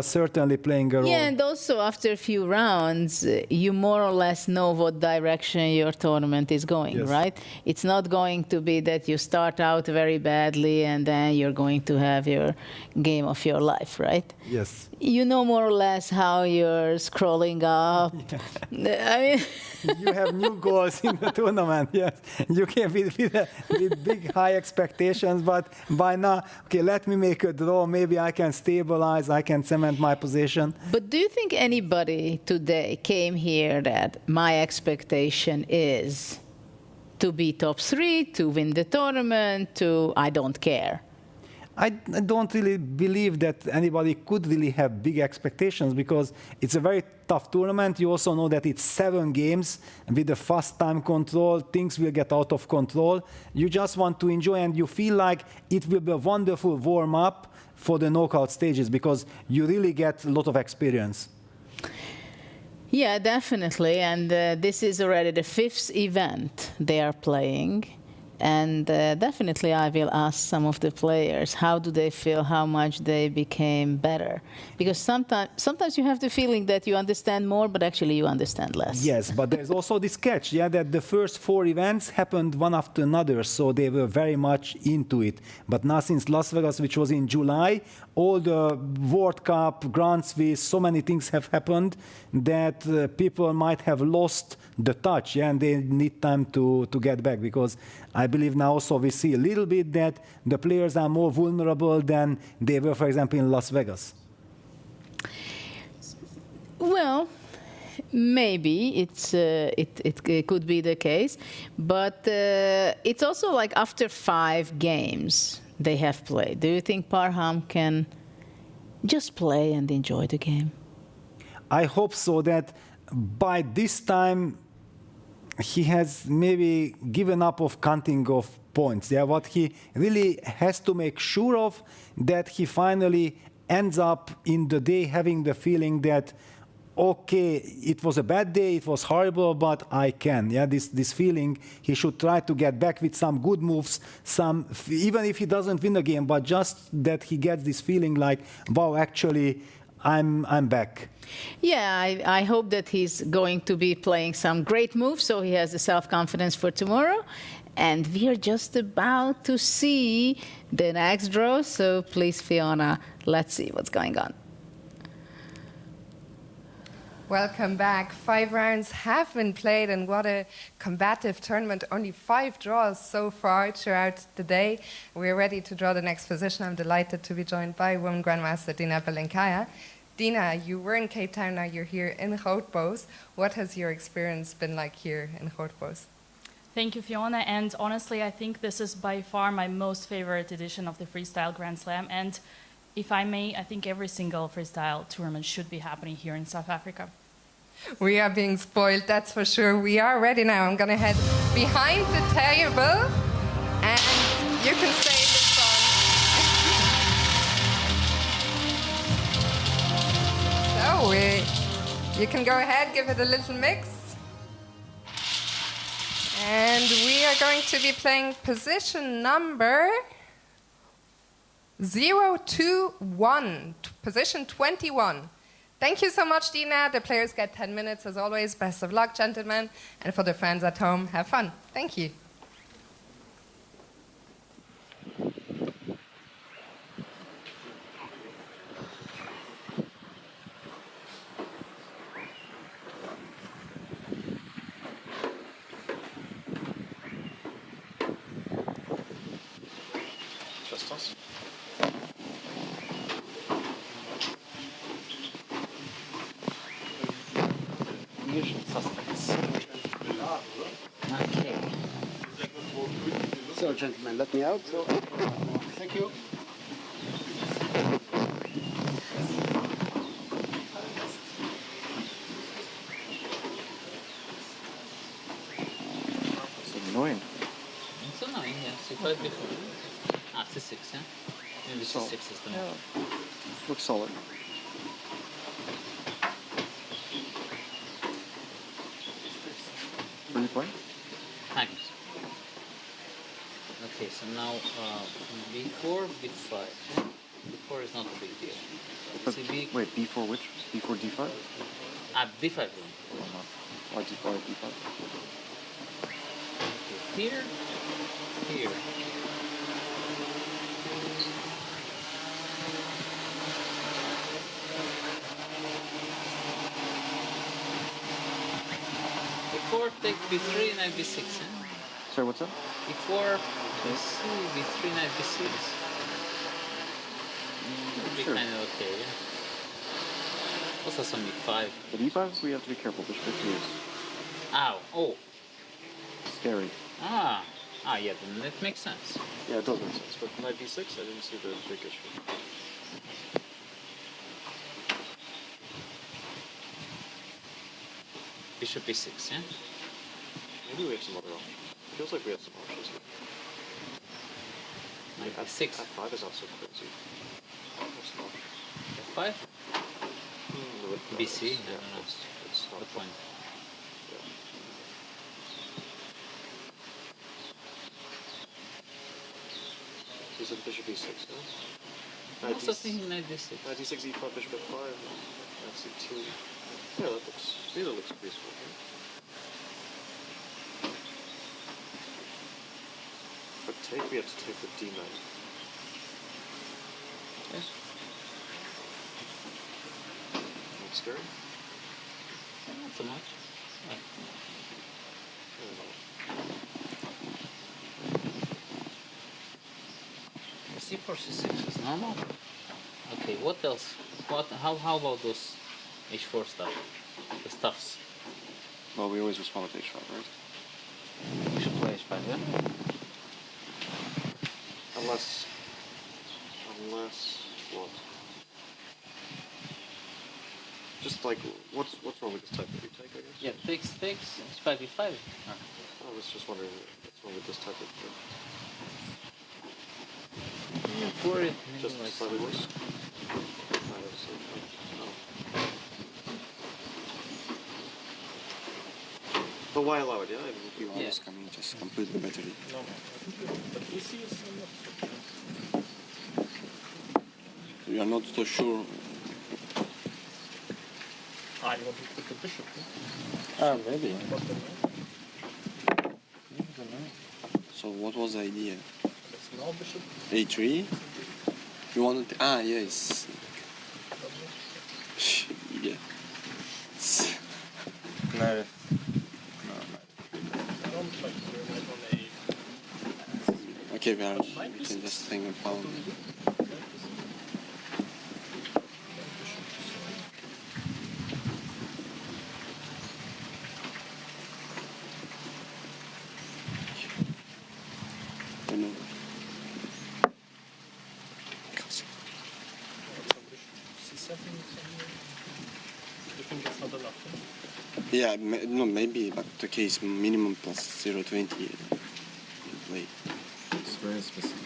certainly playing a role. Yeah, and also after a few rounds, you more or less know what direction your tournament is going, right? It's not going to be that you start out very badly and then you're going to have your game of your life, right? Yes. You know more or less how you're scrolling up. I mean, you have new goals in the tournament, yes. You can with big high expectations, but by now, okay, let me make a draw. Maybe I can stabilize, I can cement my position. But do you think anybody today came here that my expectation is to be top 3, to win the tournament, to I don't care? I don't really believe that anybody could really have big expectations because it's a very tough tournament. You also know that it's 7 games and with the fast time control, things will get out of control. You just want to enjoy and you feel like it will be a wonderful warm-up for the knockout stages because you really get a lot of experience. Yeah, definitely. And this is already the 5th event they are playing. And definitely I will ask some of the players, how do they feel, how much they became better? Because sometimes you have the feeling that you understand more, but actually you understand less. Yes, but there's also this catch, that the first 4 events happened one after another, so they were very much into it. But now since Las Vegas, which was in July, all the World Cup, Grand Swiss, so many things have happened that people might have lost the touch, and they need time to get back because I believe now also we see a little bit that the players are more vulnerable than they were, for example, in Las Vegas. Well, maybe it could be the case, but it's also like after 5 games they have played. Do you think Parham can just play and enjoy the game? I hope so that by this time he has maybe given up of counting of points. Yeah, what he really has to make sure of that he finally ends up in the day having the feeling that, okay, it was a bad day, it was horrible, but I can. Yeah, this feeling he should try to get back with some good moves, even if he doesn't win the game, but just that he gets this feeling like, wow, actually, I'm back. Yeah, I hope that he's going to be playing some great moves so he has the self-confidence for tomorrow. And we are just about to see the next draw. So please, Fiona, let's see what's going on. Welcome back. 5 rounds have been played, and what a combative tournament. Only 5 draws so far throughout the day. We're ready to draw the next position. I'm delighted to be joined by Women Grandmaster Dina Belenkaya. Dina, you were in Cape Town, now you're here in Grootboos. What has your experience been like here in Grootboos? Thank you, Fiona. And honestly, I think this is by far my most favorite edition of the Freestyle Grand Slam. And if I may, I think every single freestyle tournament should be happening here in South Africa. We are being spoiled, that's for sure. We are ready now. I'm going to head behind the table, and you can say this song. So you can go ahead, give it a little mix. And we are going to be playing position number 021, position 21. Thank you so much, Dina. The players get 10 minutes as always. Best of luck, gentlemen. And for the fans at home, have fun. Thank you. Just us. Usual suspects. Okay. So, gentlemen, let me out. Thank you. It's annoying. It's annoying, yes. You played before. Ah, C6, yeah? Maybe C6 is the move. Looks solid. Where are you playing? Magnus. Okay, so now B4, B5. B4 is not a big deal. But, CB. wait, B4 which? B4, D5? Ah, D5. Why D5, D5? Okay, here. B4, take B3, knight B6. Eh? Sorry, what's that? B4, B3, B3, knight B6. Would be Sure. kind of okay, yeah. Also some B5. But E5, we have to be careful. Bishop F3 is Ow, oh. scary. Ah, yeah, then that makes sense. Yeah, it does make sense. But knight B6, I didn't see the big issue. Bishop B6, yeah? Maybe we have some other options. Feels like we have some options here. Knight B6. F5 is not so crazy. What's an option? F5? BC? Yeah, it's not What point? So it's Bishop E6, huh? I'm also thinking knight D6. Knight D6, E5, Bishop F5, knight C2. Yeah, that looks peaceful. Right? For take, we have to take the D knight. Yes. Not scary? Not so much. C4, C6 is normal. Okay, what else? How about those H4 stuff? The stuffs. Well, we always respond with H5, right? We should play H5, yeah? Unless what? Just like, what's wrong with this type of retake, I guess? Yeah, takes, it's 5v5. I was just wondering what's wrong with this type of Worried. just slightly worse. But why allow it? Yeah, if you want I mean, just completely better. No, but we see We are not so sure Ah, you want to put the bishop? Maybe. So what was the idea? Now bishop. A3? You wanted to, yes. Yeah. No. Okay, we can just think about it. You think it's not enough? Yeah, no, maybe, but the case minimum plus 0.20 you play. It's very specific.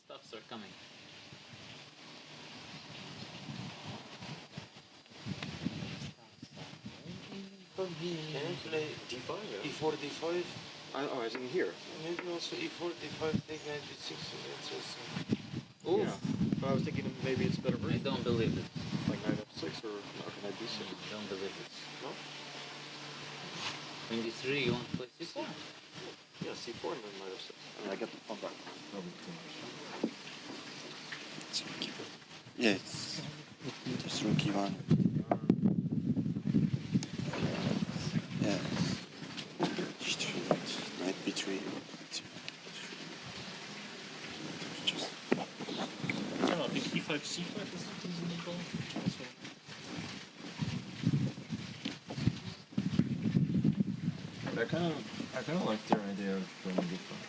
Stuffs are coming. Can you play D5? Yeah. E4, D5? I didn't hear. Maybe also E4, D5, take knight D6. Interesting. Ooh. Yeah. But I was thinking maybe it's better version. I don't believe it. Like knight f6 or knight d6. Don't believe it. No? 23, you want to play C4? Yeah, c4 and then knight f6. I mean, I get the fun back. Yeah, it's just rookie one. Yeah. Knight b3. Just. I don't know, I think E5, C5 is reasonable. Also. I kind of like their idea of going different.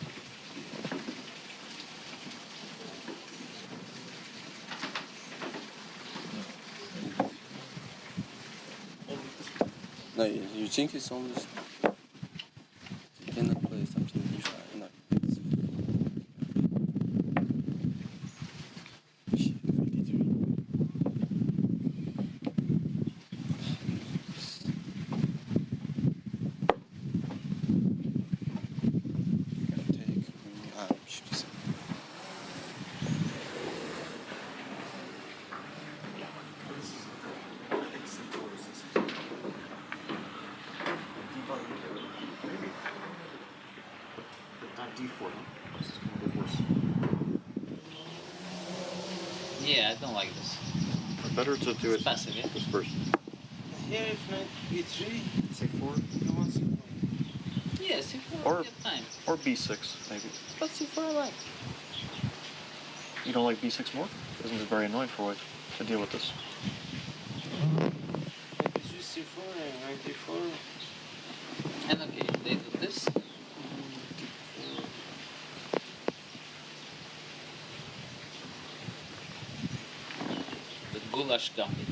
No, you think it's almost. You cannot play something d5. No. D4, This is going to be worse. Yeah, I don't like this. Better to do it passive, yeah? this first. Here, if knight b3. C4? You want C4? Yeah, C4 Or, get time. or b6, maybe. But C4 I like. You don't like b6 more? Isn't it very annoying for white to deal with this? B3, C4, and knight d4. And okay, they do this. The goulash gambit.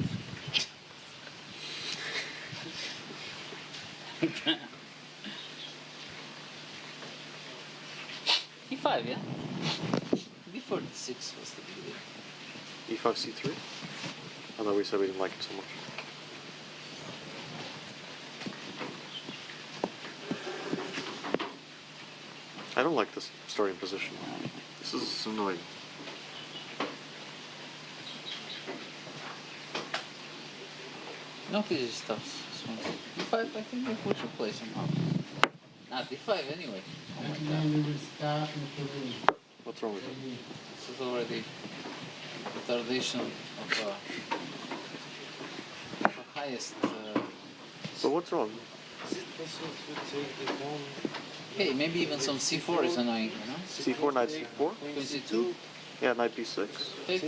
E5, yeah? Before D6 was the big deal. E5, c3? I thought we said we didn't like it so much. I don't like this starting position. This is annoying. No easy stuff. D5, I think we should play somehow. Not D5 anyway. Oh my god. What's wrong with it? This is already retardation of the highest. So what's wrong? Is it possible to take the pawn? Hey, maybe even some C4 is annoying, you know? C4, knight c4? C2? Yeah, knight b6. Takes.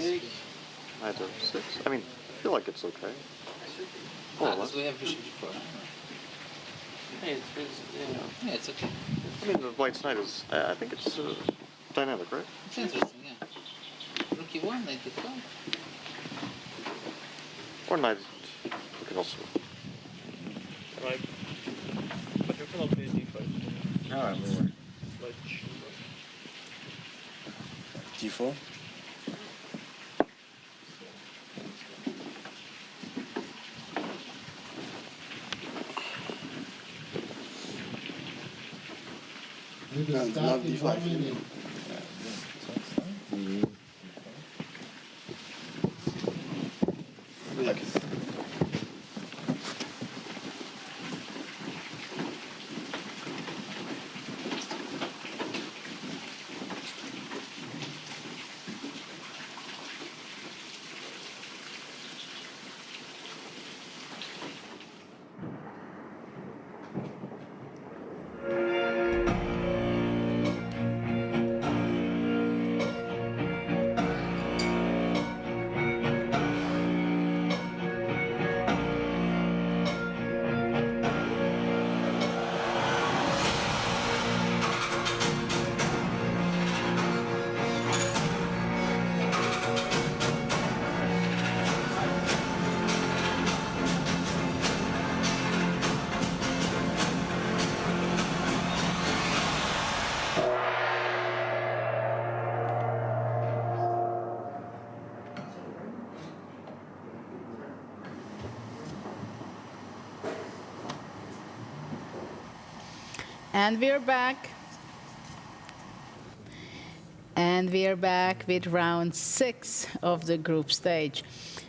Knight f6. I mean, I feel like it's okay. Magnus, we have bishop g4. Yeah, it's okay. I mean, the white's knight is, I think it's dynamic, right? It's interesting, yeah. Rook e1, knight d5. Or knight, we can also. Right. But you cannot play d5. No, I'm over. Like, D4? We will start in 1 minute. And we're back. And we are back with round 6 of the group stage.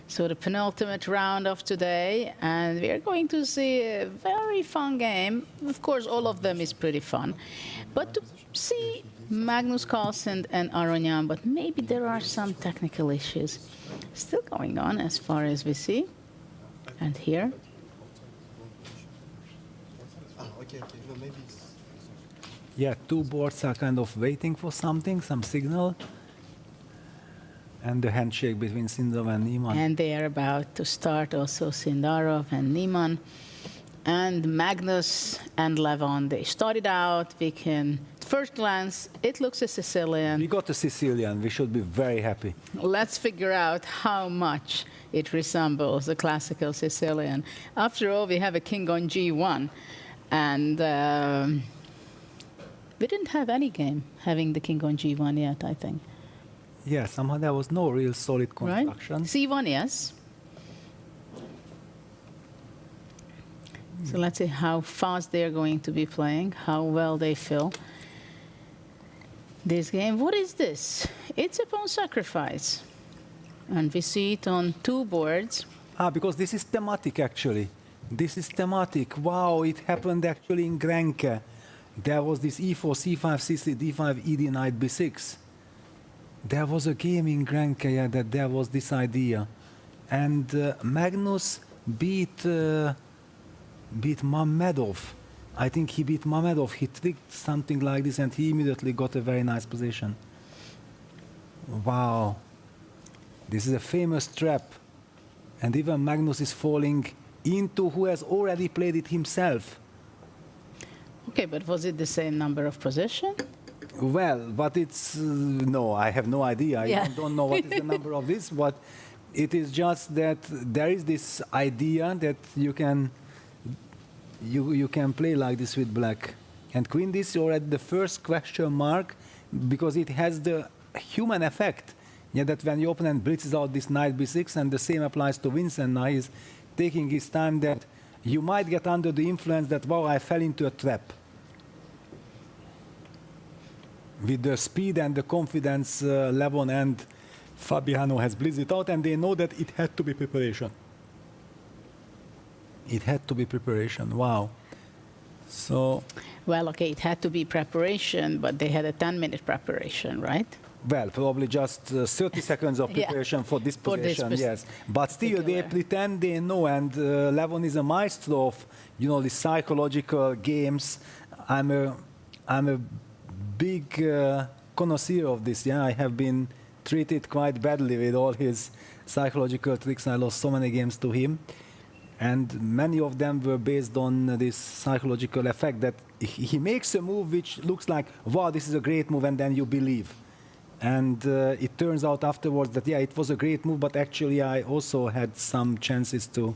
So the penultimate round of today, and we are going to see a very fun game. Of course, all of them is pretty fun. But to see Magnus Carlsen and Aronyan, but maybe there are some technical issues still going on as far as we see. And here. Yeah, two boards are kind of waiting for something, some signal. And the handshake between Sindarov and Niemann. And they are about to start also Sindarov and Niemann. And Magnus and Levon, they started out. We can, first glance, it looks a Sicilian. We got a Sicilian. We should be very happy. Let's figure out how much it resembles a classical Sicilian. After all, we have a king on g1. And we didn't have any game having the king on g1 yet, I think. Yeah, somehow there was no real solid construction. Right? c1, yes. So let's see how fast they're going to be playing, how well they feel this game. What is this? It's a pawn sacrifice. And we see it on two boards. Because this is thematic, actually. This is thematic. Wow, it happened actually in Grenke. There was this e4, c5, c3, d5, ed, knight, b6. There was a game in Grenke, yeah, that there was this idea. And Magnus beat Mamedov. I think he beat Mamedov. He tricked something like this and he immediately got a very nice position. Wow. This is a famous trap. And even Magnus is falling into who has already played it himself. Okay, but was it the same number of position? Well, but it's, no, I have no idea. I don't know what is the number of this, but it is just that there is this idea that you can play like this with black. And queen this is already the first question mark because it has the human effect. Yeah, that when your opponent blitzes out this knight b6, and the same applies to Vincent now, he's taking his time that you might get under the influence that, wow, I fell into a trap. With the speed and the confidence Levon and Fabiano has blitzed it out, and they know that it had to be preparation. It had to be preparation, wow. So... Well, okay, it had to be preparation, but they had a 10-minute preparation, right? Well, probably just 30 seconds of preparation for this position, yes. But still, they pretend they know, and Levon is a maestro of, you know, the psychological games. I'm a big connoisseur of this. Yeah, I have been treated quite badly with all his psychological tricks. I lost so many games to him. And many of them were based on this psychological effect that he makes a move which looks like, wow, this is a great move, and then you believe. And it turns out afterwards that, yeah, it was a great move, but actually I also had some chances to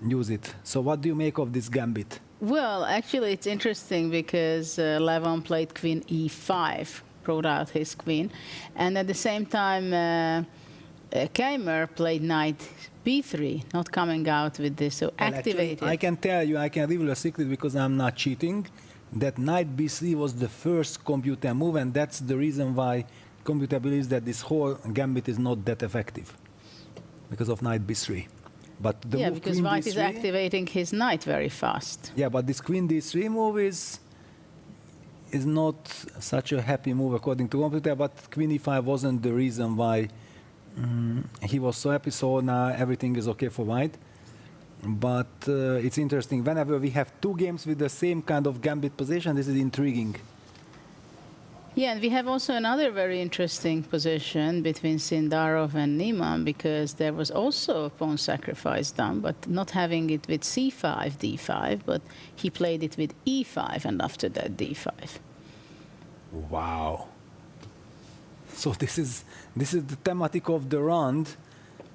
use it. So what do you make of this gambit? Well, actually, it's interesting because Levon played queen e5, brought out his queen, and at the same time, Keimer played knight b3, not coming out with this, so Well, activated. actually, I can tell you, I can reveal a secret because I'm not cheating, that knight b3 was the first computer move, and that's the reason why computer believes that this whole gambit is not that effective, because of knight b3. But the Yeah, move because queen white d3, is activating his knight very fast. Yeah, but this queen d3 move is not such a happy move according to computer, but queen e5 wasn't the reason why he was so happy, so now everything is okay for white. But it's interesting, whenever we have two games with the same kind of gambit position, this is intriguing. Yeah, and we have also another very interesting position between Sindarov and Niemann, because there was also a pawn sacrifice done, but not having it with c5, d5, but he played it with e5, and after that d5. Wow. So this is the thematic of the round.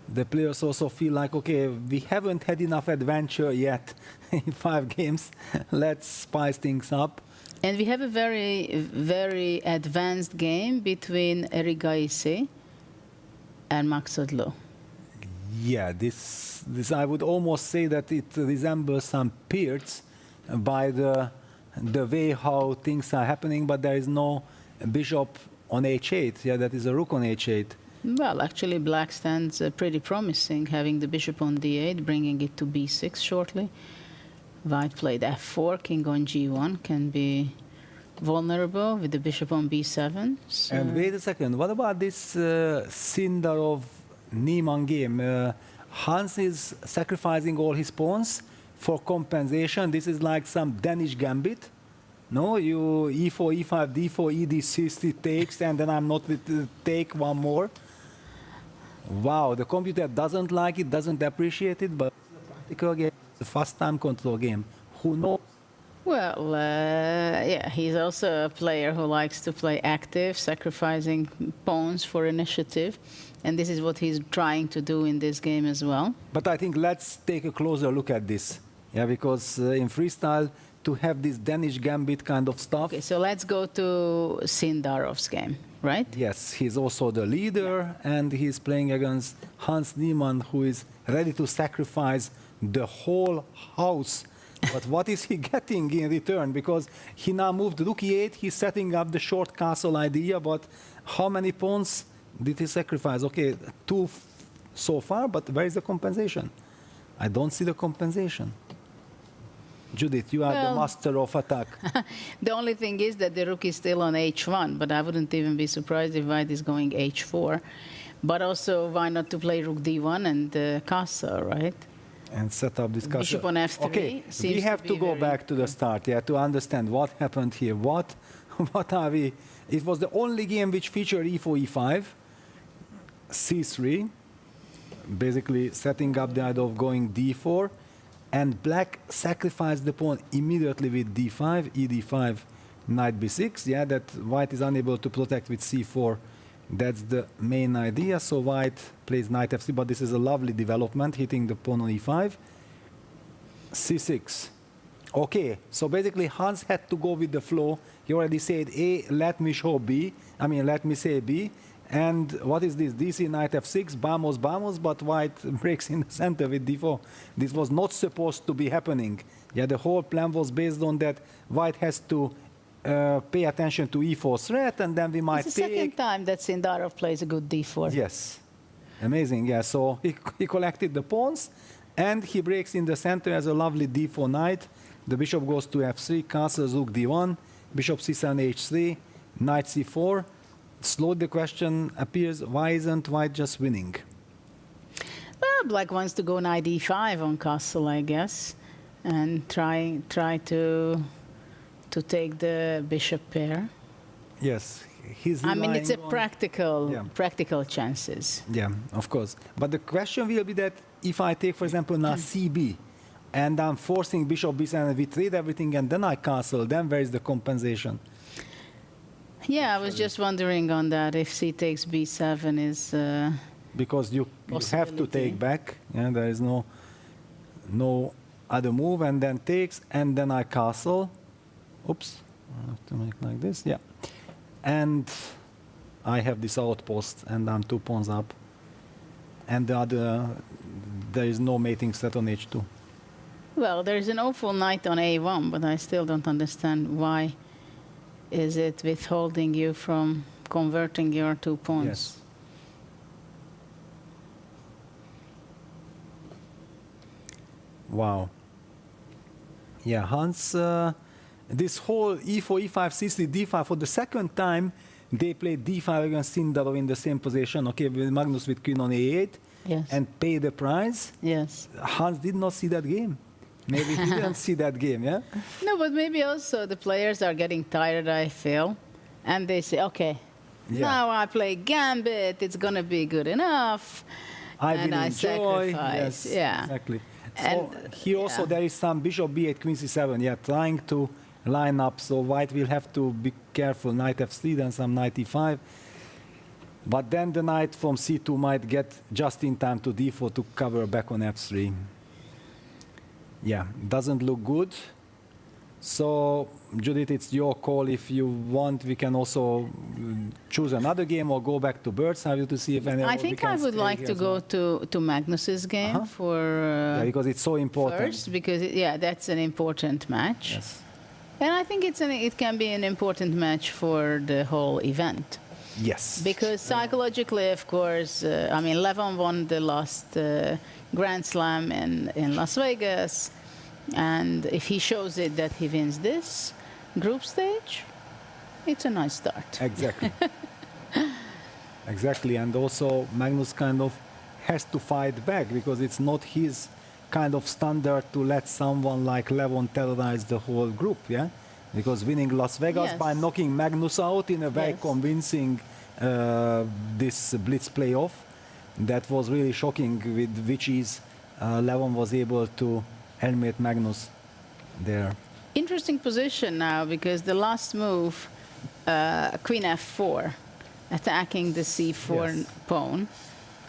The players also feel like, okay, we haven't had enough adventure yet in 5 games. Let's spice things up. And we have a very, very advanced game between Erigaisi and Maxodlu. Yeah, this I would almost say that it resembles some Peerts by the way how things are happening, but there is no bishop on h8. Yeah, that is a rook on h8. Well, actually, black stands pretty promising, having the bishop on d8, bringing it to b6 shortly. White played f4, king on g1 can be vulnerable with the bishop on b7. So And wait a second, what about this Sindarov-Niemann game? Hans is sacrificing all his pawns for compensation. This is like some Danish gambit. No, you e4, e5, d4, ed6 takes, and then I'm not with take one more. Wow, the computer doesn't like it, doesn't appreciate it, but it's a practical game. It's a fast time control game. Who knows? Well, yeah, he's also a player who likes to play active, sacrificing pawns for initiative. And this is what he's trying to do in this game as well. But I think let's take a closer look at this. Yeah, because in freestyle, to have this Danish gambit kind of stuff. Okay, so let's go to Sindarov's game, right? Yes, he's also the leader, and he's playing against Hans Niemann, who is ready to sacrifice the whole house. But what is he getting in return? Because he now moved rook e8, he's setting up the short castle idea, but how many pawns did he sacrifice? Okay, 2 so far, but where is the compensation? I don't see the compensation. Judith, you are the master of attack. The only thing is that the rook is still on h1, but I wouldn't even be surprised if white is going h4. But also, why not to play rook d1 and castle, right? And set up this castle. Bishop on f3. Okay, we have to go back to the start, yeah, to understand what happened here. What are we? It was the only game which featured e4, e5, c3, basically setting up the idea of going d4, and black sacrificed the pawn immediately with d5, ed5, knight b6. Yeah, that white is unable to protect with c4. That's the main idea. So white plays knight f3, but this is a lovely development, hitting the pawn on e5. c6. Okay, so basically Hans had to go with the flow. He already said A, let me show B. I mean, let me say B. And what is this? DC knight f6, vamos, vamos, but white breaks in the center with d4. This was not supposed to be happening. Yeah, the whole plan was based on that white has to pay attention to e4 threat, and then we might It's the second time that Sindarov plays a good d4. Yes. Amazing, yeah. So he collected the pawns, and he breaks in the center as a lovely d4 knight. The bishop goes to f3, castle rook d1, bishop c7, h3, knight c4. Slowly the question appears, why isn't white just winning? Well, black wants to go knight d5 on castle, I guess, and try to take the bishop pair. Yes, he's I mean, it's a on practical chances. Yeah, of course. But the question will be that if I take, for example, now CB, and I'm forcing bishop b7, and we trade everything, and then I castle. Then where is the compensation? Yeah, I was just wondering on that if c takes b7 is. Because you have to take back. Yeah, there is no other move, and then takes, and then I castle. Oops, I have to make like this. Yeah, and I have this outpost, and I'm 2 pawns up, and there is no mating set on h2. Well, there's an awful knight on a1, but I still don't understand why is it withholding you from converting your 2 pawns. Yes. Wow. Yeah, Hans, this whole e4, e5, c3, d5, for the second time, they played d5 against Sindarov in the same position, okay, with Magnus with queen on a8, yes, and pay the price. Yes. Hans did not see that game. Maybe he didn't see that game, yeah? No, but maybe also the players are getting tired, I feel, and they say, okay, now I play gambit, it's going to be good enough, and I sacrifice. Yes, yeah, exactly. So and here also there is some bishop b8, queen c7, yeah, trying to line up, so white will have to be careful, knight f3, then some knight e5, but then the knight from c2 might get just in time to d4 to cover back on f3. Yeah, doesn't look good. So, Judith, it's your call. If you want, we can also choose another game or go back to birds. Have you to see if any. I think I would like to go to Magnus's game for. Yeah, because it's so important. First, because that's an important match. Yes. And I think it can be an important match for the whole event. Yes. Because psychologically, of course, I mean, Levon won the last Grand Slam in Las Vegas. And if he shows it that he wins this group stage, it's a nice start. Exactly. Exactly. And also, Magnus kind of has to fight back because it's not his kind of standard to let someone like Levon terrorize the whole group, yeah? Because winning Las Vegas by knocking Magnus out in a very convincing this Blitz playoff, that was really shocking with which is Levon was able to eliminate Magnus there. Interesting position now because the last move, Queen f4, attacking the c4 pawn,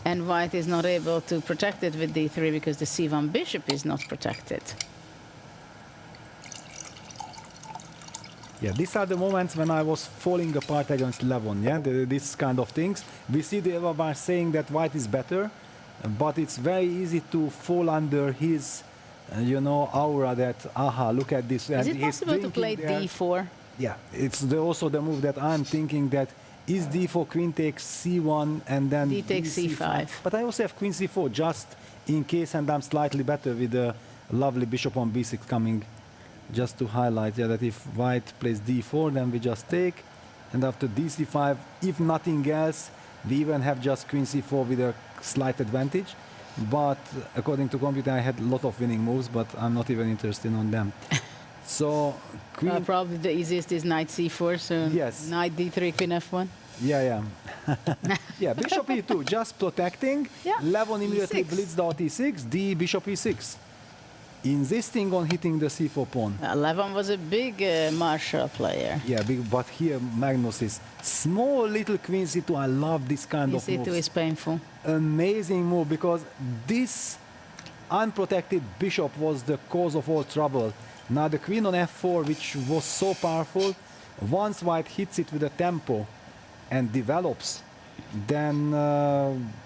and white is not able to protect it with d3 because the c1 bishop is not protected. Yeah, these are the moments when I was falling apart against Levon, yeah, these kind of things. We see the Elvabar saying that white is better, but it's very easy to fall under his, aura that, look at this. Is it possible to play d4? Yeah, it's also the move that I'm thinking that is d4, queen takes c1, and then d takes c5. But I also have queen c4 just in case, and I'm slightly better with the lovely bishop on b6 coming. Just to highlight that if white plays d4, then we just take, and after dc5, if nothing else, we even have just queen c4 with a slight advantage. But according to computer, I had a lot of winning moves, but I'm not even interested on them. So queen probably the easiest is knight c4, so yes, knight d3, queen f1. Yeah. Yeah, bishop e2, just protecting. Yeah. Levon immediately E6. blitzed out e6, d bishop e6. Insisting on hitting the c4 pawn. Levon was a big Marshall player. Yeah, big, but here Magnus is small little queen c2. I love this kind of move. c2 is painful. Amazing move because this unprotected bishop was the cause of all trouble. Now the queen on f4, which was so powerful, once white hits it with a tempo and develops, then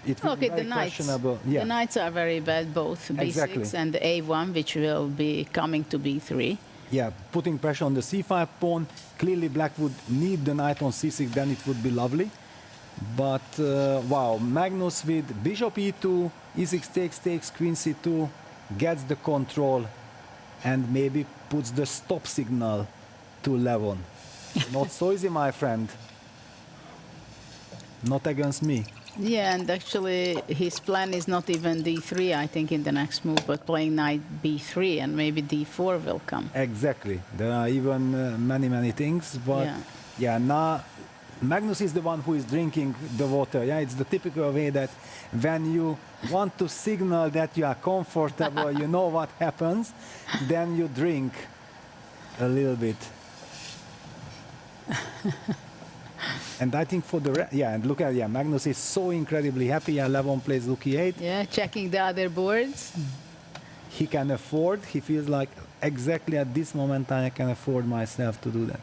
it will be very questionable. Yeah. The knights are very bad, both b6 and the a1, which will be coming to b3. Yeah, putting pressure on the c5 pawn. Clearly black would need the knight on c6, then it would be lovely. But wow, Magnus with bishop e2, e6 takes, queen c2, gets the control, and maybe puts the stop signal to Levon. Not so easy, my friend. Not against me. Yeah, and actually his plan is not even d3, I think, in the next move, but playing knight b3, and maybe d4 will come. Exactly. There are even many things, but yeah, now Magnus is the one who is drinking the water. Yeah, it's the typical way that when you want to signal that you are comfortable, you know what happens, then you drink a little bit. And I think for the and look at Magnus is so incredibly happy. Yeah, Levon plays Rook E8. Yeah, checking the other boards. He can afford. He feels like exactly at this moment I can afford myself to do that.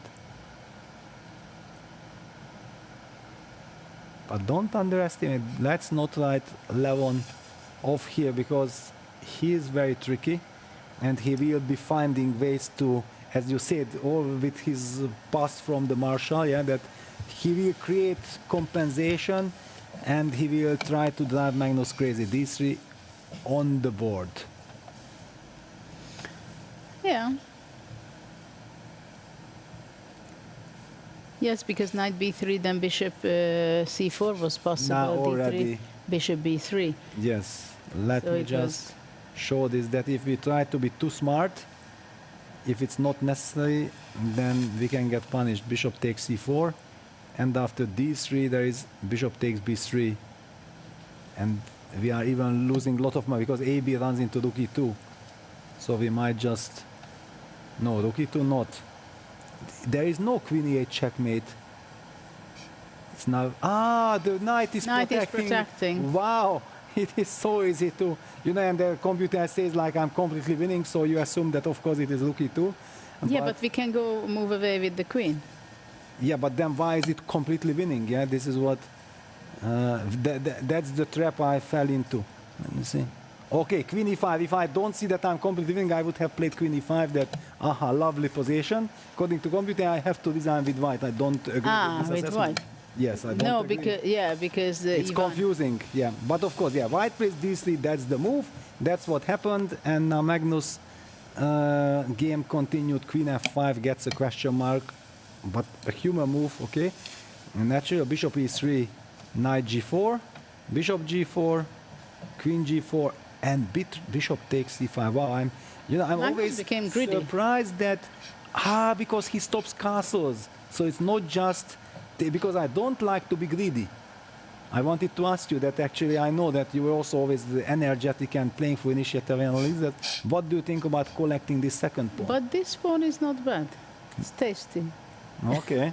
But don't underestimate. Let's not write Levon off here because he is very tricky, and he will be finding ways to, as you said, all with his pass from the Marshall. Yeah, that he will create compensation, and he will try to drive Magnus crazy. D3 on the board. Yeah. Yes, because knight b3, then bishop c4 was possible. Now already. D3, bishop b3. Yes. Let So me it just show this, that if we try to be too smart, if it's not necessary, then we can get punished. Bishop takes c4, and after d3 there is bishop takes b3, and we are even losing a lot of money because ab runs into rook e2, so we might just no, rook e2 not. There is no queen e8 checkmate. It's now the knight is protecting. Wow, it is so easy to, and the computer says like I'm completely winning, so you assume that of course it is rook e2. Yeah, but we can go move away with the queen. Yeah, but then why is it completely winning? Yeah, this is what that's the trap I fell into. Let me see. Okay, queen e5. If I don't see that I'm completely winning, I would have played queen e5. That lovely position. According to computer, I have to design with white. I don't agree with this with assessment. white. Yes, I don't. No, agree. because it's Ivan. confusing. Yeah, but of course, white plays d3. That's the move. That's what happened. And now Magnus game continued. Queen f5 gets a question mark, but a human move. Okay, and naturally bishop e3, knight g4, bishop g4, queen g4. And bishop takes c5. Wow, I'm always surprised that because he stops castles. So it's not just because I don't like to be greedy. I wanted to ask you that actually I know that you were also always energetic and playing for initiative analysis. That what do you think about collecting this second pawn? But this pawn is not bad. It's tasty. Okay.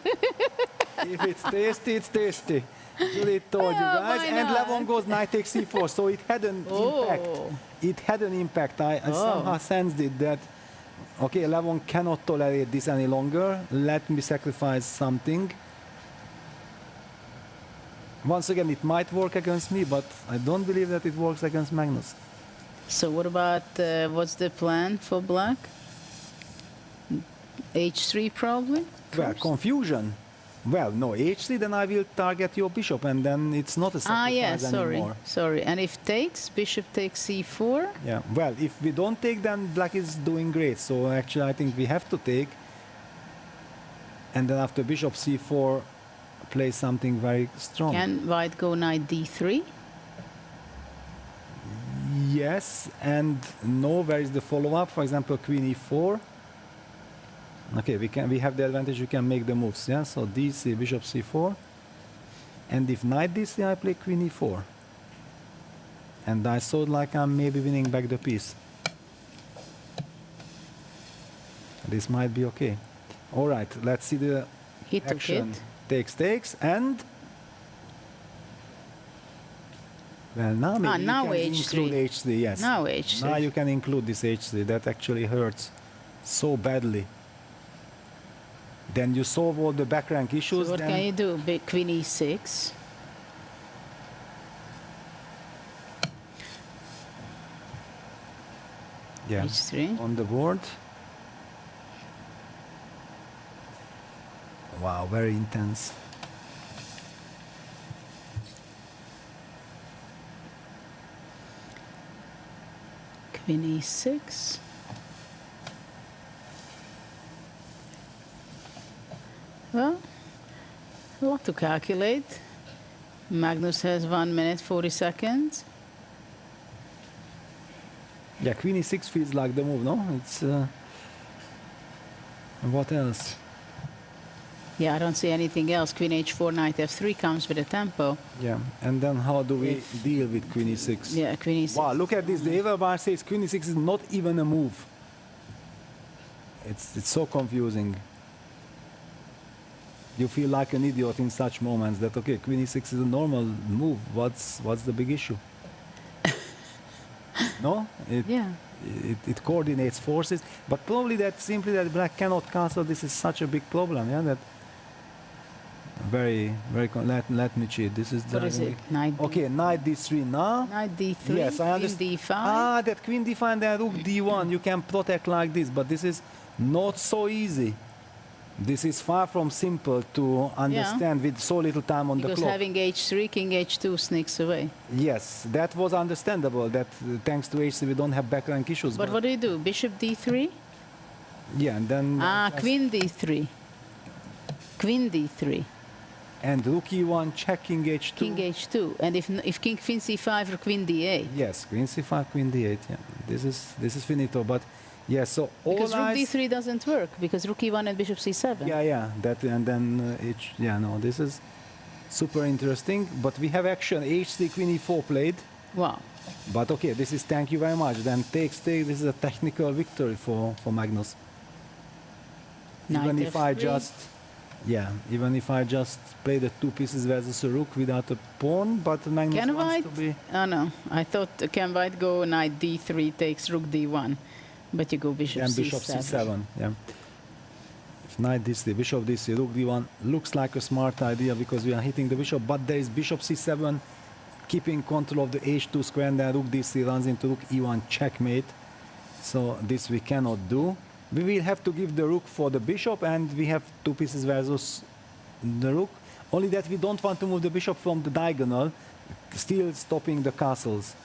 If it's tasty, it's tasty. Julie told you guys, and Levon goes knight takes c4, so it had an impact. It had an impact. I somehow sensed it that, okay, Levon cannot tolerate this any longer. Let me sacrifice something. Once again, it might work against me, but I don't believe that it works against Magnus. So what about, what's the plan for black? h3 probably? Well, confusion. Well, no, h3, then I will target your bishop, and then it's not a sacrifice anymore. Sorry. And if takes, bishop takes c4? Yeah, well, if we don't take, then black is doing great. So actually, I think we have to take. And then after bishop c4, play something very strong. Can white go knight d3? Yes, and no, where is the follow-up? For example, queen e4. Okay, we have the advantage, we can make the moves, yeah? So dc, bishop c4. And if knight dc, I play queen e4. And I saw like I'm maybe winning back the piece. This might be okay. All right, let's see the action. Takes, and... Well, now maybe now you can h3. include h3, yes. Now h3. Now you can include this h3. That actually hurts so badly. Then you solve all the back rank issues. So what can you do? Queen e6. Yeah. h3. On the board. Wow, very intense. Queen e6. Well, a lot to calculate. Magnus has 1 minute, 40 seconds. Yeah, queen e6 feels like the move, no? It's... what else? Yeah, I don't see anything else. Queen h4, knight f3 comes with a tempo. Yeah, and then how do we deal with queen e6? Yeah, queen e6. Wow, look at this. The Everbar says queen e6 is not even a move. It's so confusing. You feel like an idiot in such moments that, okay, queen e6 is a normal move. What's the big issue? No? It coordinates forces, but probably that simply that black cannot castle. This is such a big problem, yeah, that let me cheat. This is what is it? Knight okay, knight d3 now. Knight d3. Yes, I understand. d5. That queen d5 and then rook d1. You can protect like this, but this is not so easy. This is far from simple to understand with so little time on the clock. Because having h3, king h2 sneaks away. Yes, that was understandable. That thanks to h3 we don't have backrank issues. But what do you do? Bishop d3? Yeah, and then queen d3. Queen d3. And rook e1, check king h2. King h2. And if king queen c5 or queen d8. Yes, queen c5, queen d8. Yeah, this is finito. But yeah, so all because rook d3 doesn't work because rook e1 and bishop c7. Yeah, that and then this is super interesting. But we have action h3 queen e4 played. Wow. But okay, this is thank you very much. Then takes. This is a technical victory for Magnus. Even if I just play the two pieces versus a rook without a pawn, but Magnus can wants white? to be. Oh no, I thought can white go knight d3 takes rook d1. But you go bishop and c7. bishop c7, yeah. If knight d3, bishop d3, rook d1 looks like a smart idea because we are hitting the bishop, but there is bishop c7 keeping control of the h2 square, and then rook d3 runs into rook e1 checkmate. So this we cannot do. We will have to give the rook for the bishop, and we have two pieces versus the rook. Only that we don't want to move the bishop from the diagonal, still stopping the castles.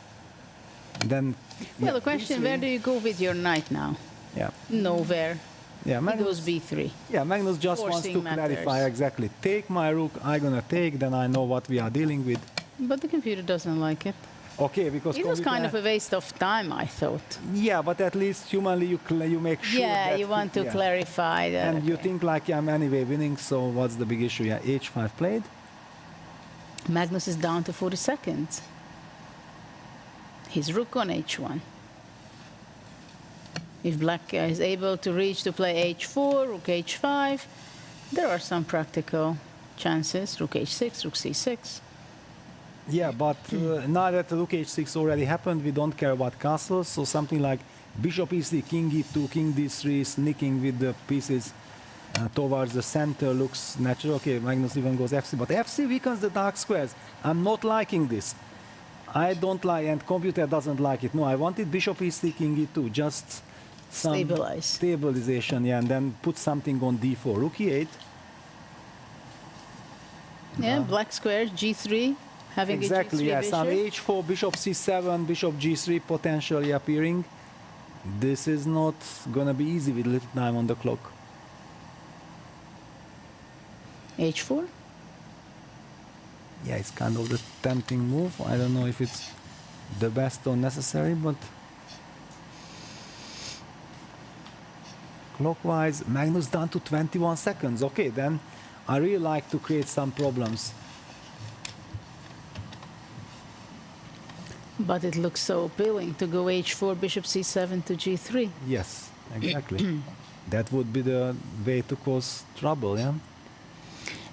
Then, well, the question, where do you go with your knight now? Yeah. Nowhere. Yeah, Magnus goes b3. Yeah, Magnus just wants to clarify exactly. Take my rook, I'm gonna take, then I know what we are dealing with. But the computer doesn't like it. Okay, because it was kind of a waste of time, I thought. Yeah, but at least humanly you make sure. Yeah, that you want to clarify that. And you think like I'm anyway winning, so what's the big issue? Yeah, h5 played. Magnus is down to 40 seconds. His rook on h1. If black is able to reach to play h4, rook h5, there are some practical chances. Rook h6, rook c6. Yeah, but now that rook h6 already happened, we don't care about castles. So something like bishop e3, king e2, king d3, sneaking with the pieces towards the center looks natural. Okay, Magnus even goes fc, but fc weakens the dark squares. I'm not liking this. I don't like, and computer doesn't like it. No, I wanted bishop e3, king e2, just some stabilization, yeah, and then put something on d4. Rook e8. Yeah, black squares, g3, having exactly, a g3 yes. Some h4, bishop c7, bishop g3 potentially appearing. This is not gonna be easy with little time on the clock. h4? Yeah, it's kind of the tempting move. I don't know if it's the best or necessary, but clockwise, Magnus down to 21 seconds. Okay, then I really like to create some problems. But it looks so appealing to go h4, bishop c7 to g3. Yes, exactly. That would be the way to cause trouble, yeah?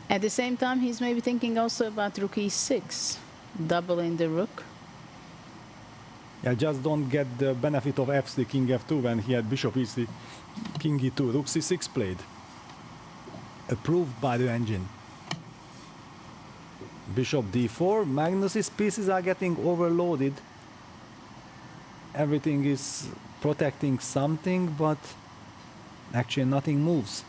At the same time, he's maybe thinking also about rook e6, doubling the rook. I just don't get the benefit of f3, king f2 when he had bishop e3, king e2, rook c6 played. Approved by the engine. Bishop d4, Magnus's pieces are getting overloaded. Everything is protecting something, but actually nothing moves.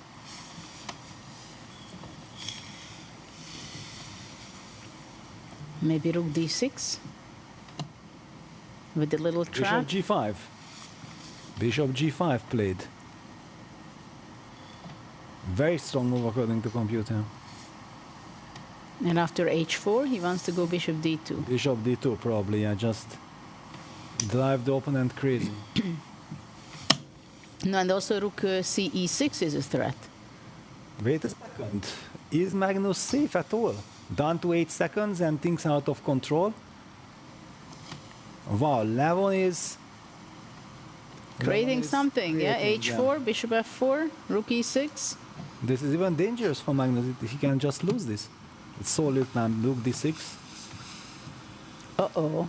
Maybe rook d6 with the little trap. Bishop g5. Bishop g5 played. Very strong move according to computer. And after h4, he wants to go bishop d2. Bishop d2 probably, yeah, just drive the opponent crazy. No, and also rook ce6 is a threat. Wait a second. Is Magnus safe at all? Down to 8 seconds and things out of control. Wow, Levon is Creating something, yeah? creating, H4, bishop f4, rook e6. This is even dangerous for Magnus. He can just lose this. It's so little time. Rook d6. Uh-oh.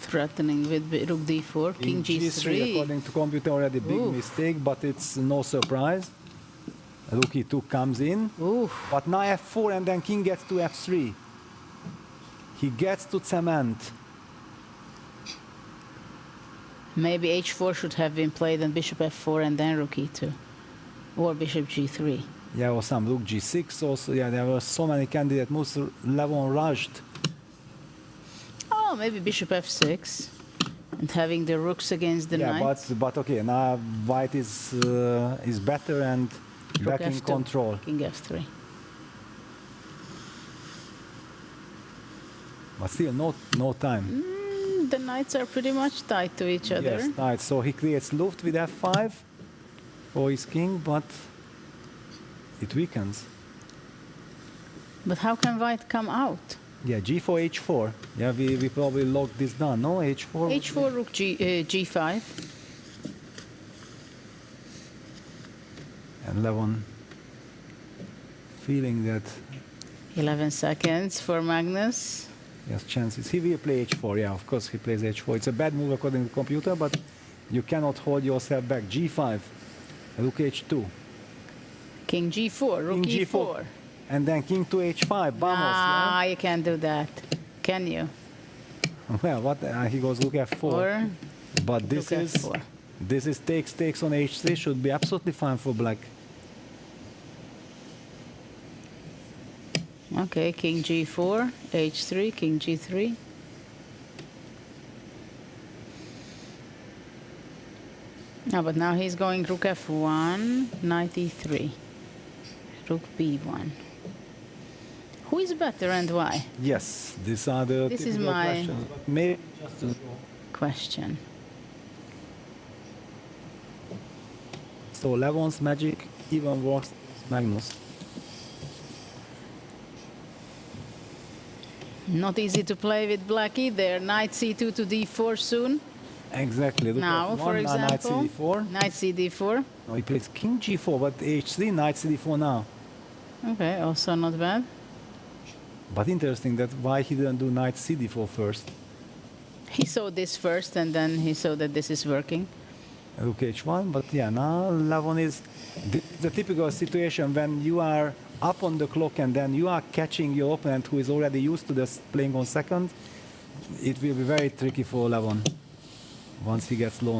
Threatening with rook d4, king g3. According to computer, already big mistake, but it's no surprise. Rook e2 comes in. But now f4 and then king gets to f3. He gets to cement. Maybe h4 should have been played and bishop f4 and then rook e2. Or bishop g3. Yeah, or some rook g6 also. Yeah, there were so many candidate moves. Levon rushed. Oh, maybe bishop f6. And having the rooks against the knights. But okay, now white is better and Rook back in f2, control. king f3. But still, no time. The knights are pretty much tied to each other. Yes, knight. So he creates Luft with f5 for his king, but it weakens. But how can white come out? Yeah, g4, h4. Yeah, we probably locked this down, no? h4? h4, rook g5. And Levon feeling that 11 seconds for Magnus. he has chances. He will play h4, yeah, of course he plays h4. It's a bad move according to the computer, but you cannot hold yourself back. g5, rook h2. King g4, rook King e4. And then king to h5, vamos. Ah, you can't do that. Can you? Yeah? Well, what? He goes rook f4. But this rook is f4. this is takes on h3, should be absolutely fine for black. Okay, king g4, h3, king g3. No, but now he's going rook f1, knight e3, rook b1. Who is better and why? Yes, these are the This is typical my questions. But maybe just a question. So Levon's magic even works with Magnus. Not easy to play with black either. Knight c2 to d4 soon. Exactly. Look Now, at for one, knight example, cd4. knight cd4. No, he plays king g4, but h3, knight cd4 now. Okay, also not bad. But interesting that why he didn't do knight cd4 first. He saw this first and then he saw that this is working. Rook h1, but yeah, now Levon is the typical situation when you are up on the clock and then you are catching your opponent who is already used to this playing on second. It will be very tricky for Levon once he gets low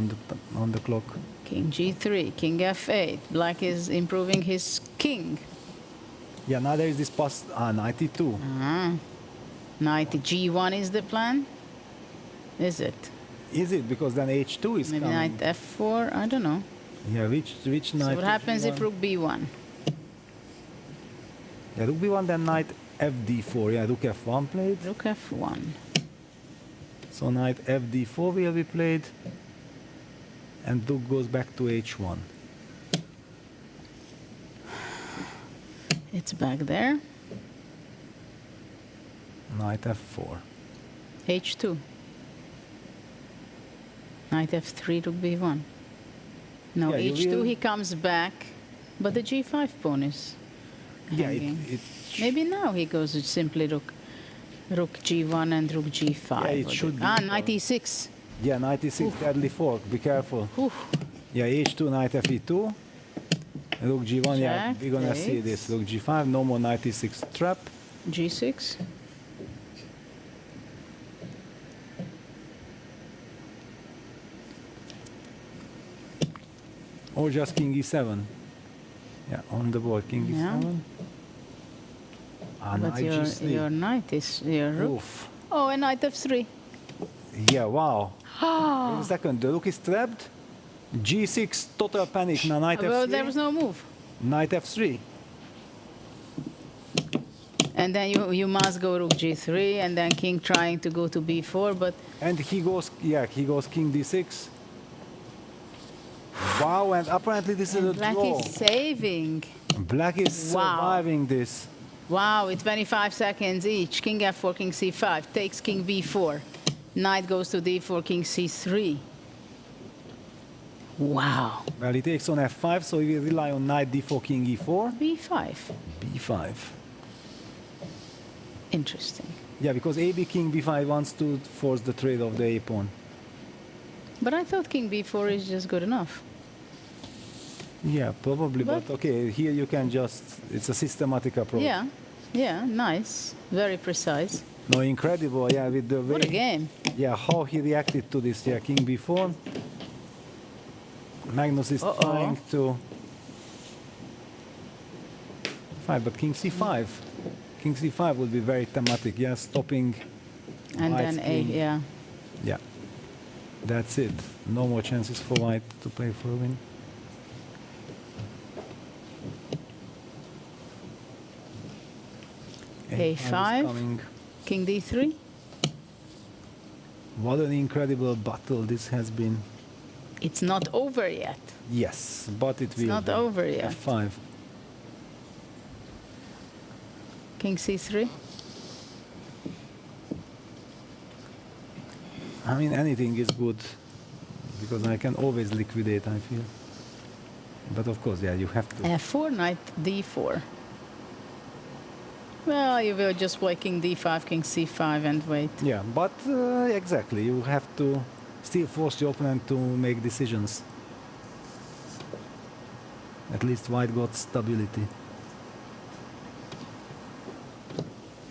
on the clock. King g3, king f8. Black is improving his king. Yeah, now there is this pass, knight e2. Knight g1 is the plan? Is it? Is it? Because then h2 is Maybe coming. knight f4, I don't know. Yeah, which knight? So what happens if G1? rook b1? Yeah, rook b1, then knight fd4. Yeah, rook f1 played. Rook f1. So knight fd4 will be played. And rook goes back to h1. It's back there. Knight f4. h2. Knight f3, rook b1. No, Yeah, you h2 will- he comes back, but the g5 pawn is Yeah, hanging. Maybe now he goes with simply rook g1 and rook g5. Yeah, it or the- should be. knight e6. Yeah, knight e6, deadly fork. Be careful. Yeah, h2, knight fe2. Rook g1, yeah, Jack we're gonna see takes. this. Rook g5, no more knight e6 trap. g6. Or just king e7. Yeah, on the board, king Yeah. e7. But Knight your g3. knight is your rook. Oof. Oh, and knight f3. Yeah, wow. Wait a second, the rook is trapped. G6, total panic. Now knight Well, f3. there was no move. Knight f3. And then you must go rook g3, and then king trying to go to b4, but And he goes, yeah, he goes king d6. Wow, and apparently this is a Black draw. is saving. Black is surviving this. Wow, with 25 seconds each. King f4, king c5, takes king b4. Knight goes to d4, king c3. Wow. Well, he takes on f5, so he will rely on knight d4, king e4. b5. b5. Interesting. Yeah, because AB king b5 wants to force the trade of the a pawn. But I thought king b4 is just good enough. Yeah, probably, but okay, here you can just, it's a systematic approach. Yeah, yeah, nice. Very precise. No, incredible, yeah, with the way... What a game. Yeah, how he reacted to this, yeah, king b4. Magnus is trying to... But king c5. King c5 would be very thematic, yeah, stopping... And White's then king. yeah. Yeah, that's it. No more chances for white to play for a win. a5, king d3. What an incredible battle this has been. It's not over yet. Yes, but it will not be. over yet. f5. King c3. I mean, anything is good because I can always liquidate, I feel. But of course, yeah, you have to. f4, knight d4. Well, you will just play king d5, king c5 and wait. Yeah, but exactly, you have to still force your opponent to make decisions. At least white got stability.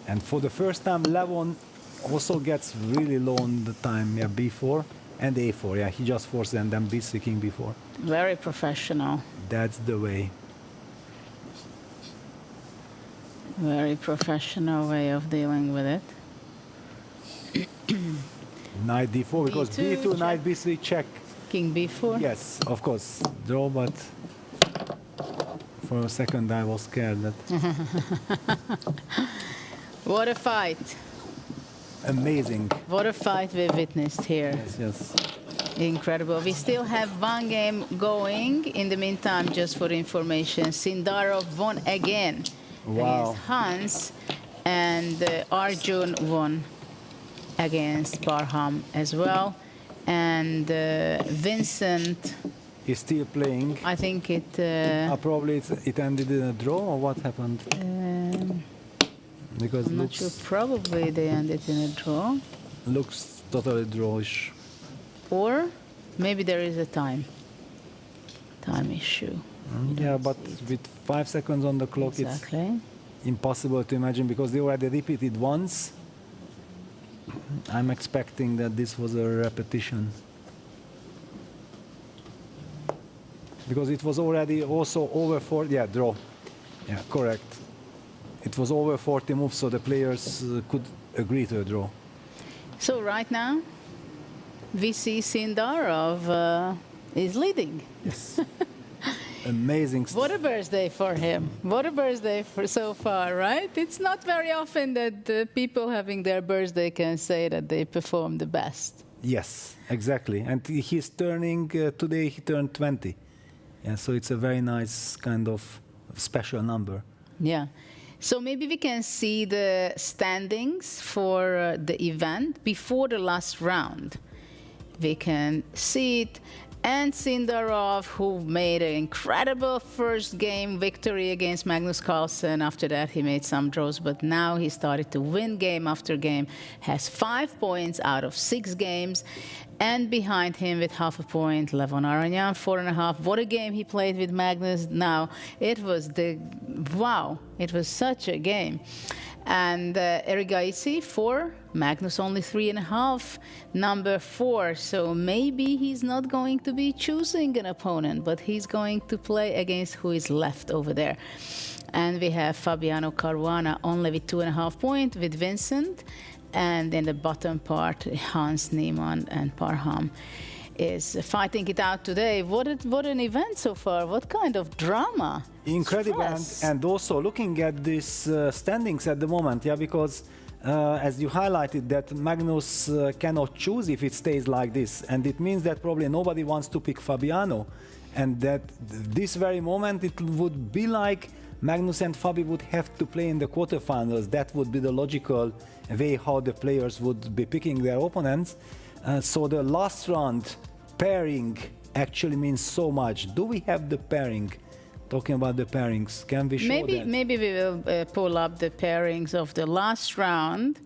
And for the first time, Levon also gets really low on the time. Yeah, b4 and a4. Yeah, he just forces and then b3, king b4. Very professional. That's the way. Very professional way of dealing with it. Knight d4 because B2, b2, knight b3, check. King b4. Yes, of course, draw, but for a second I was scared that. What a fight. Amazing. What a fight we witnessed here. Yes, yes. Incredible. We still have one game going. In the meantime, just for information, Sindarov won again. Wow. Against Hans, and Arjun won against Barham as well. And Vincent Is still playing. I think it... probably it ended in a draw, or what happened? Because I'm not sure. Probably they ended in a draw. Looks totally drawish. Or maybe there is a time issue. Yeah, but with 5 seconds on the clock, Exactly. it's impossible to imagine because they already repeated once. I'm expecting that this was a repetition. Because it was already also over 40, yeah, draw. Yeah, correct. It was over 40 moves, so the players could agree to a draw. So right now, we see Sindarov is leading. Yes. Amazing stuff. What a birthday for him. What a birthday for so far, right? It's not very often that people having their birthday can say that they perform the best. Yes, exactly. And he's turning, today he turned 20. Yeah, so it's a very nice kind of special number. Yeah. So maybe we can see the standings for the event before the last round. We can see it. And Sindarov, who made an incredible first game victory against Magnus Carlsen. After that, he made some draws, but now he started to win game after game, has 5 points out of 6 games. And behind him with half a point, Levon Aranyan, 4.5. What a game he played with Magnus. Now, it was wow, it was such a game. And Eric Gaisi, 4. Magnus only 3.5. Number 4. So maybe he's not going to be choosing an opponent, but he's going to play against who is left over there. And we have Fabiano Caruana only with 2.5 points with Vincent. And in the bottom part, Hans Niemann and Parham is fighting it out today. What an event so far. What kind of drama. Incredible. And also looking at these standings at the moment, yeah, because as you highlighted that Magnus cannot choose if it stays like this. And it means that probably nobody wants to pick Fabiano. and that this very moment it would be like Magnus and Fabi would have to play in the quarterfinals. That would be the logical way how the players would be picking their opponents. So the last round pairing actually means so much. Do we have the pairing? Talking about the pairings, can we show that? Maybe we will pull up the pairings of the last round.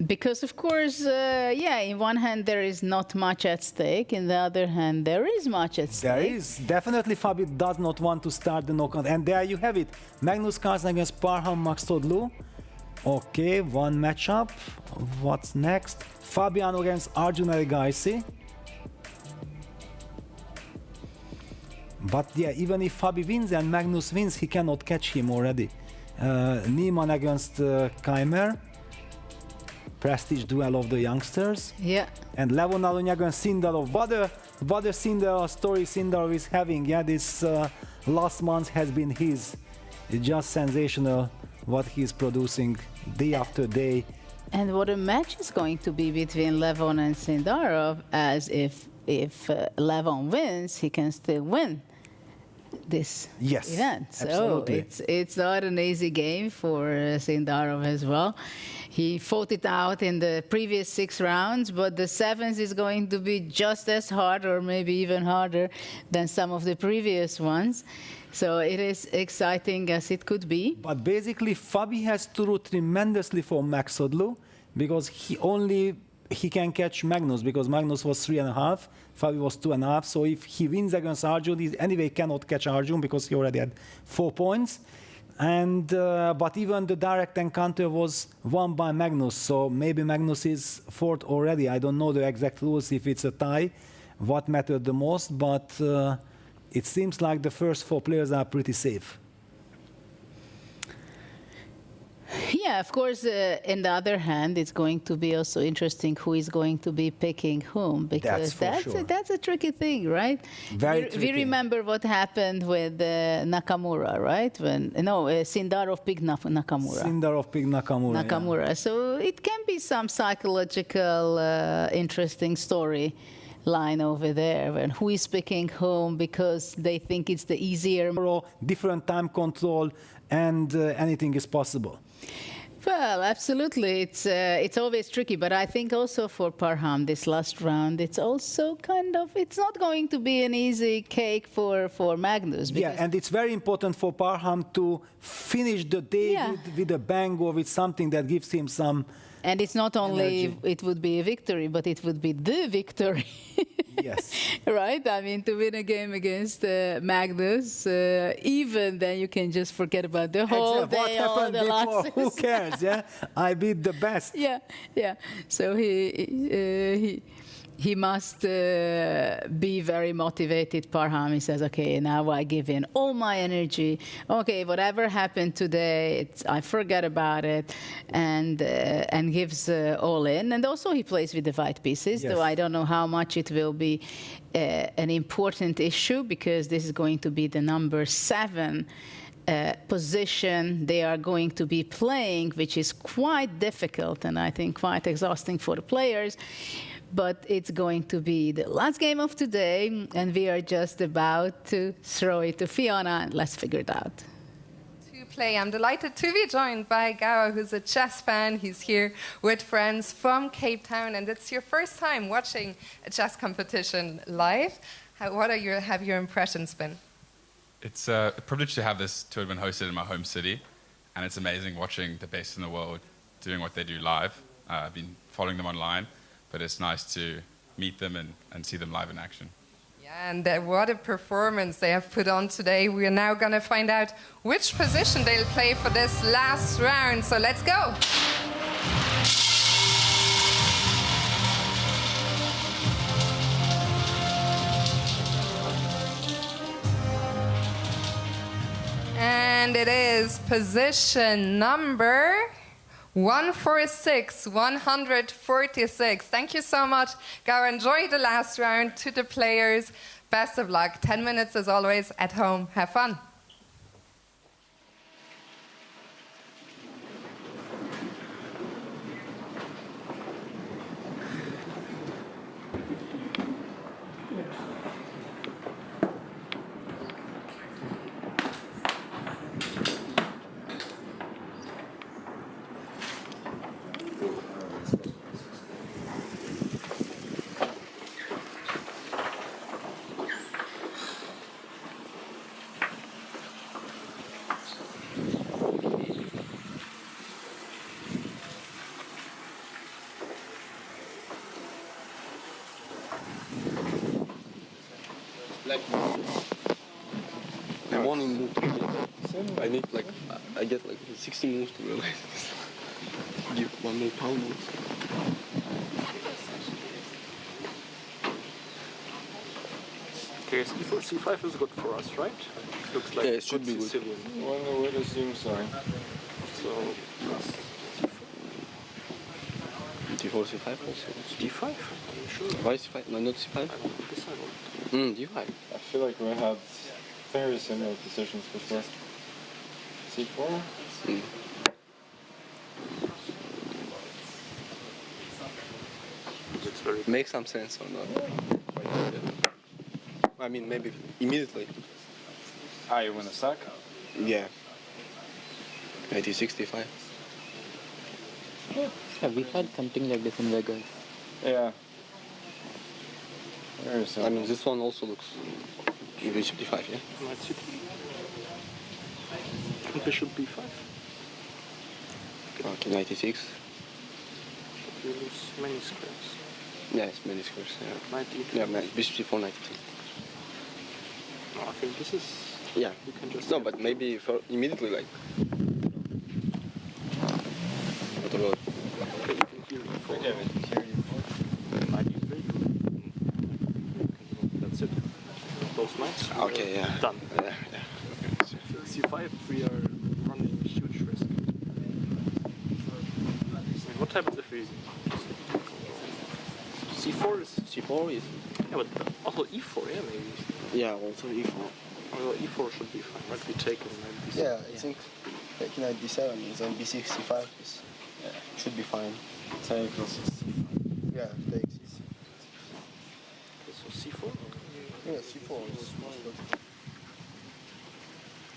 Because of course, in one hand there is not much at stake, in the other hand there is much at stake. There is. Definitely Fabi does not want to start the knockout. And there you have it. Magnus Carlsen against Parham Maxtodlu. Okay, one matchup. What's next? Fabiano against Arjun Erigaisi. But yeah, even if Fabi wins and Magnus wins, he cannot catch him already. Niemann against Keimer. Prestige duel of the youngsters. Yeah. And Levon Alony against Sindarov. What a Sindarov story Sindarov is having. Yeah, this last month has been his. It's just sensational what he's producing day after day. And what a match is going to be between Levon and Sindarov, as if Levon wins, he can still win this event. So absolutely. it's not an easy game for Sindarov as well. He fought it out in the previous 6 rounds, but the 7th is going to be just as hard or maybe even harder than some of the previous ones. So it is exciting as it could be. But basically, Fabi has to root tremendously for Maxtodlu because he can catch Magnus because Magnus was 3.5, Fabi was 2.5. So if he wins against Arjun, he anyway cannot catch Arjun because he already had 4 points. And but even the direct encounter was won by Magnus, so maybe Magnus is fourth already. I don't know the exact rules if it's a tie, what mattered the most, but it seems like the first 4 players are pretty safe. Yeah, of course, on the other hand, it's going to be also interesting who is going to be picking whom, because that's a tricky thing, right? Very tricky. We remember what happened with Nakamura, right? Sindarov picked Nakamura. Sindarov picked Nakamura. Nakamura. Yeah. So it can be some psychological, interesting story line over there, when who is picking whom because they think it's the easier. Different time control, and anything is possible. Well, absolutely. It's always tricky, but I think also for Parham, this last round, it's also it's not going to be an easy cake for Magnus. Yeah, and it's very important for Parham to finish the day with a bang or with something that gives him some. And it's not only energy. It would be a victory, but it would be the victory. Yes. Right? I mean, to win a game against Magnus, even then you can just forget about the whole day. What happened all the before? losses. Who cares? Yeah, I beat the best. Yeah. So he must be very motivated, Parham. He says, okay, now I give in all my energy. Okay, whatever happened today, I forget about it, and gives all in. And also he plays with the white pieces, though I don't know how much it will be an important issue, because this is going to be the number 7 position they are going to be playing, which is quite difficult and I think quite exhausting for the players. But it's going to be the last game of today, and we are just about to throw it to Fiona, and let's figure it out. To play, I'm delighted to be joined by Gawa, who's a chess fan. He's here with friends from Cape Town, and it's your first time watching a chess competition live. What have your impressions been? It's a privilege to have this tournament hosted in my home city, and it's amazing watching the best in the world doing what they do live. I've been following them online, but it's nice to meet them and see them live in action. Yeah, and what a performance they have put on today. We are now going to find out which position they'll play for this last round. So let's go. And it is position number 146, 146. Thank you so much. Go enjoy the last round. To the players, best of luck. 10 minutes as always at home. Have fun. The one in move 7, I need like, I get like 60 moves to realize this. Give one more pound moves. Okay, c4, c5 is good for us, right? Looks like Yeah, it should be good. Well, I would assume so. So, plus D4, C5 also. d5? Are you sure? Why C5? No, not C5? D5. I feel like we had very similar positions before. C4? Make some sense or not? I mean, maybe immediately. Ah, you win a sack? Yeah. 80-65. Yeah, we had something like this in Vegas. Yeah. Very I mean, this one also looks bishop d5, yeah? Knight c2. And bishop b5. Okay, 96. But we lose many squares. Yeah, it's many squares, yeah. Knight e2. Yeah, bishop c4, knight e2. No, I think this is... Yeah. We can just... No, but maybe for immediately, like... What about... Okay, you can hear e4. Knight e3. That's it. Those knights. Okay, yeah. Done. Yeah, yeah. c5, we are running huge risk. And what happens if we... c4 is... C4 is... Yeah, but also e4, yeah, maybe. Yeah, also e4. Well, e4 should be fine, right? We take it and then Yeah, I think like knight d7 is on b6, c5 is, should be fine. Take also c5. Yeah, takes is. Okay, so c4? Yeah, c4 is good.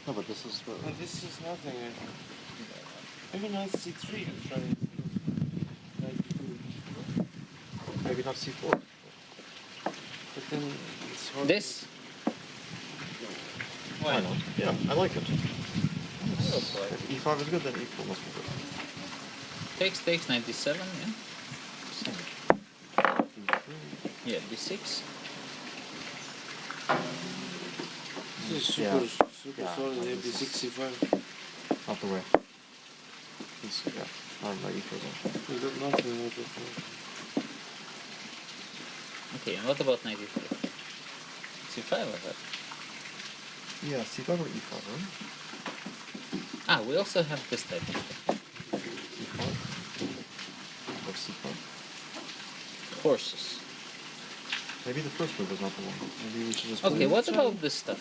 No, but this is... And this is nothing. Maybe knight c3 and try knight e2. Maybe not c4. But then it's hard. This? Why not? Yeah, I like it. Also like If e5 is good, then e4 must be good. takes 97, yeah? Yeah, d6. This is Yeah. super Yeah, solid. like They have this the is 6c5. Not the way. It's, yeah, not like e4 also. You got nothing out of it. Okay, and what about 93? c5 or what? Yeah, c5 or e5, right? Ah, we also have this type of stuff. e5 or c5. Horses. Maybe the first move is not the one. Maybe we should just... Okay, what about this stuff?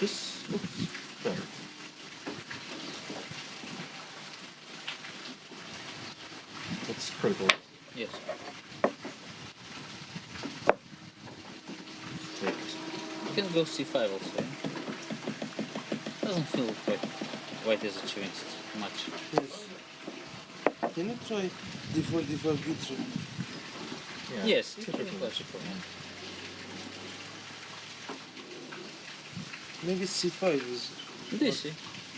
This looks better. It's critical. Yes. You can go c5 also, yeah? Doesn't feel quite white is achieving much. Yes. Can you try d4, d5, d3? Yes, it's pretty logical, yeah. Maybe c5 is This, yeah.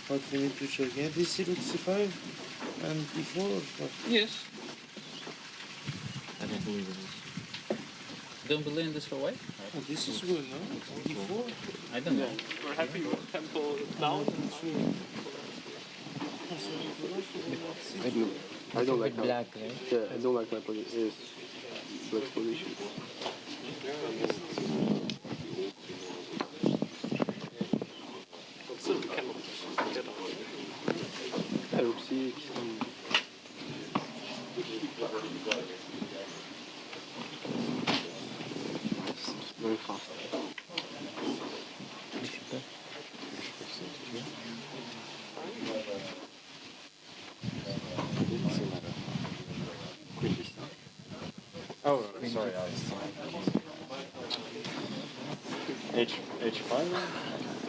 what we need to check. Yeah, this looks c5 and d4 or what? Yes. I don't believe it is. Don't believe in this for white? Oh, this is good, no? d4? I don't know. We're happy with tempo down and 3. I don't like With black, right? Yeah, I don't like my position. Yes. Black position. But still, we cannot get up. I rook 6. Very fast. Queen d7. Oh, sorry, I was H5?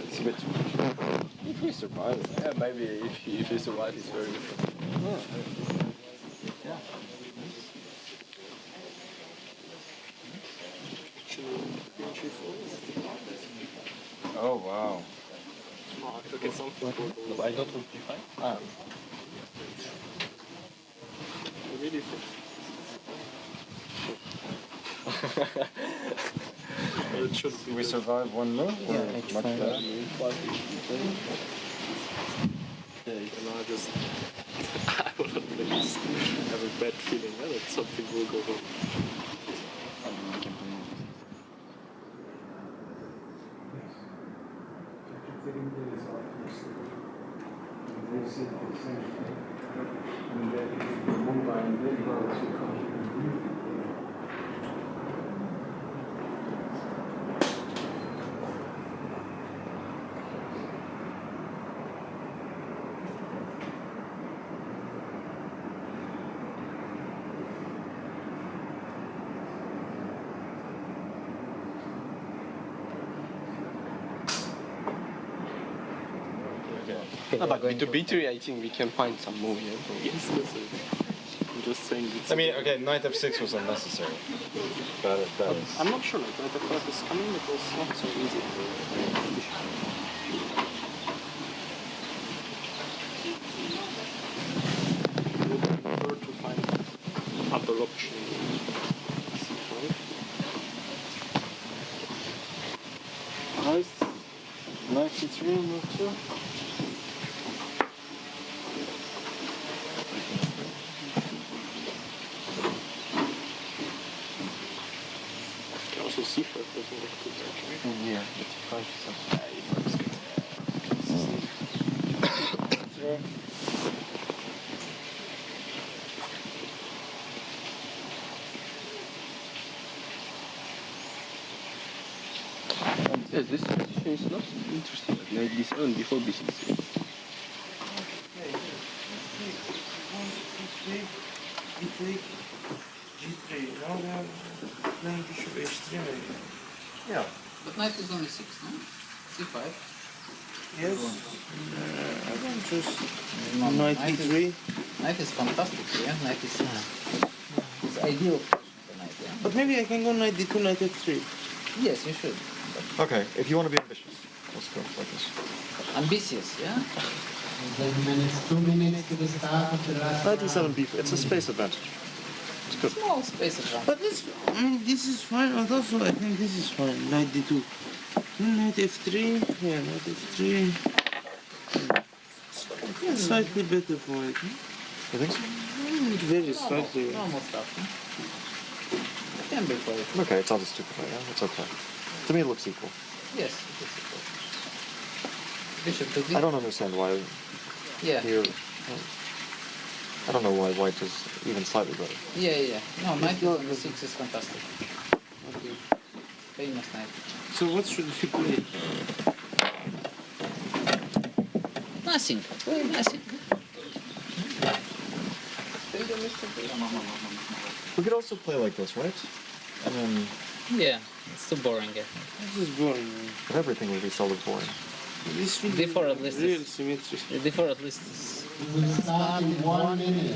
It's a bit too much. If we survive it. Yeah, maybe if you survive, it's very different. Oh. Oh, wow. Oh, I took it something for But I don't want G5. Ah. really fit. It should be We survive one more? Yeah, H5. Much better? Yeah, you can now just I will always have a bad feeling that something will go wrong. But With the B3, I think we can find some more. Yeah? Yes, I'm just saying. I mean, okay, knight f6 was unnecessary. That is. I'm not sure. Like knight f5 is coming. It was not so easy. I would prefer to find other option. C5. Nice. Knight c3, move 2. Also C5 doesn't look good actually. Yeah, d5 is Yes, this position is not interesting. Like d7 before b6. G3. Now they are playing bishop h3 maybe. Yeah. But knight is only 6, no? C5. Yes. I don't choose knight e3. Knight is fantastic, yeah? Knight is it's ideal for knight, yeah? But maybe I can go knight d2, knight f3. Yes, you should. Okay, if you want to be ambitious, let's go like this. Ambitious, yeah? 2 minutes to the start of the last Knight e7 b4, it's a space advantage. It's good. Small space advantage. But this, I mean, this is fine. And also, I think this is fine. Knight d2. Knight f3. Yeah, knight f3. I think slightly better for it. You think so? Very slightly. Normal stuff. It can be for it. Okay, it's all just stupid, yeah? It's okay. To me, it looks equal. Yes, it is equal. Bishop to d. I don't understand why Yeah. here. I don't know why white is even slightly better. Yeah. No, knight on the 6 is fantastic. Okay. Famous knight. So what should we play? Nothing. Play nothing. We could also play like this, right? And then. Yeah, it's too boring. Yeah. This is boring. But everything would be solid boring. This will D4 at least. Real symmetry. D4 at least is. We will start in 1 minute.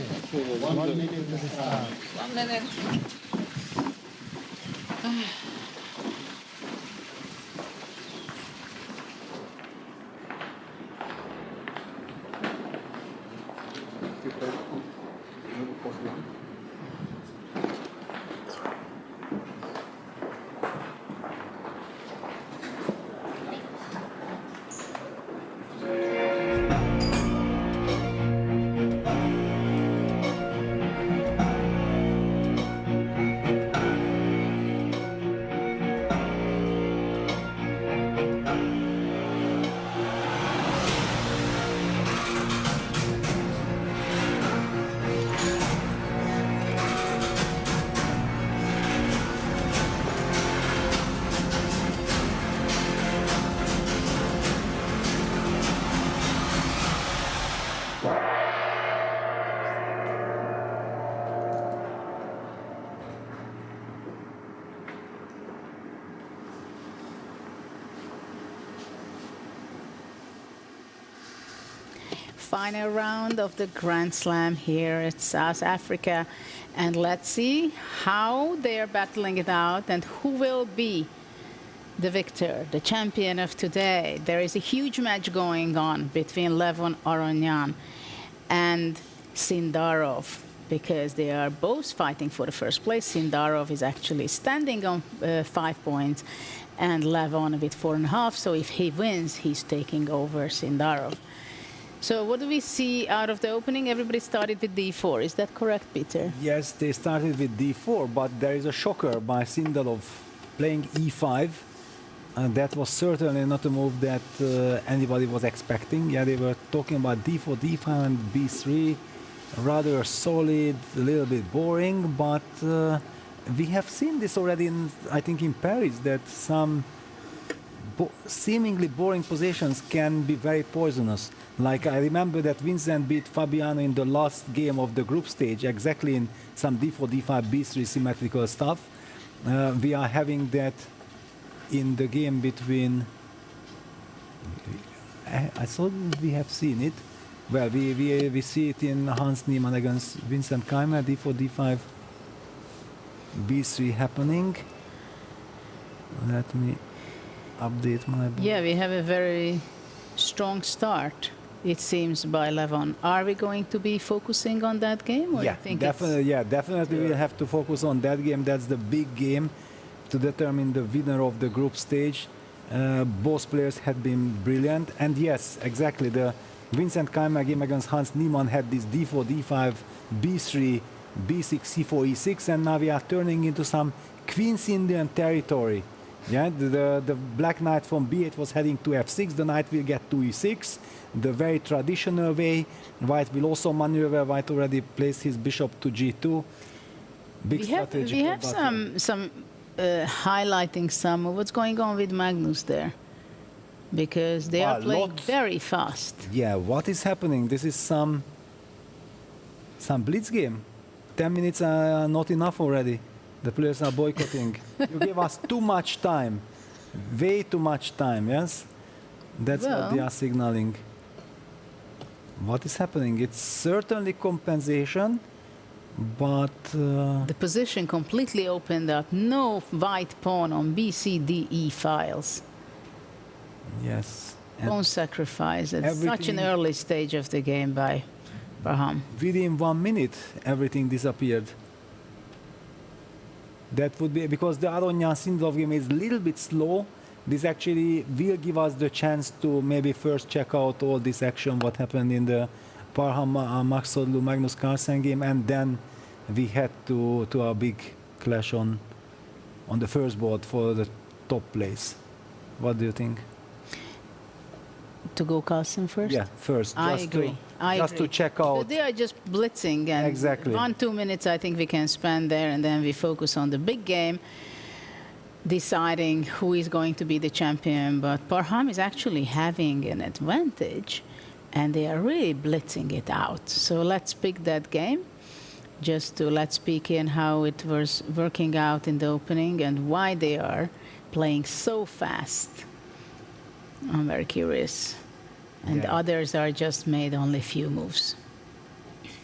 1 minute to start. 1 minute. final round of the Grand Slam here at South Africa. And let's see how they are battling it out and who will be the victor, the champion of today. There is a huge match going on between Levon Aronyan and Sindarov, because they are both fighting for the first place. Sindarov is actually standing on 5 points and Levon with 4.5. So if he wins, he's taking over Sindarov. So what do we see out of the opening? Everybody started with d4. Is that correct, Peter? Yes, they started with d4, but there is a shocker by Sindarov playing e5. And that was certainly not a move that anybody was expecting. Yeah, they were talking about d4, d5, and b3. Rather solid, a little bit boring, but we have seen this already, I think, in Paris, that some seemingly boring positions can be very poisonous. Like, I remember that Vincent beat Fabiano in the last game of the group stage, exactly in some d4, d5, b3 symmetrical stuff. We are having that in the game between... I thought we have seen it. Well, we see it in Hans Niemann against Vincent Keimer, d4, d5, b3 happening. Let me update my board. Yeah, we have a very strong start, it seems, by Levon. Are we going to be focusing on that game? Or Yeah, you think definitely we'll have to focus on that game. That's the big game to determine the winner of the group stage. Both players had been brilliant. And yes, exactly, the Vincent Keimer game against Hans Niemann had this d4, d5, b3, b6, c4, e6, and now we are turning into some Queen's Indian territory. Yeah, the black knight from b8 was heading to f6, the knight will get to e6, the very traditional way. White will also maneuver, White already placed his bishop to g2. We have some highlighting some of what's going on with Magnus there, because they are playing very fast. Yeah, what is happening? This is some blitz game. 10 minutes are not enough already. The players are boycotting. You give us too much time, way too much time, yes? That's what they are signaling. What is happening? It's certainly compensation, but... the position completely opened up. No white pawn on B, C, D, E files. Yes. Pawn sacrifice at such an early stage of the game by Parham. Within 1 minute, everything disappeared. That would be because the Aronyan-Sindarov game is a little bit slow. This actually will give us the chance to maybe first check out all this action, what happened in the Parham Magnus Carlsen game, and then we head to a big clash on the first board for the top place. What do you think? To go Carlsen first? Yeah, first. I agree. Just to check out. They are just blitzing, and exactly. 1-2 minutes I think we can spend there, and then we focus on the big game, deciding who is going to be the champion. But Parham is actually having an advantage, and they are really blitzing it out. So let's pick that game, just to let's peek in how it was working out in the opening and why they are playing so fast. I'm very curious. And the others are just made only few moves.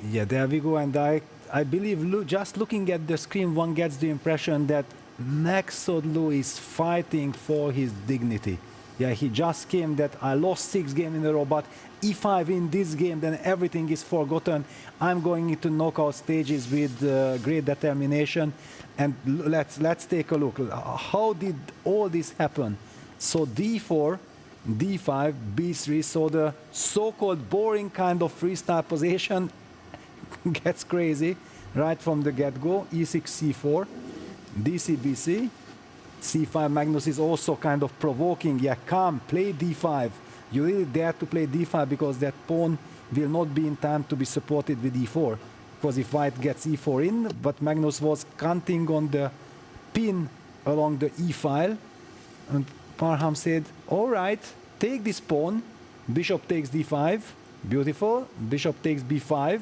Yeah, there we go. And I believe just looking at the screen, one gets the impression that Max Sodlu is fighting for his dignity. Yeah, he just came that I lost 6 games in a row, but if I win this game, then everything is forgotten. I'm going into knockout stages with great determination. And let's take a look. How did all this happen? So d4, d5, b3, so the so-called boring kind of freestyle position gets crazy right from the get-go. e6, c4, dc, bc, c5. Magnus is also kind of provoking. Yeah, come, play d5. You really dare to play d5 because that pawn will not be in time to be supported with e4. Because if white gets e4 in, but Magnus was counting on the pin along the e file, and Parham said, all right, take this pawn, bishop takes d5, beautiful, bishop takes b5,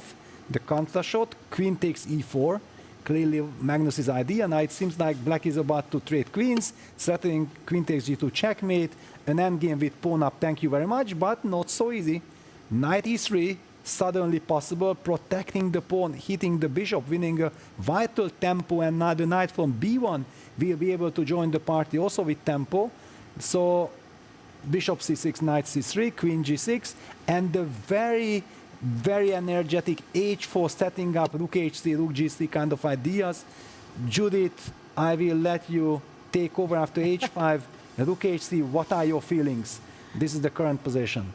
the counter shot, queen takes e4, clearly Magnus's idea. Now it seems like black is about to trade queens, settling queen takes g2 checkmate, an endgame with pawn up, thank you very much, but not so easy. knight e3, suddenly possible, protecting the pawn, hitting the bishop, winning a vital tempo, and now the knight from b1 will be able to join the party also with tempo. So bishop c6, knight c3, queen g6, and the very, very energetic h4 setting up rook h3, rook g3 kind of ideas. Judith, I will let you take over after h5, rook h3. What are your feelings? This is the current position.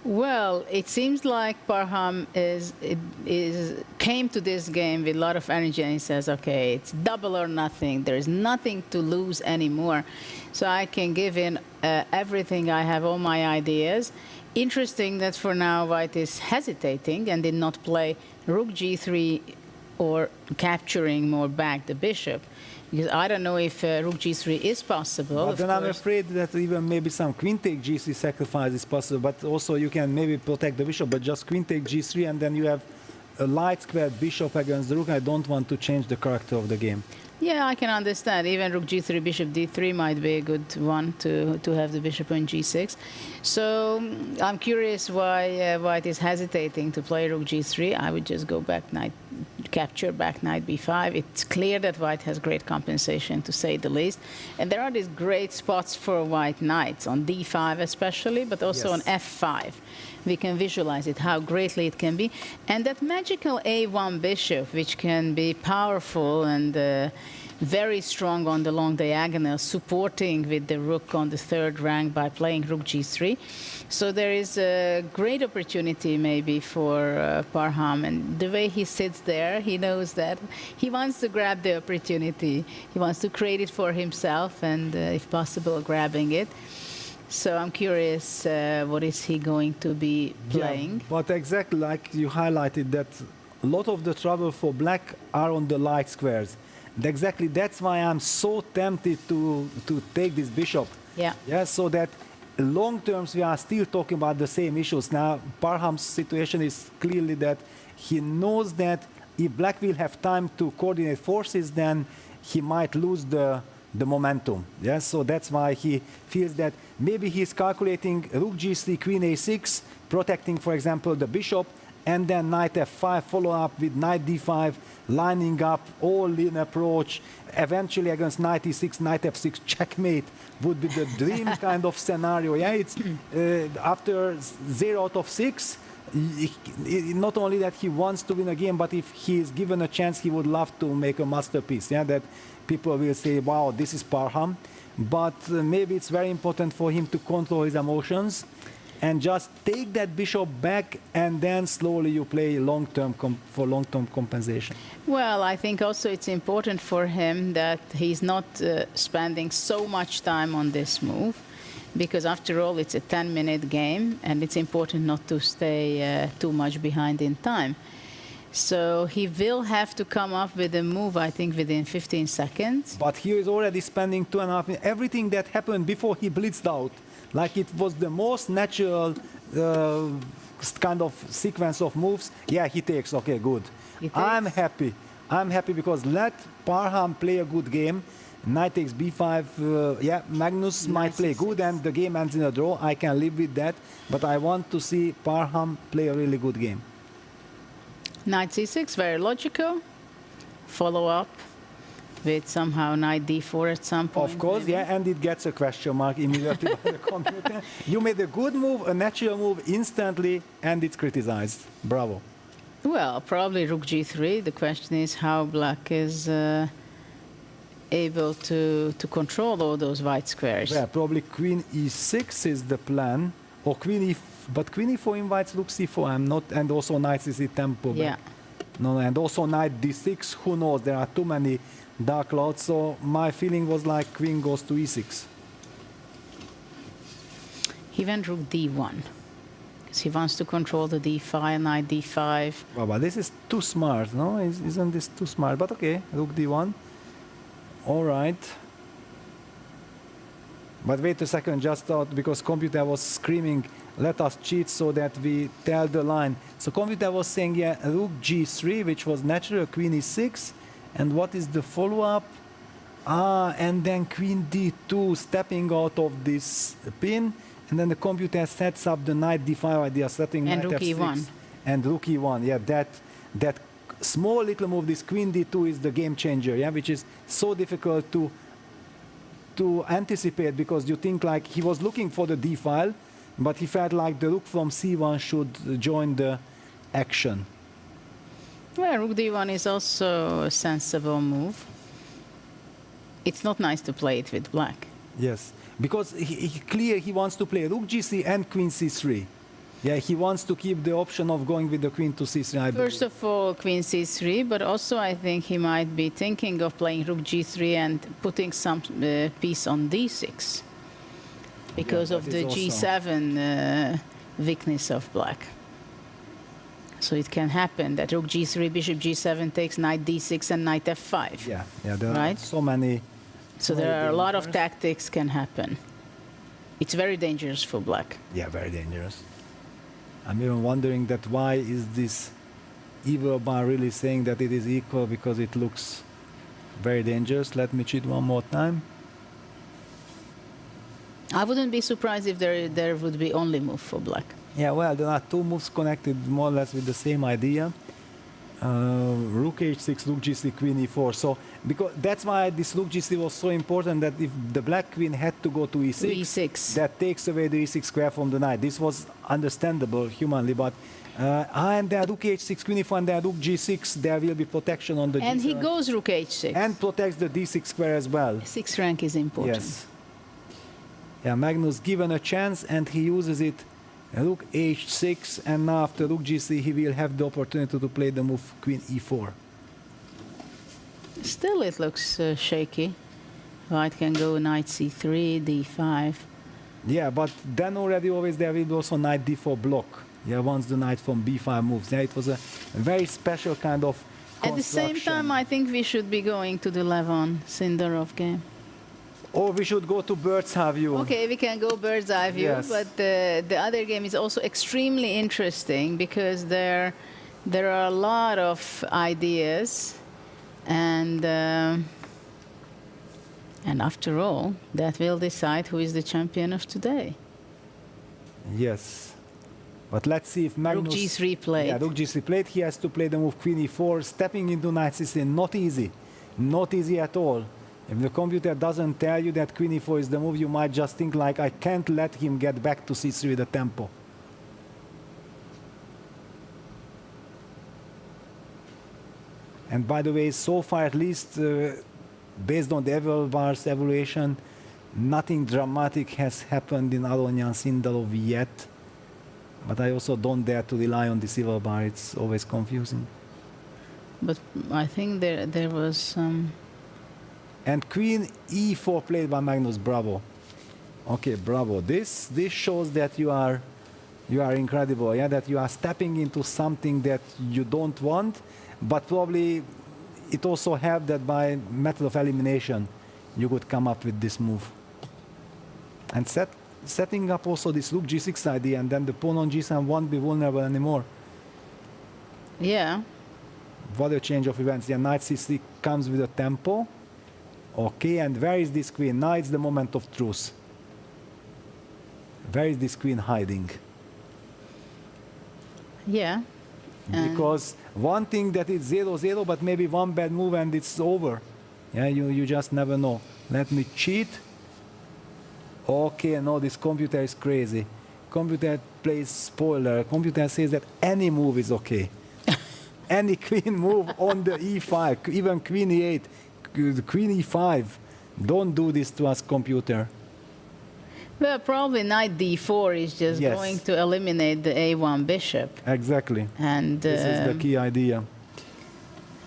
Well, it seems like Parham came to this game with a lot of energy, and he says, okay, it's double or nothing. There's nothing to lose anymore. So I can give in everything. I have all my ideas. Interesting that for now White is hesitating and did not play rook g3 or capturing more back the bishop. Because I don't know if rook g3 is possible. But then I'm afraid that even maybe some queen take g3 sacrifice is possible, but also you can maybe protect the bishop, but just queen take g3 and then you have a light squared bishop against the rook. I don't want to change the character of the game. Yeah, I can understand. Even rook g3, bishop d3 might be a good one to have the bishop on g6. So I'm curious why White is hesitating to play rook g3. I would just go back knight, capture back knight b5. It's clear that White has great compensation, to say the least. And there are these great spots for White knights, on d5 especially, but also on f5. We can visualize it, how greatly it can be. And that magical a1 bishop, which can be powerful and very strong on the long diagonal, supporting with the rook on the third rank by playing rook g3. So there is a great opportunity maybe for Parham. And the way he sits there, he knows that he wants to grab the opportunity. He wants to create it for himself and, if possible, grabbing it. So I'm curious, what is he going to be playing? Yeah, but exactly like you highlighted, that a lot of the trouble for black are on the light squares. And exactly that's why I'm so tempted to take this bishop. Yeah. Yeah, so that long terms we are still talking about the same issues. Now Parham's situation is clearly that he knows that if black will have time to coordinate forces, then he might lose the momentum. Yes, so that's why he feels that maybe he's calculating rook g3, queen a6, protecting, for example, the bishop, and then knight f5, follow up with knight d5, lining up all-in approach, eventually against knight e6, knight f6, checkmate would be the dream kind of scenario. Yeah, it's after 0 out of 6, not only that he wants to win a game, but if he is given a chance, he would love to make a masterpiece. Yeah, that people will say, wow, this is Parham. But maybe it's very important for him to control his emotions and just take that bishop back, and then slowly you play long-term for long-term compensation. Well, I think also it's important for him that he's not spending so much time on this move, because after all, it's a 10-minute game, and it's important not to stay too much behind in time. So he will have to come up with a move, I think, within 15 seconds. But he is already spending 2.5 minutes. Everything that happened before he blitzed out, like it was the most natural kind of sequence of moves. Yeah, he takes. Okay, good. I'm happy. I'm happy because let Parham play a good game. Knight takes b5. Yeah, Magnus might play good and the game ends in a draw. I can live with that. But I want to see Parham play a really good game. Knight c6, very logical. Follow up with somehow knight d4 at some point. Of course, maybe. yeah, and it gets a question mark immediately by the computer. You made a good move, a natural move instantly, and it's criticized. Bravo. Well, probably rook g3. The question is how black is able to control all those white squares. Yeah, probably queen e6 is the plan, or queen e4. But queen e4 invites rook c4. I'm not, and also knight c6 tempo. Yeah. No, and also knight d6. Who knows? There are too many dark clouds. So my feeling was like queen goes to e6. He went rook d1 because he wants to control the d5, knight d5. Well, but this is too smart, no? Isn't this too smart? But okay, rook d1. All right. But wait a second, just thought, because computer was screaming, let us cheat so that we tell the line. So computer was saying, yeah, rook g3, which was natural, queen e6. And what is the follow-up? And then queen d2, stepping out of this pin. And then the computer sets up the knight d5 idea, setting And knight rook f6. e1. And rook e1, yeah, that small little move, this queen d2 is the game changer, yeah, which is so difficult to anticipate, because you think like he was looking for the d file, but he felt like the rook from c1 should join the action. Well, rook d1 is also a sensible move. It's not nice to play it with black. Yes, because he wants to play rook gc and queen c3. Yeah, he wants to keep the option of going with the queen to c3. I First of all, queen c3, but also I think he might be thinking of playing rook g3 and putting some piece on d6 because of the g7 weakness of black. So it can happen that rook g3, bishop g7 takes knight d6 and knight f5. Yeah, there right? are so many. So there are a lot of tactics can happen. It's very dangerous for black. Yeah, very dangerous. I'm even wondering that why is this evil bar really saying that it is equal, because it looks very dangerous. Let me cheat one more time. I wouldn't be surprised if there would be only move for black. Yeah, well, there are two moves connected more or less with the same idea. Rook h6, rook gc, queen e4. So because that's why this rook gc was so important, that if the black queen had to go to e6, that takes away the e6 square from the knight. This was understandable humanly, but and there rook h6, queen e4, and there rook g6, there will be protection on the And g7. he goes rook h6. And protects the d6 square as well. 6 rank is important. Yes. Yeah, Magnus given a chance and he uses it. Rook h6, and now after rook gc he will have the opportunity to play the move queen e4. Still it looks shaky. White can go knight c3, d5. Yeah, but then already always there will be also knight d4 block. Yeah, once the knight from b5 moves. Yeah, it was a very special kind of At the same time, I think we should be going to the Levon Sindarov game. Or we should go to bird's eye view. Okay, we can go bird's eye view, Yes. but the other game is also extremely interesting because there are a lot of ideas, and after all, that will decide who is the champion of today. Yes. But let's see if Magnus... Rook g3 played. Yeah, rook g3 played. He has to play the move queen e4. Stepping into knight c3, not easy. Not easy at all. If the computer doesn't tell you that queen e4 is the move, you might just think like, I can't let him get back to c3 with the tempo. And by the way, so far at least, based on the Evelbar's evaluation, nothing dramatic has happened in Aronian Sindarov yet. But I also don't dare to rely on this Evelbar, it's always confusing. But I think there was some... And queen e4 played by Magnus, bravo. Okay, bravo. This shows that you are incredible, yeah, that you are stepping into something that you don't want, but probably it also helped that by method of elimination you could come up with this move. And setting up also this rook g6 idea, and then the pawn on g7 won't be vulnerable anymore. Yeah. What a change of events. Yeah, knight c3 comes with a tempo. Okay, and where is this queen? Now it's the moment of truth. Where is this queen hiding? Yeah. Because one thing that it's 0-0, but maybe one bad move and it's over. Yeah, you just never know. Let me cheat. Okay, no, this computer is crazy. Computer plays spoiler. Computer says that any move is okay. Any queen move on the e5, even queen e8, queen e5. Don't do this to us, computer. Well, probably knight d4 is just going to eliminate the a1 bishop. Exactly. And this is the key idea.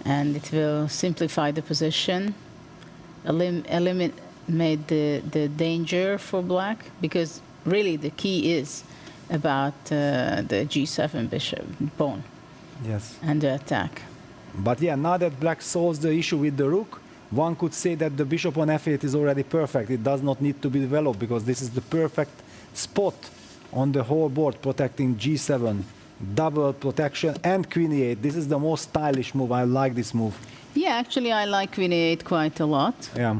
And it will simplify the position, eliminate the danger for black, because really the key is about the g7 bishop pawn. Yes. And the attack. But yeah, now that black solves the issue with the rook, one could say that the bishop on f8 is already perfect. It does not need to be developed because this is the perfect spot on the whole board, protecting g7, double protection, and queen e8. This is the most stylish move. I like this move. Yeah, actually I like queen e8 quite a lot. Yeah.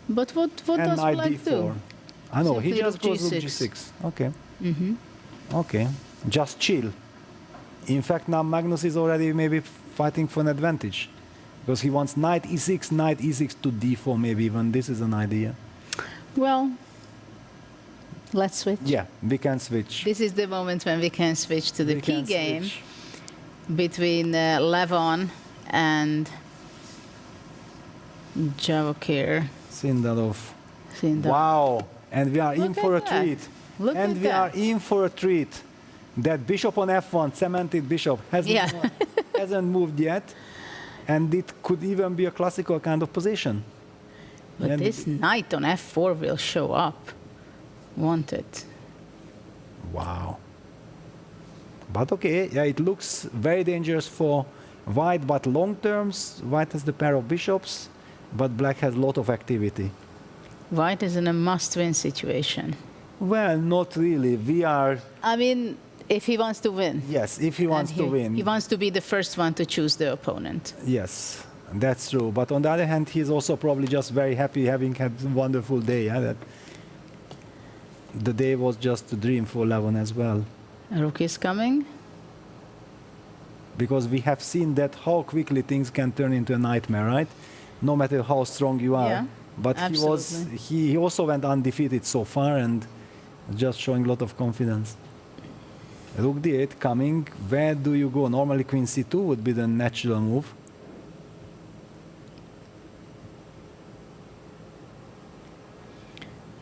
But what and does knight black d4. do? I know, he Simply just rook goes rook G6. G6. Okay. Mm-hmm. Okay. Just chill. In fact, now Magnus is already maybe fighting for an advantage. Because he wants knight e6 to d4 maybe even. This is an idea. Well, let's switch. Yeah, we can switch. This is the moment when we can switch to the We key can game switch. between Levon and Javokhir. Sindarov. Sindarov. Wow. And we are in Look for a at that. treat. Look And at we are that. in for a treat. That bishop on f1, cemented bishop, hasn't moved yet. And it could even be a classical kind of position. But And this knight on f4 will show up, won't it? Wow. But okay, yeah, it looks very dangerous for white, but long terms, white has the pair of bishops, but black has a lot of activity. White is in a must-win situation. Well, not really. We are, I mean, if he wants to win. yes, if he wants to win. He wants to be the first one to choose the opponent. Yes, that's true. But on the other hand, he's also probably just very happy having had a wonderful day. Yeah? That the day was just a dream for Levon as well. Rook is coming. Because we have seen that how quickly things can turn into a nightmare, right? No matter how strong you are. Yeah, But absolutely. he also went undefeated so far and just showing a lot of confidence. Rook d8 coming. Where do you go? Normally queen c2 would be the natural move.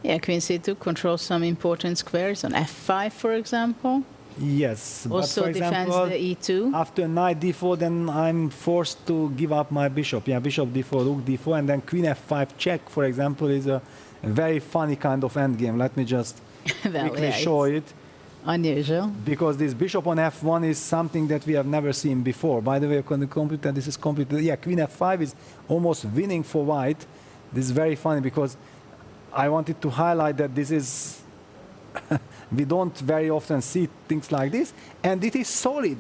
Yeah, queen c2 controls some important squares on f5, for example. Yes. Also but for defends example, the e2. after knight d4, then I'm forced to give up my bishop. Yeah, bishop d4, rook d4, and then queen f5 check, for example, is a very funny kind of endgame. Let me just Well, quickly yeah, show it. Unusual. Because this bishop on f1 is something that we have never seen before. By the way, on the computer, this is computer. Yeah, queen f5 is almost winning for white. This is very funny because I wanted to highlight that this is we don't very often see things like this, and it is solid.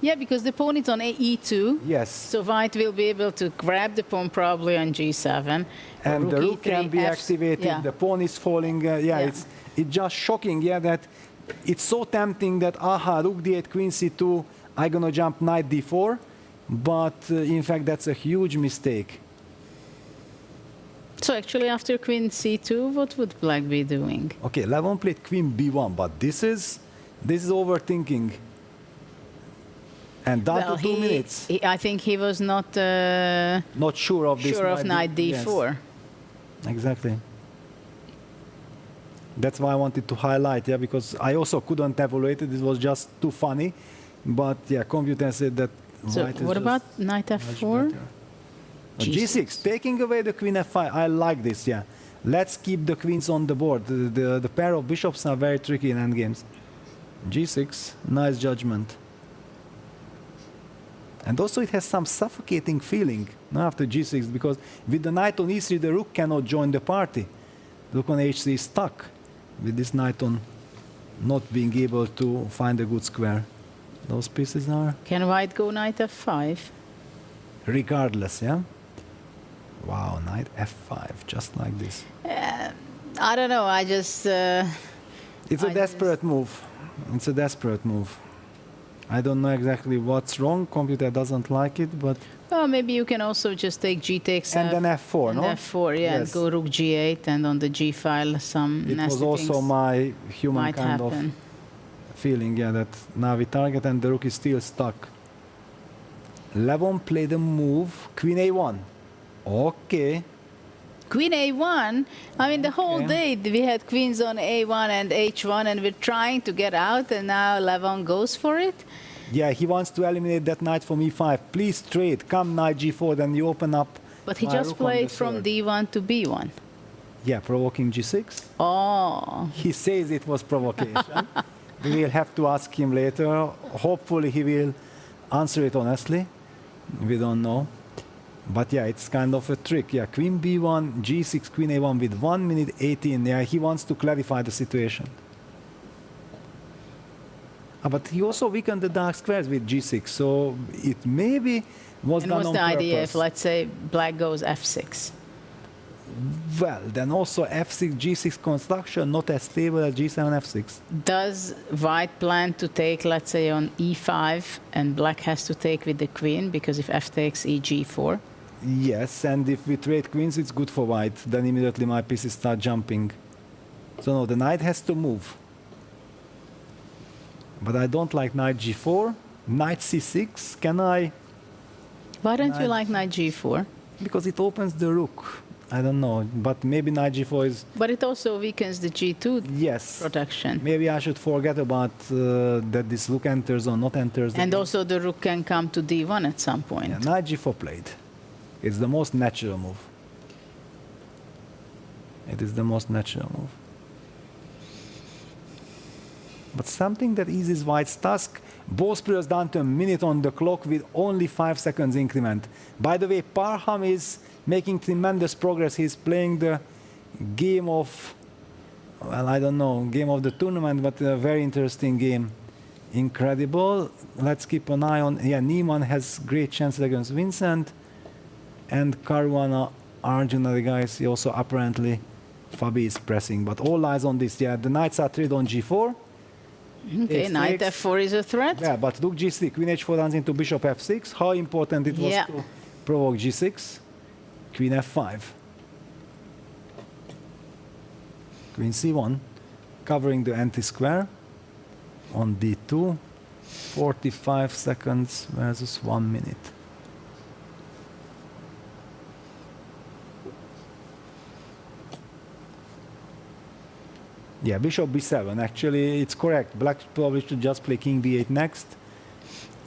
Yeah, because the pawn is on e2. Yes. So white will be able to grab the pawn probably on g7. And the rook e3, can be activated. Yeah. The pawn is falling. It's just shocking. Yeah, that it's so tempting that rook d8, queen c2. I'm gonna jump knight d4, but in fact that's a huge mistake. So actually, after queen c2, what would black be doing? Okay, Levon played queen b1, but this is overthinking. And down Well, to 2 minutes. I think he was not Not sure of this. sure of knight d4. Yes. Exactly. That's why I wanted to highlight, yeah, because I also couldn't evaluate it. It was just too funny. But yeah, computer said that So white is what just about knight f4? G6, taking away the queen f5. I like this, yeah. Let's keep the queens on the board. The pair of bishops are very tricky in endgames. G6, nice judgment. And also it has some suffocating feeling after G6, because with the knight on E3, the rook cannot join the party. Rook on H3 is stuck with this knight on not being able to find a good square. Those pieces are... Can white go knight f5? Regardless, yeah? Wow, knight f5, just like this. I don't know. I just. It's a desperate move. It's a desperate move. I don't know exactly what's wrong. Computer doesn't like it, but... Well, maybe you can also just take g takes And then f4, and no? f4, yeah, Yes. go rook g8, and on the g file some It was nasty also things my human might kind happen. of feeling, yeah, that now we target and the rook is still stuck. Levon played a move, queen a1. Okay. Queen a1. I mean, the whole day we had queens on a1 and h1, and we're trying to get out, and now Levon goes for it. Yeah, he wants to eliminate that knight from e5. Please trade. Come knight g4, then you open up. But he my just rook on played the from third. d1 to b1. Yeah, provoking g6. Oh. He says it was provocation. We will have to ask him later. Hopefully he will answer it honestly. We don't know. But yeah, it's kind of a trick. Yeah, queen b1, g6, queen a1 with 1 minute 18. Yeah, he wants to clarify the situation. But he also weakened the dark squares with g6, so it maybe was And done what's on the idea if, purpose. let's say, black goes f6? Well, then also f6, g6 construction, not as stable as g7, f6. Does white plan to take, let's say, on e5, and black has to take with the queen, because if f takes, e g4? Yes, and if we trade queens, it's good for white. Then immediately my pieces start jumping. So no, the knight has to move. But I don't like knight g4. Knight c6, can I? Why don't you like knight g4? Because it opens the rook. I don't know, but maybe knight g4 is... But it also weakens the g2 yes. protection. Maybe I should forget about that this rook enters or not enters. And also the rook can come to d1 at some point. Yeah, knight g4 played. It's the most natural move. It is the most natural move. But something that eases white's task, both players down to a minute on the clock with only 5 seconds increment. By the way, Parham is making tremendous progress. He's playing the game of, well, I don't know, game of the tournament, but a very interesting game. Incredible. Let's keep an eye on, yeah, Niemann has great chances against Vincent. And Caruana Arjuna, the guys, he also apparently, Fabi is pressing. But all eyes on this, yeah, the knights are traded on g4. Okay, knight f4 is a threat. Yeah, but rook g6, queen h4 runs into bishop f6. How important it was to provoke g6. Queen f5. Queen c1, covering the anti-square on d2. 45 seconds versus 1 minute. Yeah, bishop b7. Actually, it's correct. Black probably should just play king b8 next.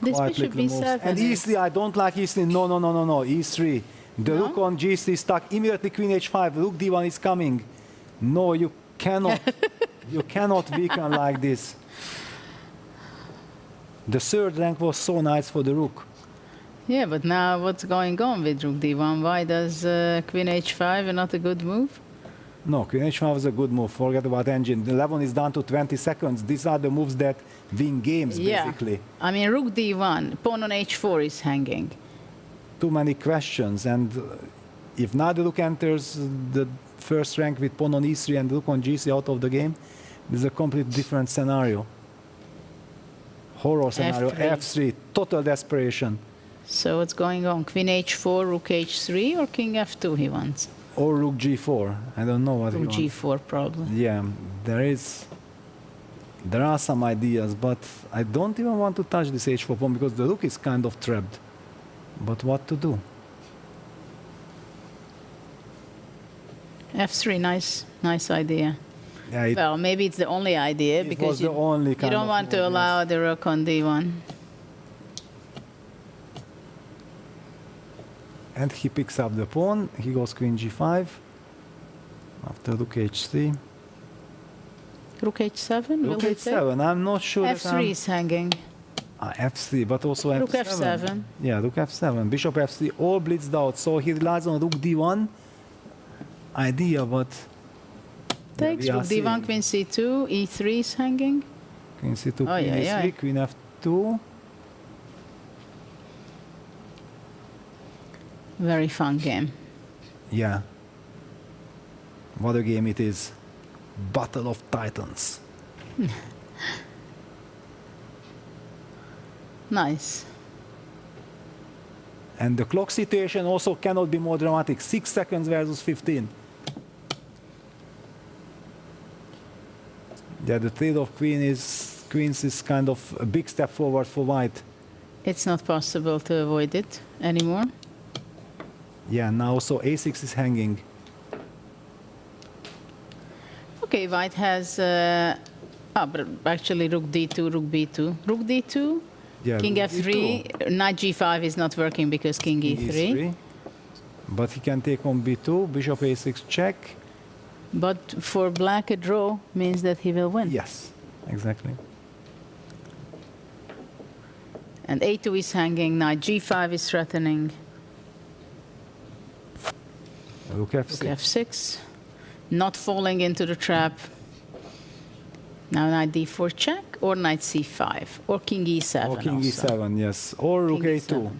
This Quite bishop little b7 moves. And e3, I don't like e3. No, e3. The rook on g3 is stuck. Immediately queen h5. Rook d1 is coming. No, you cannot. You cannot weaken like this. The third rank was so nice for the rook. Yeah, but now what's going on with rook d1? Why does queen h5 not a good move? No, queen h5 was a good move. Forget about engine. The Levon is down to 20 seconds. These are the moves that win games, basically. I mean, rook d1, pawn on h4 is hanging. Too many questions. And if now the rook enters the first rank with pawn on e3 and rook on g3 out of the game, this is a completely different scenario. Horror scenario. F3, total desperation. So what's going on? Queen h4, rook h3, or king f2 he wants? Or rook g4. I don't know what rook he wants. wants. G4 probably. Yeah, there are some ideas, but I don't even want to touch this h4 pawn because the rook is kind of trapped. But what to do? f3, nice idea. Yeah, well, maybe it's the only idea because you don't want to allow the rook on d1. And he picks up the pawn. He goes queen g5 after rook h3. Rook h7? Rook h7. I'm not sure. f3 is hanging. f3, but also rook f7. f7. Yeah, rook f7. Bishop f3, all blitzed out. So he relies on rook d1 idea, but takes rook d1, queen c2, e3 is hanging. Queen c2, queen e3, queen f2. Very fun game. Yeah. What a game it is. Battle of Titans. Nice. And the clock situation also cannot be more dramatic. 6 seconds versus 15. Yeah, the trade of queens is kind of a big step forward for white. It's not possible to avoid it anymore. Yeah, now so a6 is hanging. Okay, white has, but actually rook d2, rook b2. Rook d2, yeah, king f3, knight g5 is not working because king e3. But he can take on b2, bishop a6 check. But for black, a draw means that he will win. Yes, exactly. And a2 is hanging, knight g5 is threatening. Rook f6. Rook f6. Not falling into the trap. Now knight d4 check, or knight c5, or king e7 Or king also. e7, yes. Or rook a2.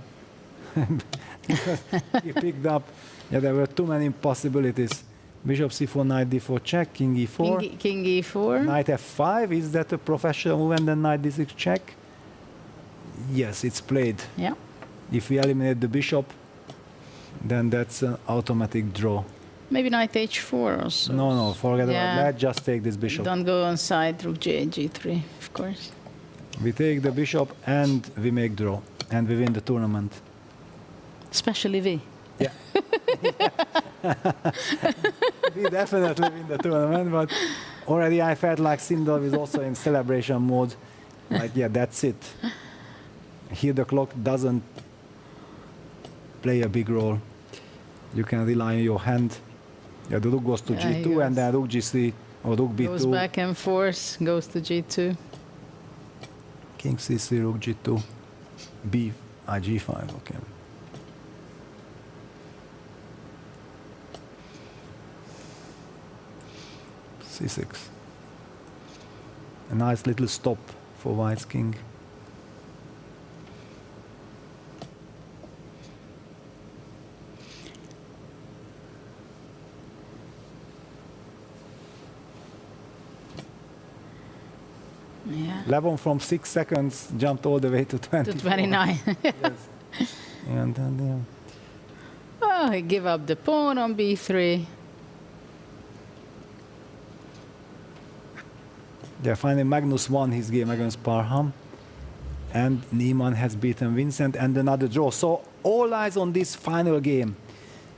He picked up. Yeah, there were too many possibilities. Bishop c4, knight d4 check, king e4. King e4. Knight f5. Is that a professional move? And then knight d6 check. Yes, it's played. Yeah. If we eliminate the bishop, then that's an automatic draw. Maybe knight h4 also. No, forget Yeah. about that. Just take this bishop. Don't go on side rook g3, of course. We take the bishop and we make draw. And we win the tournament. Especially we. Yeah. We definitely win the tournament, but already I felt like Sindel is also in celebration mode. Like, yeah, that's it. Here the clock doesn't play a big role. You can rely on your hand. Yeah, the rook goes to g2 and then rook g3 or rook b2. Goes back and forth, goes to g2. King c3, rook g2, g5, okay. c6. A nice little stop for White's king. Yeah. Levon from 6 seconds jumped all the way to 20. To 29. Yes. And then, yeah. Oh, he gave up the pawn on b3. Yeah, finally Magnus won his game against Parham. And Niemann has beaten Vincent and another draw. So all eyes on this final game.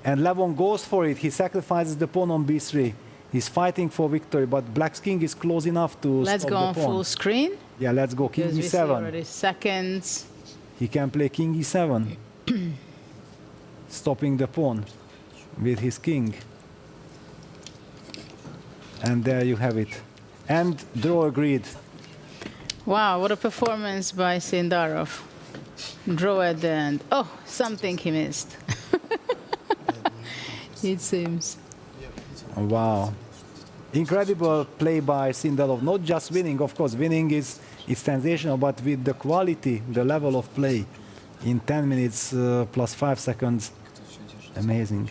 And Levon goes for it. He sacrifices the pawn on b3. He's fighting for victory, but Black's king is close enough to Let's stop go the on pawn. full screen. Yeah, let's go. King Because we see e7. already seconds. He can play king e7. Stopping the pawn with his king. And there you have it. And draw agreed. Wow, what a performance by Sindarov. Draw at the end. Oh, something he missed. It seems. Wow. Incredible play by Sindarov. Not just winning, of course, winning is sensational, but with the quality, the level of play in 10 minutes plus 5 seconds, amazing.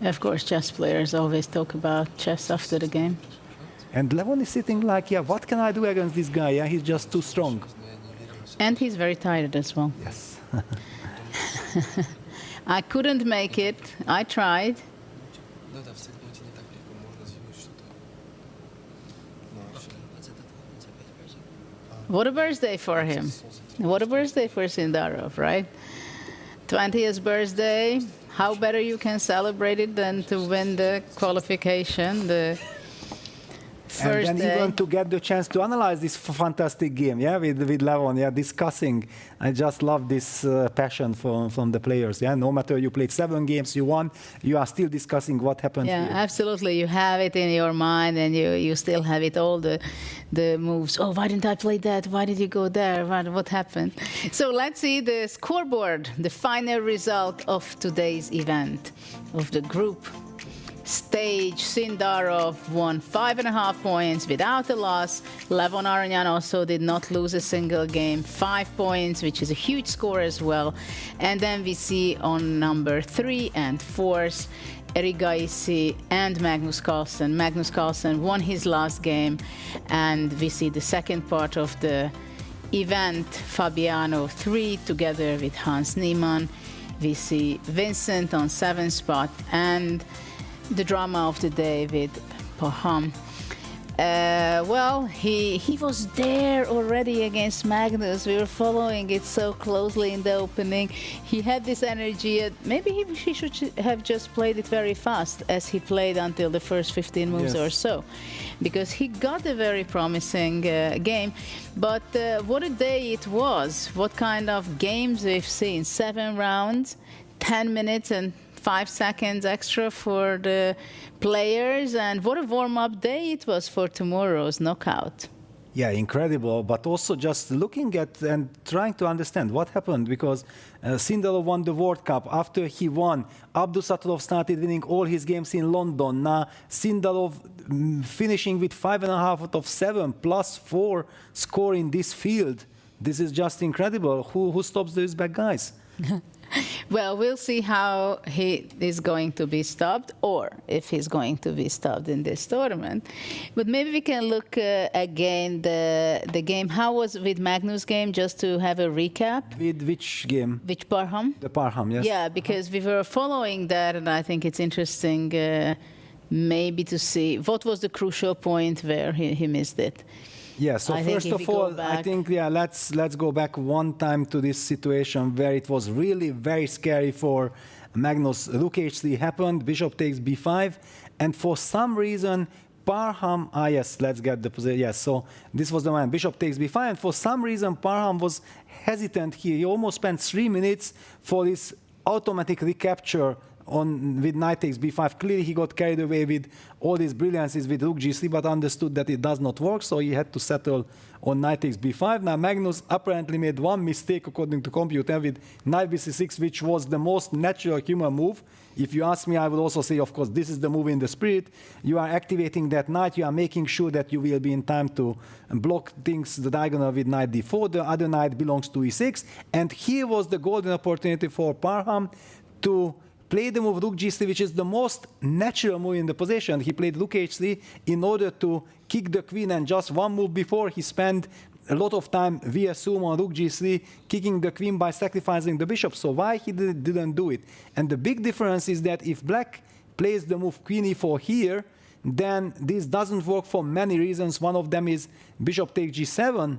Of course, chess players always talk about chess after the game. And Levon is sitting like, yeah, what can I do against this guy? Yeah, he's just too strong. And he's very tired as well. Yes. I couldn't make it. I tried. What a birthday for him. What a birthday for Sindarov, right? 20th birthday. How better you can celebrate it than to win the qualification, the first and then day. even to get the chance to analyze this fantastic game, yeah, with Levon, yeah, discussing. I just love this passion from the players, yeah. No matter you played 7 games, you won, you are still discussing what happened Yeah, here. absolutely. You have it in your mind, and you still have it all the moves. Oh, why didn't I play that? Why did you go there? What happened? So let's see the scoreboard, the final result of today's event of the group stage. Sindarov won 5.5 points without a loss. Levon Aranyan also did not lose a single game, 5 points, which is a huge score as well. And then we see on number 3 and 4, Erik Gaisi and Magnus Carlsen. Magnus Carlsen won his last game, and we see the second part of the event, Fabiano 3 together with Hans Niemann. We see Vincent on 7th spot, and the drama of the day with Paham. Well, he was there already against Magnus. We were following it so closely in the opening. He had this energy. Maybe he should have just played it very fast, as he played until the first 15 moves or so, because he got a very promising game. But what a day it was. What kind of games we've seen. 7 rounds, 10 minutes and 5 seconds extra for the players, and what a warm-up day it was for tomorrow's knockout. Yeah, incredible. But also just looking at and trying to understand what happened, because Sindarov won the World Cup. After he won, Abdusattorov started winning all his games in London. Now Sindarov finishing with 5.5 out of 7 +4 score in this field. This is just incredible. Who stops these bad guys? Well, we'll see how he is going to be stopped, or if he's going to be stopped in this tournament. But maybe we can look again the game. How was with Magnus' game, just to have a recap? With which game? With Parham? The Parham, yes. Yeah, because we were following that, and I think it's interesting maybe to see what was the crucial point where he missed it. Yeah, so first of all, I think, let's go back one time to this situation where it was really very scary for Magnus. Rook h3 happened, bishop takes b5, and for some reason, Parham, yes, let's get the position, yes, so this was the man, bishop takes b5, and for some reason, Parham was hesitant here. He almost spent 3 minutes for this automatic recapture with knight takes b5. Clearly he got carried away with all these brilliances with rook g3, but understood that it does not work, so he had to settle on knight takes b5. Now Magnus apparently made one mistake according to computer with knight bc6, which was the most natural human move. If you ask me, I would also say, of course, this is the move in the spirit. You are activating that knight, you are making sure that you will be in time to block things, the diagonal with knight d4, the other knight belongs to e6, and here was the golden opportunity for Parham to play the move rook g3, which is the most natural move in the position. He played rook h3 in order to kick the queen, and just one move before he spent a lot of time, we assume, on rook g3, kicking the queen by sacrificing the bishop. So why he didn't do it? And the big difference is that if black plays the move queen e4 here, then this doesn't work for many reasons. One of them is bishop takes g7,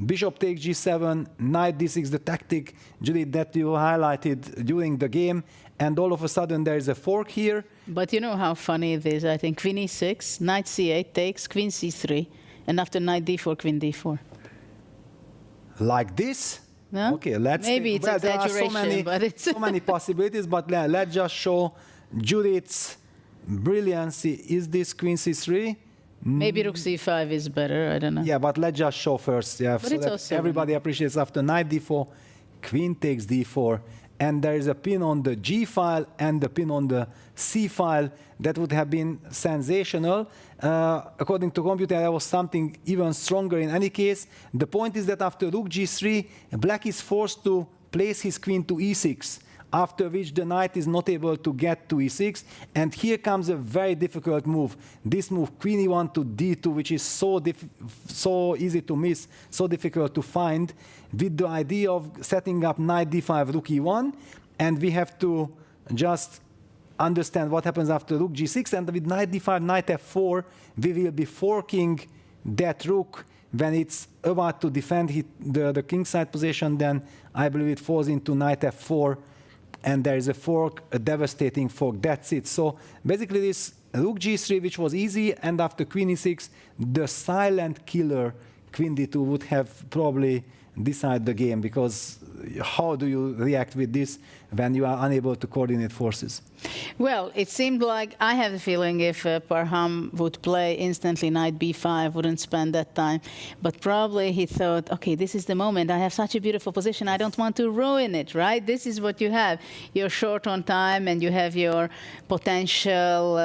bishop takes g7, knight d6, the tactic, Judith, that you highlighted during the game, and all of a sudden there is a fork here. But you know how funny it is, I think. Queen e6, knight c8 takes, queen c3, and after knight d4, queen d4. Like this? No? Okay, let's maybe think. it's Well, exaggeration, but it's so many possibilities, but let's just show Judith's brilliancy. Is this queen c3? Maybe rook c5 is better, I don't know. Yeah, but let's just show first, yeah, But so it's that also everybody appreciates. After knight d4, queen takes d4, and there is a pin on the g file and the pin on the c file. That would have been sensational. According to computer, there was something even stronger in any case. The point is that after rook g3, black is forced to place his queen to e6, after which the knight is not able to get to e6, and here comes a very difficult move. This move, queen e1 to d2, which is so easy to miss, so difficult to find, with the idea of setting up knight d5, rook e1, and we have to just understand what happens after rook g6, and with knight d5, knight f4, we will be forking that rook. When it's about to defend the kingside position, then I believe it falls into knight f4, and there is a fork, a devastating fork. That's it. So basically this rook g3, which was easy, and after queen e6, the silent killer queen d2 would have probably decided the game, because how do you react with this when you are unable to coordinate forces? Well, it seemed like, I have a feeling, if Parham would play instantly knight b5, wouldn't spend that time. But probably he thought, okay, this is the moment. I have such a beautiful position. I don't want to ruin it, right? This is what you have. You're short on time, and you have your potential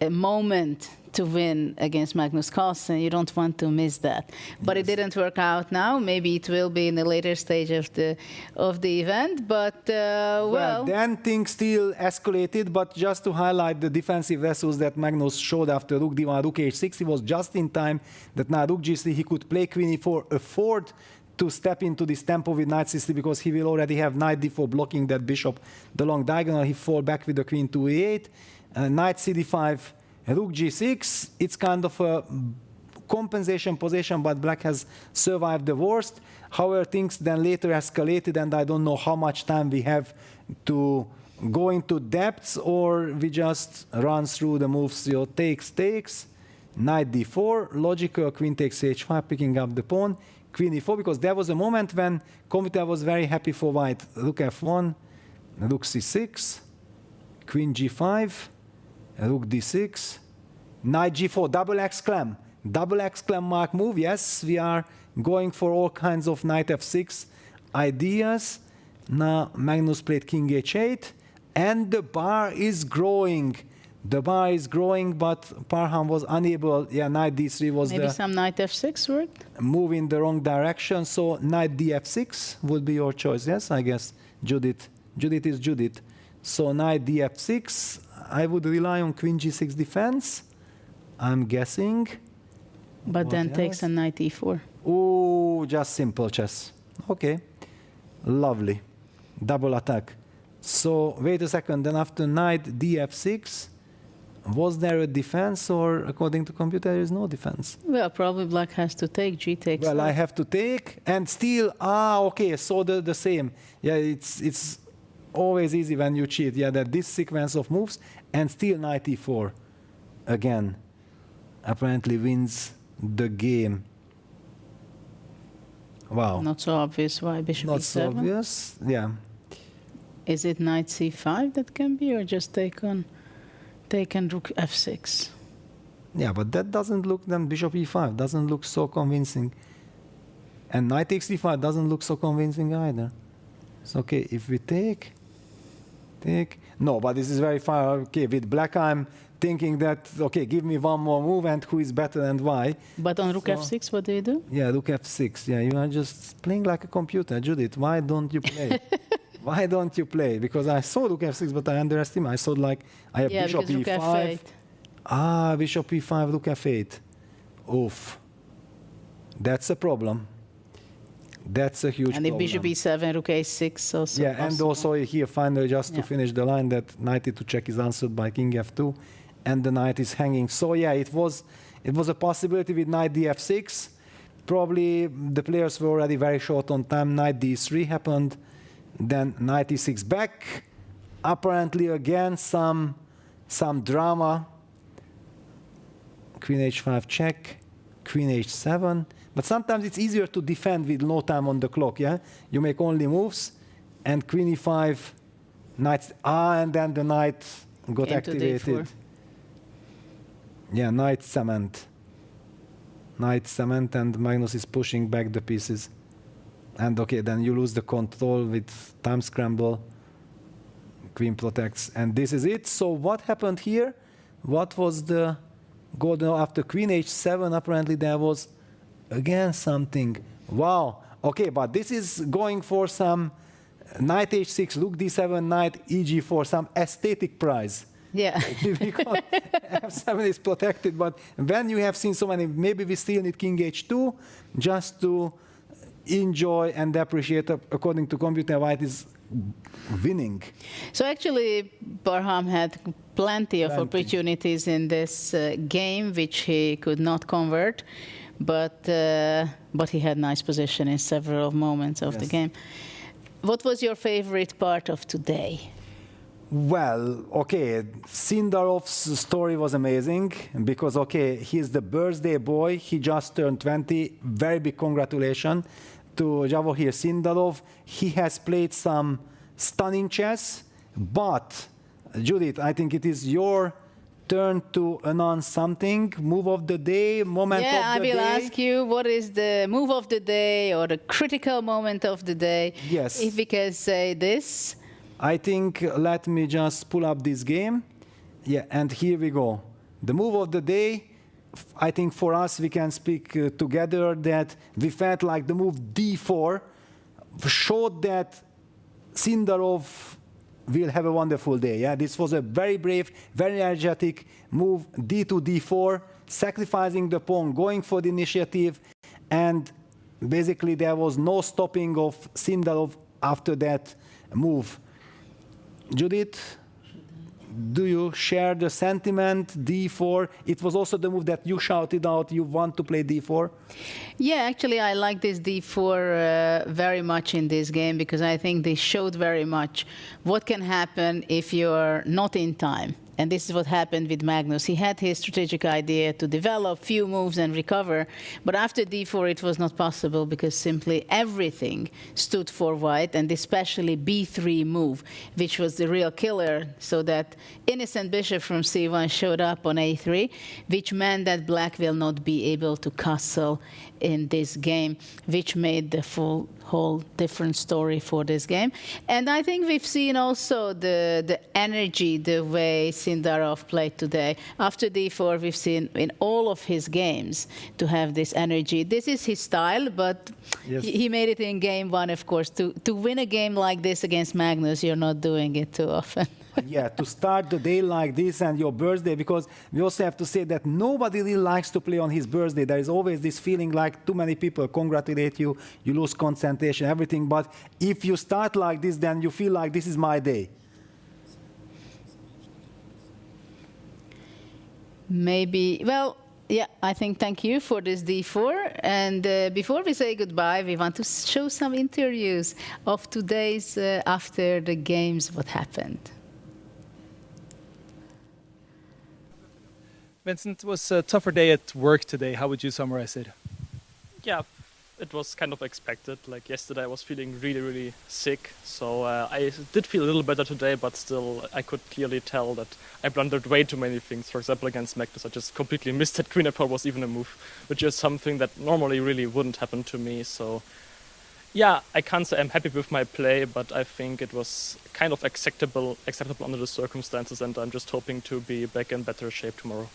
moment to win against Magnus Carlsen. You don't want to miss that. But it didn't work out now. Maybe it will be in a later stage of the event. But, well... Then things still escalated, but just to highlight the defensive vessels that Magnus showed after rook d1, rook h6, he was just in time that now rook g3, he could play queen e4, afford to step into this tempo with knight c3, because he will already have knight d4 blocking that bishop, the long diagonal. He fall back with the queen to e8, knight cd5, rook g6. It's kind of a compensation position, but black has survived the worst. However, things then later escalated, and I don't know how much time we have to go into depths, or we just run through the moves. So takes, knight d4, logical, queen takes h5, picking up the pawn, queen e4, because there was a moment when computer was very happy for white. Rook f1, rook c6, queen g5, rook d6, knight g4, double exclam. double exclamation mark move. Yes, we are going for all kinds of knight f6 ideas. Now Magnus played king h8, and the bar is growing. The bar is growing, but Parham was unable. Yeah, knight d3 was Maybe some knight f6 worked? move in the wrong direction. So knight df6 would be your choice. Yes, I guess Judith. Judith is Judith. So knight df6. I would rely on queen g6 defense, I'm guessing. But What then else? takes a knight e4. Oh, just simple chess. Okay, lovely. Double attack. So wait a second. Then after knight df6, was there a defense, or according to computer there is no defense? Well, probably black has to take, g takes. Well, I that. have to take and still. Okay. So the same. Yeah, it's always easy when you cheat. Yeah, that this sequence of moves and still knight e4 again apparently wins the game. Wow. Not so obvious why bishop Not e7. so obvious. Yeah. Is it knight c5 that can be, or just taken rook f6? Yeah, but that doesn't look, then bishop e5 doesn't look so convincing. And knight takes e5 doesn't look so convincing either. So, okay, if we take. No, but this is very far. Okay, with black I'm thinking that, okay, give me one more move and who is better and why. But on rook f6, what do you do? Yeah, rook f6. Yeah, you are just playing like a computer. Judith, why don't you play? Why don't you play? Because I saw rook f6, but I underestimated. I saw like, I have bishop because rook e5. f8. Bishop e5, rook f8. Oof. That's a problem. That's a huge And if problem. bishop e7, rook a6 also. Yeah, and possible. also here finally just to Yeah. finish the line that knight e2 check is answered by king f2, and the knight is hanging. So yeah, it was a possibility with knight df6. Probably the players were already very short on time. Knight d3 happened, then knight e6 back. Apparently again some drama. Queen h5 check, queen h7. But sometimes it's easier to defend with no time on the clock, yeah? You make only moves, and queen e5, knight, and then the knight got Came to activated. d4. Yeah, knight cement. Knight cement, and Magnus is pushing back the pieces. And okay, then you lose the control with time scramble. Queen protects, and this is it. So what happened here? What was the golden after queen h7? Apparently there was again something. Wow. Okay, but this is going for some knight h6, rook d7, knight eg4, some aesthetic prize. Yeah. Because f7 is protected, but when you have seen so many, maybe we still need king h2 just to enjoy and appreciate, according to computer, white is winning. So actually, Barham had plenty of opportunities in this game, which he could not convert, but he had nice position in several moments of the game. What was your favorite part of today? Well, okay, Sindarov's story was amazing because, okay, he's the birthday boy. He just turned 20. Very big congratulations to Javokhir Sindarov. He has played some stunning chess, but, Judith, I think it is your turn to announce something. Move of the day, moment of the day. Yeah, I will ask you what is the move of the day or the critical moment of the day. Yes. If we can say this. I think, let me just pull up this game. Yeah, and here we go. The move of the day, I think for us, we can speak together that we felt like the move d4 showed that Sindarov will have a wonderful day. Yeah, this was a very brave, very energetic move, d2, d4, sacrificing the pawn, going for the initiative, and basically there was no stopping of Sindarov after that move. Judith, do you share the sentiment, d4? It was also the move that you shouted out, you want to play d4? Yeah, actually, I like this d4 very much in this game because I think they showed very much what can happen if you're not in time. And this is what happened with Magnus. He had his strategic idea to develop few moves and recover, but after d4 it was not possible because simply everything stood for white, and especially b3 move, which was the real killer, so that innocent bishop from c1 showed up on a3, which meant that black will not be able to castle in this game, which made the whole different story for this game. And I think we've seen also the energy, the way Sindarov played today. After d4, we've seen in all of his games to have this energy. This is his style, but yes, he made it in game one, of course. To win a game like this against Magnus, you're not doing it too often. Yeah, to start the day like this and your birthday, because we also have to say that nobody really likes to play on his birthday. There is always this feeling like too many people congratulate you, you lose concentration, everything. But if you start like this, then you feel like this is my day. Maybe, well, yeah, I think thank you for this d4. And before we say goodbye, we want to show some interviews of today's after the games, what happened. Vincent, it was a tougher day at work today. How would you summarize it? Yeah, it was kind of expected. Like yesterday I was feeling really, really sick. So I did feel a little better today, but still I could clearly tell that I blundered way too many things. For example, against Magnus, I just completely missed that queen f4 was even a move, which is something that normally really wouldn't happen to me. So yeah, I can't say I'm happy with my play, but I think it was kind of acceptable under the circumstances, and I'm just hoping to be back in better shape tomorrow.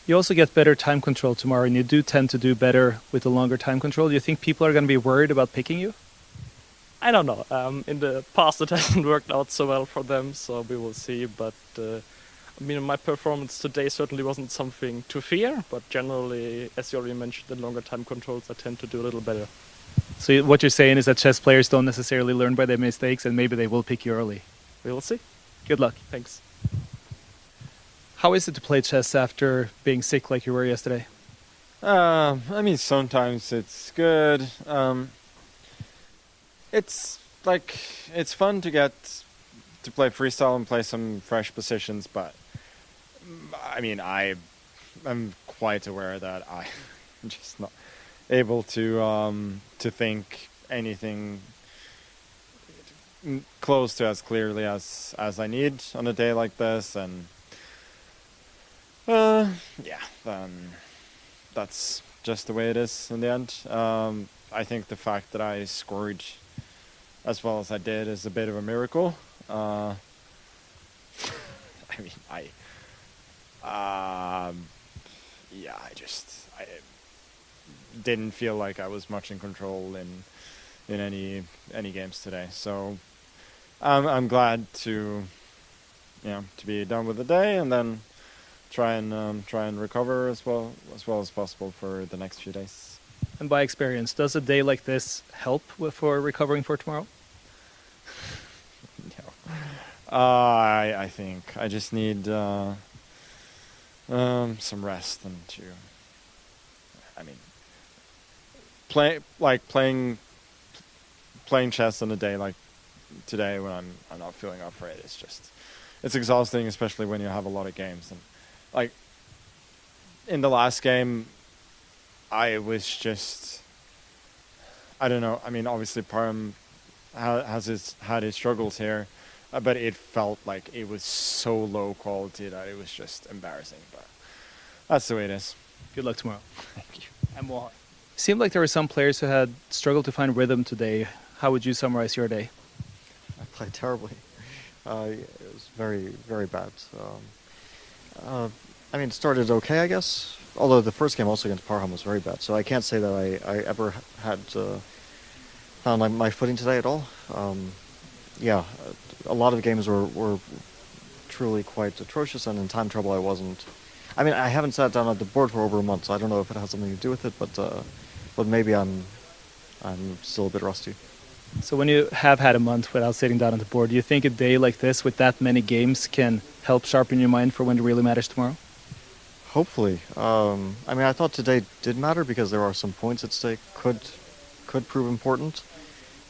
You also get better time control tomorrow, and you do tend to do better with the longer time control. Do you think people are going to be worried about picking you? I don't know. In the past it hasn't worked out so well for them, so we will see. But I mean, my performance today certainly wasn't something to fear, but generally, as you already mentioned, the longer time controls I tend to do a little better. So what you're saying is that chess players don't necessarily learn by their mistakes, and maybe they will pick you early. We will see. Good luck. Thanks. How is it to play chess after being sick like you were yesterday? I mean, sometimes it's good. It's like, it's fun to get to play freestyle and play some fresh positions, but I mean, I'm quite aware that I'm just not able to think anything close to as clearly as I need on a day like this, and yeah, that's just the way it is in the end. I think the fact that I scored as well as I did is a bit of a miracle. I mean, yeah, I didn't feel like I was much in control in any games today. So I'm glad to be done with the day, and then try and recover as well as possible for the next few days. And by experience, does a day like this help for recovering for tomorrow? No. I think I just need some rest, and playing chess on a day like today when I'm not feeling up for it, it's exhausting, especially when you have a lot of games. And like in the last game, I was just, I don't know. I mean, obviously Parham had his struggles here, but it felt like it was so low quality that it was just embarrassing. But that's the way it is. Good luck tomorrow. Thank you. And more. It seemed like there were some players who had struggled to find rhythm today. How would you summarize your day? I played terribly. It was very, very bad. I mean, it started okay, I guess. Although the first game also against Parham was very bad, so I can't say that I ever had found my footing today at all. Yeah, a lot of games were truly quite atrocious, and in time trouble I wasn't. I mean, I haven't sat down at the board for over a month, so I don't know if it has something to do with it, but maybe I'm still a bit rusty. So when you have had a month without sitting down on the board, do you think a day like this with that many games can help sharpen your mind for when it really matters tomorrow? Hopefully. I mean, I thought today did matter because there are some points at stake, could prove important.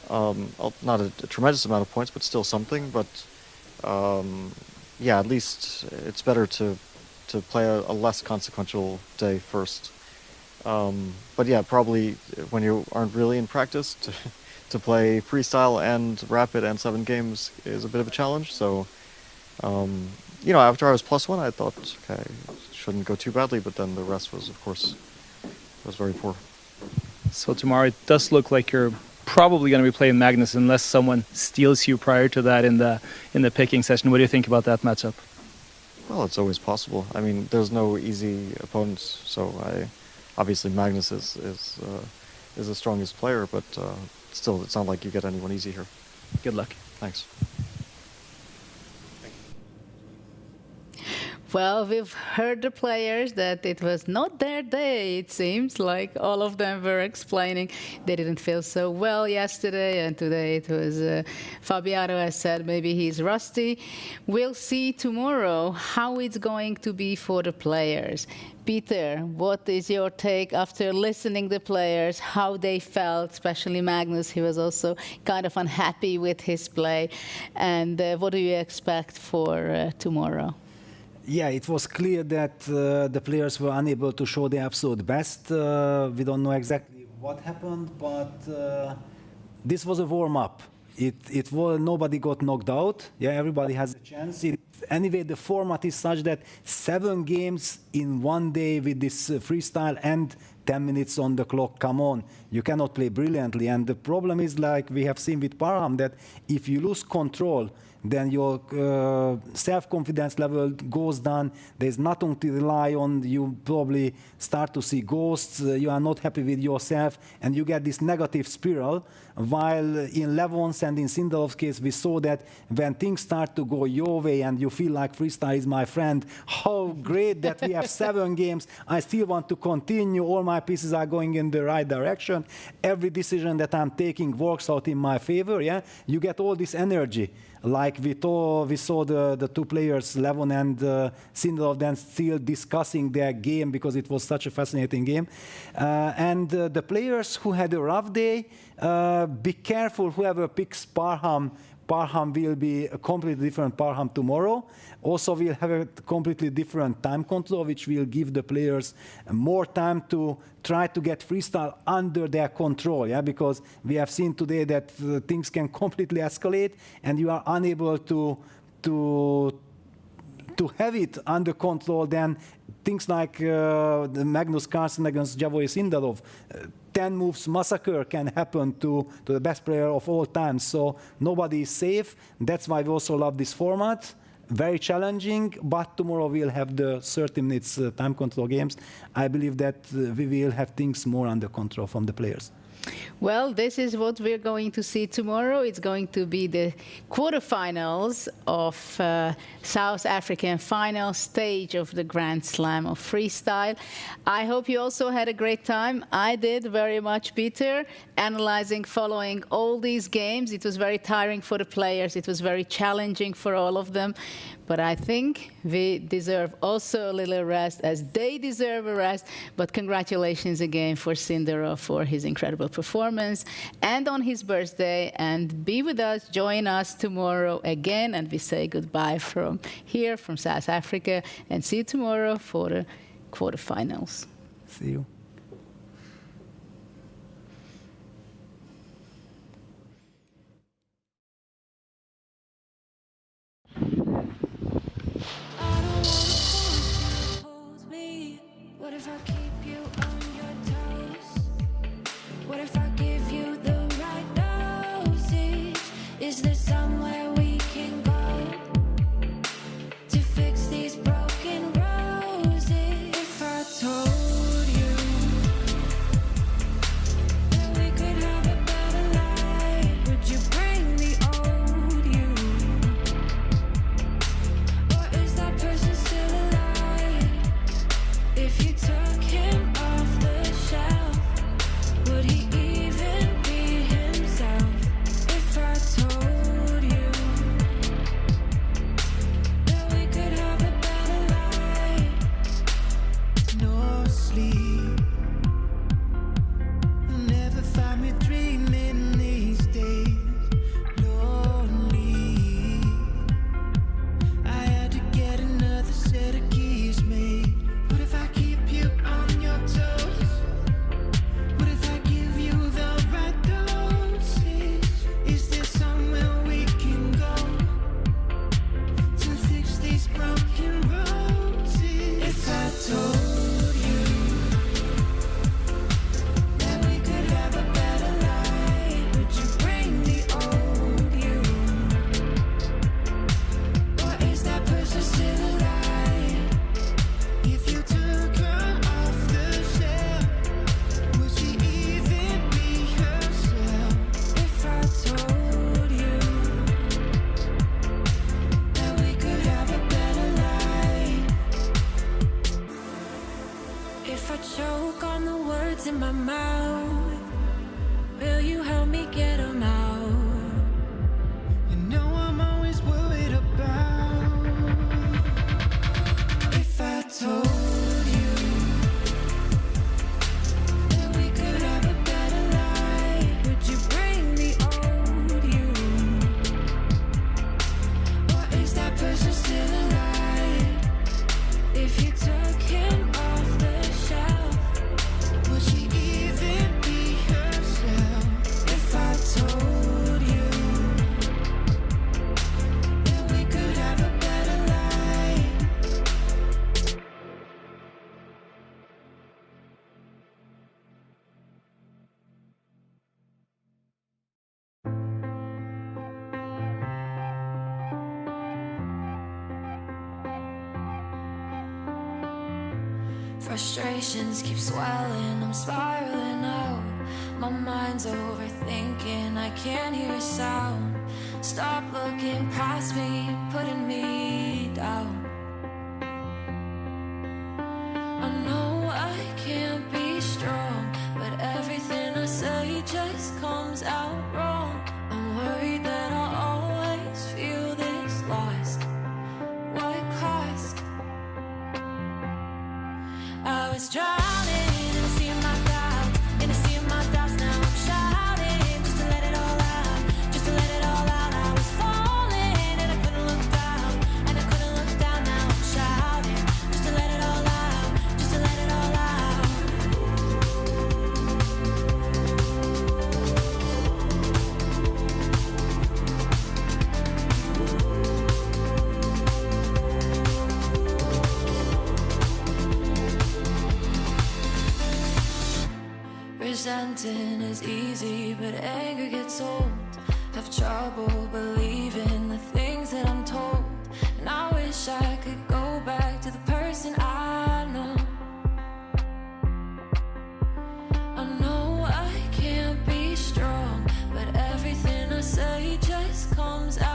Not a tremendous amount of points, but still something. But yeah, at least it's better to play a less consequential day first. But yeah, probably when you aren't really in practice, to play freestyle and rapid and 7 games is a bit of a challenge. So, after I was +1, I thought, okay, shouldn't go too badly, but then the rest was, of course, was very poor. So tomorrow it does look like you're probably going to be playing Magnus unless someone steals you prior to that in the picking session. What do you think about that matchup? Well, it's always possible. I mean, there's no easy opponents, so obviously Magnus is the strongest player, but still, it's not like you get anyone easy here. Good luck. Thanks. Well, we've heard the players that it was not their day, it seems, like all of them were explaining they didn't feel so well yesterday, and today it was Fabiano has said maybe he's rusty. We'll see tomorrow how it's going to be for the players. Peter, what is your take after listening to the players, how they felt, especially Magnus? He was also kind of unhappy with his play. And what do you expect for tomorrow? Yeah, it was clear that the players were unable to show their absolute best. We don't know exactly what happened, but this was a warm-up. It was, nobody got knocked out. Yeah, everybody has a chance. Anyway, the format is such that 7 games in one day with this freestyle and 10 minutes on the clock. Come on, you cannot play brilliantly. And the problem is, like we have seen with Parham, that if you lose control, then your self-confidence level goes down. There's nothing to rely on. You probably start to see ghosts. You are not happy with yourself, and you get this negative spiral. While in Levon's and in Sindalov's case, we saw that when things start to go your way and you feel like freestyle is my friend, how great that we have 7 games. I still want to continue. All my pieces are going in the right direction. Every decision that I'm taking works out in my favor. Yeah, you get all this energy. Like we saw the 2 players, Levon and Sindarov, then still discussing their game because it was such a fascinating game. And the players who had a rough day, be careful whoever picks Parham. Parham will be a completely different Parham tomorrow. Also, we'll have a completely different time control, which will give the players more time to try to get freestyle under their control. Yeah, because we have seen today that things can completely escalate, and you are unable to have it under control. Then things like the Magnus Carlsen against Javokhir Sindarov, 10 moves massacre can happen to the best player of all time. So nobody is safe. That's why we also love this format. Very challenging, but tomorrow we'll have the 30 minutes time control games. I believe that we will have things more under control from the players. Well, this is what we're going to see tomorrow. It's going to be the quarterfinals of South African final stage of the Grand Slam of Freestyle. I hope you also had a great time. I did very much, Peter, analyzing, following all these games. It was very tiring for the players. It was very challenging for all of them. But I think we deserve also a little rest, as they deserve a rest. But congratulations again for Sindarov for his incredible performance and on his birthday. And be with us, join us tomorrow again. And we say goodbye from here, from South Africa. And see you tomorrow for the quarterfinals. See you. What if I keep you on your toes? What if I give you the right dosage? Is there somewhere we can go to fix these broken roses? If I told you that we could have a better life, would you bring the old you? Or is that person still alive? If you took him Frustrations keep swelling, I'm spiraling out. My mind's overthinking, I can't hear a sound. Stop looking past me, putting me down. I know I can't be strong, but everything I say just comes out wrong. I'm worried that I'll always feel this lost. What cost? I was drowning in a sea of my doubts, in a sea of my doubts. Now I'm shouting just to let it all out, just to let it all out. I was falling and I couldn't look down, and I couldn't look down. Now I'm shouting just to let it all out, just to let it all out. Resenting is easy, but anger gets old. Have trouble believing the things that I'm told, and I wish I could go back to the person I know. I know I can't be strong, but everything I say just comes out.